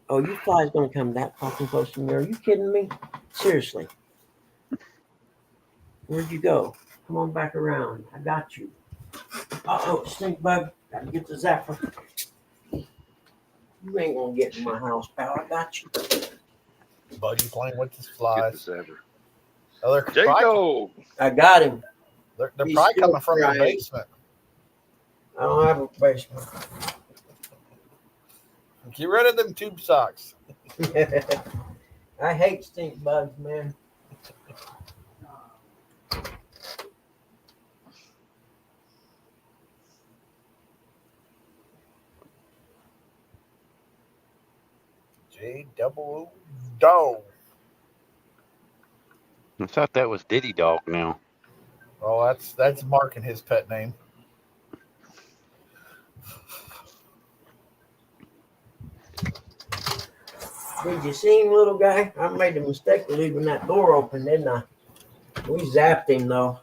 Oh, you fly's gonna come that fucking close to me. Are you kidding me? Seriously. Where'd you go? Come on back around. I got you. Uh-oh, stink bug. Gotta get the zapper. You ain't gonna get in my house, pal. I got you. Buggy playing with his Get flies. the saver. Oh, they're probably, Jaco. I got him. they're He's probably still coming from the crying. basement. I don't have a basement. Get rid of them tube socks. I hate stink bugs, man. J-double-O dog. I thought that was Diddy Dog now. Oh, that's Mark and his pet name. Did you see him, little guy? I made the mistake of leaving that door open, didn't I? We zapped him, though,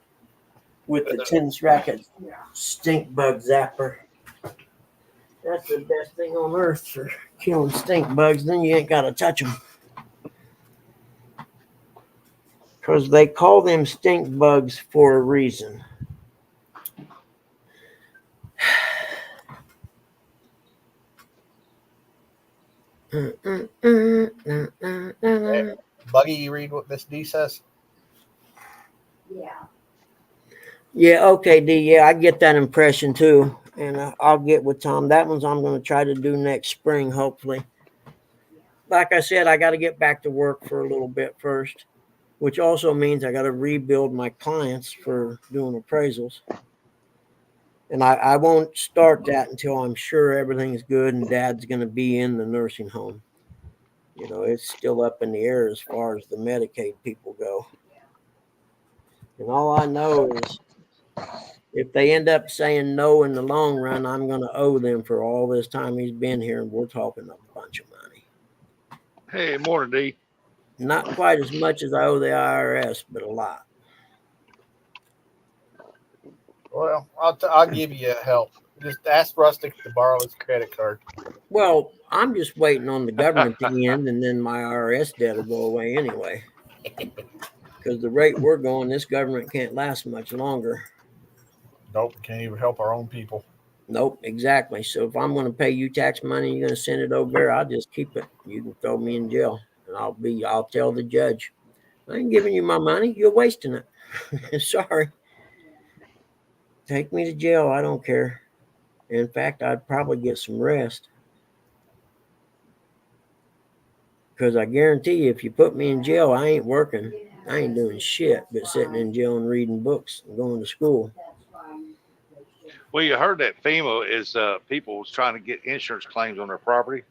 with the tennis racket stink bug zapper. That's the best thing on earth for killing stink bugs. Then you ain't got to touch them. Because they call them stink bugs for a reason. Buggy, you read what Miss D says? Yeah. Yeah, okay, D. Yeah, I get that impression too. And I'll get with Tom. That one's I'm going to try to do next spring, hopefully. Like I said, I got to get back to work for a little bit first, which also means I got to rebuild my clients for doing appraisals. And I won't start that until I'm sure everything's good and Dad's going to be in the nursing home. You know, it's still up in the air as far as the Medicaid people go. And all I know is if they end up saying no in the long run, I'm going to owe them for all this time he's been here, and we're talking a bunch of money. Hey, morning, D. Not quite as much as I owe the IRS, but a lot. Well, I'll give you a help. Just ask Rustic to borrow his credit card. Well, I'm just waiting on the government to end, and then my IRS debt will go away anyway. Because the rate we're going, this government can't last much longer. Nope, can't even help our own people. Nope, exactly. So if I'm going to pay you tax money, you're going to send it over there, I'll just keep it. You can throw me in jail, and I'll tell the judge, I ain't giving you my money. You're wasting it. Sorry. Take me to jail. I don't care. In fact, I'd probably get some rest. Because I guarantee you, if you put me in jail, I ain't working. I ain't doing shit but sitting in jail and reading books and going to school. Well, you heard that FEMA is people was trying to get insurance claims on their property,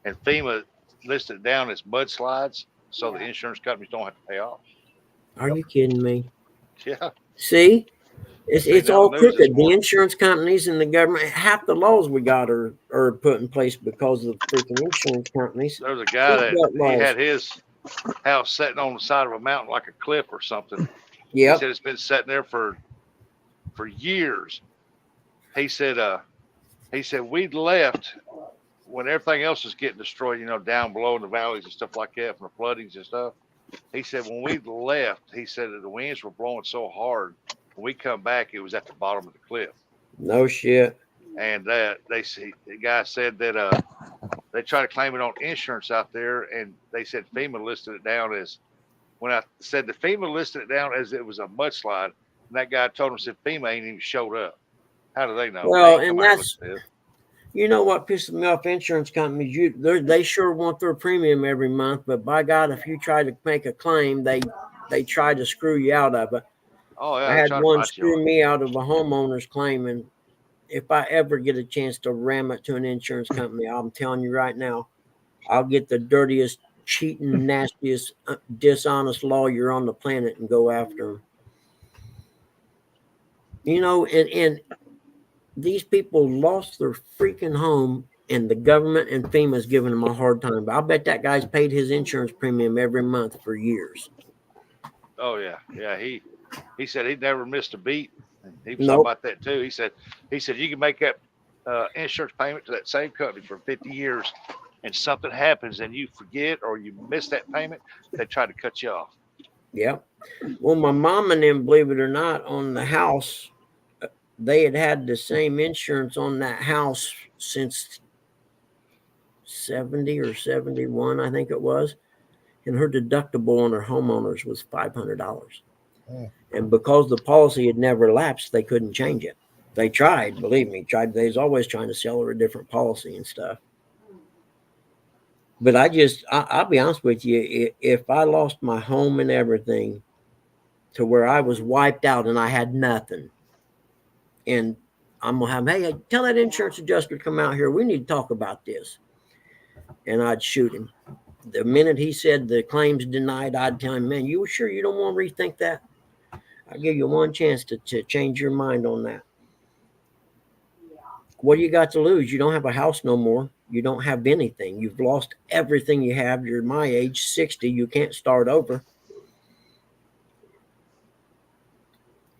and FEMA listed it down as mudslides, so the insurance companies don't have to pay off. Are you kidding me? Yeah. See? It's all on the news this crooked. The morning. insurance companies and the government, half the laws we got are put in place because of freaking insurance companies. There was a guy that What he laws? had his house sitting on the side of a mountain like a cliff or something. He Yep. said it's been sitting there for years. He said we'd left when everything else was getting destroyed, you know, down below in the valleys and stuff like that from the floodings and stuff. He said when we left, he said that the winds were blowing so hard. When we come back, it was at the bottom of the cliff. No shit. And the guy said that they tried to claim it on insurance out there, and they said FEMA listed it down as, when I said the FEMA listed it down as it was a mudslide, and that guy told him, said FEMA ain't even showed up. How do they know? Well, they and that's, you know what pisses me off, insurance companies, they sure want their premium every month, but by God, if you try to make a claim, they try to screw you out of it. Oh, yeah, I had one screw me out of a homeowner's claim, and if I ever get a chance to ram it to an insurance company, I'm telling you right now, I'll get the dirtiest cheating, nastiest, dishonest lawyer on the planet and go after him. You know, and these people lost their freaking home, and the government and FEMA's giving them a hard time. But I'll bet that guy's paid his insurance premium every month for years. Oh yeah, yeah. He said he never missed a beat. He was talking Nope. about that too. He said you can make that insurance payment to that same company for 50 years, and something happens and you forget or you miss that payment, they try to cut you off. Yep. Well, my mom and them, believe it or not, on the house, they had the same insurance on that house since 70 or 71, I think it was. And her deductible on her homeowners was $500. And because the policy had never lapsed, they couldn't change it. They tried, believe me, they was always trying to sell her a different policy and stuff. But I'll be honest with you, if I lost my home and everything to where I was wiped out and I had nothing, and I'm gonna have, hey, tell that insurance adjuster to come out here. We need to talk about this. And I'd shoot him. The minute he said the claim's denied, I'd tell him, man, you sure you don't want to rethink that? I'll give you one chance to change your mind on that. What do you got to lose? You don't have a house no more. You don't have anything. You've lost everything you have. You're my age, 60. You can't start over.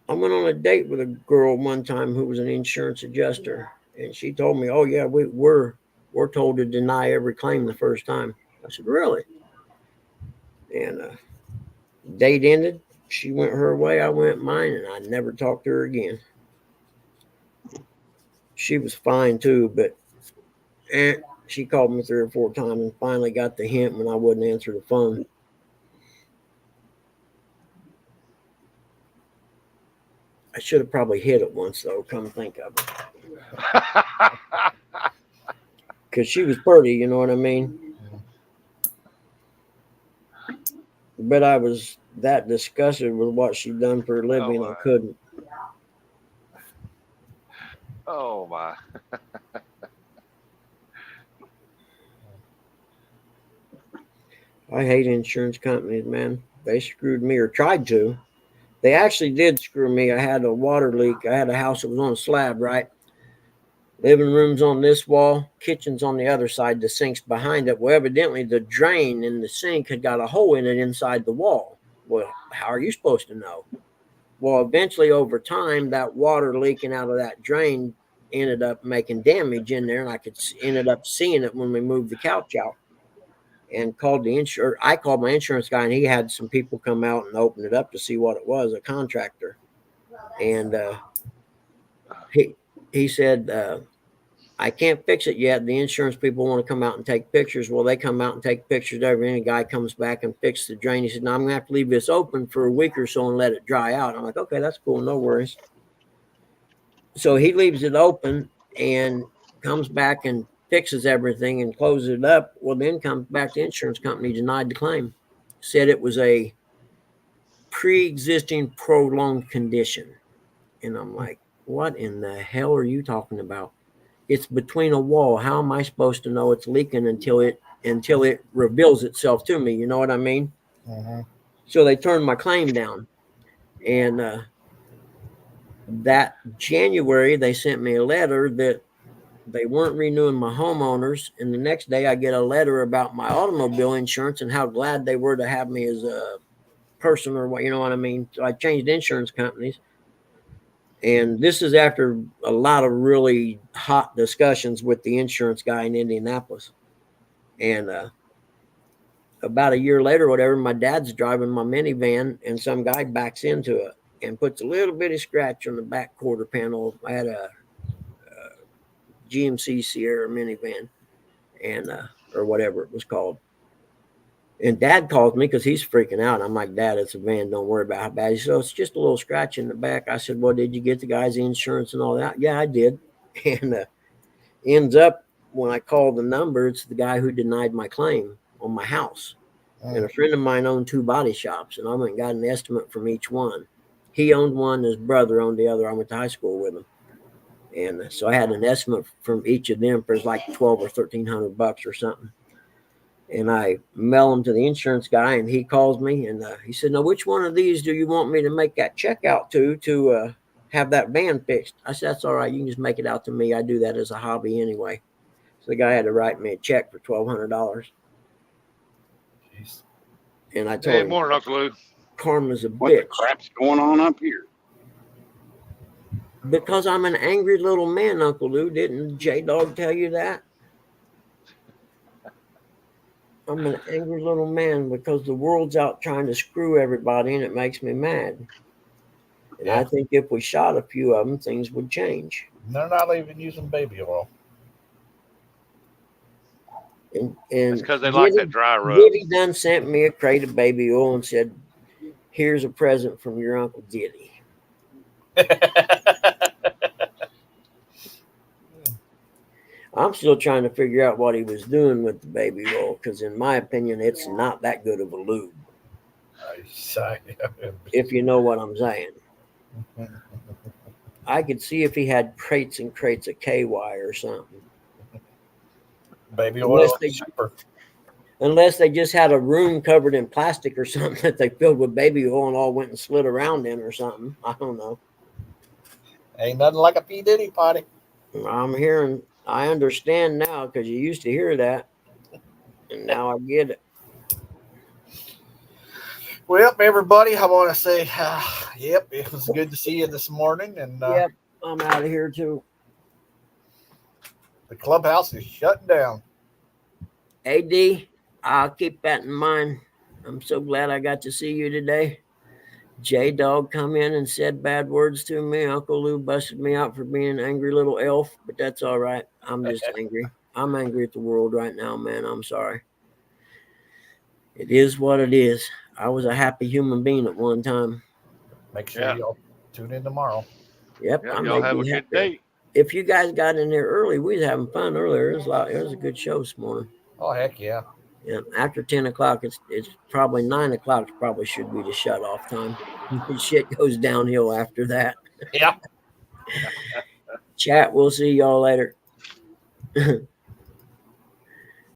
I went on a date with a girl one time who was an insurance adjuster, and she told me, oh, yeah, we're told to deny every claim the first time. I said, really? And date ended. She went her way. I went mine, and I never talked to her again. She was fine, too, but she called me 3 or 4 times and finally got the hint when I wouldn't answer the phone. I should have probably hit it once, though, come to think of it. Because she was pretty, you know what I mean? But I was that disgusted with what she'd done for a living, I couldn't. Oh, my. I hate insurance companies, man. They screwed me, or tried to. They actually did screw me. I had a water leak. I had a house that was on a slab, right? Living room's on this wall, kitchen's on the other side, the sink's behind it. Well, evidently the drain in the sink had got a hole in it inside the wall. Well, how are you supposed to know? Well, eventually over time, that water leaking out of that drain ended up making damage in there, and I ended up seeing it when we moved the couch out. And called the insurance. I called my insurance guy, and he had some people come out and open it up to see what it was, a contractor. And he said, I can't fix it yet. The insurance people want to come out and take pictures. Well, they come out and take pictures of everything. The guy comes back and fixes the drain. He said, no, I'm going to have to leave this open for a week or so and let it dry out. I'm like, okay, that's cool. No worries. So he leaves it open and comes back and fixes everything and closes it up. Well, then comes back the insurance company, denied the claim, said it was a pre-existing prolonged condition. And I'm like, what in the hell are you talking about? It's between a wall. How am I supposed to know it's leaking until it reveals itself to me? You know what I mean? Uh-huh. So they turned my claim down. And that January, they sent me a letter that they weren't renewing my homeowners. And the next day I get a letter about my automobile insurance and how glad they were to have me as a person, or what, you know what I mean? So I changed insurance companies. And this is after a lot of really hot discussions with the insurance guy in Indianapolis. And about a year later, whatever, my dad's driving my minivan and some guy backs into it and puts a little bitty scratch on the back quarter panel. I had a GMC Sierra minivan, and or whatever it was called. And Dad calls me because he's freaking out. I'm like, Dad, it's a van. Don't worry about how bad. He said, oh, it's just a little scratch in the back. I said, well, did you get the guy's insurance and all that? Yeah, I did. And ends up, when I called the number, it's the guy who denied my claim on my house. And a friend of mine owned 2 body shops, and I went and got an estimate from each one. He owned one, his brother owned the other. I went to high school with him. And so I had an estimate from each of them for like $1,200 or $1,300 or something. And I mail them to the insurance guy, and he calls me, and he said, "Now, which one of these do you want me to make that check out to have that van fixed?" I said, "That's all right. You can just make it out to me. I do that as a hobby anyway." So the guy had to write me a check for $1,200. And I told Hey, him, morning, Uncle Lou. "Karma's a What the bitch." crap's going on up here? Because I'm an angry little man, Uncle Lou. Didn't J Dog tell you that? I'm an angry little man because the world's out trying to screw everybody, and it makes me mad. And I think if we shot a few of them, things would change. They're not even using baby oil. And It's because they like that dry rub. Diddy done sent me a crate of baby oil and said, "Here's a present from your Uncle Diddy." I'm still trying to figure out what he was doing with the baby oil, because in my opinion, it's not that good of a lube. If you know what I'm saying. I could see if he had crates and crates of KY or something. Baby oil. Unless they just had a room covered in plastic or something that they filled with baby oil and all went and slid around in or something. I don't know. Ain't nothing like a P. Diddy party. I understand now, because you used to hear that. And now I get it. Well, everybody, I want to say, yep, it was good to see you this morning. And yep, I'm out of here too. The clubhouse is shutting down. AD, I'll keep that in mind. I'm so glad I got to see you today. J Dog come in and said bad words to me. Uncle Lou busted me out for being an angry little elf, but that's all right. I'm just angry. I'm angry at the world right now, man. I'm sorry. It is what it is. I was a happy human being at one time. Make sure y'all tune in tomorrow. Yep. Yeah, y'all have a good day. If you guys got in there early, we was having fun earlier. It was a good show this morning. Oh, heck yeah. Yeah, after 10 o'clock, it's probably 9 o'clock. Probably should be the shut off time. Shit goes downhill after that. Yeah. Chat, we'll see y'all later.